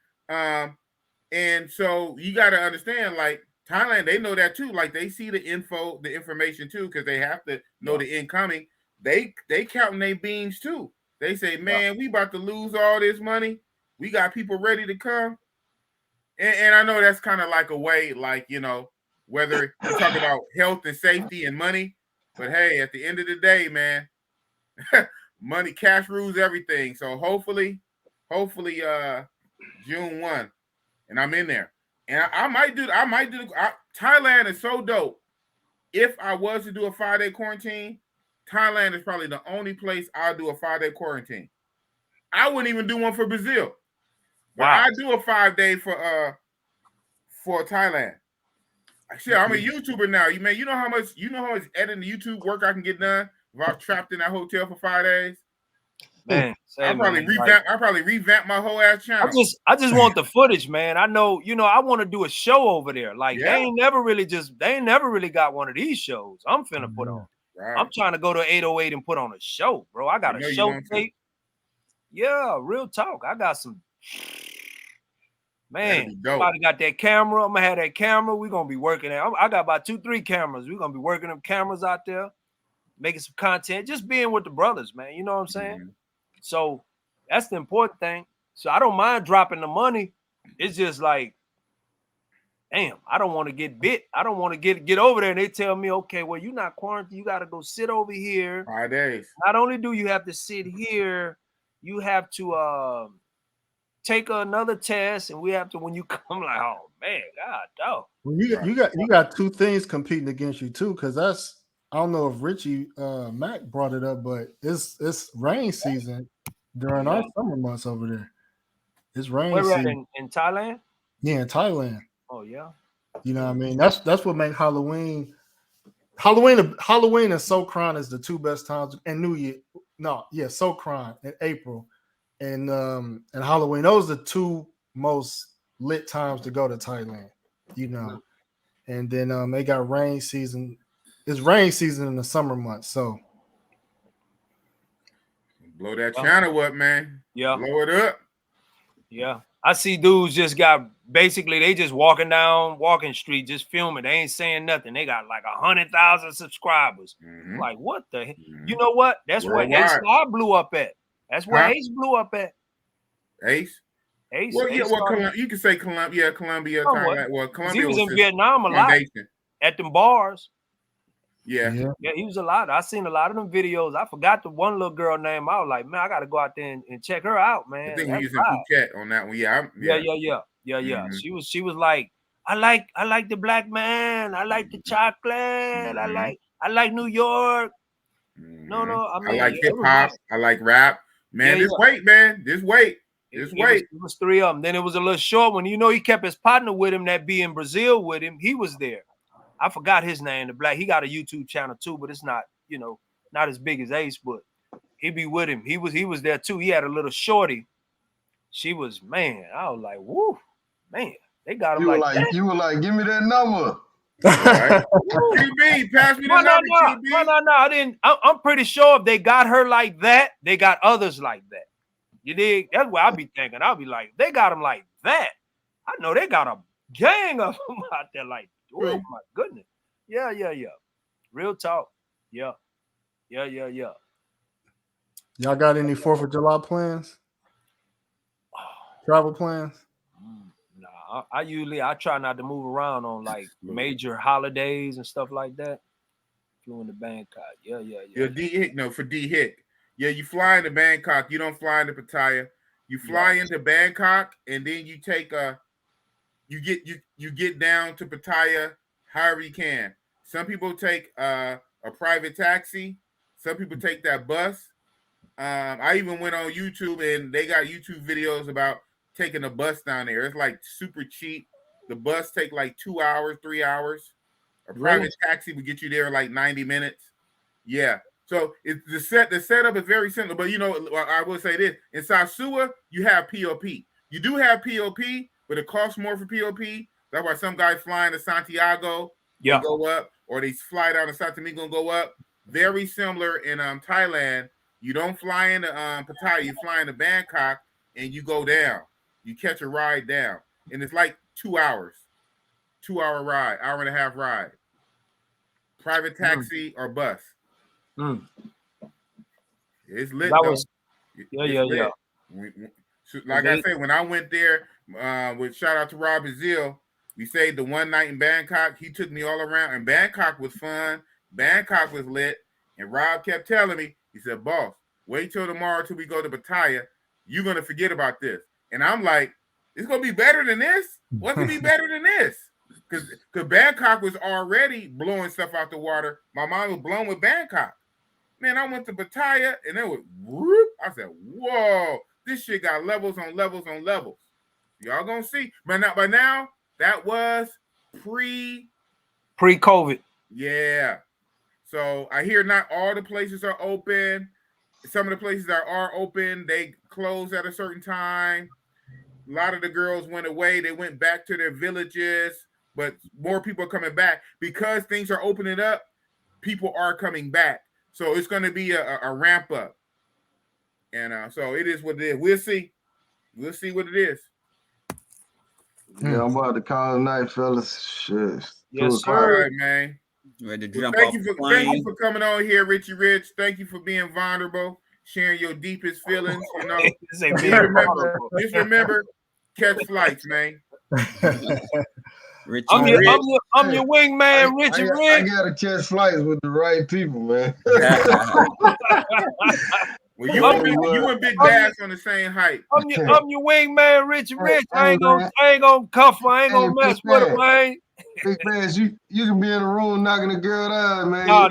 And so you got to understand, like Thailand, they know that too. Like they see the information too, because they have to know the incoming. They counting their beans too. They say, man, we about to lose all this money. We got people ready to come. And I know that's kind of like a way, like, whether you talk about health and safety and money, but hey, at the end of the day, man, money, cash rules everything. So hopefully, June 1, and I'm in there. And I might do. Thailand is so dope. If I was to do a 5-day quarantine, Thailand is probably the only place I'll do a 5-day quarantine. I wouldn't even do one for Brazil. But I do a 5-day for Thailand. Shit, I'm a YouTuber now. You know how much editing the YouTube work I can get done if I was trapped in that hotel for 5 days? Man, I'll probably revamp my whole ass channel. I just want the footage, man. I know, I want to do a show over there. Like they ain't never really got one of these shows I'm finna put on. Right. I'm trying to go to 808 and put on a show, bro. I got a show tape. Yeah, real talk. I got some. Man, somebody got that camera. I'm gonna have that camera. We're gonna be working it. I got about 2-3 cameras. We're gonna be working them cameras out there, making some content, just being with the brothers, man. You know what I'm saying? Mm-hmm. So that's the important thing. So I don't mind dropping the money. It's just like, damn, I don't want to get bit. I don't want to get over there and they tell me, okay, well, you're not quarantined. You got to go sit over here. 5 days. Not only do you have to sit here, you have to take another test, and we have to, when you come, like, oh man, God, dog. Well, you got 2 things competing against you too, because I don't know if Richie Mac brought it up, but it's rain season during our summer months over there. It's rain season in Thailand. Yeah, in Thailand. Oh yeah. You know what I mean? That's what makes Halloween and Sokran is the 2 best times, and New Year. No, yeah, Sokran in April. And Halloween, those are the 2 most lit times to go to Thailand, And then they got rain season. It's rain season in the summer months, so blow that channel up, man. Yeah, blow it up. Yeah, I see dudes just they just walking street, just filming. They ain't saying nothing. They got like 100,000 subscribers. Mm-hmm. Like what the heck? Mm-hmm. You know what? That's where Ace blew up at. That's where Ace blew up at. Ace? Ace, Well, yeah, Ace well, started you can say Colombia, somewhat. Thailand. Well, 'Cause Colombia he was in his Vietnam a lot foundation. at them bars. Yeah. Yeah, he was a lot. I seen a lot of them videos. I forgot the one little girl name. I was like, man, I got to go out there and check her out, man. I think That's we was in wild. Phuket on that one. Yeah. Yeah. Mhm. She was like, I like the black man. I like the chocolate. I like New York. No, I I mean, like yeah, hip it was hop. nice. I like rap. Man, Yeah. this weight, man. This weight. This weight. It was three of them. Then it was a little short one. You know, he kept his partner with him that be in Brazil with him. He was there. I forgot his name. The black. He got a YouTube channel too, but it's not, not as big as Ace, but he be with him. He was there too. He had a little shorty. She was, man. I was like, woo, man. They got him You were like like, that. you were like, give me that number. Right. TB, pass me the number, TB. No. I didn't. I'm pretty sure if they got her like that, they got others like that. You dig? That's what I be thinking. I'll be like, they got them like that. I know they got a gang of them out there like, oh my goodness. Yeah. Real talk. Yeah. Y'all got any 4th of July plans? Travel plans? Nah, I try not to move around on like major holidays and stuff like that. Flew into Bangkok. Yeah. D Hick, no, for D Hick. Yeah, you fly into Bangkok. You don't fly into Pattaya. You fly into Bangkok, and then you take you get down to Pattaya however you can. Some people take a private taxi. Some people take that bus. I even went on YouTube, and they got YouTube videos about taking a bus down there. It's like super cheap. The bus take like 2 hours, 3 hours. A private taxi would get you there in like 90 minutes. Yeah. So the setup is very simple. But I will say this: in Sasua, you have POP. You do have POP, but it costs more for POP. That's why some guys flying to Santiago and go up, or they fly down to Santo Domingo and go up. Very similar in Thailand. You don't fly into Pattaya, you fly into Bangkok and you go down. You catch a ride down. And it's like 2 hours. 2 hour ride, hour and a half ride. Private taxi or bus. It's lit though. Yeah. Like I said, when I went there, with shout out to Rob Brazil, we stayed the one night in Bangkok. He took me all around, and Bangkok was fun. Bangkok was lit. And Rob kept telling me, he said, boss, wait till tomorrow till we go to Pattaya. You're going to forget about this. And I'm like, it's going to be better than this? What could be better than this? Because Bangkok was already blowing stuff out the water. My mind was blown with Bangkok. Man, I went to Pattaya, and it was whoop. I said, whoa, this shit got levels on levels on levels. Y'all going to see. But now, that was pre-COVID. Yeah. So I hear not all the places are open. Some of the places that are open, they close at a certain time. A lot of the girls went away. They went back to their villages, but more people are coming back because things are opening up. People are coming back. So it's going to be a ramp up. And so it is what it is. We'll see. We'll see what it is. Yeah, I'm about to call it night, fellas. Shit. Yes, sir. All right, man. Ready to jump Thank off you for coming on here, Richie Rich. Thank you for being vulnerable, sharing your deepest feelings. Just remember, catch flights, man. I'm your wingman, Richie Rich. I gotta catch flights with the right people, man. Well, you and Big Bass on the same height. I'm your wingman, Richie Rich. I ain't gonna cuff her. I ain't gonna mess with her, man. Big Bass, you can be in a room knocking a girl down, man. No, I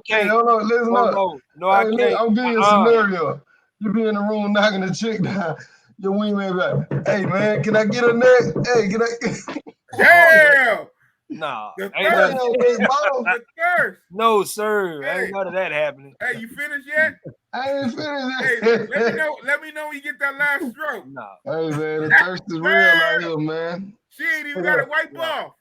can't. Hey, hold on, listen up. No, I can't. I'm giving you a scenario. You be in a room knocking a chick down. Your wingman back. Hey, man, can I get her neck? Hey, can I? Damn. Nah. The thirst. No, sir. Hey. Ain't none of that happening. Hey, you finished yet? I ain't finished. Hey, let me know when you get that last stroke. Nah. Hey, man, the thirst is real out here, man. She ain't even got to wipe off.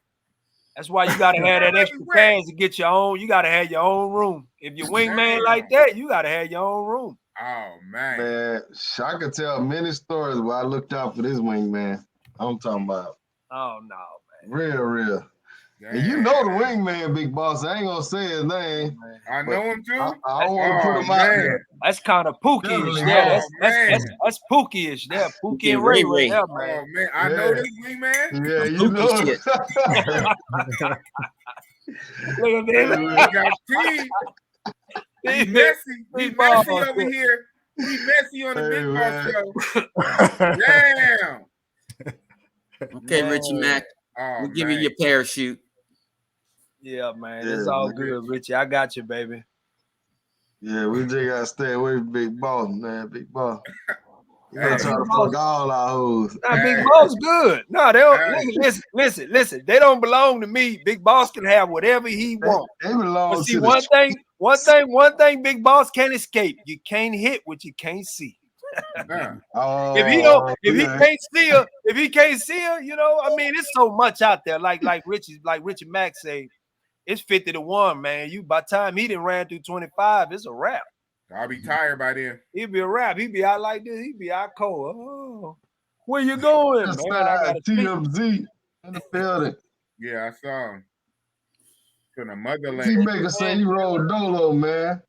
That's why you gotta have that extra cash to get your own. You gotta have your own room. If you're wingman like that, you gotta have your own room. Oh man. Man, I could tell many stories where I looked out for this wingman. I'm talking about. Oh no, man. Real. And you know the wingman, Big Boss. I ain't gonna say his name. I know him too. I don't want to put him out there. That's kind of Pookie-ish there. That's Pookie-ish there. Pookie and Ray right there, man. Oh man, I know this wingman. Yeah, you know it. Look at this. He got T. He messy. He messy over here. He messy on the Big Boss show. Damn. Okay, Richie Mac. We'll give you your parachute. Yeah, man. It's all good, Richie. I got you, baby. Yeah, we just gotta stay away from Big Boss, man. Big Boss. You gonna try to fuck all our hoes. Nah, Big Boss good. No, they don't listen. They don't belong to me. Big Boss can have whatever he wants. They belong see, to one thing Big Boss can't escape. You can't hit what you can't see. If he can't see her, you know, I mean, it's so much out there. Like Richie Mack say, it's 50-1, man. You by the time he done ran through 25, it's a wrap. I'll be tired by then. He'd be a wrap. He'd be out like this. He'd be out cold. Oh, where you going, man? I got TMZ in the building. Yeah, I saw him. From the motherland. T-Maker say he rolled Dolo, man.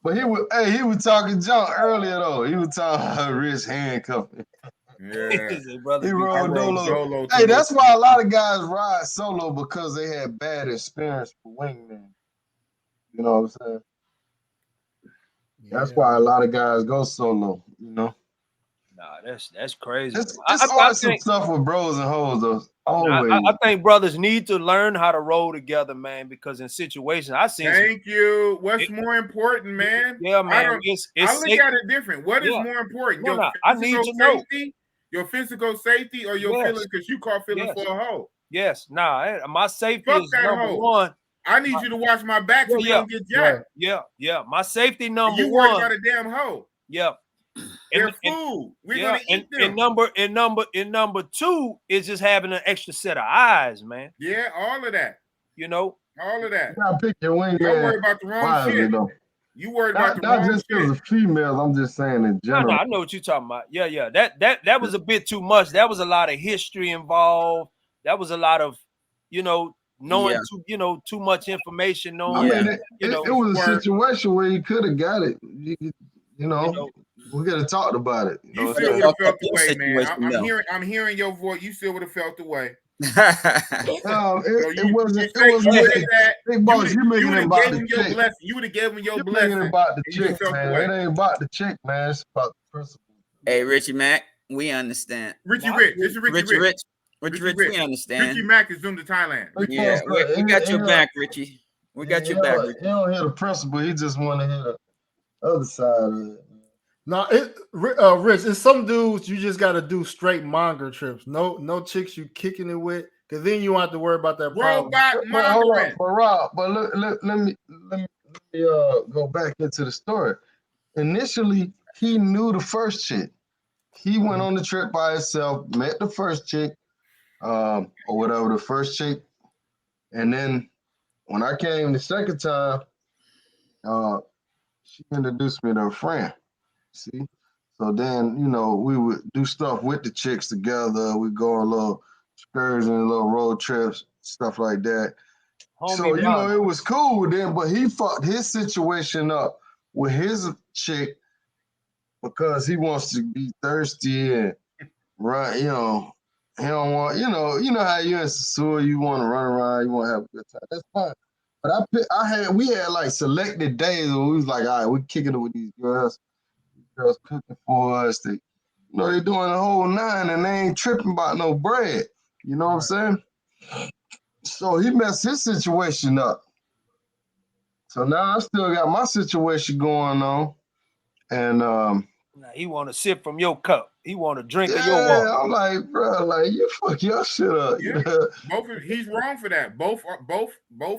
But he was talking junk earlier though. He was talking about Rich handcuffing. Yeah, he rolled Dolo. Hey, that's why a lot of guys ride solo because they had bad experience with wingmen. You know what I'm saying? Yeah. That's why a lot of guys go solo. You know. Nah, that's crazy. It's always some stuff with bros and hoes though. Always. I think brothers need to learn how to roll together, man, because in situations I seen. Thank you. What's more important, man? Yeah, man. I look at it different. What is more important? I need to know. Your physical safety or your feelings, because you caught feelings for a hoe. Yes. My safety is number one. I need you to watch my back so you don't get jacked. Yeah. My safety number you one. You worry about a damn hoe. Yeah. They're food. We're gonna eat them. And number two is just having an extra set of eyes, man. Yeah, all of that. You know, all of that. You gotta pick your wing. Don't worry about the wrong shit. You worried about the wrong shit. Not just because of females. I'm just saying in general. No, I know what you're talking about. Yeah. That was a bit too much. That was a lot of history involved. That was a lot of, knowing too much information. Knowing, it was a situation where you could have got it. We could have talked about it. You still would have felt the way, man. I'm hearing your voice. You still would have felt the way. It wasn't. Big Boss, you making it about the chick. You would have given him your blessing. Making it about the chick, man. It ain't about the chick, man. It's about the principle. Hey, Richie Mac, we understand. Richie Rich. This is Richie Rich. Rich, we understand. Richie Mac is zoomed to Thailand. Yeah, we got your back, Richie. We got your back, Richie. He don't hear the principle. He just want to hear the other side of it. No, Rich, it's some dudes you just got to do straight monger trips. No chicks you kicking it with, because then you don't have to worry about that problem. Hold on, but Rob, let me go back into the story. Initially, he knew the first chick. He went on the trip by himself, met the first chick, or whatever the first chick, and then when I came the second time, she introduced me to her friend. See, so then we would do stuff with the chicks together. We go on a little excursions, little road trips, stuff like that. So it was cool then, but he fucked his situation up with his chick because he wants to be thirsty and run. He don't want. You know how you in Sasua, you want to run around, you want to have a good time. That's fine. But we had like selected days where we was like, all right, we kicking it with these girls. Girls cooking for us. They doing the whole nine and they ain't tripping about no bread. You know what I'm saying? So he messed his situation up. So now I still got my situation going on. And now he want to sip from your cup. He want to drink of your water. I'm like, bro, you fuck your shit up. Yeah. He's wrong for that. Both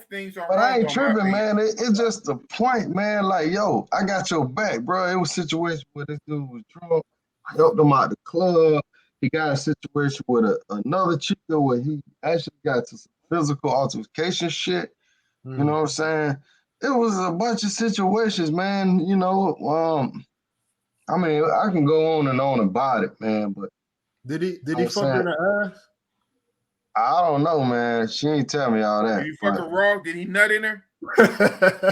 things are wrong. But I ain't tripping, man. It's just the point, man. Like, yo, I got your back, bro. It was a situation where this dude was drunk. I helped him out the club. He got a situation with another chica where he actually got to some physical altercation shit. You know what I'm saying? It was a bunch of situations, man. I mean, I can go on and on about it, man. But did he fuck her in the ass? I don't know, man. She ain't tell me all that. Did you fuck her raw? Did he nut in her?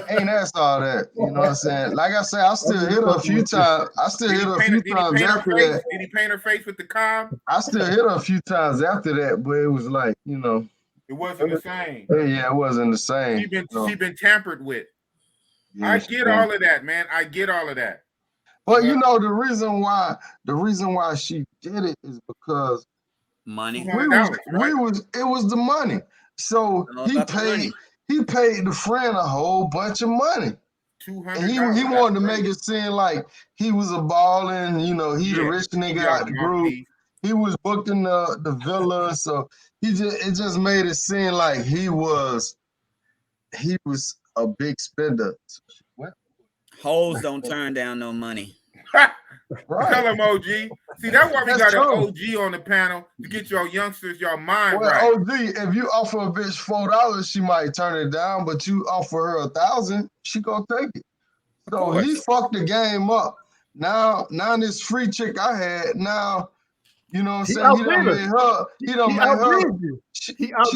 Ain't asked all that. You know what I'm saying? Like I said, I still hit her a few times. I still hit her a few times after that. Did he paint her face with the calm? I still hit her a few times after that, but it was like, you know. It wasn't the same. Yeah, it wasn't the same. She been tampered with. Yeah, I get all of that, man. I get all of that. But you know, the reason why she did it is because money. It was the money. So he paid the friend a whole bunch of money. And he wanted to make it seem like he was a ballin', you know, he the rich nigga out the group. He was booked in the villa, so it just made it seem like he was a big spender. What? Hoes don't turn down no money. Right. Tell him, OG. See, that's why we got an OG on the panel to get your youngsters, your mind right. OG, if you offer a bitch $4, she might turn it down, but you offer her $1,000, she gonna take it. So he fucked the game up. Now this free chick I had, now, you know what I'm saying? He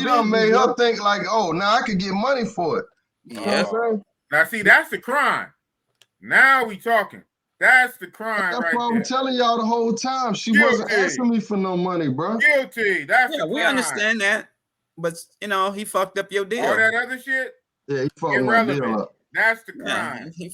done made her think like, oh, now I could get money for it. You know what I'm saying? Now, see, that's the crime. Now we talking. That's the crime. That's why I'm telling y'all the whole time. She wasn't asking me for no money, bro. Guilty. That's the crime. We understand that. But, you know, he fucked up your deal. All that other shit? Yeah, he fucked my deal up. That's the crime. He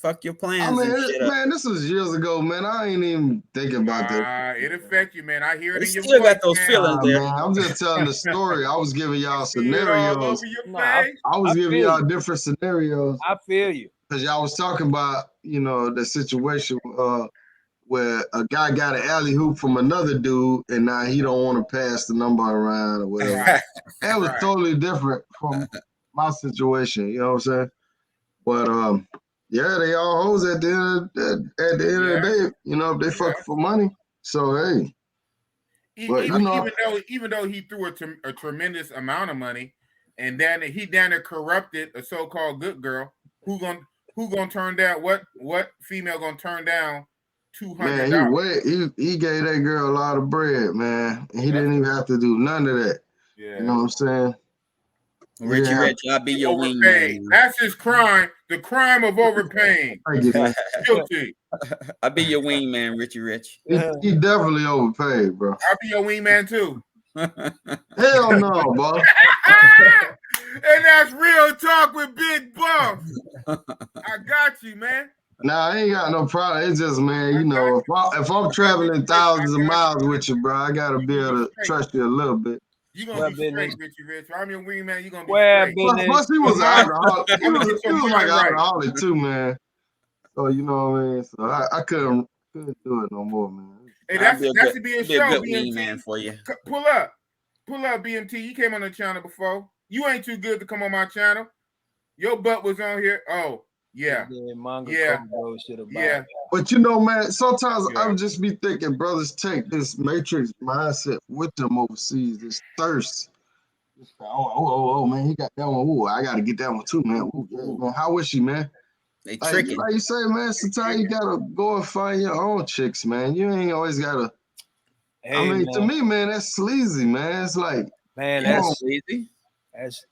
fucked your plans. I mean, man, this was years ago, man. I ain't even thinking about that. It affect you, man. I hear it in your voice. Still got those feelings there. Man, I'm just telling the story. I was giving y'all scenarios. I was giving y'all different scenarios. I feel you. Because y'all was talking about, you know, the situation where a guy got an alley hoop from another dude, and now he don't want to pass the number around or whatever. That was totally different from my situation. You know what I'm saying? But yeah, they all hoes at the end of the day. You know, if they fuck for money. So hey, but even though he threw a tremendous amount of money, and then he corrupted a so-called good girl, who gonna turn down what female gonna turn down $200? Man, he gave that girl a lot of bread, man, and he didn't even have to do none of that. Yeah, you know what I'm saying? Richie Rich, I'll be your wingman. That's his crime. The crime of overpaying. Guilty. I'll be your wingman, Richie Rich. He definitely overpaid, bro. I'll be your wingman too. Hell no, bro. And that's real talk with Big Buff. I got you, man. Nah, I ain't got no problem. It's just, man, you know, if I'm traveling thousands of miles with you, bro, I gotta be able to trust you a little bit. You gonna be straight, Richie Rich. I'm your wingman. You gonna be straight. Plus, he was an alcoholic. He was like an alcoholic too, man. So you know what I mean. So I couldn't do it no more, man. Hey, that should be a show, BMT. For you. Pull up, BMT. You came on the channel before. You ain't too good to come on my channel. Your butt was on here. Oh. Yeah. But you know, man, sometimes I would just be thinking brothers take this matrix mindset with them overseas, this thirst. Oh, man, he got that one. Ooh, I got to get that one too, man. Ooh, yeah, man. How is she, man? They tricky. Like you say, man, sometimes you got to go and find your own chicks, man. You ain't always got to. Hey, I mean, to me, man, that's sleazy, man. It's like. Man, that's sleazy. That's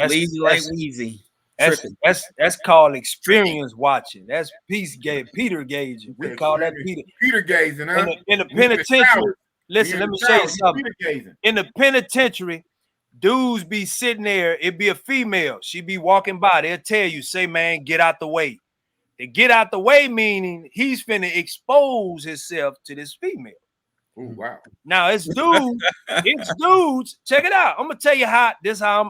sleazy like Weezy. That's called experience watching. That's Peter gauging. We call that Peter gazing, huh? In the penitentiary. Listen, let me show you something. In the penitentiary, dudes be sitting there. It be a female. She be walking by. They'll tell you, say, man, get out the way. They get out the way, meaning he's finna expose himself to this female. Oh, wow. Now it's dudes. Check it out. I'm gonna tell you how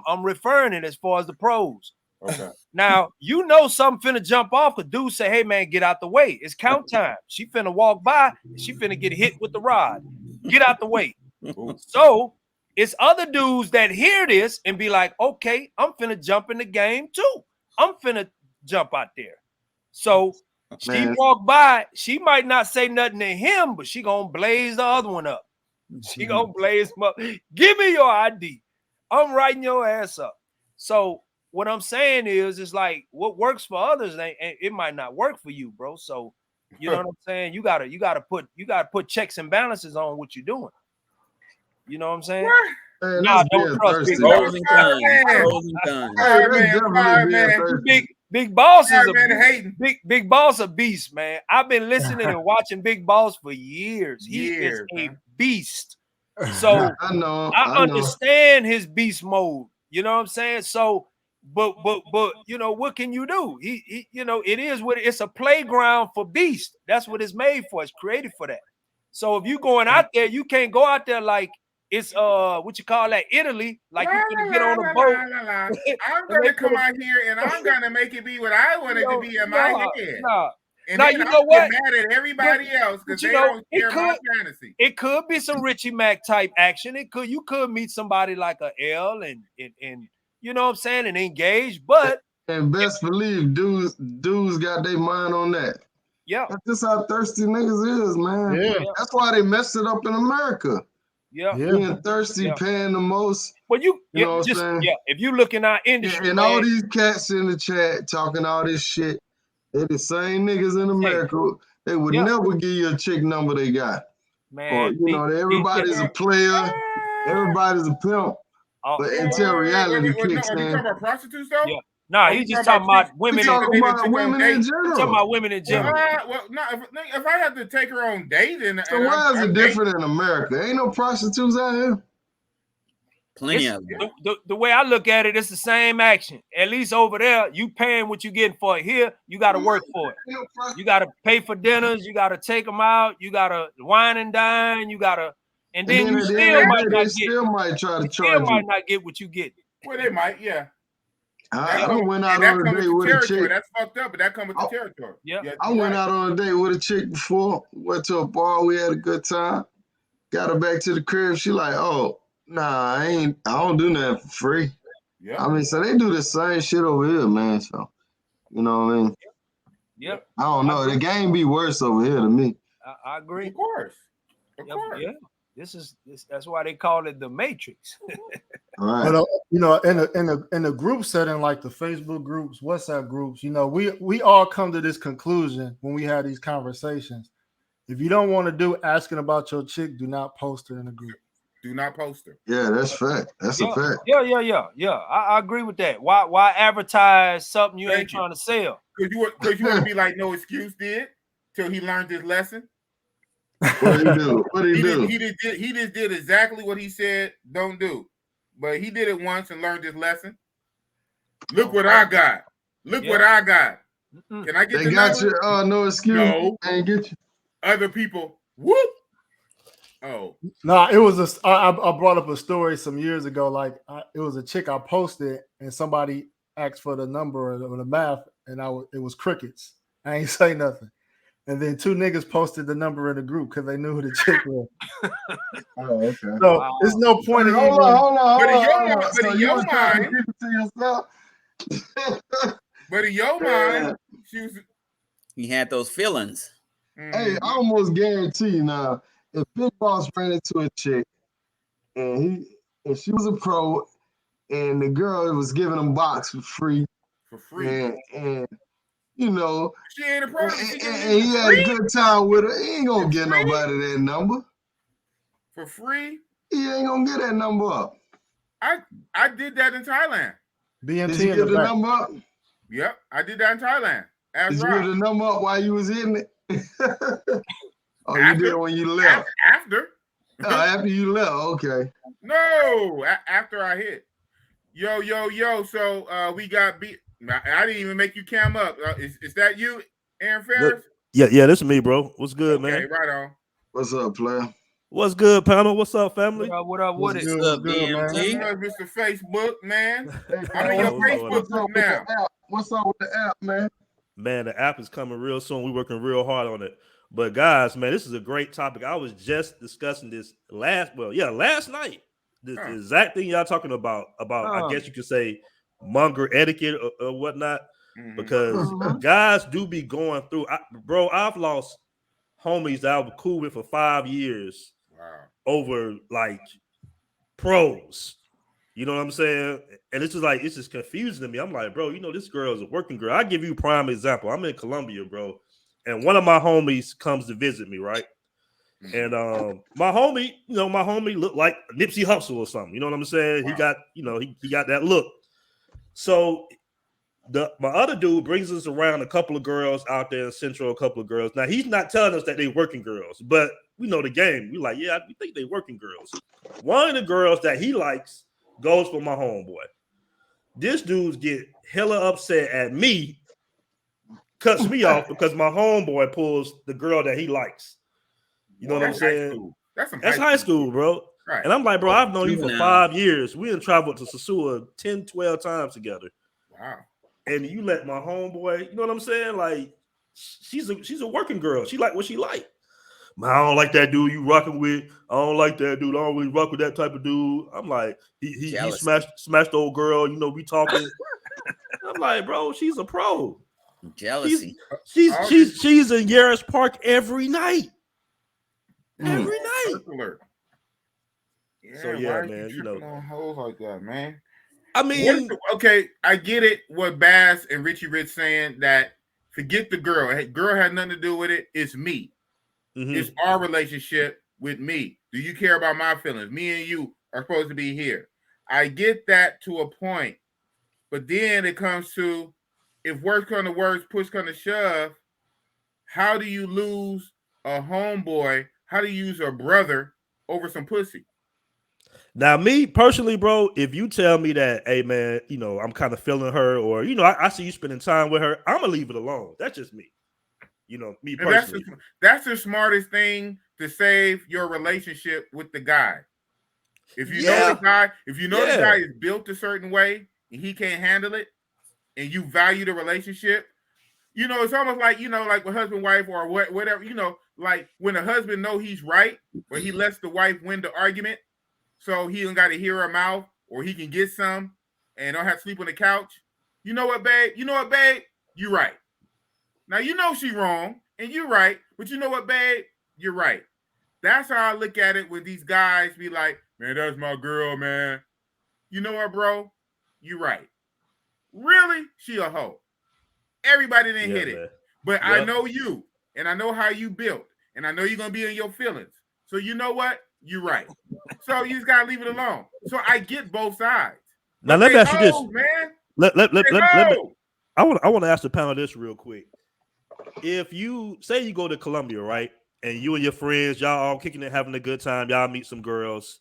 I'm referring it as far as the pros. Okay. Now, you know something finna jump off. A dude say, hey, man, get out the way. It's count time. She finna walk by. And she finna get hit with the rod. Get out the way. So, it's other dudes that hear this and be like, okay, I'm finna jump in the game too. I'm finna jump out there. So, she walk by. She might not say nothing to him, but she gonna blaze the other one up. She gonna blaze him up. Give me your ID. I'm writing your ass up. So, what I'm saying is, it's like what works for others, it might not work for you, bro. So, you know what I'm saying? You gotta put checks and balances on what you're doing. You know what I'm saying? Man, Nah, that's don't being trust thirsty. Big though. Boss. Pros and cons. man. Pros and cons. Hey, Fire that's man, definitely fire being man. thirsty. Big Boss is Fire a man hating. big Boss a beast, man. I've been listening and watching Big Boss for years. He is Years, a man. beast. So I know. I understand his beast mode. You know what I'm saying? So, but you know, what can you do? He you know, it is what it's a playground for beast. That's what it's made for. It's created for that. So if you going out there, you can't go out there like it's what you call that, Italy, like you can get on a boat. I'm gonna come out here and I'm gonna make it be what I want it to be in my head. And now then you I'm know what? mad at everybody else because they you know, don't share my fantasy. It could be some Richie Mack type action. You could meet somebody like a L and you know what I'm saying, and engage, but and best believe dudes got their mind on that. Yeah. That's just how thirsty niggas is, man. Yeah. That's why they messed it up in America. Yeah. Being thirsty, paying the most. Well, you know what I'm saying? Yeah, if you look in our industry, and all these cats in the chat talking all this shit, they're the same niggas in America. They would never give you a chick number they got. Man, or, you know, everybody's a player, everybody's a pimp. But until reality kicks in. Are we talking about prostitutes though? Yeah. No, he's just talking about women. He's talking about women in general. He's talking about women in general. Well, no, if I have to take her on date, then so why is it different in America? Ain't no prostitutes out here. Plenty of them. The way I look at it, it's the same action. At least over there, you paying what you getting for it. Here, you got to work for it. You got to pay for dinners. You got to take them out. You got to wine and dine. You got to, and then you still might not might try to charge you. Might not get what you get. Well, they might, yeah. I went out on a date with a chick. That's fucked up, but that comes with the territory. Yeah. I went out on a date with a chick before. Went to a bar. We had a good time. Got her back to the crib. She like, oh, nah, I don't do nothing for free. Yeah. I mean, so they do the same shit over here, man. So, you know what I mean? Yep. I don't know. The game be worse over here to me. I agree. Of course. Of course. Yeah. That's why they call it the Matrix. Right. But you know, in a group setting like the Facebook groups, WhatsApp groups, you know, we all come to this conclusion when we have these conversations. If you don't want to do asking about your chick, do not post her in the group. Do not post her. Yeah, that's fact. That's a fact. Yeah. I agree with that. Why advertise something you ain't trying to sell? Because you want to be like No Excuse did till he learned his lesson. What did he do? What did he do? He just did exactly what he said don't do. But he did it once and learned his lesson. Look what I got. Look what I got. Can I get they the got number? you? No excuse. No. They ain't get you. Other people. Whoop. Oh. No, it was I brought up a story some years ago. Like it was a chick I posted and somebody asked for the number or the math, and it was crickets. I ain't say nothing. And then two niggas posted the number in the group because they knew who the chick was. Oh, okay. So there's no point in hold on. But in your mind, keep it to yourself. But in your mind, she was. He had those feelings. Hey, I almost guarantee you now, if Big Boss ran into a chick and she was a pro and the girl was giving him box for free, and you know, she ain't a pro, and he had a good time with her, he ain't gonna get nobody that number for free. He ain't gonna get that number up. I did that in Thailand. Did you get the number up? Yep, I did that in Thailand. Did you get the number up while you was hitting it? Oh, you did it when you left. After. After you left, okay. No, after I hit. Yo. So we got beat. I didn't even make you cam up. Is that you, Aaron Ferris? Yeah, this is me, bro. What's good, man? Okay, right on. What's up, player? What's good, panel? What's up, family? What up? What is up, BMT? Mr. Facebook, man. I'm in your Facebook group now. What's up with the app, man? Man, the app is coming real soon. We're working real hard on it. But guys, man, this is a great topic. I was just discussing this last night. The exact thing y'all talking about I guess you could say monger etiquette or whatnot. Because guys do be going through. Bro, I've lost homies that I was cool with for 5 years over like pros. You know what I'm saying? And it's just confusing to me. I'm like, bro, you know, this girl is a working girl. I'll give you a prime example. I'm in Colombia, bro. And one of my homies comes to visit me, right? And my homie looked like Nipsey Hussle or something. You know what I'm saying? Wow. He got, he got that look. So my other dude brings us around a couple of girls out there in Central, a couple of girls. Now he's not telling us that they working girls, but we know the game. We like, yeah, we think they working girls. One of the girls that he likes goes for my homeboy. This dude's get hella upset at me, cuts me off because my homeboy pulls the girl that he likes. You know what I'm saying? That's high school, bro. Right. And I'm like, bro, I've known you for 5 years. We done traveled to Sasua 10, 12 times together. Wow. And you let my homeboy, you know what I'm saying? Like, she's a working girl. She like what she like. Man, I don't like that dude you rocking with. I don't like that dude. I don't really rock with that type of dude. I'm like, he smashed the old girl. We talking. I'm like, bro, she's a pro. Jealousy. She's in Yaris Park every night. Every night. Yeah, So yeah, why man, you tripping on hoes like that, man? I mean, okay, I get it. What Bass and Richie Rich saying that forget the girl. Hey, girl had nothing to do with it. It's me. Mm-hmm. It's our relationship with me. Do you care about my feelings? Me and you are supposed to be here. I get that to a point, but then it comes to if worse come to worse, push come to shove. How do you lose a homeboy? How do you use a brother over some pussy? Now, me personally, bro, if you tell me that, hey, man, I'm kind of feeling her or, I see you spending time with her, I'm going to leave it alone. That's just me. Me personally. That's the smartest thing to save your relationship with the guy. If you know the guy, the guy is built a certain way and he can't handle it and you value the relationship, it's almost like, like with husband, wife or whatever, like when a husband know he's right, but he lets the wife win the argument. So he don't got to hear her mouth or he can get some and don't have to sleep on the couch. You know what, babe? You're right. Now, she wrong and you're right. But you know what, babe? You're right. That's how I look at it when these guys be like, man, that's my girl, man. You know what, bro? You're right. Really? She a hoe. Everybody didn't hit it. Man. But I know you and I know how you built and I know you're going to be in your feelings. So you know what? You're right. So you just gotta leave it alone. So I get both sides. Now let me ask you this, man. Let I want to ask the panel this real quick. If you say you go to Columbia, right, and you and your friends, y'all all kicking it, having a good time, y'all meet some girls,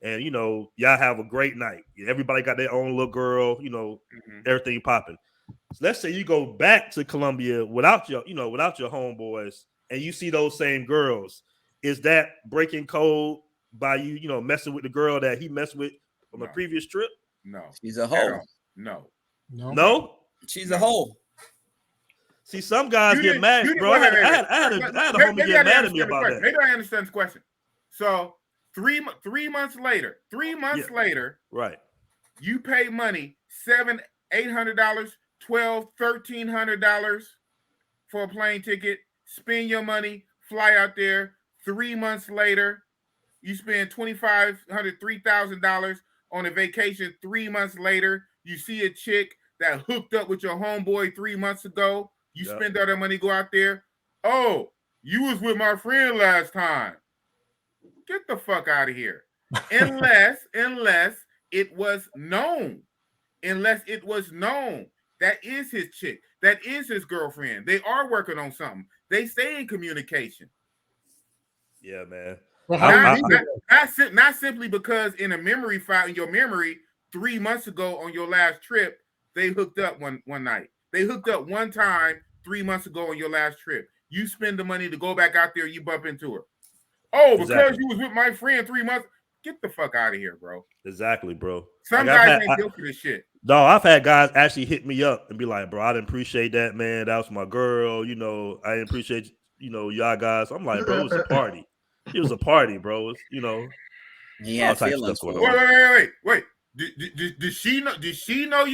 and y'all have a great night. Everybody got their own little girl, everything popping. So let's say you go back to Columbia without your homeboys, and you see those same girls. Is that breaking code by you, messing with the girl that he messed with on the previous trip? No. She's a hoe. No? She's a hoe. See, some guys get mad, bro. I had a homie get mad at me about that. Maybe I understand the question. So 3 months later, right? You pay money, $700, $800, $1,200, $1,300 for a plane ticket. Spend your money, fly out there. 3 months later, you spend $2,500, $3,000 on a vacation. 3 months later, you see a chick that hooked up with your homeboy 3 months ago. You spend all that money, go out there. Oh, you was with my friend last time. Get the fuck out of here. Unless it was known. Unless it was known. That is his chick. That is his girlfriend. They are working on something. They stay in communication. Yeah, man. Not simply because in a memory file in your memory 3 months ago on your last trip, they hooked up one night. They hooked up one time 3 months ago on your last trip. You spend the money to go back out there, you bump into her. Oh, because you was with my friend 3 months. Get the fuck out of here, bro. Exactly, bro. Some guys ain't built for this shit. No, I've had guys actually hit me up and be like, bro, I didn't appreciate that, man. That was my girl. I didn't appreciate, y'all guys. I'm like, bro, it was a party. It was a party, bro. Yeah, all types of stuff going on. Wait. Did she know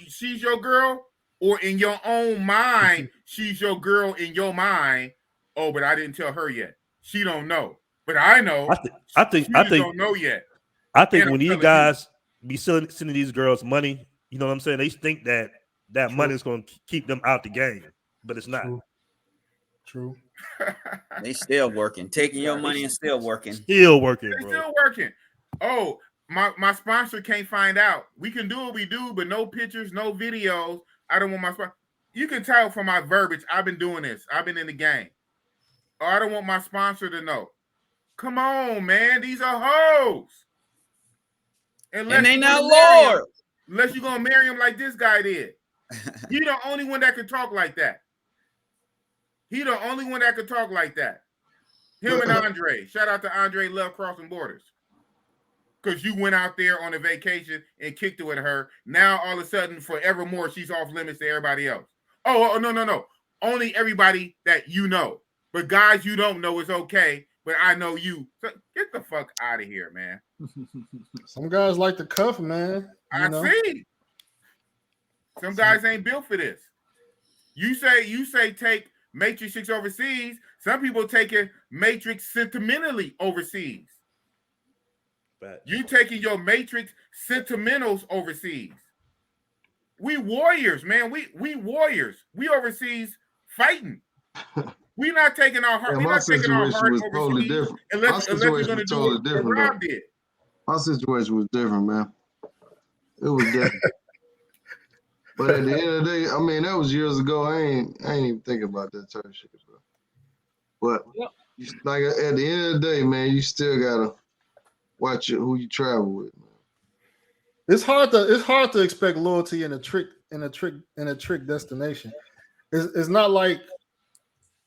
she's your girl? Or in your own mind, she's your girl in your mind. Oh, but I didn't tell her yet. She don't know. But I know. I think don't know yet. I think when these guys be sending these girls money, you know what I'm saying? They think that money is going to keep them out the game, but it's not. True. They still working, taking your money and still working. Still working, They bro. still working. Oh, my sponsor can't find out. We can do what we do, but no pictures, no videos. I don't want my sponsor. You can tell from my verbiage, I've been doing this. I've been in the game. Oh, I don't want my sponsor to know. Come on, man. These are hoes. And they you're not gonna marry him- loyal. Unless you're going to marry him like this guy did. He the only one that could talk like that. He the only one that could talk like that. Him and Andre. Shout out to Andre Love Crossing Borders. Because you went out there on a vacation and kicked it with her. Now, all of a sudden, forevermore, she's off limits to everybody else. Oh, no. Only everybody that you know. But guys you don't know is okay. But I know you. So get the fuck out of here, man. Some guys like the cuff, man. I see. Some guys ain't built for this. You say take Matrix 6 overseas. Some people take it Matrix sentimentally overseas. You taking your Matrix sentimentals overseas. We warriors, man. We warriors. We overseas fighting. We not taking our heart. Yeah, we my not taking our situation heart was overseas totally different. unless My we're situation gonna was do totally what different, Rob though. did. My situation was different, man. It was different. But at the end of the day, I mean, that was years ago. I ain't even thinking about that type of shit, bro. But like at the end of the day, man, you still gotta watch who you travel with, man. It's hard to expect loyalty in a trick destination. It's not like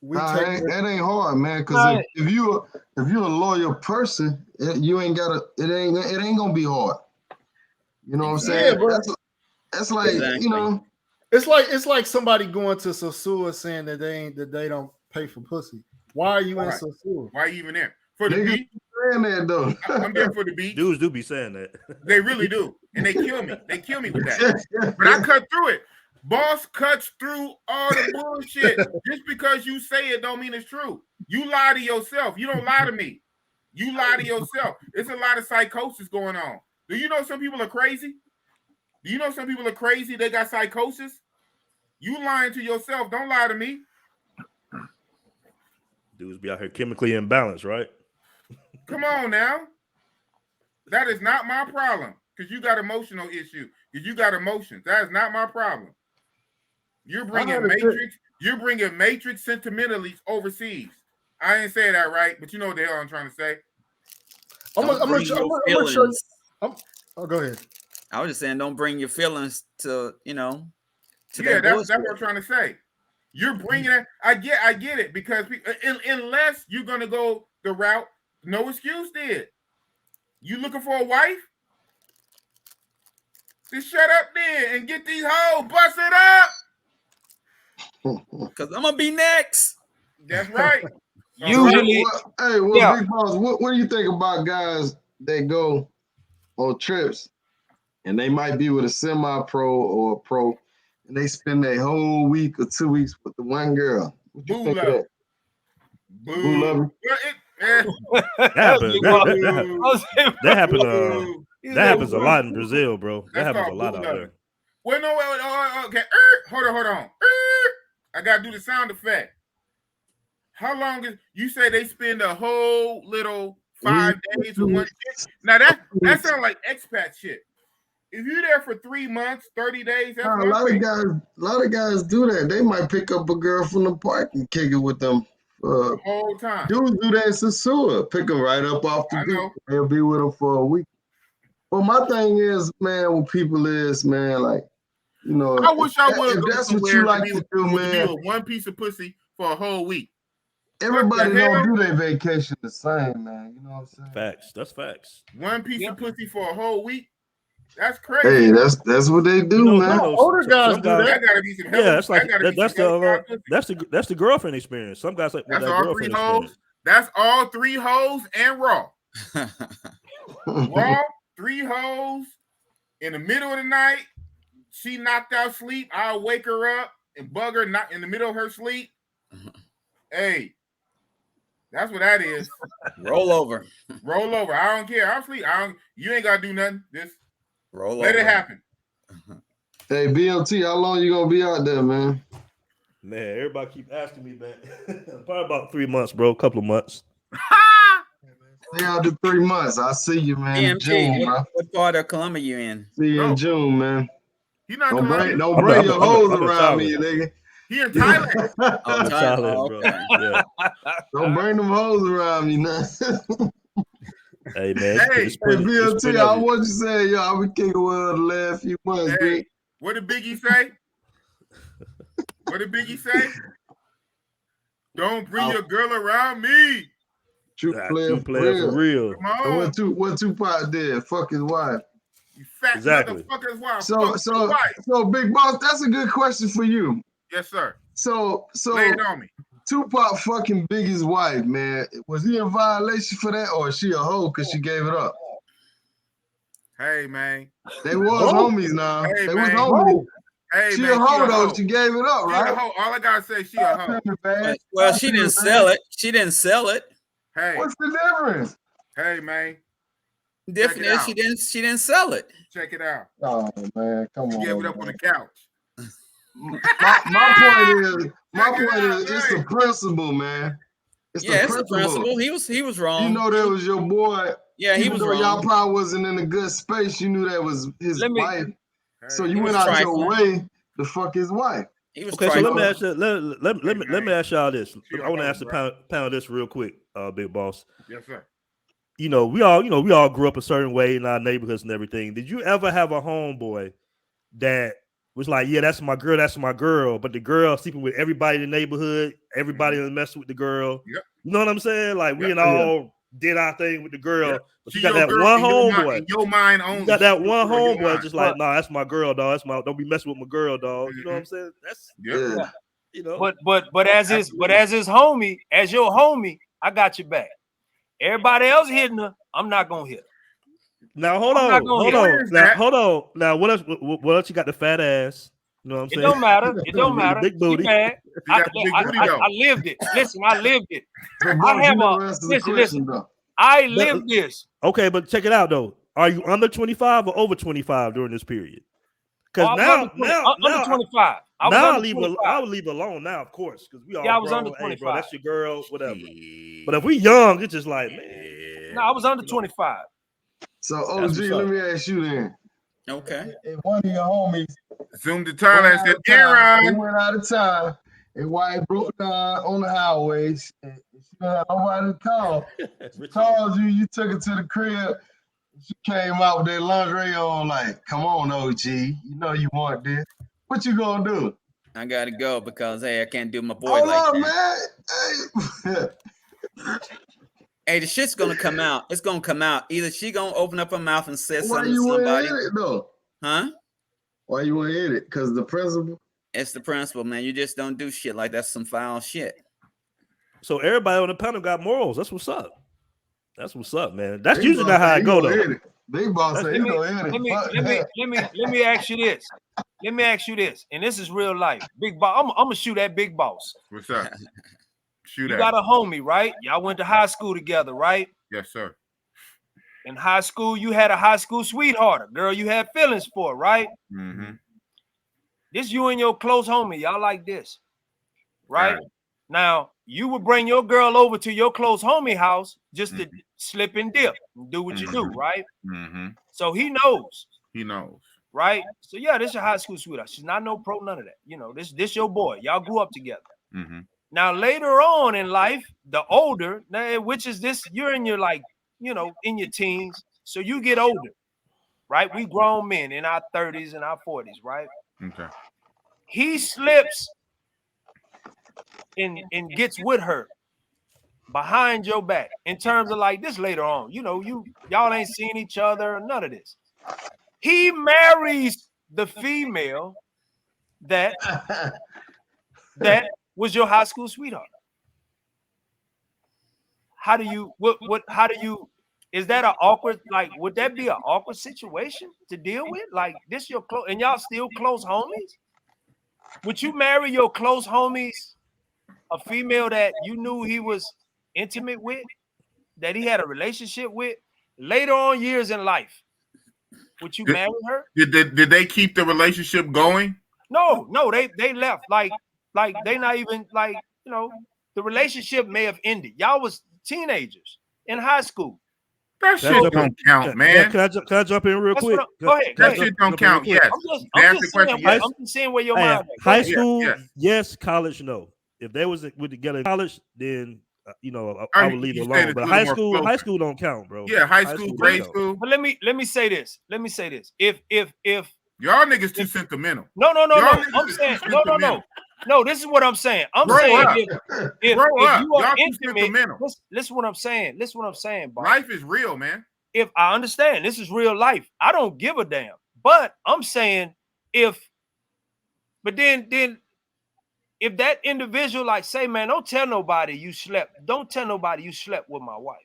that ain't hard, man. Because if you're a loyal person, you ain't gotta. It ain't gonna be hard. You know what I'm saying? That's like you know. It's like somebody going to Sosua saying that they don't pay for pussy. Why are you in Sosua? Why are you even there? For the beat? Saying that though. I'm there for the beat. Dudes do be saying that. They really do. And they kill me. They kill me with that. But I cut through it. Boss cuts through all the bullshit. Just because you say it don't mean it's true. You lie to yourself. You don't lie to me. You lie to yourself. It's a lot of psychosis going on. Do you know some people are crazy? Do you know some people are crazy? They got psychosis. You lying to yourself. Don't lie to me. Dudes be out here chemically imbalanced, right? Come on now. That is not my problem. Because you got emotional issue. Because you got emotions. That is not my problem. You're bringing Matrix sentimentally overseas. I ain't say that right, but you know what the hell I'm trying to say. I'm gonna show you. Oh, go ahead. I was just saying, don't bring your feelings to that's what I'm trying to say. You're bringing it. I get it because unless you're gonna go the route, no excuse did. You looking for a wife? Just shut up then and get these hoes, bust it up. Because I'm gonna be next. That's right. Usually, Big Boss, what do you think about guys that go on trips and they might be with a semi-pro or a pro, and they spend a whole week or 2 weeks with the one girl? What you think of that? Boo love. That happens a lot in Brazil, bro. That happens a lot out there. Well, no, okay. Hold on. I gotta do the sound effect. How long is you say they spend a whole little 5 days with one chick? Now that sounds like expat shit. If you're there for 3 months, 30 days, that's a lot of guys do that. They might pick up a girl from the park and kick it with them the whole time. Dudes do that in Sosua. Pick them right up off the beach. They'll be with them for a week. Well, my thing is, man, with people is, man, like, you know, I wish I would. If that's what you like to do, man, with one piece of pussy for a whole week. Everybody don't do their vacation the same, man. You know what I'm saying? Facts. That's facts. One piece of pussy for a whole week. That's crazy. Hey, that's what they do, man. Older guys do that. That gotta be some that's the girlfriend experience. Some guys like that's all 3 hoes. That's all 3 hoes and raw. Raw, 3 hoes in the middle of the night. She knocked out sleep. I'll wake her up and bug her not in the middle of her sleep. Hey, that's what that is. Roll over. I don't care. I'll sleep. You ain't gotta do nothing. Just roll let over. it happen. Hey, BLT, how long you gonna be out there, man? Man, everybody keep asking me, man. Probably about 3 months, bro. A couple of months. Stay out to 3 months. I see you, man. In EMT, June, bro. what part of Columbia you in? See you in June, man. He not Don't Columbia. bring your hoes I'm in around me, Thailand. nigga. He in Thailand. Oh, I'm in Thailand, oh, bro. okay. Yeah. Don't bring them hoes around me, now. Hey, man. Hey, It's pretty BLT, I every- want you to say, yo, I've been kicking with her the last few months, Hey, Big. what did Biggie say? What did Biggie say? Don't bring your girl around me. True Nah, player true player for real. Come on. And what Tupac did? Fuck his wife. You fat Exactly. motherfuckers. Wife. So Big Boss, that's a good question for you. Yes, sir. So Lay it on me. Tupac fucking Biggie's wife, man. Was he in violation for that, or is she a hoe because she gave it up? Hey, man. They was homies now. Hey, they man. was homies. Hey, She man. a hoe though. She gave it up, She right? a hoe. All I gotta say, she a hoe. Well, she didn't sell it. She didn't sell it. Hey. What's the difference? Hey, man. Different is she didn't sell it. Check it out. Oh man, come on. She gave it up on the couch. My point is, it's the principle, man. It's the principle. He was wrong. You know that was your boy. Yeah, he was wrong. Y'all probably wasn't in a good space. You knew that was his wife, so you went out your way to fuck his wife. He was okay, so let me ask you. Let me ask y'all this. I want to ask the panel this real quick, Big Boss. Yes, sir. We all grew up a certain way in our neighborhoods and everything. Did you ever have a homeboy that was like, yeah, that's my girl, but the girl sleeping with everybody in the neighborhood, everybody was messing with the girl? Yep. You know what I'm saying? Like we all did our thing with the girl, but you got that girl, one homeboy. In your mind only. You got that one homeboy just like, nah, that's my girl, dog. Don't be messing with my girl, dog. You know what I'm saying? That's you know. But as his homie, as your homie, I got your back. Everybody else hitting her, I'm not gonna hit her. Now hold on. Now what else you got the fat ass? You know what I'm saying? It don't matter. It don't matter. Big booty. I lived it. Listen, I lived it. I lived this. Okay, but check it out though. Are you under 25 or over 25 during this period? Because under 25. I would leave it alone now, of course, because we all I was under 25. Hey, bro, that's your girl, whatever. But if we young, it's just like, man. No, I was under 25. So OG, let me ask you then. Okay. If one of your homies zoomed to Thailand and said, Aaron, he went out of town, and wife broke down on the highways, and she didn't have nobody to call. She called you, you took her to the crib. She came out with that lingerie on, like, come on, OG, you know you want this. What you gonna do? I gotta go because hey, I can't do my boy man. Hey, the shit's gonna come out. It's gonna come out. Either she gonna open up her mouth and say Why something you to somebody. Hit it, though? Huh? Why you want to hit it? Because the principle? It's the principle, man. You just don't do shit like that's some foul shit. So everybody on the panel got morals. That's what's up. That's what's up, man. That's usually not how I go though. Big boss say let me ask you this. Let me ask you this, and this is real life. Big boss, I'm gonna shoot at Big Boss. What's up? Shoot you at got a homie, right? Y'all went to high school together, right? Yes, sir. In high school, you had a high school sweetheart, a girl you had feelings for, right? Mm-hmm. This you and your close homie, y'all like this, right? Now, you would bring your girl over to your close homie house just to slip and dip and do what you do, right? Mm-hmm. So he knows. He knows. Right? So yeah, this is your high school sweetheart. She's not no pro, none of that. You know, this your boy. Y'all grew up together. Mm-hmm. Now, later on in life, the older, which is this, you're in your like, you know, in your teens. So you get older, right? We grown men in our 30s and our 40s, right? Okay. He slips and gets with her behind your back in terms of like this later on. You know, y'all ain't seen each other, none of this. He marries the female that was your high school sweetheart. How do you is that an awkward, like, would that be an awkward situation to deal with? Like, this your close, and y'all still close homies? Would you marry your close homies a female that you knew he was intimate with, that he had a relationship with later on years in life? Would you marry her? Did they keep the relationship going? No, they left. Like Like they not even like, you know, the relationship may have ended. Y'all was teenagers in high school. That shit don't count, man. Can I jump in real quick? Go ahead. That shit don't count. Yes. I'm just saying where your mind at. High school, yes. College, no. If they was together in college, then you know I would leave it alone. But high school don't count, bro. Yeah, high school, grade school. But let me say this. Let me say this. If y'all niggas too sentimental. No. I'm saying no. This is what I'm saying. I'm saying if you are intimate, listen what I'm saying. Listen what I'm saying, Bob. Life is real, man. If I understand, this is real life. I don't give a damn. But I'm saying then if that individual like say, man, don't tell nobody you slept with my wife.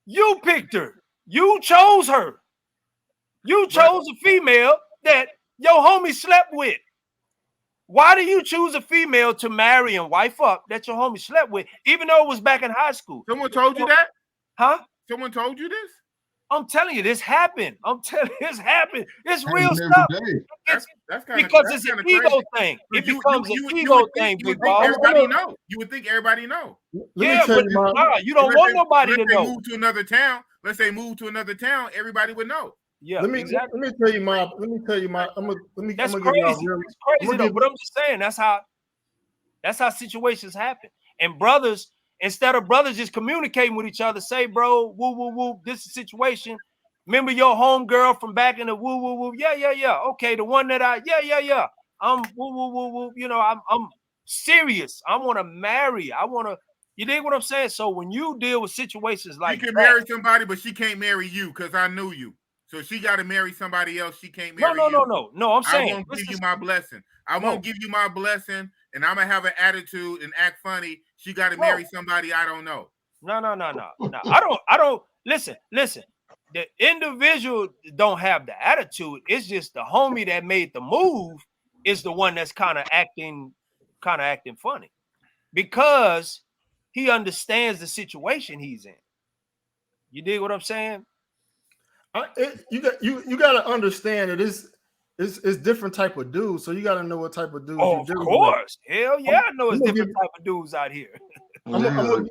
You picked her. You chose her. You chose a female that your homie slept with. Why do you choose a female to marry and wife up that your homie slept with, even though it was back in high school? Someone told you that? Huh? Someone told you this? I'm telling you, this happened. It's happened. It's real stuff. Because it's an ego thing. It becomes an ego thing, big ball. Everybody know. You would think everybody know. Yeah, but you don't want nobody to know. Move to another town. Let's say move to another town. Everybody would know. Yeah, let me tell you my. That's crazy. It's crazy though. But I'm just saying that's how situations happen. And brothers, instead of brothers just communicating with each other, say, bro, woo woo woo, this is a situation. Remember your home girl from back in the woo woo woo? Yeah. Okay, the one that yeah. I'm woo woo woo woo. You know, I'm serious. I want to marry. You dig what I'm saying? So when you deal with situations like you can marry somebody, but she can't marry you because I knew you. So she got to marry somebody else. She can't marry you. No. I'm saying I won't give you my blessing. I won't give you my blessing, and I'm gonna have an attitude and act funny. She got to marry somebody I don't know. No. I don't. Listen. The individual don't have the attitude. It's just the homie that made the move is the one that's kind of acting funny because he understands the situation he's in. You dig what I'm saying? You got to understand it is it's different type of dudes, so you got to know what type of dudes. Oh, of course, hell yeah, I know it's different type of dudes out here. I'm gonna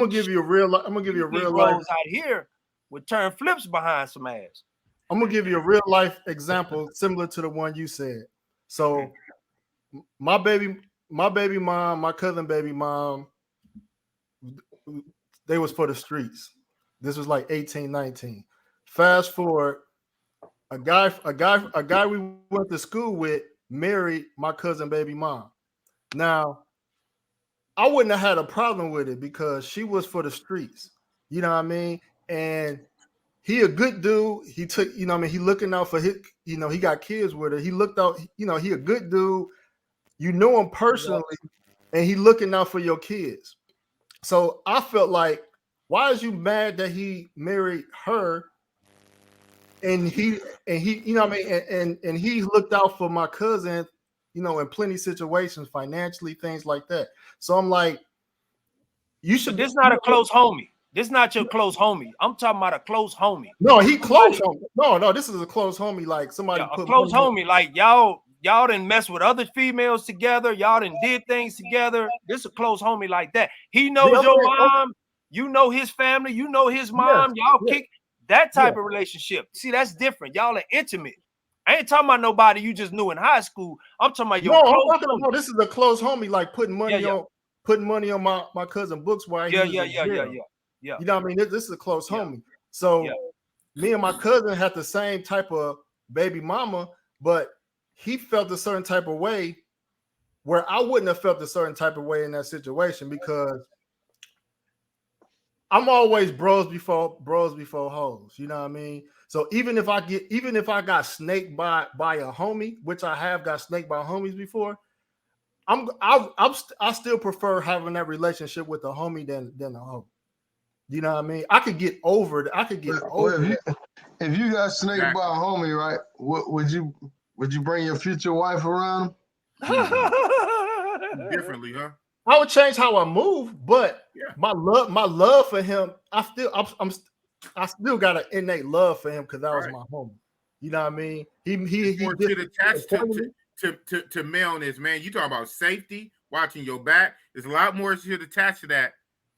give you a real life. Out here would turn flips behind some ass. I'm gonna give you a real life example similar to the one you said. So, my baby mom, my cousin baby mom, they was for the streets. This was like 18, 19. Fast forward, a guy we went to school with married my cousin baby mom. Now, I wouldn't have had a problem with it because she was for the streets. You know what I mean? And he a good dude. He took, you know what I mean? He looking out for his, you know, he got kids with her. He looked out, you know, he a good dude. You know him personally, and he looking out for your kids. So I felt like, why is you mad that he married her? And he, you know what I mean? And he looked out for my cousin, you know, in plenty of situations, financially, things like that. So I'm like, you should. This not a close homie. This not your close homie. I'm talking about a close homie. No, he close homie. No, this is a close homie. Like somebody put a close homie. Like y'all didn't mess with other females together. Y'all didn't did things together. This is a close homie like that. He knows your mom. You know his family. You know his mom. Y'all kick that type of relationship. See, that's different. Y'all are intimate. I ain't talking about nobody you just knew in high school. I'm talking about your no, this is a close homie, like putting money on my cousin books while he was in jail. Yeah. You know what I mean? This is a close homie. So me and my cousin had the same type of baby mama, but he felt a certain type of way where I wouldn't have felt a certain type of way in that situation because I'm always bros before hoes. You know what I mean? So even if I got snaked by a homie, which I have got snaked by homies before, I still prefer having that relationship with a homie than a hoe. You know what I mean? I could get over it. If you got snaked by a homie, right? Would you bring your future wife around? Differently, huh? I would change how I move, but my love for him, I still got an innate love for him because that was my homie. You know what I mean? He attached to maleness, man. You talk about safety, watching your back. There's a lot more shit attached to that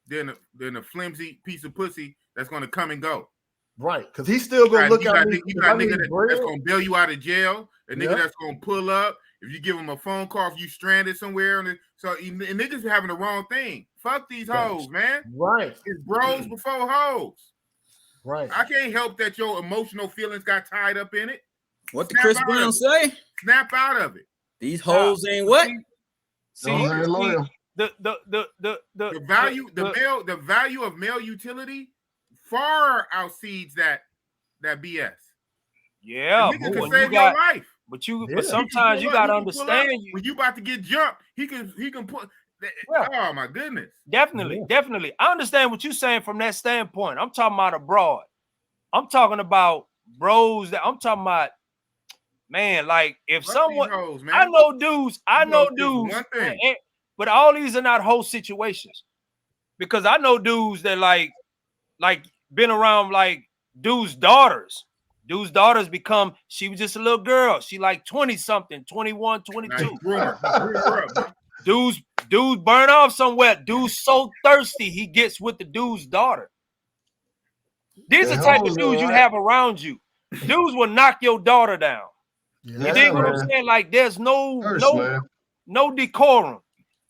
than a flimsy piece of pussy that's going to come and go. Right, because he's still gonna look at me. You got a nigga that's gonna bail you out of jail. A nigga that's gonna pull up if you give him a phone call, if you stranded somewhere. And niggas having the wrong thing. Fuck these hoes, man. Right, it's bros before hoes. Right. I can't help that your emotional feelings got tied up in it. What did Chris Brown say? Snap out of it. These hoes ain't what? The value of male utility far outseeds that BS. Yeah, the nigga can save your life. But sometimes you gotta understand when you about to get jumped, he can put. Oh my goodness! Definitely. I understand what you're saying from that standpoint. I'm talking about abroad. I'm talking about bros. I'm talking about, man. Like if someone, I know dudes. One thing. But all these are not whole situations, because I know dudes that like been around like dudes' daughters. Dude's daughters become, she was just a little girl. She like 20 something, 21, 22. Dudes burn off somewhere. Dude's so thirsty, he gets with the dude's daughter. These are the type of dudes you have around you. Dudes will knock your daughter down. You dig what I'm saying? Like there's no decorum.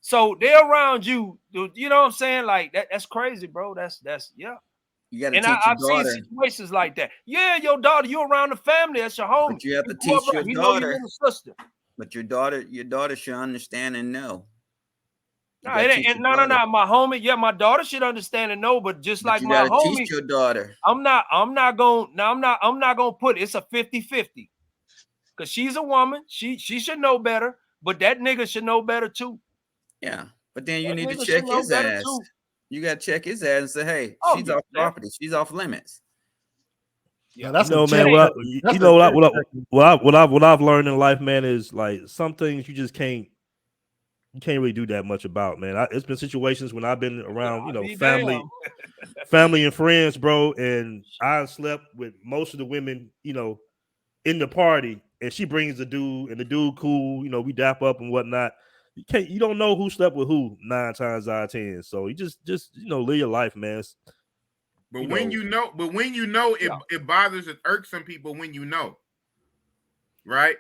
So they're around you. You know what I'm saying? Like that's crazy, bro. That's yeah. You got to teach I've your daughter. seen situations like that. Yeah, your daughter, you around the family, that's your home. But you have to teach your daughter. But your daughter should understand and know. No, it ain't. No. My homie, yeah, my daughter should understand and know. But just like my homie, teach your daughter. I'm not gonna put it's a 50-50. Because she's a woman, she should know better. But that nigga should know better too. Yeah, but then you need to check his ass. You got to check his ass and say, hey, she's off property. She's off limits. Yeah, that's man. What I've learned in life, man, is like some things you just can't really do that much about, man. It's been situations when I've been around, family and friends, bro, and I slept with most of the women, in the party, and she brings the dude, and the dude cool, we dap up and whatnot. You don't know who slept with who 9 times out of 10. So you just live your life, man. But when you know, it bothers and irks some people when you know, right?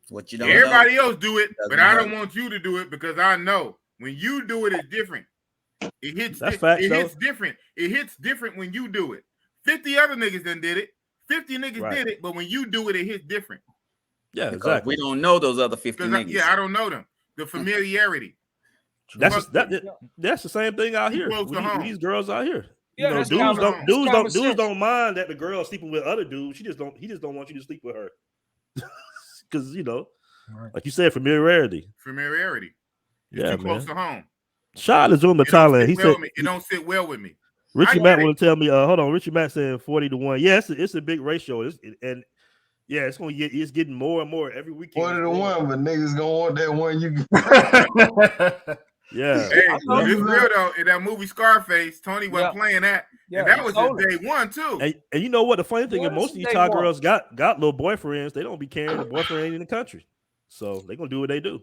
What you don't Everybody else do it, but I don't want you to do it because I know when you do it, it's different. It hits. It hits different. It hits different when you do it. 50 other niggas done did it. 50 niggas did it, but when you do it, it hits different. Yeah, because exactly. We don't know those other 50 niggas. I don't know them. The familiarity. That's the same thing out here. With these girls out here. Yeah, dudes don't mind that the girl is sleeping with other dudes. He just don't want you to sleep with her. Because like you said, familiarity. It's too close to home. Shad is doing the Thailand. He said it don't sit well with me. Richie Matt want to tell me. Hold on, Richie Matt saying 40-1. Yeah, it's a big ratio. It's getting more and more every weekend. 40-1, but niggas gonna want that one you. Yeah. Hey, it's real though. In that movie Scarface, Tony wasn't playing that. Yeah, and that was his day one too. And you know what? The funny thing is, most of these Thai girls got little boyfriends. They don't be caring. The boyfriend ain't in the country, so they gonna do what they do.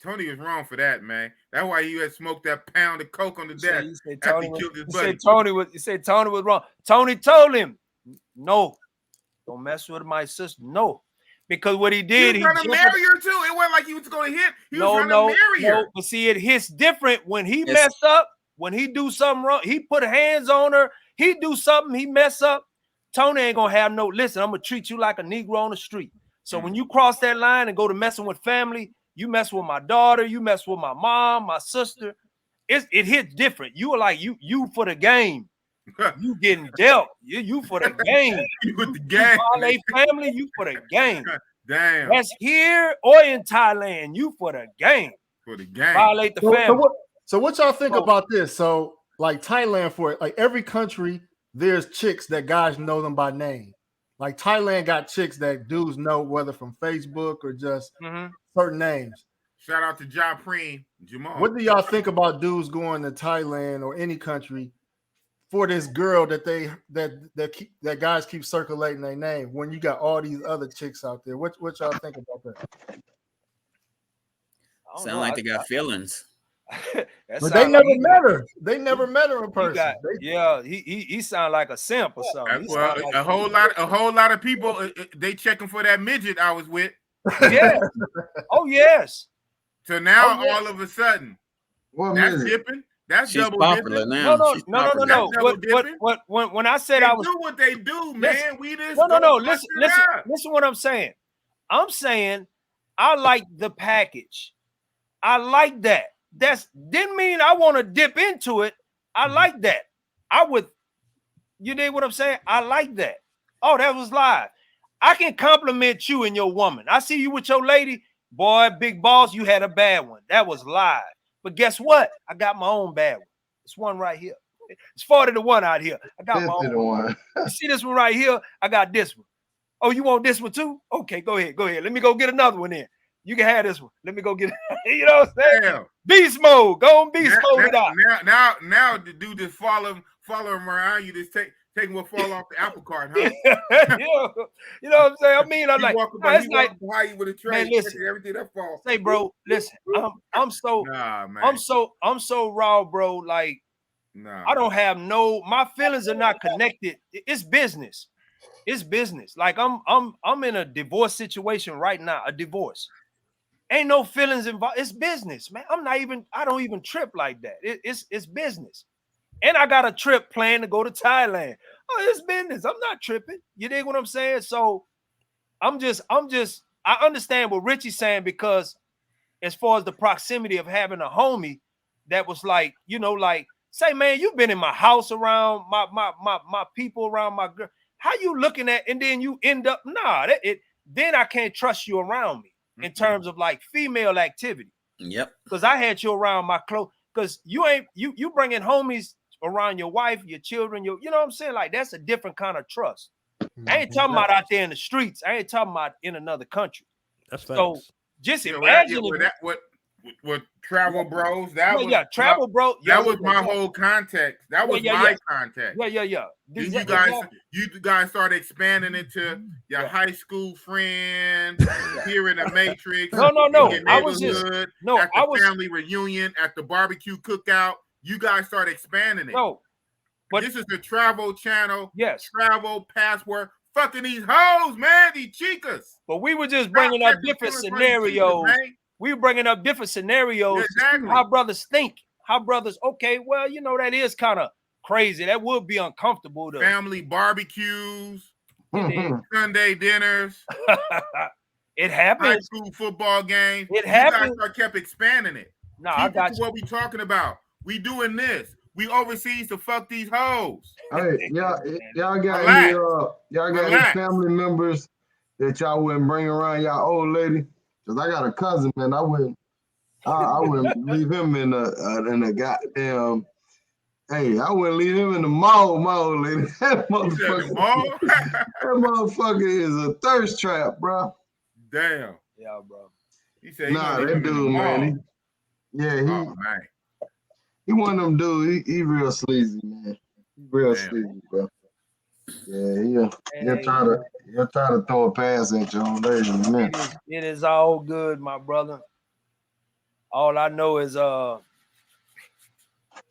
Tony was wrong for that, man. That's why he had smoked that pound of coke on the desk after he killed his buddy. You said Tony was wrong. Tony told him, no, don't mess with my sister. No. Because what he did, he was trying to marry her too. It wasn't like he was going to hit. He was trying to marry her. But see, it hits different when he messed up. When he do something wrong, he put hands on her. He do something, he mess up. Tony ain't gonna have no. Listen, I'm gonna treat you like a Negro on the street. So when you cross that line and go to messing with family, you mess with my daughter, you mess with my mom, my sister. It hits different. You are like you for the game. You getting dealt. You for the game. You with the game. You family, you for the game. Damn. That's here or in Thailand. You for the game. For the game. Violate the family. So what y'all think about this? So like Thailand, for it, like every country, there's chicks that guys know them by name. Like Thailand got chicks that dudes know, whether from Facebook or just certain names. Shout out to Japreen Jamal. What do y'all think about dudes going to Thailand or any country for this girl that guys keep circulating their name when you got all these other chicks out there? What y'all think about that? Sound like they got feelings. But they never met her. They never met her in person. He sound like a simp or something. Well, Like a whole lot of people they checking for that midget I was with. Yeah. Oh yes. So now all of a sudden, that's dipping. That's She's double popular dipping. now. No. When I said they I was do what they do, man. We just no. Listen what I'm saying. I'm saying I like the package. I like that. Didn't mean I want to dip into it. I like that. I would. You dig what I'm saying? I like that. Oh, that was live. I can compliment you and your woman. I see you with your lady. Boy, big boss, you had a bad one. That was live. But guess what? I got my own bad one. It's one right here. It's 40-1 out here. I got my own one. You see this one right here? I got this one. Oh, you want this one too? Okay, go ahead. Let me go get another one in. You can have this one. Let me go get it. You know what I'm saying? Damn. Beast mode. Go on beast mode it out. Now the dude just follow him around. You just taking what fall off the apple cart, huh? You know what I'm saying? I mean, I'm like, behind you with a tray, man, listen, everything that falls. Say, bro, listen, I'm so raw, bro. Like, I don't have my feelings are not connected. It's business. It's business. Like I'm in a divorce situation right now. A divorce. Ain't no feelings involved. It's business, man. I don't even trip like that. It's business. And I got a trip planned to go to Thailand. Oh, it's business. I'm not tripping. You dig what I'm saying? So I understand what Richie's saying, because as far as the proximity of having a homie that was like, like, say, man, you've been in my house around my people, around my girl. How you looking at, and then you end up, then I can't trust you around me in terms of like female activity. Yep. Because I had you around my clothes. Because you bringing homies around your wife, your children, you know what I'm saying? Like, that's a different kind of trust. I ain't talking about out there in the streets. I ain't talking about in another country. That's facts. So just imagine what Travel Bros. Travel Bro. That was my whole context. That was my context. Yeah. You guys started expanding into your high school friends here in the Matrix. No. I was family reunion, at the barbecue cookout. You guys started expanding it. No, but this is the travel channel. Yes, travel password. Fucking these hoes, man, these chicas. But we were just bringing up different scenarios. We were bringing up different scenarios. Exactly. How brothers think. How brothers, okay, well, that is kind of crazy. That would be uncomfortable. Family barbecues, Sunday dinners. It happens. High school football games. It happens. You guys kept expanding it. No, I got you. What we talking about? We doing this. We overseas to fuck these hoes. Hey, y'all got any family members that y'all wouldn't bring around y'all old lady? Because I got a cousin, man. I wouldn't leave him in the goddamn. Hey, I wouldn't leave him in the mall, my old lady. That motherfucker is a thirst trap, bro. Damn. Yeah, bro. He said, that dude, man. He one of them dudes. He real sleazy, man. He real sleazy, bro. Yeah, he'll try to throw a pass at you on lady, man. It is all good, my brother. All I know is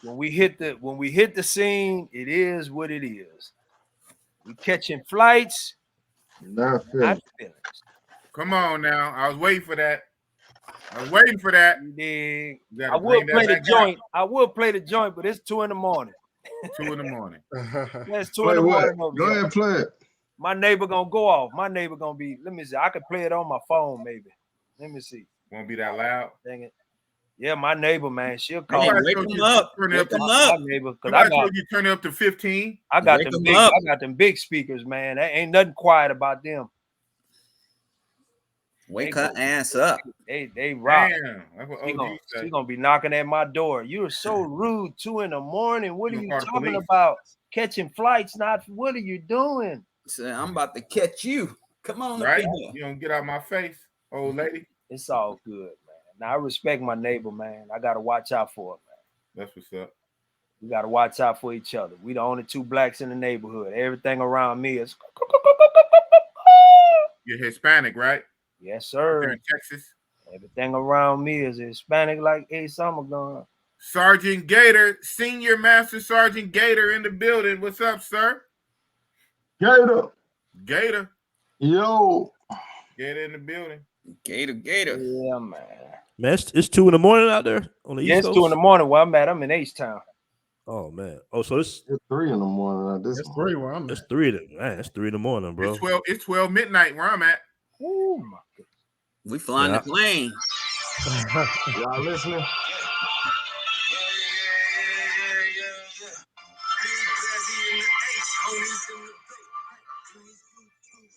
when we hit the scene, it is what it is. We catching flights, not feelings. Come on now. I was waiting for that. I will play the joint. I will play the joint, but it's 2 a.m. 2 a.m. That's 2 a.m. Go ahead and play it. My neighbor gonna go off. My neighbor gonna be. Let me see. I can play it on my phone, maybe. Let me see. Won't be that loud. Dang it. Yeah, my neighbor, man. She'll call. Hey, wake them up. Wake them up. My neighbor, I told you turn it up to 15. I got them big speakers, man. There ain't nothing quiet about them. Wake her ass up. They rock. Damn, she's gonna be knocking at my door. You're so rude. 2 a.m. What are you talking about? Catching flights? What are you doing? So I'm about to catch you. Come on, right? You don't get out my face, old lady. It's all good, man. Now I respect my neighbor, man. I gotta watch out for it, man. That's what's up. We gotta watch out for each other. We the only 2 blacks in the neighborhood. Everything around me is. You're Hispanic, right? Yes, sir. You're in Texas. Everything around me is Hispanic like A Summer Gun. Sergeant Gator, Senior Master Sergeant Gator in the building. What's up, sir? Gator. Gator. Yo. Gator in the building. Gator. Yeah, man. Man, it's 2 in the morning out there on the East It's Coast. 2 in the morning where I'm at. I'm in H-Town. Oh man. Oh, so it's 3 in the morning. It's 3 where I'm at. It's 3 it's 3 in the morning, bro. It's 12 midnight where I'm at. Ooh, my goodness. We flying the plane. Y'all listening?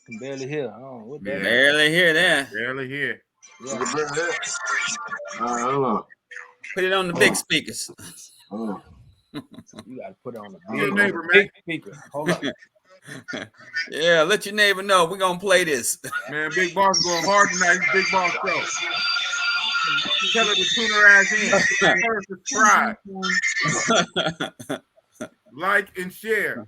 Can barely hear. Oh, what that? Barely hear that. Barely hear. Yeah. All right, hold on. Put it on the big speakers. Hold on. You gotta put it on the Your neighbor, big speaker. Hold on. Yeah, let your neighbor know we're gonna play this. Man, Big Boss going hard tonight. Big Boss show. Tell her to tune her ass in. Subscribe. Like and share.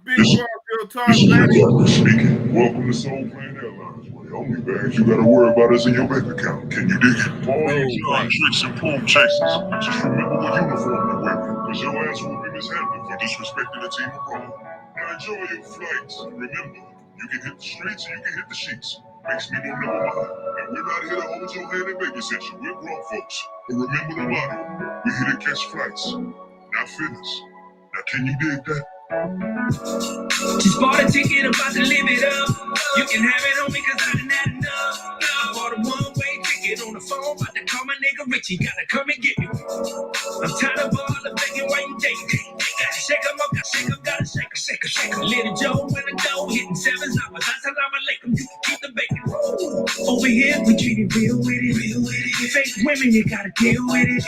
Big Boss Real Talk, baby. Speaking. Welcome to Soul Plane Airlines, where the only bags you gotta worry about is in your bank account. Can you dig it? All you John tricks and plume chasers, just remember what uniform you're wearing, because your ass will be mishandled for disrespecting the team abroad. Now enjoy your flights. Remember, you can hit the streets and you can hit the sheets. Makes me no never mind. And we're not here to hold your hand and babysit you. We're grown folks. But remember the motto. We're here to catch flights, not fitness. Now can you dig that? Just bought a ticket, about to live it up. You can have it on me cause I done had enough. I bought a one-way ticket on the phone, about to call my nigga Richie, gotta come and get me. I'm tired of all the begging while you dating. Gotta shake 'em up, gotta shake 'em. Little Joe in the dough, hitting sevens, assalamu alaikum, you can keep the bacon. Over here, we treat it real with it. Fake women, you gotta deal with it.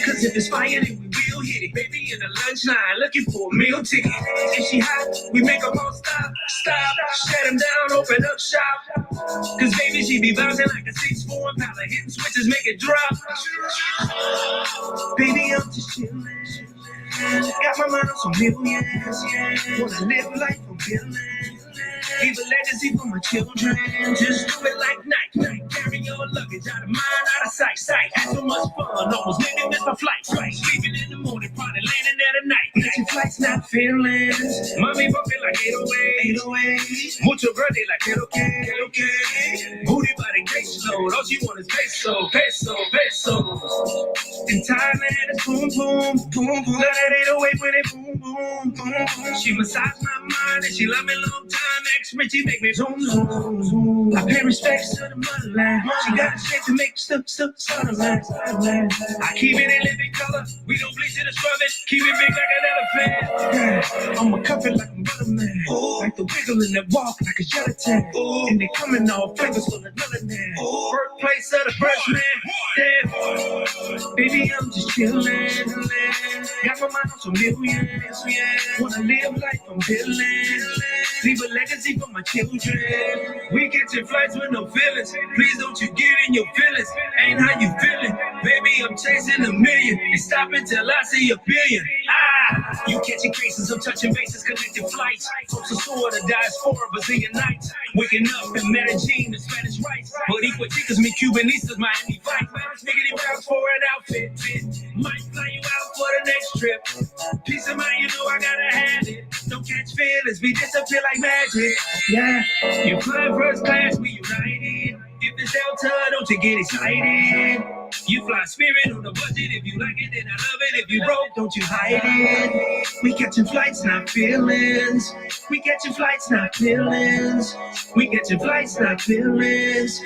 Cause if it's fire, then we will hit it. Baby in the lunch line, looking for a meal ticket. If she hot, we make them all stop. Shut them down, open up shop. Cause baby, she be bouncing like a 6'4" Impala, hitting switches, make it drop. Baby, I'm just chillin'. Got my mind on some millions. Wanna live life from feeling. Leave a legacy for my children. Just do it like night. Carry your luggage out of mind, out of sight. Had so much fun, almost made me miss my flight. Sleeping in the morning, probably landing there tonight. Catching flights, not feelings. Mommy bumping like 808. Mucho verde like okay. Booty body case load. All she want is peso. In Thailand, it's boom, boom. Love that 808 when it boom, boom. She massaged my mind and she loved me long time. Ex Richie make me zoom. I pay respects to the motherland. She got a shape to make stuff sunland. I keep it in living color. We don't bleach it or scrub it. Keep it big like an elephant. Yeah, I'm a cuff it like a butterman. Like the wiggle in that walk like a gelatin. And they coming all flavors for another man. Birthplace of the first man. Damn. Baby, I'm just chillin'. Got my mind on some millions. Wanna live life from billions. Leave a legacy for my children. We catching flights with no feelings. Please don't you get in your feelings. Ain't how you feeling. Baby, I'm chasing a million. And stop until I see a billion. You catching cases, I'm touching bases, connecting flights. Folks are sore to diaspora, Brazilian nights. Waking up in Medellin, the Spanish rights. But equal tickets, me Cubanistas, Miami fight. Biggity rounds for an outfit. Might fly you out for the next trip. Peace of mind, you know I gotta have it. Don't catch feelings, we disappear like magic. Yeah, you fly first class, we united. If it's Delta, don't you get excited. You fly Spirit on the budget. If you like it, then I love it. If you broke, don't you hide it. We catching flights, not feelings. We catching flights, not feelings. We catching flights, not feelings.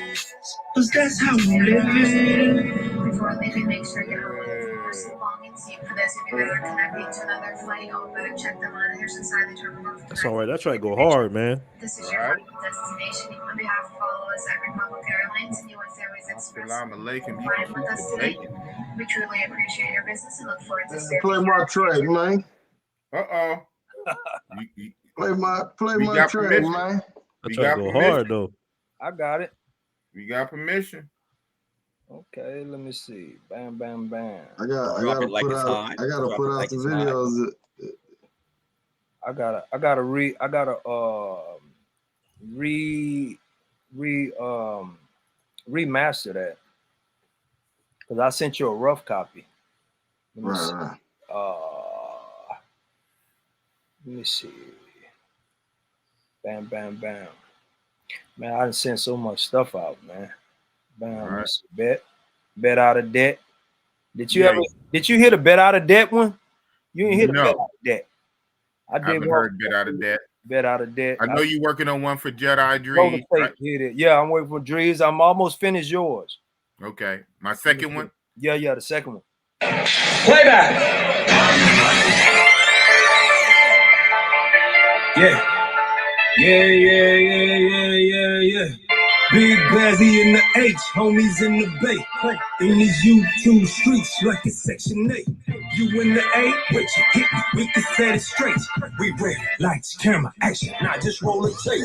Cause that's how we living. Before leaving, make sure you have your personal belongings. For those of you that are connecting to another flight, all better check the monitors inside the terminal. That's all right. That try to go hard, man. This is your final destination. On behalf of all of us at Republic Airlines and US Airways Express, flying with us today. We truly appreciate your business and look forward to serving Play my track, man. Play my track, man. That try to go hard though. I got it. We got permission. Okay, let me see. Bam, bam, bam. I gotta put out the videos. I gotta remaster that because I sent you a rough copy. Right. Let me see. Bam, bam, bam. Man, I done sent so much stuff out, man. Bam, Right. bet out of debt. Did you hear the bet out of debt one? You didn't hear the bet out of debt. I haven't heard bet out of debt. Bet out of debt. I know you working on one for Jedi Dreams. Roll the tape, hit it. Yeah, I'm waiting for Drees. I'm almost finished yours. Okay. My second one? Yeah, the second one. Playback. Yeah. Big Bazzy in the H, homies in the Bay. In these YouTube streets like it's Section 8. You in the A, wait, you get me, we can set it straight. We red lights, camera, action, now just roll the tape.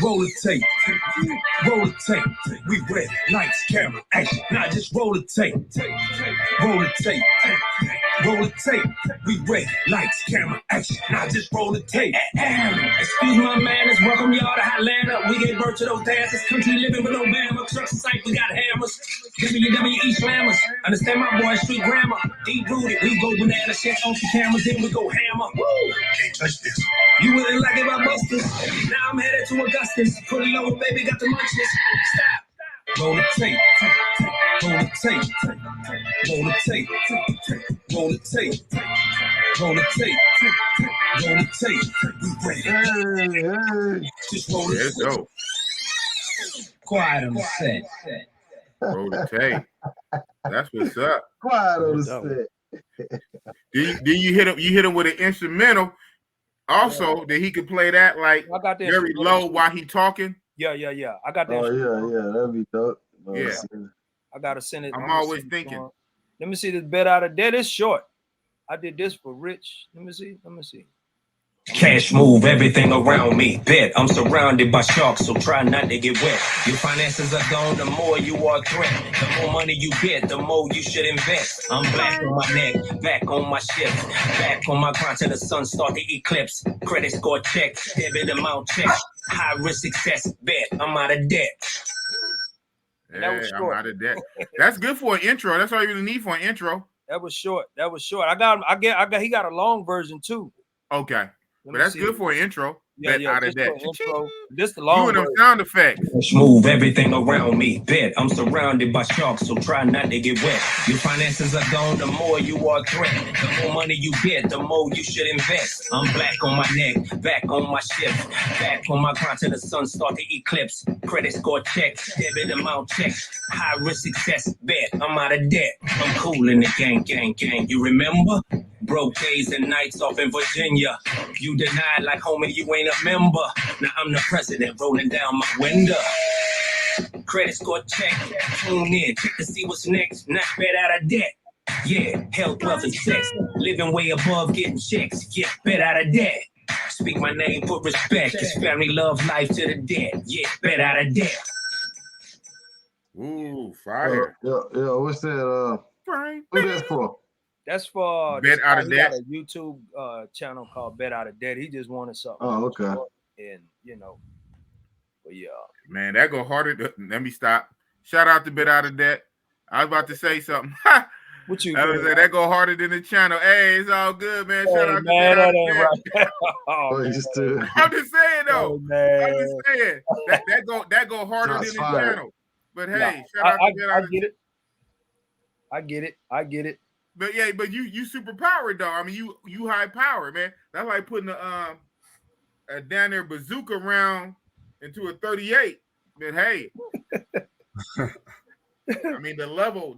Roll the tape. Roll the tape. We red lights, camera, action, now just roll the tape. Roll the tape. Roll the tape. We red lights, camera, action, now just roll the tape. Excuse my manners, welcome y'all to Atlanta. We gave birth to those dances, country living with no bama. Construction site, we got hammers. WWE slammers. Understand my boy, street grammar. Deep rooted, we go banana shit on some cameras, then we go hammer. Woo! Can't touch this. You wouldn't like it about busters. Now I'm headed to Augustus. Put it over, baby, got the munchies. Stop. Roll the tape. Roll the tape. Roll the tape. Roll the tape. Roll the tape. Roll the tape. We ready. Just roll the tape. Quiet on the set. Roll the tape. That's what's up. Quiet on the set. Then you hit him with an instrumental. Also, that he could play that like very low while he talking. Yeah. I got that. Oh yeah, that'd be dope. Yeah. I gotta send it. I'm always thinking. Let me see this bet out of debt. It's short. I did this for Rich. Let me see. Cash move everything around me. Bet I'm surrounded by sharks, so try not to get wet. Your finances are gone, the more you are a threat. The more money you get, the more you should invest. I'm black on my neck, back on my ship, back on my grind till the sun start to eclipse. Credit score check, debit amount check. High risk success, bet I'm out of debt. Yeah, I'm out of debt. That's good for an intro. That's all you really need for an intro. That was short. I got. He got a long version too. Okay. But that's good for an intro. Yeah, out of that. This the long version. You and them sound effects. Move everything around me. Bet I'm surrounded by sharks, so try not to get wet. Your finances are gone, the more you are a threat. The more money you get, the more you should invest. I'm black on my neck, back on my ship, back on my grind till the sun start to eclipse. Credit score check, debit amount check. High risk success, bet I'm out of debt. I'm cool in the gang. You remember? Broke days and nights off in Virginia. You denied like homie, you ain't a member. Now I'm the president rolling down my window. Credit score check, tune in, check to see what's next. Not bet out of debt. Yeah, health, wealth, and sex. Living way above getting checks. Yeah, bet out of debt. Speak my name, put respect. Cause family love life to the dead. Yeah, bet out of debt. Ooh, fire. Yeah, what's that? Who that's for? That's for Bet Out of Debt. Got a YouTube channel called Bet Out of Debt. He just wanted something. Oh, okay. And but yeah. Man, that go harder. Let me stop. Shout out to Bet Out of Debt. I was about to say something. What you? That go harder than the channel. Hey, it's all good, man. Shout out to Bet Out of Debt. I'm just saying though. I'm just saying that go harder than the channel. But hey, shout out to Bet Out of Debt. I get it. But yeah, but you super powered though. I mean, you high power, man. That's like putting a down there bazooka round into a 38. But hey, I mean that level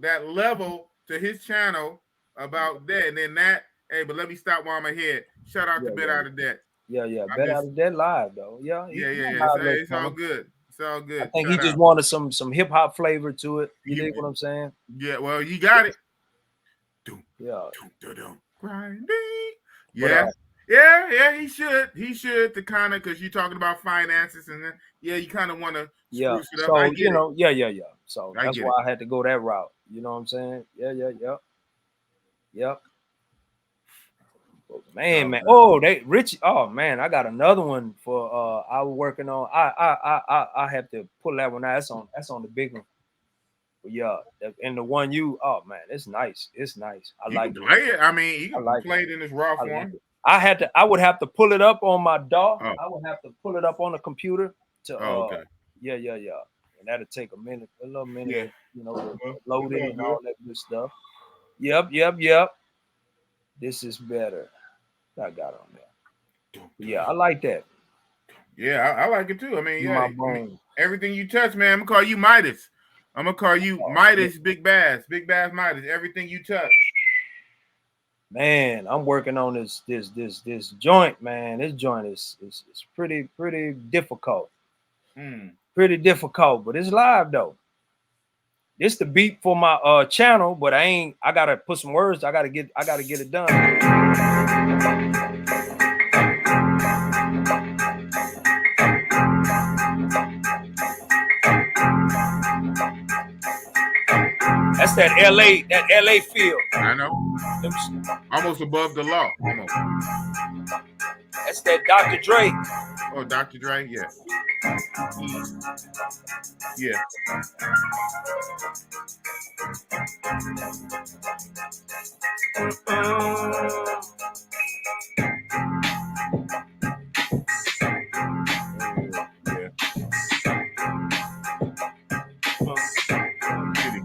to his channel about that, and then that. Hey, but let me stop while I'm ahead. Shout out to Bet Out of Debt. Yeah. Bet Out of Debt live though. Yeah. It's all good. It's all good. I think he just wanted some hip hop flavor to it. You dig what I'm saying? Yeah. Well, you got it. Yeah. Grinding. Yeah. He should to kind of because you're talking about finances and then you kind of want to spruce it up. So yeah. So that's why I had to go that route. You know what I'm saying? Yeah. But Man. Oh, Richie. Oh man, I got another one for I was working on. I have to pull that one out. That's on the big one. But yeah, and the one oh man, it's nice. It's nice. I like it. Play it. I mean, you can play it in this raw form. I would have to pull it up on my DAW. I would have to pull it up on the computer to okay. Yeah. And that'll take a little minute, you know, to load it and all that good stuff. Yep. This is better. I got on there. Yeah, I like that. Yeah, I like it too. I mean, everything you touch, man, I'm gonna call you Midas. I'm gonna call you Midas, Big Bass Midas. Everything you touch. Man, I'm working on this joint, man. This joint is pretty difficult. Pretty difficult, but it's live though. This the beat for my channel, but I gotta put some words. I gotta get it done. That's that LA feel. I know. Almost above the law. Almost. That's that Dr. Dre. Oh, Dr. Dre, yeah. Yeah.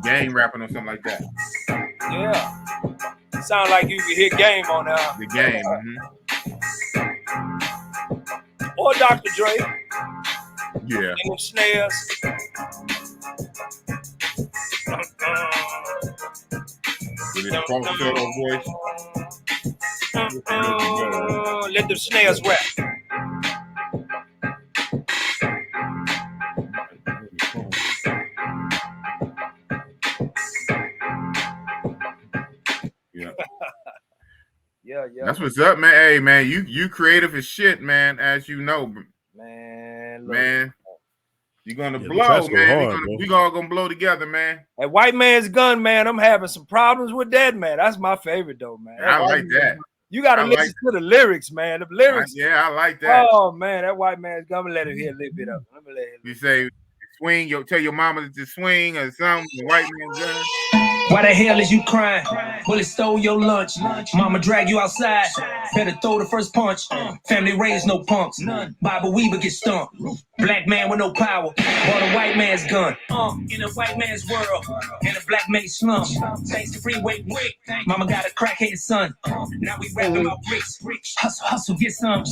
Game rapping or something like that. Yeah. Sound like you could hit Game on that. The Game. Or Dr. Dre. Yeah. And them snares. With his falsetto voice. Let them snares rap. Yeah. That's what's up, man. Hey, man, you creative as shit, man. As you know, man. You're gonna blow, man. We all gonna blow together, man. That White Man's Gun, man. I'm having some problems with that, man. That's my favorite, though, man. I like that. You gotta listen to the lyrics, man. The lyrics. I like that. Oh man, that White Man's Gun. I'm gonna let him hear a little bit of it. I'm gonna let him. You say swing. Tell your mama to swing or something. White Man's Gun. Why the hell is you crying? Bullet stole your lunch. Mama drag you outside. Better throw the first punch. Family raised no punks. Bible Weaver get stumped. Black man with no power. Bought a white man's gun. In a white man's world. In a black man's slum. Thanks to freeway brick. Mama got a crackhead son. Now we rapping about bricks. Hustle, get some.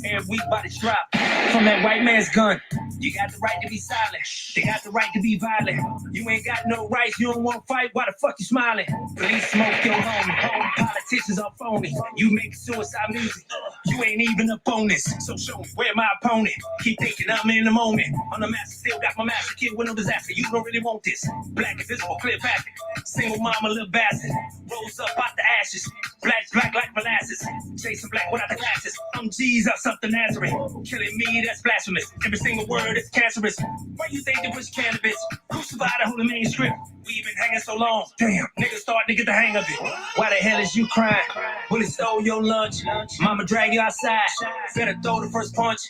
Every week bodies drop. From that white man's gun. You got the right to be silent. They got the right to be violent. You ain't got no rights. You don't want to fight. Why the fuck you smiling? Police smoke your homie. Politicians are phony. You make suicide music. You ain't even up on this. So show me where my opponent. Keep thinking I'm in the moment. On the master, still got my master kid with no disaster. You don't really want this. Black invisible, clear back. Single mama, little bastard. Rose up out the ashes. Black like molasses. Chasing black without the glasses. I'm Jesus up the Nazareth. Killing me, that's blasphemous. Every single word is cancerous. Why you think it was cannabis? Crucified the holy manuscript. We been hanging so long. Damn, niggas starting to get the hang of it. Why the hell is you crying? Bullet stole your lunch. Mama drag you outside. Better throw the first punch.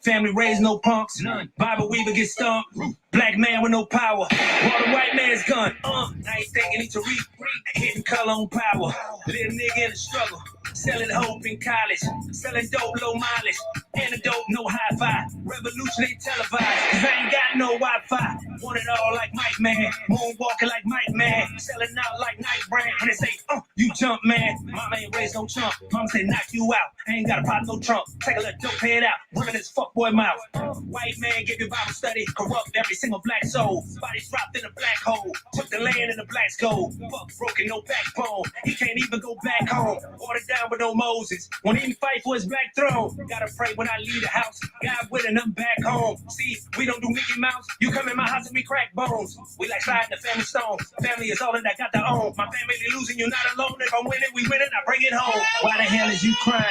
Family raised no punks. Bible Weaver get stumped. Black man with no power. Bought a white man's gun. Now he's thinking he to reap. Hitting color on power. Little nigga in the struggle. Selling hope in college. Selling dope, low mileage. Antidote, no hi-fi. Revolutionary televised. Cause I ain't got no Wi-Fi. Want it all like Mike Man. Moonwalking like Mike Man. Selling out like Night Brand. When they say, you jump, man. Mama ain't raised no chump. Mama say, knock you out. I ain't got a pot, no trump. Take a little dope head out. Women this fuckboy mouth. White man give you Bible study. Corrupt every single black soul. Bodies dropped in a black hole. Put the land in the black skull. Fuck broken, no backbone. He can't even go back home. Ordered down with no Moses. Won't even fight for his black throne. Gotta pray when I leave the house. God willing, I'm back home. See, we don't do Mickey Mouse. You come in my house and we crack bones. We like sliding the family stone. Family is all that I got to own. My family losing, you're not alone. If I'm winning, we winning, I bring it home. Why the hell is you crying?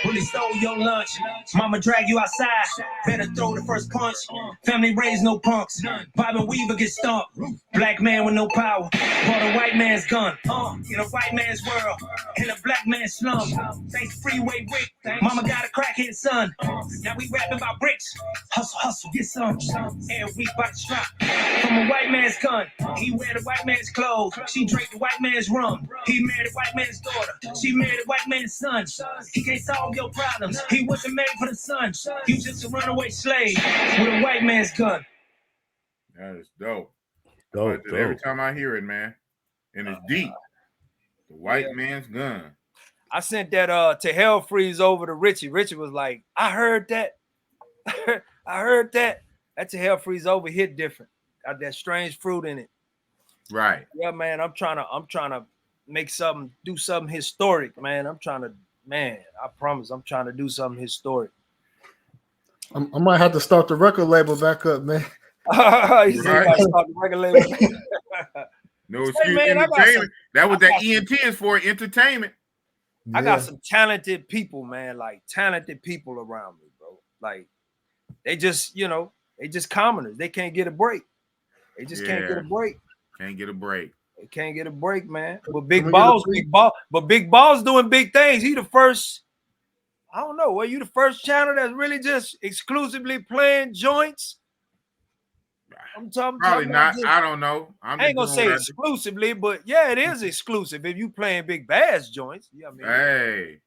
Bully stole your lunch. Mama drag you outside. Better throw the first punch. Family raised no punks. Bob and Weaver get stumped. Black man with no power. Bought a white man's gun. In a white man's world. In a black man's slum. Thanks Freeway Rick. Mama got a crackhead son. Now we rapping about bricks. Hustle, hustle, get some. Every week by the strap. From a white man's gun. He wear the white man's clothes. She drank the white man's rum. He married the white man's daughter. She married the white man's son. He can't solve your problems. He wasn't made for the sun. You just a runaway slave with a white man's gun. That is dope. Dope. Every time I hear it, man, and it's deep. The white man's gun. I sent that to Hell Freeze over to Richie. Richie was like, I heard that. I heard that. That to Hell Freeze over hit different. Got that strange fruit in it. Right. Yeah, man. I'm trying to make something, do something historic, man. I promise I'm trying to do something historic. I might have to start the record label back up, man. You said you start the record label. No excuse, man, entertainment. That was that ENT is for, entertainment. I got some talented people, man. Like talented people around me, bro. Like they just, they just commoners. They can't get a break. They just can't get a break. Can't get a break. They can't get a break, man. But Big Ball's doing big things. He the first. I don't know. Were you the first channel that's really just exclusively playing joints? I'm talking Probably not. Just, I don't know. I ain't gonna say exclusively, but yeah, it is exclusive if you playing Big Bass joints. Yeah, hey,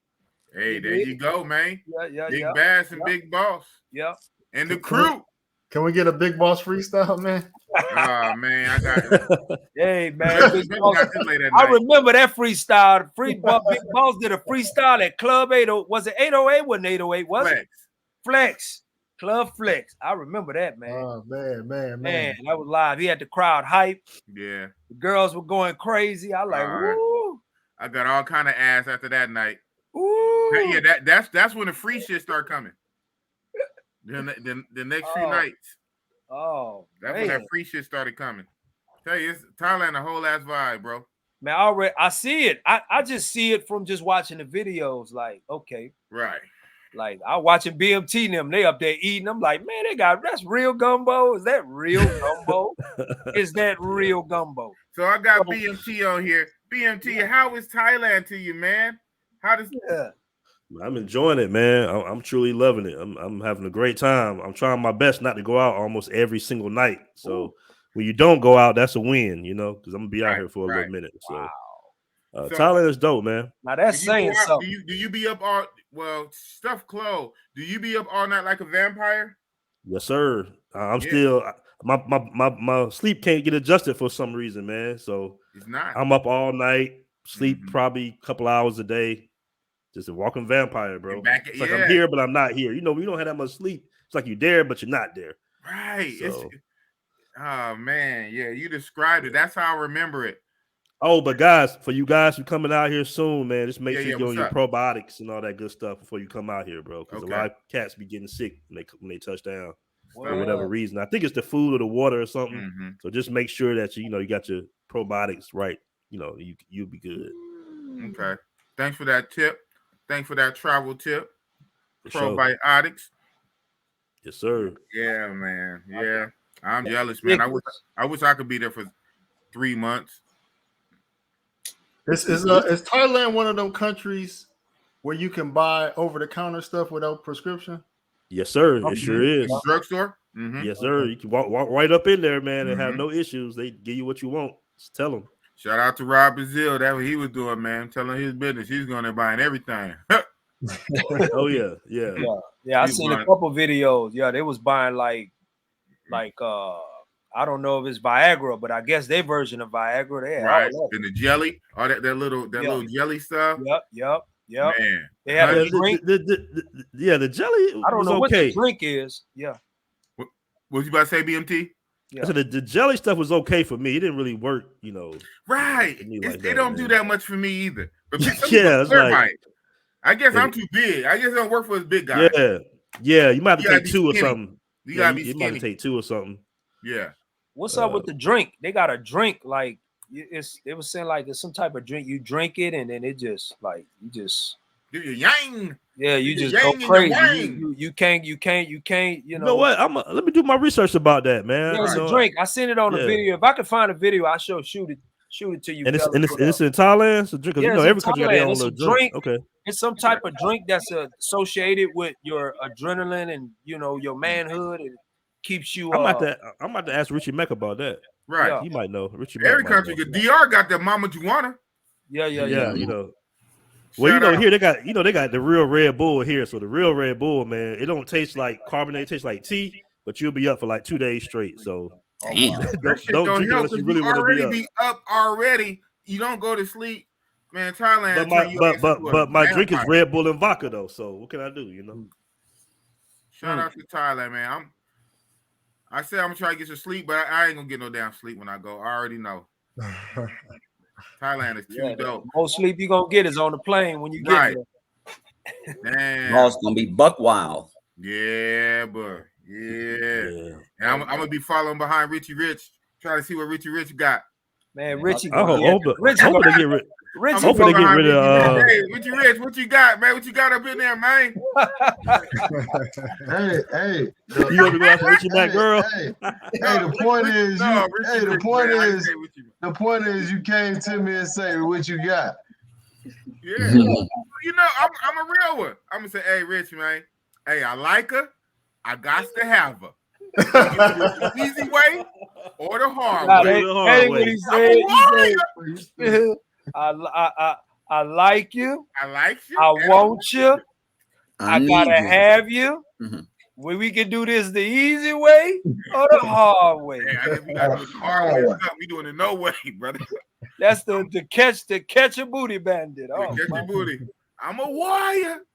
there you go, man. Yeah. Big Bass and Big Boss. Yeah. And the crew. Can we get a Big Boss freestyle, man? Oh man, I got it. Hey man, Big Boss, I remember that freestyle. Big Boss did a freestyle at Club 80. Was it 808? Wasn't 808? Was it? Flex. Club Flex. I remember that, man. Oh man. That was live. He had the crowd hype. Yeah. The girls were going crazy. I like, woo. I got all kind of ass after that night. Ooh. Yeah, that's when the free shit start coming. The next few nights. Oh, that's when that free shit started coming. Tell you, it's Thailand a whole ass vibe, bro. Man, I see it. I just see it from just watching the videos. Like, okay, right. Like I watching BMT and them. They up there eating. I'm like, man, that's real gumbo. Is that real gumbo? Is that real gumbo? So I got BMT on here. BMT, how is Thailand to you, man? How does? Yeah. I'm enjoying it, man. I'm truly loving it. I'm having a great time. I'm trying my best not to go out almost every single night. So when you don't go out, that's a win, because I'm gonna be out here for a little minute. So, Thailand is dope, man. Now that's saying something. Do you be up all stuff closed? Do you be up all night like a vampire? Yes, sir. I'm still my sleep can't get adjusted for some reason, man. So it's not. I'm up all night, sleep probably a couple hours a day. Just a walking vampire, bro. It's like I'm here, but I'm not here. We don't have that much sleep. It's like you're there, but you're not there. Right. So, oh man, yeah, you described it. That's how I remember it. Oh, but guys, for you guys who coming out here soon, man, just make sure you're on your up? probiotics and all that good stuff before you come out here, bro. Because a lot of cats be getting sick when they touch down for whatever reason. I think it's the food or the water or something. Mm-hmm. So just make sure that you got your probiotics right. You'll be good. Okay. Thanks for that tip. Thanks for that travel tip. Probiotics. Yes, sir. Yeah, man. Yeah. I'm jealous, man. I wish I could be there for 3 months. Is Thailand one of them countries where you can buy over-the-counter stuff without prescription? Yes, sir. It sure is. Drugstore? Mm-hmm. Yes, sir. You can walk right up in there, man, and have no issues. They give you what you want. Just tell them. Shout out to Rob Brazil. That's what he was doing, man. Telling his business. He's going there buying everything. Oh, yeah. I seen a couple videos. Yeah, they was buying like I don't know if it's Viagra, but I guess their version of Viagra. They right. And the jelly, all that little jelly stuff. Yep. Man. They have a drink. The jelly. I don't know what the drink is. Yeah. What you about to say, BMT? Yeah. I said the jelly stuff was okay for me. It didn't really work, Right. They don't do that much for me either. But it's like, I guess I'm too big. I guess it don't work for this big guy. Yeah. You might have to take two or something. You gotta be skinny. You might have to take two or something. Yeah. What's up with the drink? They got a drink like it was saying like it's some type of drink. You drink it and then it just like you just Do your yang. Yeah, you Do your just go yang and your crazy. wang. You can't. You know what? Let me do my research about that, man. Yeah, it's You a know, drink. I sent it on a video. If I could find a video, I'll shoot it to you. And fellas. it's in Thailand. It's a drink. 'Cause Yeah, you know, it's in every country got their Thailand. own It's a little drink. drink. Okay. It's some type of drink that's associated with your adrenaline and your manhood. It keeps you. I'm about to ask Richie Mack about that. Right. Yeah. He might know. Richie Mack Every might country, know. DR got the Mama Juana. Yeah. You know. Well, you know, here they got the real Red Bull here. So the real Red Bull, man, it don't taste like carbonate, it tastes like tea, but you'll be up for like 2 days straight. So Damn. don't drink it unless you really want to be up already. You don't go to sleep, man. Thailand. But my drink is Red Bull and vodka though. So what can I do? You know. Shout out to Thailand, man. I said I'm gonna try to get some sleep, but I ain't gonna get no damn sleep when I go. I already know. Thailand is too dope. Most sleep you gonna get is on the plane when you get there. Damn. Ball's gonna be buck wild. Yeah, but yeah. And I'm gonna be following behind Richie Rich, trying to see what Richie Rich got. Man, Richie. Hopefully they get rid. Hopefully they get rid of. Hey, Richie Rich, what you got, man? What you got up in there, man? Hey. You want to go after Richie Mack, girl? Hey, the point is, you came to me and say what you got. Yeah, you know, I'm a real one. I'm gonna say, hey, Rich, man. Hey, I like her. I got to have her. The easy way or the hard way. Hey, what he said. I like you. I like you. I want you. I gotta have you. Mm-hmm. Well, we can do this the easy way or the hard way. Yeah, I guess we gotta do the hard way. We doing it no way, brother. That's the catch a booty bandit. Oh, catch a booty. I'm a warrior.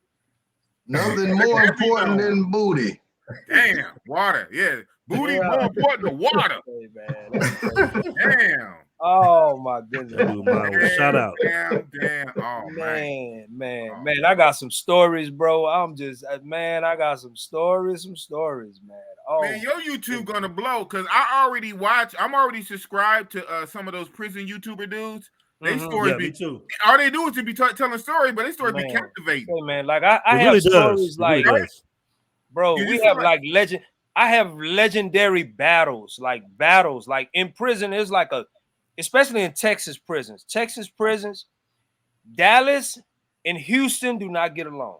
Nothing more important than booty. Damn, water. Yeah, booty more important than water. Damn. Oh my goodness. Shout out. Damn. Oh man. I got some stories, bro. I got some stories, man. Oh man, your YouTube gonna blow because I'm already subscribed to some of those prison YouTuber dudes. They stories be too. All they do is to be telling stories, but they stories be captivating. Hey man, like I have stories like, bro, we have like legend. I have legendary battles like in prison. It's like especially in Texas prisons. Dallas and Houston do not get along.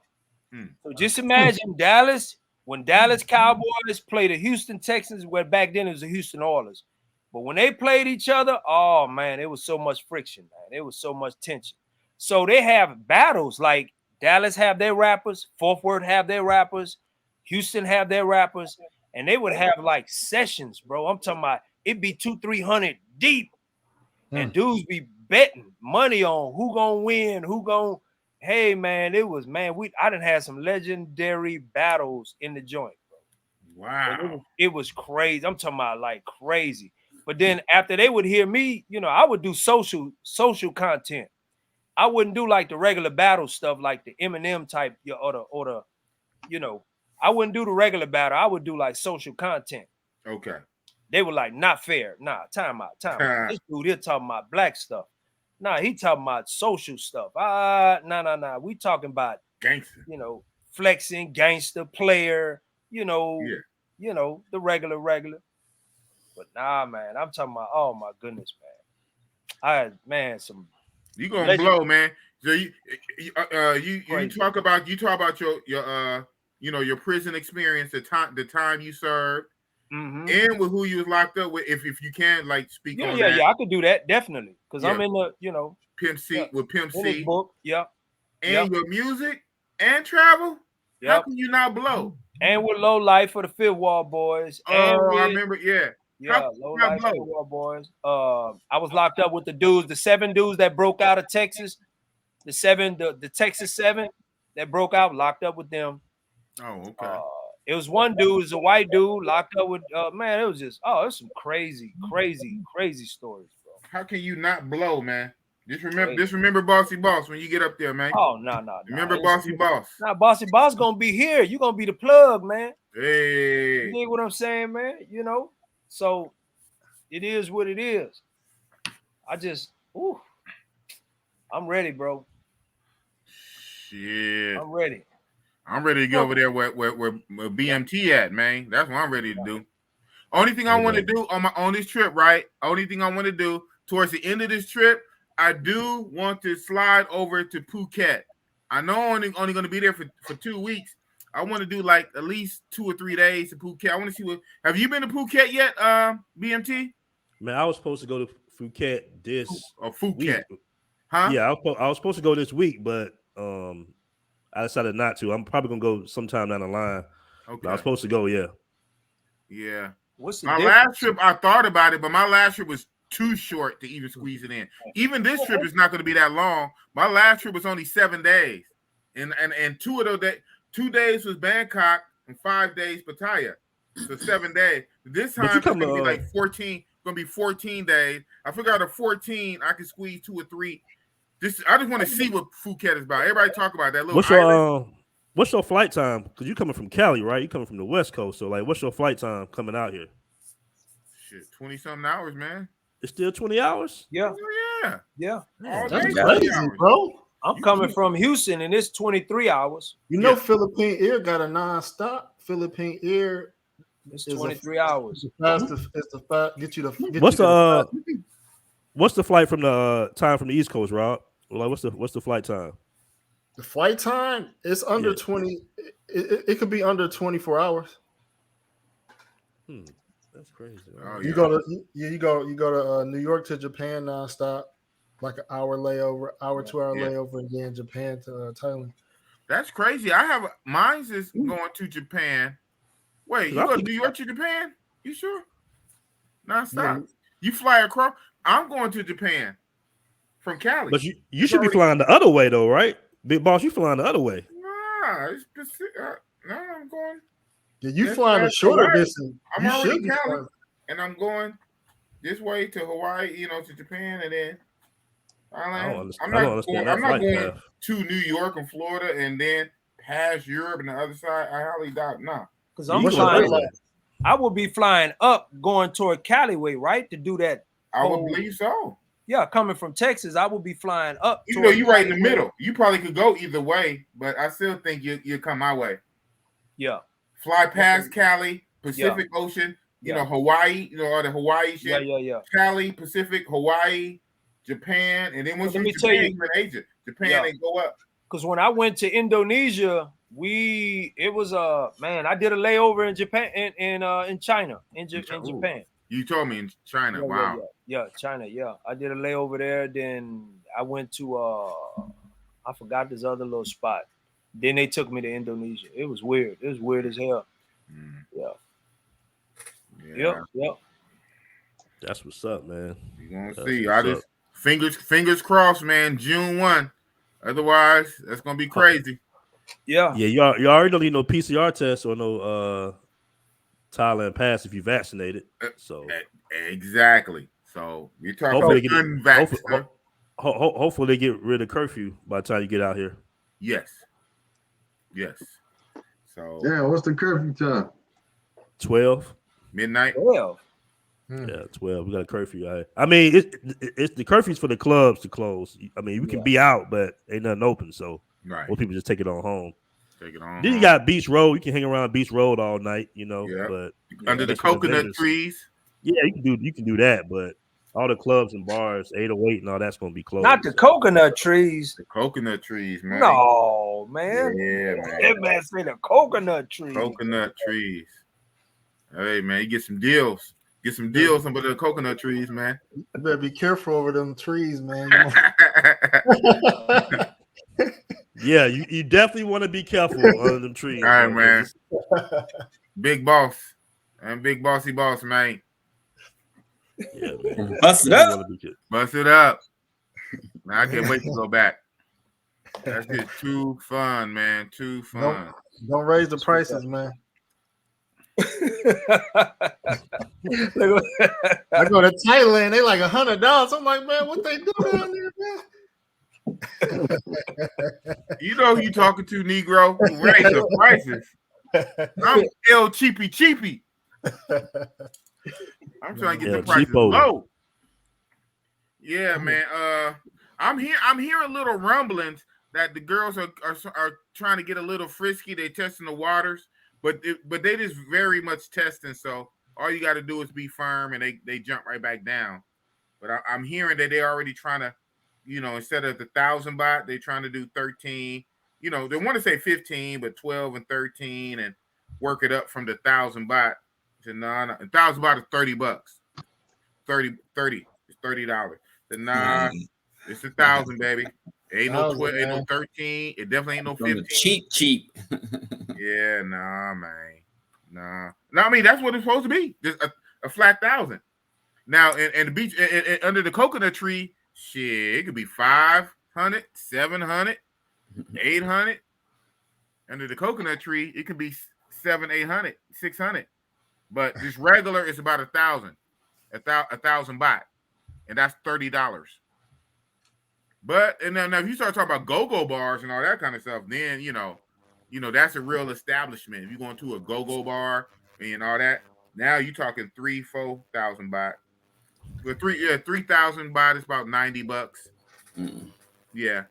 So just imagine Dallas, when Dallas Cowboys play the Houston Texans, where back then it was the Houston Oilers. But when they played each other, oh man, it was so much friction, man. It was so much tension. So they have battles like Dallas have their rappers, Fort Worth have their rappers, Houston have their rappers, and they would have like sessions, bro. I'm talking about it'd be 200-300 deep. And dudes be betting money on who gonna win, hey man, I done had some legendary battles in the joint, bro. Wow. It was crazy. I'm talking about like crazy. But then after they would hear me, I would do social content. I wouldn't do like the regular battle stuff like the Eminem type or the I wouldn't do the regular battle. I would do like social content. Okay. They were like, not fair. Nah, time out. This dude here talking about black stuff. Nah, he talking about social stuff. Nah. We talking about gangster. Flexing, gangster, player, the regular. But nah, man, I'm talking about, oh my goodness, man. You gonna blow, man. So you talk about your prison experience, the time you served. And with who you was locked up with, if you can speak on that. Yeah, I could do that definitely because I'm in the Pimp C with Pimp C book, and your music and travel. How can you not blow? And with Low Life for the Fifth Wall Boys. I remember, Low Life for the Fifth Wall Boys. I was locked up with the 7 dudes that broke out of Texas. The Texas 7 that broke out, locked up with them. Oh, okay. It was one dude, it was a white dude locked up with man. It was just it's some crazy stories, bro. How can you not blow, man? Just remember Bossy Boss when you get up there, man. Oh no. Remember Bossy Boss. Now Bossy Boss gonna be here. You gonna be the plug, man. Hey, you dig what I'm saying, man? So it is what it is. I'm ready, bro. Shit. I'm ready. I'm ready to get over there where BMT at, man. That's what I'm ready to do. Only thing I want to do on this trip, right? Only thing I want to do towards the end of this trip, I do want to slide over to Phuket. I know I'm only going to be there for 2 weeks. I want to do like at least 2 or 3 days to Phuket. I want to see what. Have you been to Phuket yet, BMT? Man, I was supposed to go to Phuket this week. Huh? Yeah, I was supposed to go this week, but I decided not to. I'm probably gonna go sometime down the line. Okay. But I was supposed to go. Yeah. Yeah. What's the my difference? last trip? I thought about it, but my last trip was too short to even squeeze it in. Even this trip is not going to be that long. My last trip was only 7 days, and 2 of those days, 2 days was Bangkok and 5 days Pattaya, so 7 days. This time it's going to be like 14. Going to be 14 days. I figured out 14 I could squeeze 2 or 3. I just want to see what Phuket is about. Everybody talk about that little island. What's your flight time? Because you coming from Cali, right? You coming from the West Coast, so like, what's your flight time coming out here? Shit, 20-something hours, man. It's still 20 hours? Yeah. Yeah. That's crazy, bro. I'm coming from Houston, and it's 23 hours. You know, Philippine Air got a non-stop. Philippine Air. It's 23 hours. Get you the. What's the flight from the time from the East Coast, Rob? Like, what's the flight time? The flight time is under 20. It could be under 24 hours. That's crazy. You go to New York to Japan nonstop, like an hour layover, 2 hour layover, and then Japan to Thailand. That's crazy. I have mine's is going to Japan. Wait, you go to New York to Japan? You sure? Nonstop. Yeah. You fly across. I'm going to Japan from Cali. But you should be flying the other way though, right? Big boss, you flying the other way. Nah, it's no, I'm going. Yeah, you flying a shorter distance. I'm already in Cali, and I'm going this way to Hawaii, to Japan, and then I'm not going to New York and Florida, and then past Europe and the other side. I highly doubt. Nah, because I will be flying up, going toward Cali way, right, to do that. I would believe so. Yeah, coming from Texas, I will be flying up. You know, you're right in the middle. You probably could go either way, but I still think you'll come my way. Yeah. Fly past Cali, Pacific Ocean, Hawaii, or the Hawaii shit. Yeah. Cali, Pacific, Hawaii, Japan, and then once you Japan, you're in Asia. Japan, they go up. Because when I went to Indonesia, I did a layover in Japan, in China, in Japan. You told me in China. Wow. Yeah, China. Yeah, I did a layover there. Then I went to I forgot this other little spot. Then they took me to Indonesia. It was weird. It was weird as hell. Yep. That's what's up, man. You gonna see? I just fingers crossed, man. June 1. Otherwise, that's gonna be crazy. Yeah. You already don't need no PCR test or no Thailand pass if you vaccinated. So exactly. So you're talking about unvaccinated. Hopefully they get rid of curfew by the time you get out here. Yes. So what's the curfew time? 12 midnight. 12. Yeah, 12. We got a curfew out here. I mean, it's the curfew's for the clubs to close. I mean, we can be out, but ain't nothing open. So most people just take it on home. Then you got Beach Road. You can hang around Beach Road all night, but under the coconut trees. Yeah, you can do that, but all the clubs and bars, 808 and all that's gonna be closed. Not the coconut trees. The coconut trees, man. No, man. Yeah, man. That man say the coconut trees. Coconut trees. Hey, man, you get some deals. Get some deals under the coconut trees, man. You better be careful over them trees, man. Yeah, you definitely want to be careful under them trees. All right, man. Big boss. And big bossy boss, man. Yeah, man. Bust it up. Bust it up. Man, I can't wait to go back. That's just too fun, man. Too fun. Don't raise the prices, man. I go to Thailand, they like $100. I'm like, man, what they do down there, man? You know who you talking to, Negro? Who raise the prices? I'm El Cheapy. I'm trying to get the prices low. Yeah, man. I'm hearing little rumblings that the girls are trying to get a little frisky. They testing the waters, but they just very much testing. So all you got to do is be firm, and they jump right back down. But I'm hearing that they're already trying to, instead of the 1,000 baht, they're trying to do 13. They want to say 15, but 12 and 13, and work it up from the 1,000 baht to 1,000 baht is $30. 30 is $30. Nah, it's 1,000, baby. Ain't no 12, ain't no 13. It definitely ain't no 15. Cheap. Yeah, nah, man. Nah. No, I mean that's what it's supposed to be. Just a flat 1,000. Now, and the beach and under the coconut tree, shit, it could be 500, 700, 800. Under the coconut tree, it could be 700, 800, 600. But this regular is about 1,000, 1,000 baht, and that's $30. But and now if you start talking about go-go bars and all that kind of stuff, then that's a real establishment. If you go into a go-go bar and all that, now you're talking 3,000-4,000 baht. But 3,000 baht is about $90. Yeah.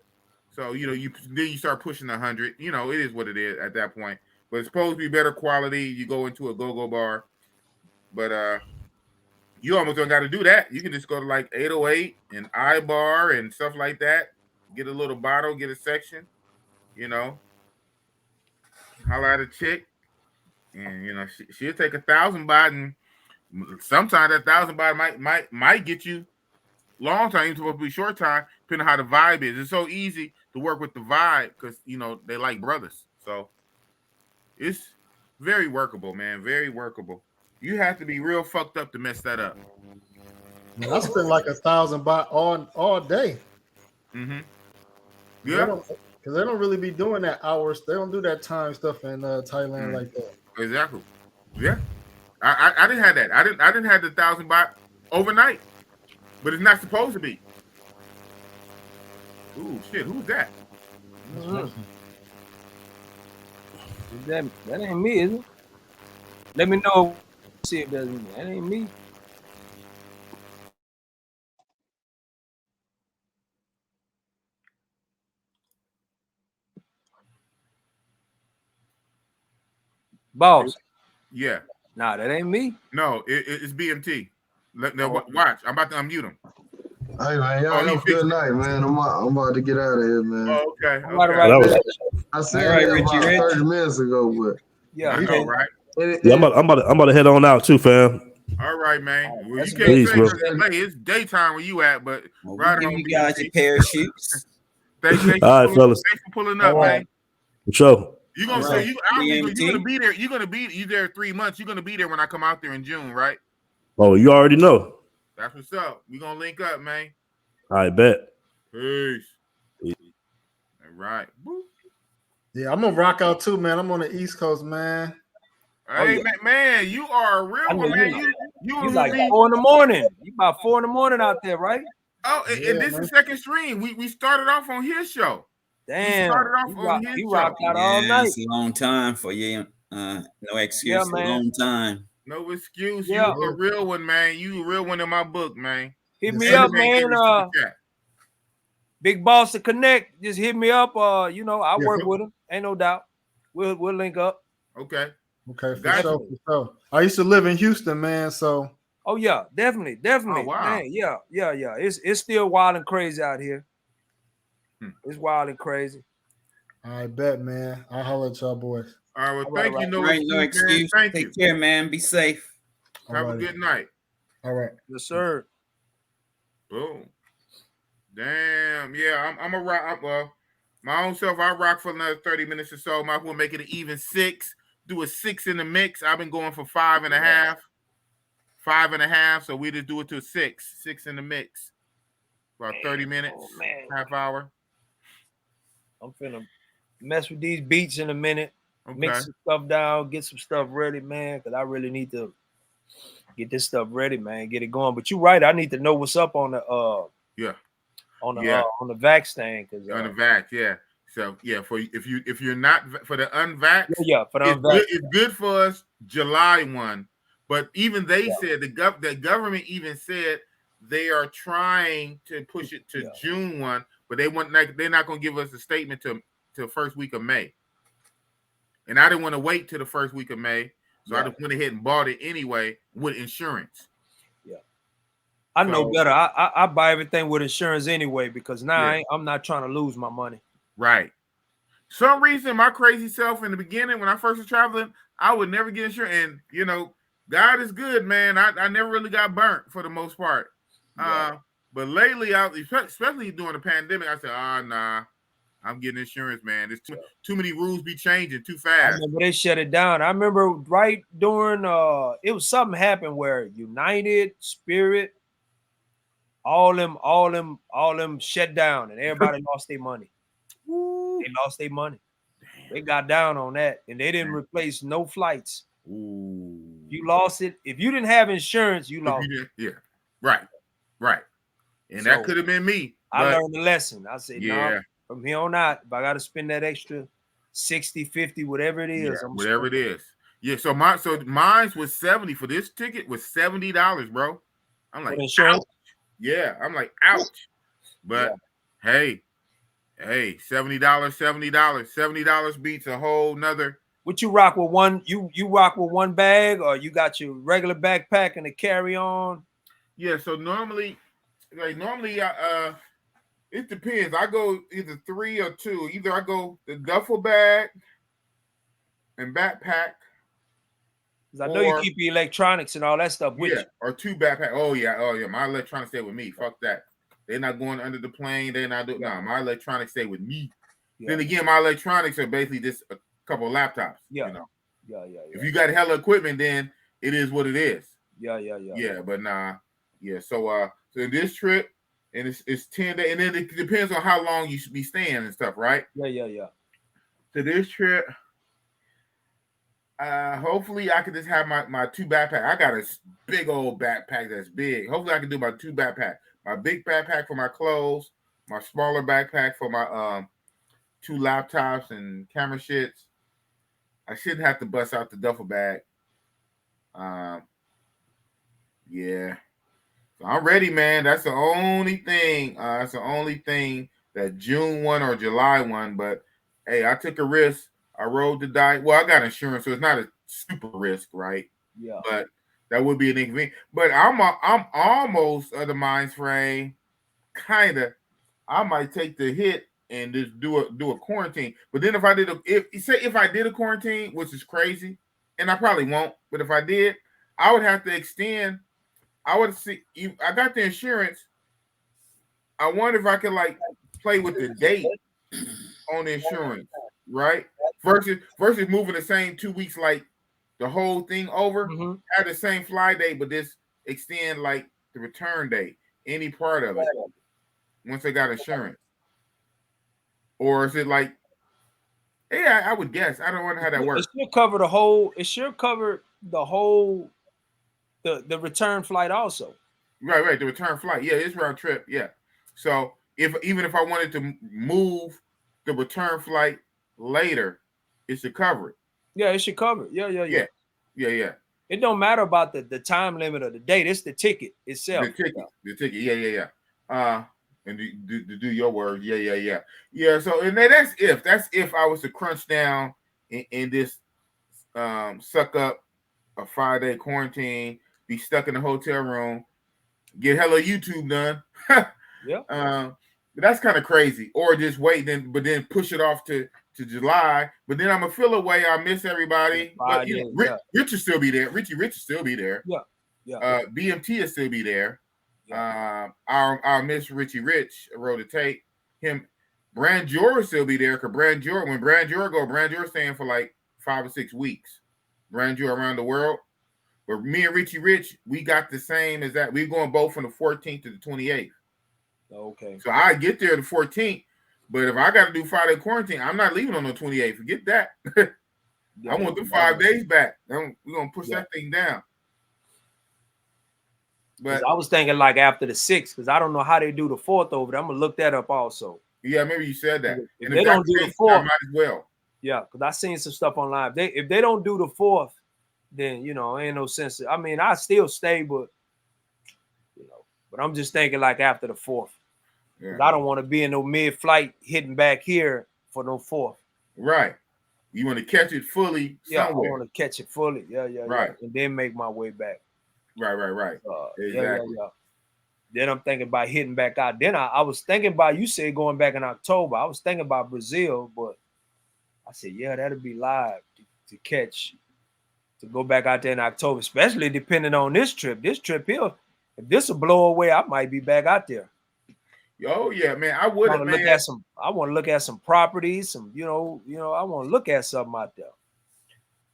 So then you start pushing 100. It is what it is at that point. But it's supposed to be better quality. You go into a go-go bar, but you almost don't got to do that. You can just go to like 808 and iBar and stuff like that. Get a little bottle, get a section. Holler at a chick, and she'll take 1,000 baht, and sometimes that 1,000 baht might get you long time, even supposed to be short time, depending on how the vibe is. It's so easy to work with the vibe because they like brothers. So it's very workable, man. Very workable. You have to be real fucked up to mess that up. I spent like 1,000 baht all day. Mm-hmm. Yeah. Because they don't really be doing that hours. They don't do that time stuff in Thailand like that. Exactly. Yeah. I didn't have that. I didn't have the 1,000 baht overnight. But it's not supposed to be. Ooh, shit. Who's that? That ain't me, is it? Let me know. See if that's me. That ain't me. Boss. Yeah. Nah, that ain't me. No, it's BMT. Watch. I'm about to unmute him. Hey man, y'all have a good night, man. I'm about to get out of here, man. Oh, okay. I said that about 30 minutes ago, but yeah, I know, right? Yeah, I'm about to head on out too, fam. All right, man. Well, you can't Peace, say bro. it's daytime where you at, but right on. You guys your parachutes. Thanks All right, fellas. Thanks for pulling up, man. For sure. You're gonna say you're gonna be there. You're gonna be there 3 months. You're gonna be there when I come out there in June, right? Oh, you already know. That's what's up. We gonna link up, man. I bet. Peace. All right. Yeah, I'm gonna rock out too, man. I'm on the East Coast, man. Hey, man, you are a real one, man. You like 4 in the morning. You about 4 in the morning out there, right? Oh, and this is second stream. We started off on his show. Damn, we started off on his he show. rocked out all night. It's a long time for you. No excuse. Yeah, a long time. No excuse. Yeah. You a real one, man. You a real one in my book, man. Hit me up, man. Big Boss to connect. Just hit me up. I work with him. Ain't no doubt. We'll link up. Okay. Okay, for sure. I used to live in Houston, man. So. Oh yeah, definitely. Oh, wow. Man, yeah. It's still wild and crazy out here. It's wild and crazy. I bet, man. I'll holler at y'all boys. All right. Well, thank you. No excuse. Thank Take you. care, man. Be safe. Have a good night. All right. Yes, sir. Boom. Damn. Yeah, I'm a rock. Well, my own self, I rock for another 30 minutes or so. Might will make it an even 6. Do a 6 in the mix. I've been going for 5.5. 5.5. So we just do it to a 6. 6 in the mix. About 30 minutes. Half hour. I'm finna mess with these beats in a minute. Okay. Mix some stuff down, get some stuff ready, man. Because I really need to get this stuff ready, man. Get it going. But you're right. I need to know what's up on the on the vax thing. On the vax, yeah. So yeah, if you're not for the unvaxxed, for the unvaxxed, it's good for us July 1. But even they said the government even said they are trying to push it to June 1. but they're not going to give us a statement to first week of May. And I didn't want to wait till the first week of May, so I just went ahead and bought it anyway with insurance. Yeah, I know better. I buy everything with insurance anyway because now I'm not trying to lose my money. Right. Some reason my crazy self in the beginning when I first was traveling, I would never get insurance. And you know, God is good, man. I never really got burnt for the most part. But lately, especially during the pandemic, I said, nah, I'm getting insurance, man. There's too many rules be changing too fast. I remember they shut it down. I remember right during it was something happened where United, Spirit, all them shut down and everybody lost their money. They lost their money. Damn. They got down on that and they didn't replace no flights. You lost it. If you didn't have insurance, you lost it. Yeah, right. And that could have been me. I learned the lesson. I said, nah, from here on out, if I got to spend that extra 60, 50, whatever it is. Whatever it is. Yeah, so mine was 70 for this ticket was $70, bro. I'm like, ouch. Yeah, I'm like, ouch. But hey, $70 beats a whole nother. What you rock with one? You rock with one bag, or you got your regular backpack and a carry on? Yeah, so normally, it depends. I go either 3 or 2. Either I go the duffel bag and backpack. I know you keep your electronics and all that stuff with you. Or 2 backpack. Oh yeah. My electronics stay with me. Fuck that. They're not going under the plane. They're not doing. Nah, my electronics stay with me. Yeah. Then again, my electronics are basically just a couple of laptops. Yeah. You know? Yeah. If you got hella equipment, then it is what it is. Yeah. Yeah, but nah. Yeah. So this trip, and it's 10 days, and then it depends on how long you should be staying and stuff, right? Yeah. So this trip, hopefully I could just have my 2 backpacks. I got a big old backpack that's big. Hopefully I can do my 2 backpacks. My big backpack for my clothes, my smaller backpack for my 2 laptops and camera shits. I shouldn't have to bust out the duffel bag. Yeah. So I'm ready, man. That's the only thing. That's the only thing that June 1 or July 1. But hey, I took a risk. I rolled the dice. Well, I got insurance, so it's not a super risk, right? Yeah. But that would be an inconvenience. But I'm almost of the mind frame. Kinda. I might take the hit and just do a quarantine. But then if I did a quarantine, which is crazy, and I probably won't, but if I did, I would have to extend. I would see. I got the insurance. I wonder if I could like play with the date on the insurance, right? Versus moving the same 2 weeks, like the whole thing over. Have the same fly date, but just extend like the return date, any part of it, once I got insurance. Or is it like? Yeah, I would guess. I don't know how that works. It should cover the whole. It should cover the whole. The return flight also. Right. The return flight. Yeah, it's round trip. Yeah. So even if I wanted to move the return flight later, it should cover it. Yeah, it should cover it. Yeah. It don't matter about the time limit or the date. It's the ticket itself. The ticket. Yeah. And to do your word. Yeah. So and that's if I was to crunch down and just suck up a 5-day quarantine, be stuck in a hotel room, get hella YouTube done. Yeah. But that's kind of crazy. Or just wait, but then push it off to July. But then I'm gonna feel away. I miss everybody. But Rich will still be there. Rich will still be there. Yeah. BMT will still be there. I'll miss Richie Rich, roll the tape. Him, Brand Jor will still be there because Brand Jor staying for like 5 or 6 weeks. Brand Jor around the world. But me and Richie Rich, we got the same as that. We're going both from the 14th to the 28th. Okay. So I get there the 14th, but if I got to do 5-day quarantine, I'm not leaving on the 28th. Forget that. I want the 5 days back. We're going to push that thing down. But I was thinking like after the 6th, because I don't know how they do the 4th over there. I'm going to look that up also. Yeah, maybe you said that. If they don't do the 4th, I might as well. Yeah, because I seen some stuff online. If they don't do the 4th, then ain't no sense. I mean, I still stay, but but I'm just thinking like after the 4th. Yeah. I don't want to be in no mid-flight hitting back here for no 4th. Right. You want to catch it fully somewhere. I want to catch it fully. Yeah. Right. And then make my way back. Right. Exactly. Yeah. Then I'm thinking about hitting back out. Then I was thinking about, you said going back in October. I was thinking about Brazil, but I said, yeah, that'll be live to catch, to go back out there in October, especially depending on this trip. This trip here, if this will blow away, I might be back out there. Oh yeah, man. I would have look at some. I want to look at some properties. Some, I want to look at something out there.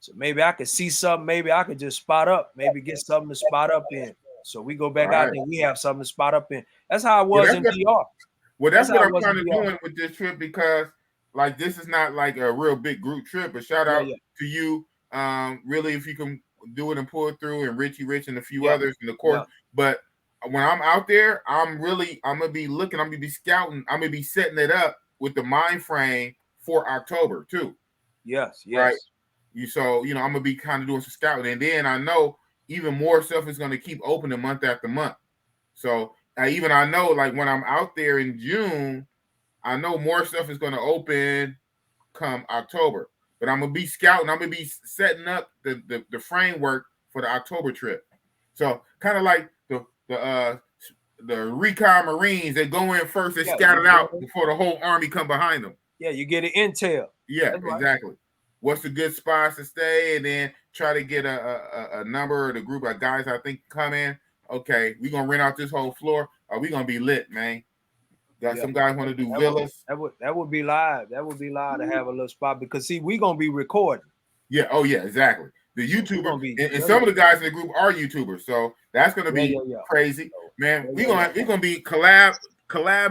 So maybe I could see something. Maybe I could just spot up. Maybe get something to spot up in. So we go back out there. We have something to spot up in. That's how it was in DR. Well, that's what I'm kind of doing with this trip, because like this is not like a real big group trip. But shout out to you. Really, if you can do it and pull it through, and Richie Rich and a few others, and of course, but when I'm out there, I'm gonna be looking, I'm gonna be scouting, I'm gonna be setting it up with the mind frame for October too. Yes. Right. So I'm gonna be kind of doing some scouting, and then I know even more stuff is gonna keep opening month after month. So I know, like when I'm out there in June, I know more stuff is gonna open come October. But I'm gonna be scouting, I'm gonna be setting up the framework for the October trip. So kind of like the recon Marines, they go in first, they scout it out before the whole army come behind them. Yeah, you get an intel. Yeah, exactly. What's the good spots to stay, and then try to get a number of the group of guys I think come in. Okay, we're gonna rent out this whole floor. Are we gonna be lit, man? Got some guys want to do villas. That would be live. That would be live to have a little spot, because see, we're gonna be recording. Yeah. Oh yeah, exactly. The YouTuber and some of the guys in the group are YouTubers, so that's gonna be crazy, man. We're gonna be collab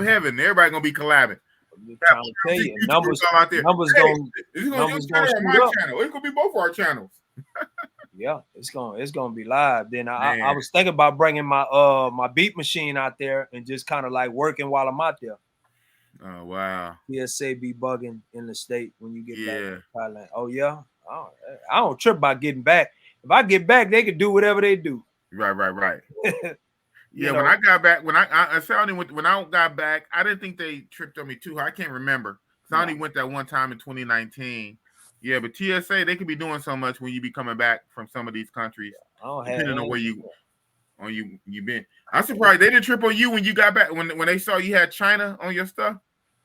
heaven. Everybody gonna be collabing. I'm trying to tell you, numbers going. It's gonna be my channel. It's gonna be both of our channels. Yeah, it's gonna be live. Then I was thinking about bringing my my beat machine out there and just kind of like working while I'm out there. Oh wow. PSA be bugging in the state when you get back to Thailand. Oh yeah. I don't trip about getting back. If I get back, they can do whatever they do. Right. Yeah, when I got back, when I got back, I didn't think they tripped on me too hard. I can't remember. I only went that one time in 2019. Yeah, but TSA, they could be doing so much when you be coming back from some of these countries, depending on where you been. I'm surprised they didn't trip on you when you got back, when they saw you had China on your stuff.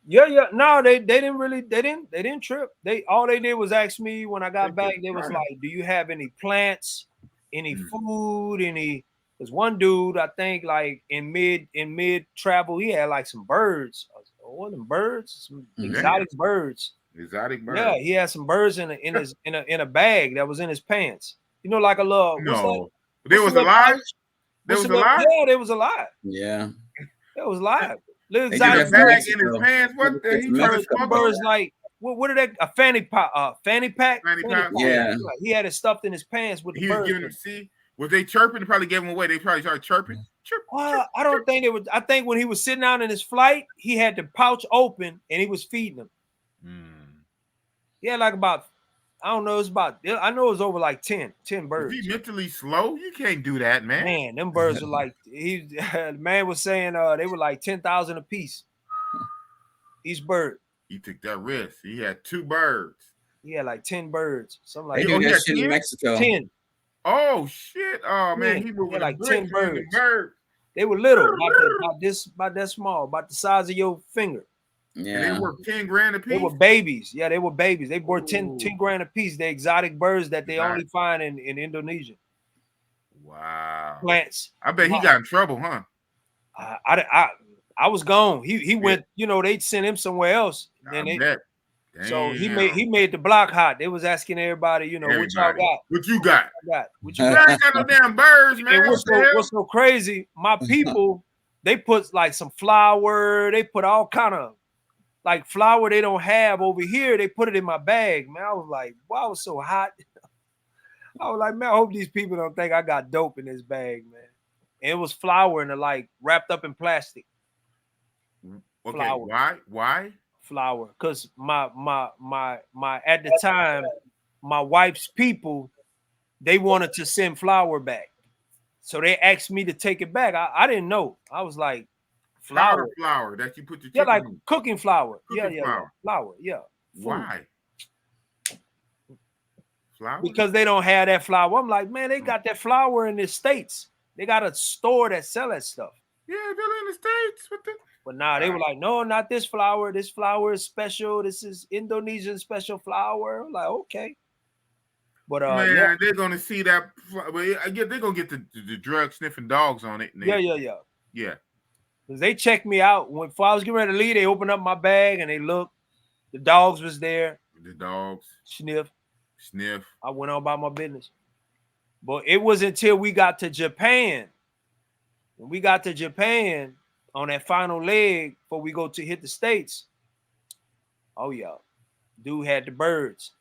Yeah. No, they didn't trip. All they did was ask me when I got back. They was like, "Do you have any plants, any food, any?" There's one dude, I think, like in mid travel, he had like some birds. What them birds? Some exotic birds. Exotic birds. Yeah, he had some birds in a bag that was in his pants. Like a little. No, they was alive. They was alive. Yeah, they was alive. Yeah, it was live. Little exotic bag in his pants. What? He birds like what are they? A fanny pack. Fanny pack. Yeah. He had it stuffed in his pants with the birds. He was giving them. Was they chirping? They probably gave him away. They probably started chirping. I don't think it was. I think when he was sitting down in his flight, he had the pouch open and he was feeding them. He had like about, I don't know, I know it was over like 10 birds. Is he mentally slow? You can't do that, man. Man, them birds are like, the man was saying they were like 10,000 a piece. Each bird. He took that risk. He had 2 birds. He had like 10 birds. Something like that. They do that shit in Mexico. 10. Oh shit! Oh man, he moved like 10 birds. They were little, about that small, about the size of your finger. Yeah, and they were 10 grand a piece. They were babies. Yeah, they were babies. They were 10 grand a piece. They're exotic birds that they only find in Indonesia. Wow. Plants. I bet he got in trouble, huh? I was gone. He went. They'd send him somewhere else. So he made the block hot. They was asking everybody, what y'all got? What you got? What you got? I ain't got no damn birds, man. What's so crazy? My people, they put like some flour. They put all kind of like flour they don't have over here. They put it in my bag, man. I was like, wow, it was so hot. I was like, man, I hope these people don't think I got dope in this bag, man. And it was flour and like wrapped up in plastic. Okay, flour. Why? Flour, because my at the time, my wife's people, they wanted to send flour back. So they asked me to take it back. I didn't know. I was like, Flour. Flour that you put your yeah, chicken like in. cooking flour. Cooking Yeah. Flour. Yeah. Food. Why? Flour? Because they don't have that flour. I'm like, man, they got that flour in the States. They got a store that sell that stuff. Yeah, they're in the States. What the? But nah, they were like, no, not this flour. This flour is special. This is Indonesian special flour. I'm like, okay. But man, yeah. they're gonna see that. I guess they're gonna get the drug sniffing dogs on it. Yeah. Because they checked me out before I was getting ready to leave. They opened up my bag and they looked. The dogs was there. The dogs sniff. I went on about my business. But it was until we got to Japan. When we got to Japan on that final leg before we go to hit the States. Oh yeah, dude had the birds.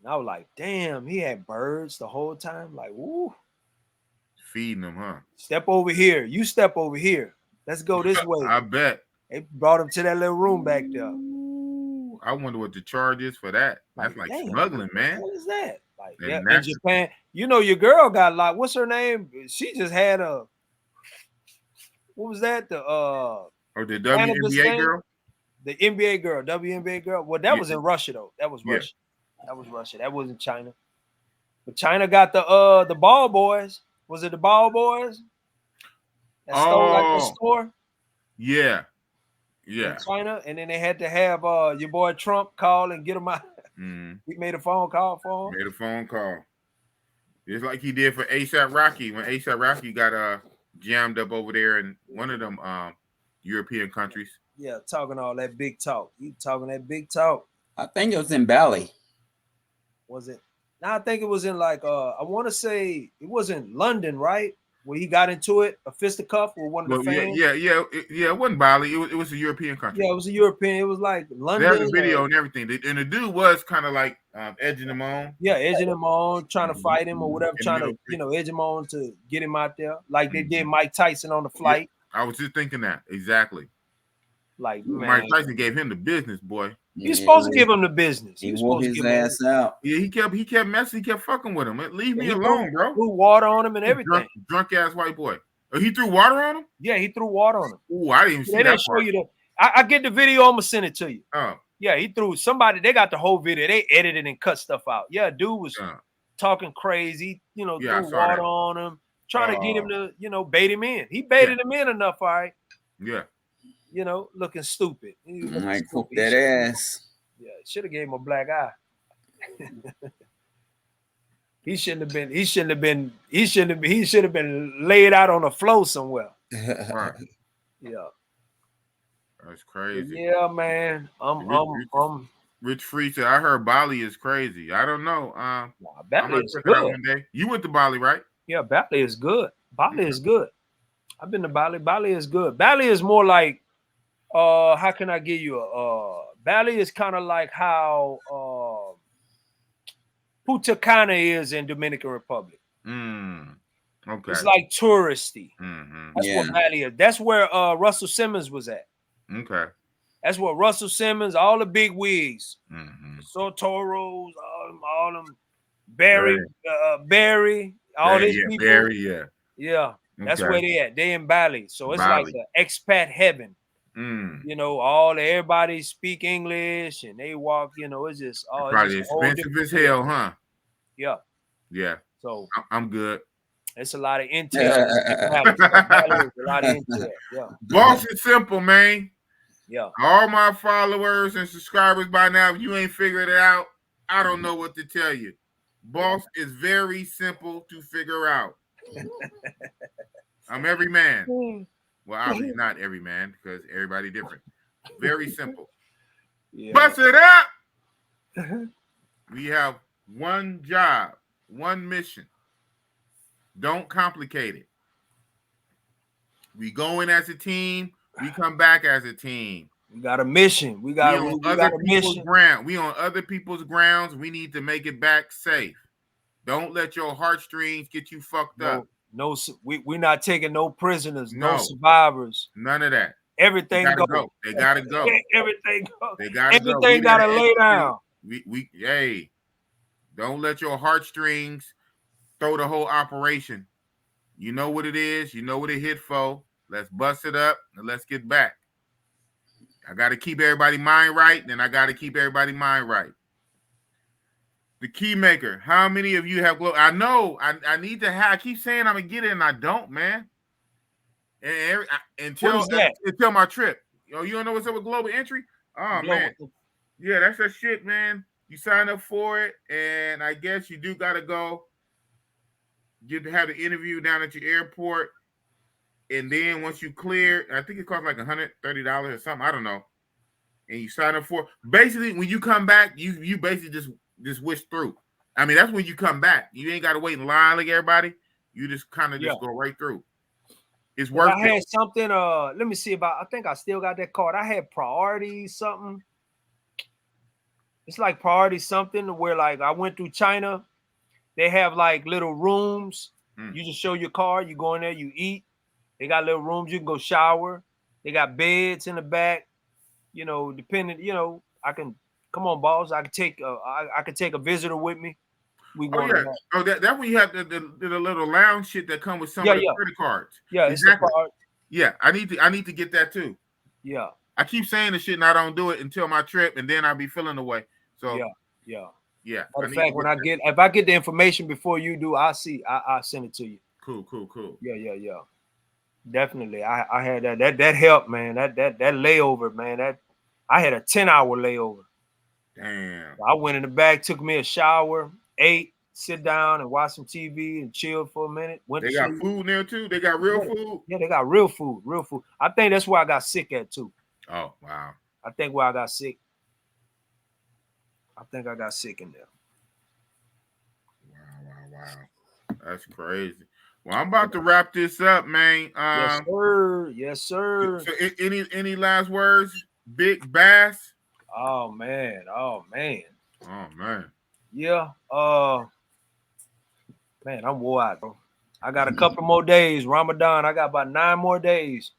And I was like, damn, he had birds the whole time. Like, woo. Feeding them, huh? Step over here. You step over here. Let's go this way. I bet. They brought him to that little room back there. I wonder what the charge is for that. That's like smuggling, man. What is that? Like And in Japan, you know, your girl got like, what's her name? She just had a, what was that? The the WNBA girl? The NBA girl, WNBA girl. Well, that was in Russia though. That was Russia. That was Russia. That wasn't China. But China got the ball boys. Was it the ball boys? That stole like the store? Yeah. In China, and then they had to have your boy Trump call and get him out. He made a phone call for him. Made a phone call. Just like he did for ASAP Rocky when ASAP Rocky got jammed up over there in one of them European countries. Yeah, talking all that big talk. You talking that big talk. I think it was in Bali. Was it? No, I think it was in like I want to say it was in London, right? Where he got into it, a fisticuff with one of the fans. It wasn't Bali. It was a European country. Yeah, it was a European. It was like London. There's a video and everything. And the dude was kind of like edging him on. Yeah, edging him on, trying to fight him or whatever, trying to, edge him on to get him out there, like they did Mike Tyson on the flight. Yeah, I was just thinking that exactly. Like Mike Tyson gave him the business, boy. You're supposed to give him the business. He wore his ass out. Yeah, he kept messing. He kept fucking with him. Leave me alone, bro. Threw water on him and everything. Drunk ass white boy. Oh, he threw water on him? Yeah, he threw water on him. Ooh, I didn't even see that. They didn't show you the. I get the video. I'm gonna send it to you. Oh. Yeah, he threw somebody. They got the whole video. They edited and cut stuff out. Yeah, dude was talking crazy. Threw water on him, trying to get him to bait him in. He baited him in enough, all right. Yeah. Looking stupid. Might cook that ass. Yeah, should have gave him a black eye. He shouldn't have been laid out on the floor somewhere. Right. Yeah. That's crazy. Yeah, man. Rich Free said, I heard Bali is crazy. I don't know. Bali is good. One day. You went to Bali, right? Yeah, Bali is good. Bali is good. I've been to Bali. Bali is good. Bali is more like how can I give you Bali is kind of like how Punta Cana is in Dominican Republic. Okay. It's like touristy. That's what Bali is. That's where Russell Simmons was at. Okay. That's what Russell Simmons, all the big wigs, Sotoros, all them Barry, all his people. Barry, yeah. That's where they at. They in Bali, so it's like the expat heaven. Everybody speak English and they walk. It's just probably it's expensive as hell, huh? Yeah. Yeah. So I'm good. It's a lot of intel. A lot of intel. Yeah. Boss is simple, man. Yeah. All my followers and subscribers by now, if you ain't figured it out, I don't know what to tell you. Boss is very simple to figure out. I'm every man. Well, obviously not every man because everybody different. Very simple. Yeah. Bust it up. We have one job, one mission. Don't complicate it. We go in as a team. We come back as a team. We got a mission. We got a mission. We on other people's grounds. We need to make it back safe. Don't let your heartstrings get you fucked up. No, we're not taking no prisoners, no survivors. None of that. Everything go. They gotta go. Everything go. They gotta go. Everything gotta lay down. Hey, don't let your heartstrings throw the whole operation. You know what it is. You know what it hit for. Let's bust it up and let's get back. I got to keep everybody's mind right, then I got to keep everybody's mind right. The key maker. How many of you have glow? I know I need to have. I keep saying I'm gonna get it, and I don't, man. And until my trip. Yo, you don't know what's up with global entry? Oh man, yeah, that's that shit, man. You sign up for it, and I guess you do gotta go. Get to have the interview down at your airport, and then once you clear, I think it costs like $130 or something. I don't know. And you sign up for basically when you come back, you basically just wish through. I mean, that's when you come back. You ain't got to wait in line like everybody. You just kind of just go right through. It's worth it. I had something. Let me see about. I think I still got that card. I had priority something. It's like priority something where like I went through China. They have like little rooms. You just show your card. You go in there. You eat. They got little rooms. You can go shower. They got beds in the back. You know, depending. You know, I can. Come on, boss. I can take. I can take a visitor with me. We oh yeah. Oh, that when you have the little lounge shit that come with some of the credit cards. Yeah, exactly. Yeah, I need to get that too. Yeah. I keep saying the shit and I don't do it until my trip, and then I'll be feeling the way. So yeah. Matter of fact, when if I get the information before you do, I'll send it to you. Cool. Yeah. Definitely. I had that helped, man. That layover, man. That I had a 10-hour layover. Damn. I went in the back, took me a shower, ate, sit down and watch some TV and chill for a minute. They got food there too. They got real food. Yeah, they got real food. I think that's where I got sick at too. Oh wow. I think where I got sick. I think I got sick in there. Wow. That's crazy. Well, I'm about to wrap this up, man. Yes, sir. So any last words, Big Bass? Oh man. Yeah. Man, I'm wore out, bro. I got a couple more days. Ramadan. I got about 9 more days.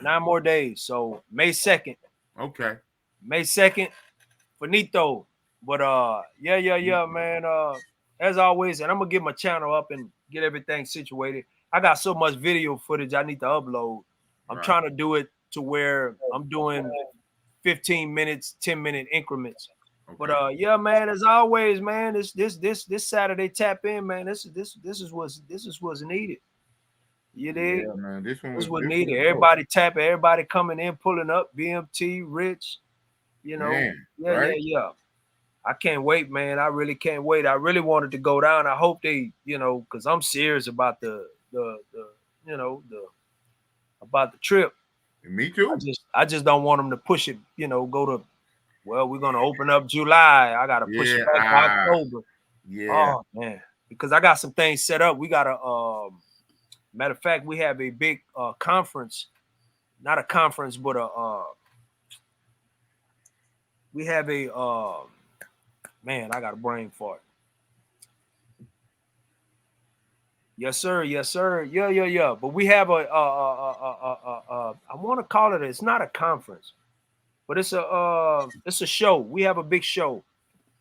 9 more days. So May 2nd. Okay. May 2nd. Finito. But yeah, man. As always, and I'm gonna get my channel up and get everything situated. I got so much video footage I need to upload. I'm trying to do it to where I'm doing 15 minutes, 10-minute increments. Okay. But yeah, man, as always, man, this Saturday tap in, man. This is what's needed. You dig? Yeah, man. This was needed. Everybody tapping, everybody coming in, pulling up. BMT, Rich, you know. Man, yeah. I can't wait, man. I really can't wait. I really wanted to go down. I hope they, because I'm serious about the trip. Me too. I just don't want them to push it, go to, well, we're gonna open up July. I gotta push it back to October. Yeah. Oh man. Because I got some things set up. We got a matter of fact, we have a big conference, not a conference, but we have a man, I got a brain fart. Yes, sir. Yeah. But we have I want to call it. It's not a conference, but it's a show. We have a big show,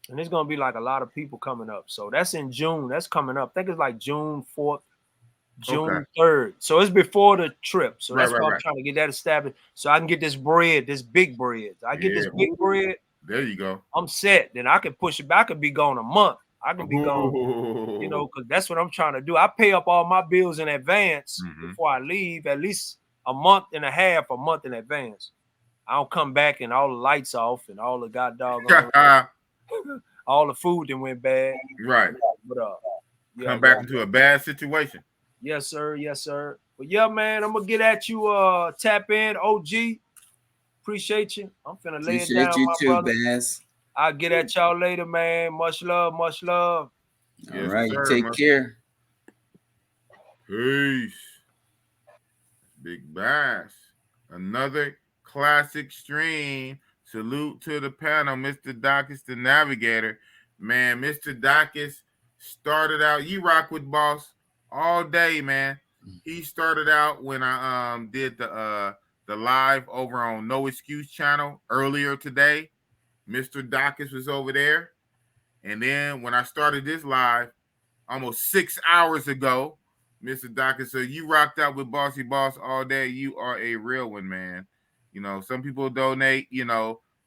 and there's gonna be like a lot of people coming up. So that's in June. That's coming up. I think it's like June 4th, June 3rd. So it's before the trip. So that's why I'm trying to get that established, so I can get this big bread. I get this big bread. There you go. I'm set. Then I can push it back. I could be gone a month. I can be gone, because that's what I'm trying to do. I pay up all my bills in advance before I leave, at least a month in advance. I don't come back and all the lights off and all the all the food that went bad. Right. But come back into a bad situation. Yes, sir. But yeah, man, I'm gonna get at you. Tap in, OG. Appreciate you. I'm finna lay it down, you my too, brother. Bass. I'll get at y'all later, man. Much love. All right, sir, take care. Peace. Big Bass. Another classic stream. Salute to the panel, Mr. Dacus, the navigator. Man, Mr. Dacus started out, you rock with boss all day, man. He started out when I did the live over on No Excuse channel earlier today. Mr. Dacus was over there. And then when I started this live almost 6 hours ago, Mr. Doctor. So you rocked out with Bossy Boss all day. You are a real one, man. You know, some people donate,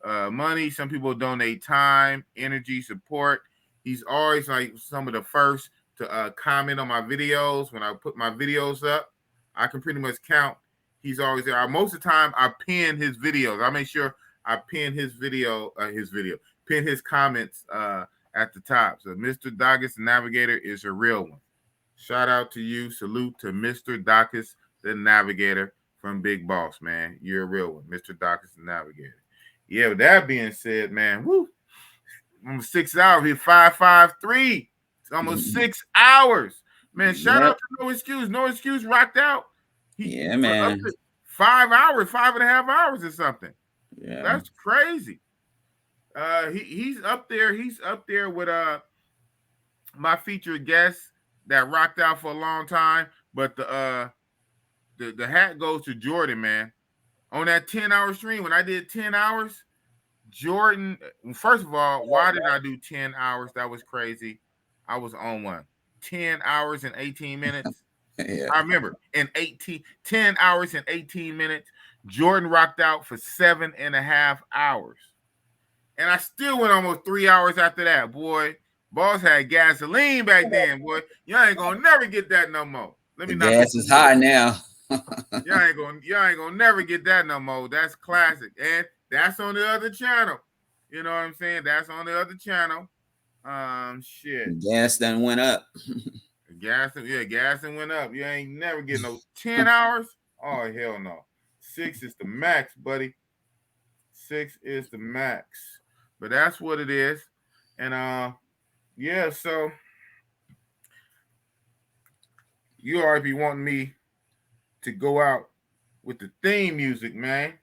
money. Some people donate time, energy, support. He's always like some of the first to comment on my videos when I put my videos up. I can pretty much count. He's always there. Most of the time, I pin his videos. I make sure I pin his pin his comments at the top. So Mr. Dacus, the Navigator, is a real one. Shout out to you. Salute to Mr. Dacus, the Navigator from Big Boss, man. You're a real one, Mr. Dacus, the Navigator. Yeah, with that being said, man, woo, almost 6 hours here, 553. It's almost 6 hours. Man, shout out to No Excuse. No Excuse rocked out. Man. Up to 5 hours, 5.5 hours or something. Yeah. That's crazy. He's up there. He's up there with my featured guest that rocked out for a long time. But the hat goes to Jordan, man. On that 10-hour stream, when I did 10 hours, Jordan, first of all, why did I do 10 hours? That was crazy. I was on one. 10 hours and 18 minutes. Yeah. I remember 10 hours and 18 minutes. Jordan rocked out for 7.5 hours. And I still went almost 3 hours after that, boy. Boss had gasoline back then, boy. Y'all ain't gonna never get that no more. Let me the gas is high now. y'all ain't gonna never get that no more. That's classic. And that's on the other channel. You know what I'm saying? That's on the other channel. Shit. Gas done went up. Gas went up. You ain't never getting no 10 hours. Oh, hell no. 6 is the max, buddy. 6 is the max. But that's what it is. And yeah, so you already be wanting me to go out with the theme music, man.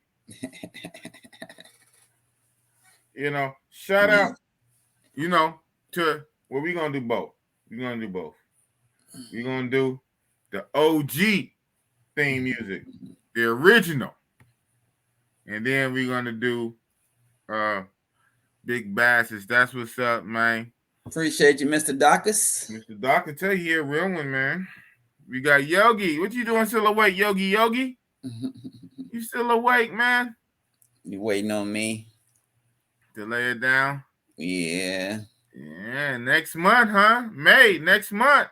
Shout out, to we're gonna do both. We're gonna do both. We're gonna do the OG theme music, the original. And then we're gonna do Big Basses. That's what's up, man. Appreciate you, Mr. Dacus. Mr. Dacus, tell you a real one, man. We got Yogi. What you doing still awake, Yogi? You still awake, man? You waiting on me to lay it down? Yeah. Yeah, next month, huh? May, next month.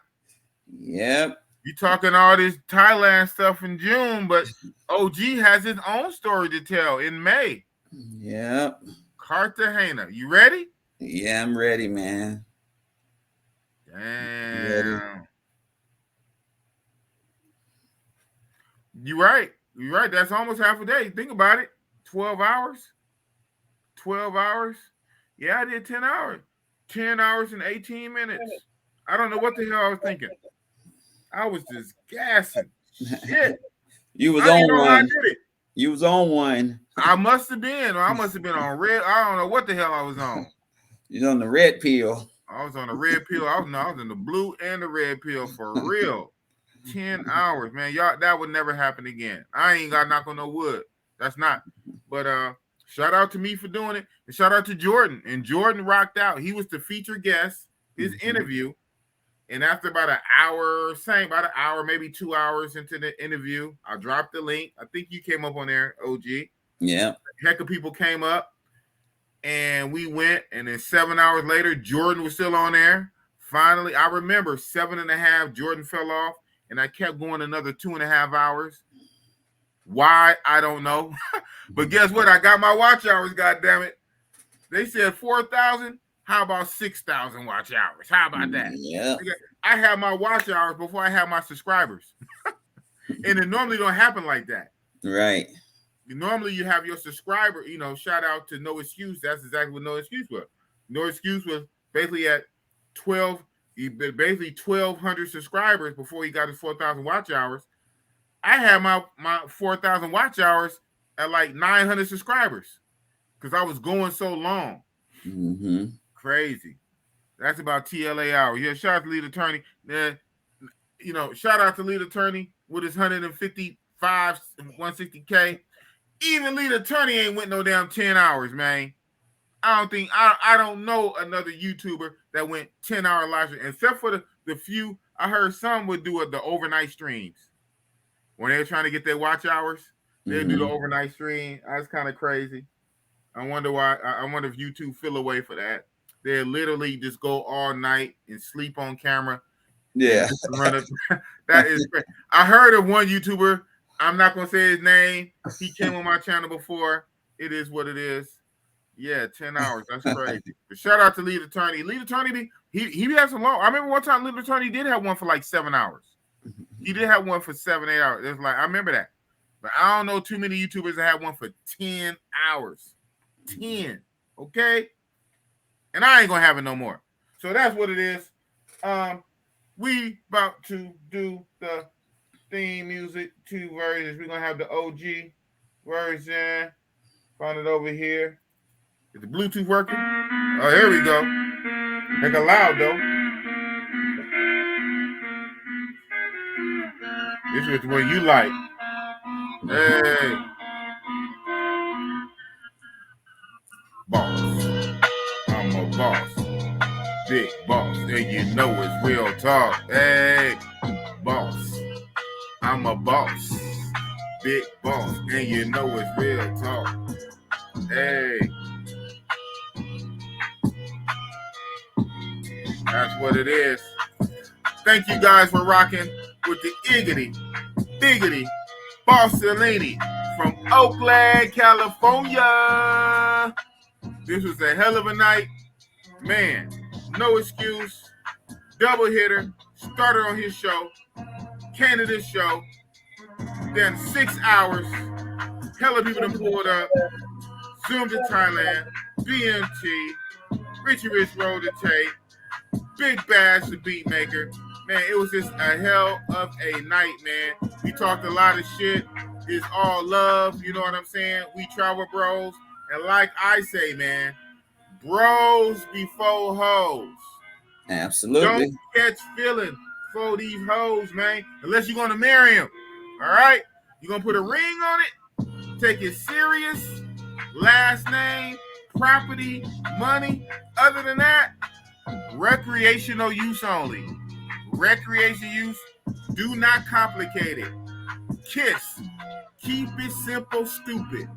Yep. You talking all this Thailand stuff in June, but OG has his own story to tell in May. Yep. Cartagena. You ready? Yeah, I'm ready, man. Damn. Ready. You're right. You're right. That's almost half a day. Think about it. 12 hours. 12 hours. Yeah, I did 10 hours. 10 hours and 18 minutes. I don't know what the hell I was thinking. I was just gassing. Shit. You was on one. You was on one. I must have been. I must have been on red. I don't know what the hell I was on. You're on the red pill. I was on the red pill. I was in the blue and the red pill for real. 10 hours, man. Y'all, that would never happen again. I ain't got to knock on no wood. That's not. But shout out to me for doing it. And shout out to Jordan. And Jordan rocked out. He was the featured guest, his interview. And after about an hour, maybe 2 hours into the interview, I dropped the link. I think you came up on there, OG. Yeah. Heck of people came up. And we went. And then 7 hours later, Jordan was still on there. Finally, I remember 7.5, Jordan fell off. And I kept going another 2.5 hours. Why? I don't know. But guess what? I got my watch hours, goddammit. They said 4,000. How about 6,000 watch hours? How about that? Yeah. I have my watch hours before I have my subscribers. And it normally don't happen like that. Right. Normally you have your subscriber, shout out to No Excuse. That's exactly what No Excuse was. No Excuse was basically at 1,200 subscribers before he got his 4,000 watch hours. I had my 4,000 watch hours at like 900 subscribers because I was going so long. Mm-hmm. Crazy. That's about TLA hours. Yeah, shout out to Lead Attorney. Shout out to Lead Attorney with his 155, 160K. Even Lead Attorney ain't went no damn 10 hours, man. I don't know another YouTuber that went 10-hour live stream, except for the few I heard some would do the overnight streams when they're trying to get their watch hours. They do the overnight stream. That's kind of crazy. I wonder why. I wonder if YouTube feel away for that. They literally just go all night and sleep on camera. Yeah, that is great. I heard of one YouTuber. I'm not gonna say his name. He came on my channel before. It is what it is. Yeah, 10 hours. That's crazy. But shout out to Lead Attorney. Lead Attorney, he has some long. I remember one time Lead Attorney did have one for like 7 hours. He did have one for 7, 8 hours. It's like I remember that. But I don't know too many YouTubers that have one for 10 hours. 10. Okay? And I ain't gonna have it no more. So that's what it is. We about to do the theme music 2 versions. We're gonna have the OG version. Find it over here. Is the Bluetooth working? Oh, here we go. Make it loud though. This is what you like. Hey. Boss. I'm a boss. Big boss. And you know it's real talk. Hey. Boss. I'm a boss. Big boss. And you know it's real talk. Hey. That's what it is. Thank you guys for rocking with the Iggity, Biggity, Bossellini from Oakland, California. This was a hell of a night. Man, no excuse. Double hitter. Started on his show. Canada's show. Then 6 hours. Hella people done pulled up. Zoom to Thailand. BMT. Richie Rich rolled the tape. Big Bass, the beat maker. Man, it was just a hell of a night, man. We talked a lot of shit. It's all love, you know what I'm saying? We travel bros. And like I say, man, bros before hoes. Absolutely. Don't catch feeling for these hoes, man. Unless you're going to marry them. All right? You're going to put a ring on it. Take it serious. Last name, property, money. Other than that, recreational use only. Recreation use. Do not complicate it. Kiss. Keep it simple, stupid.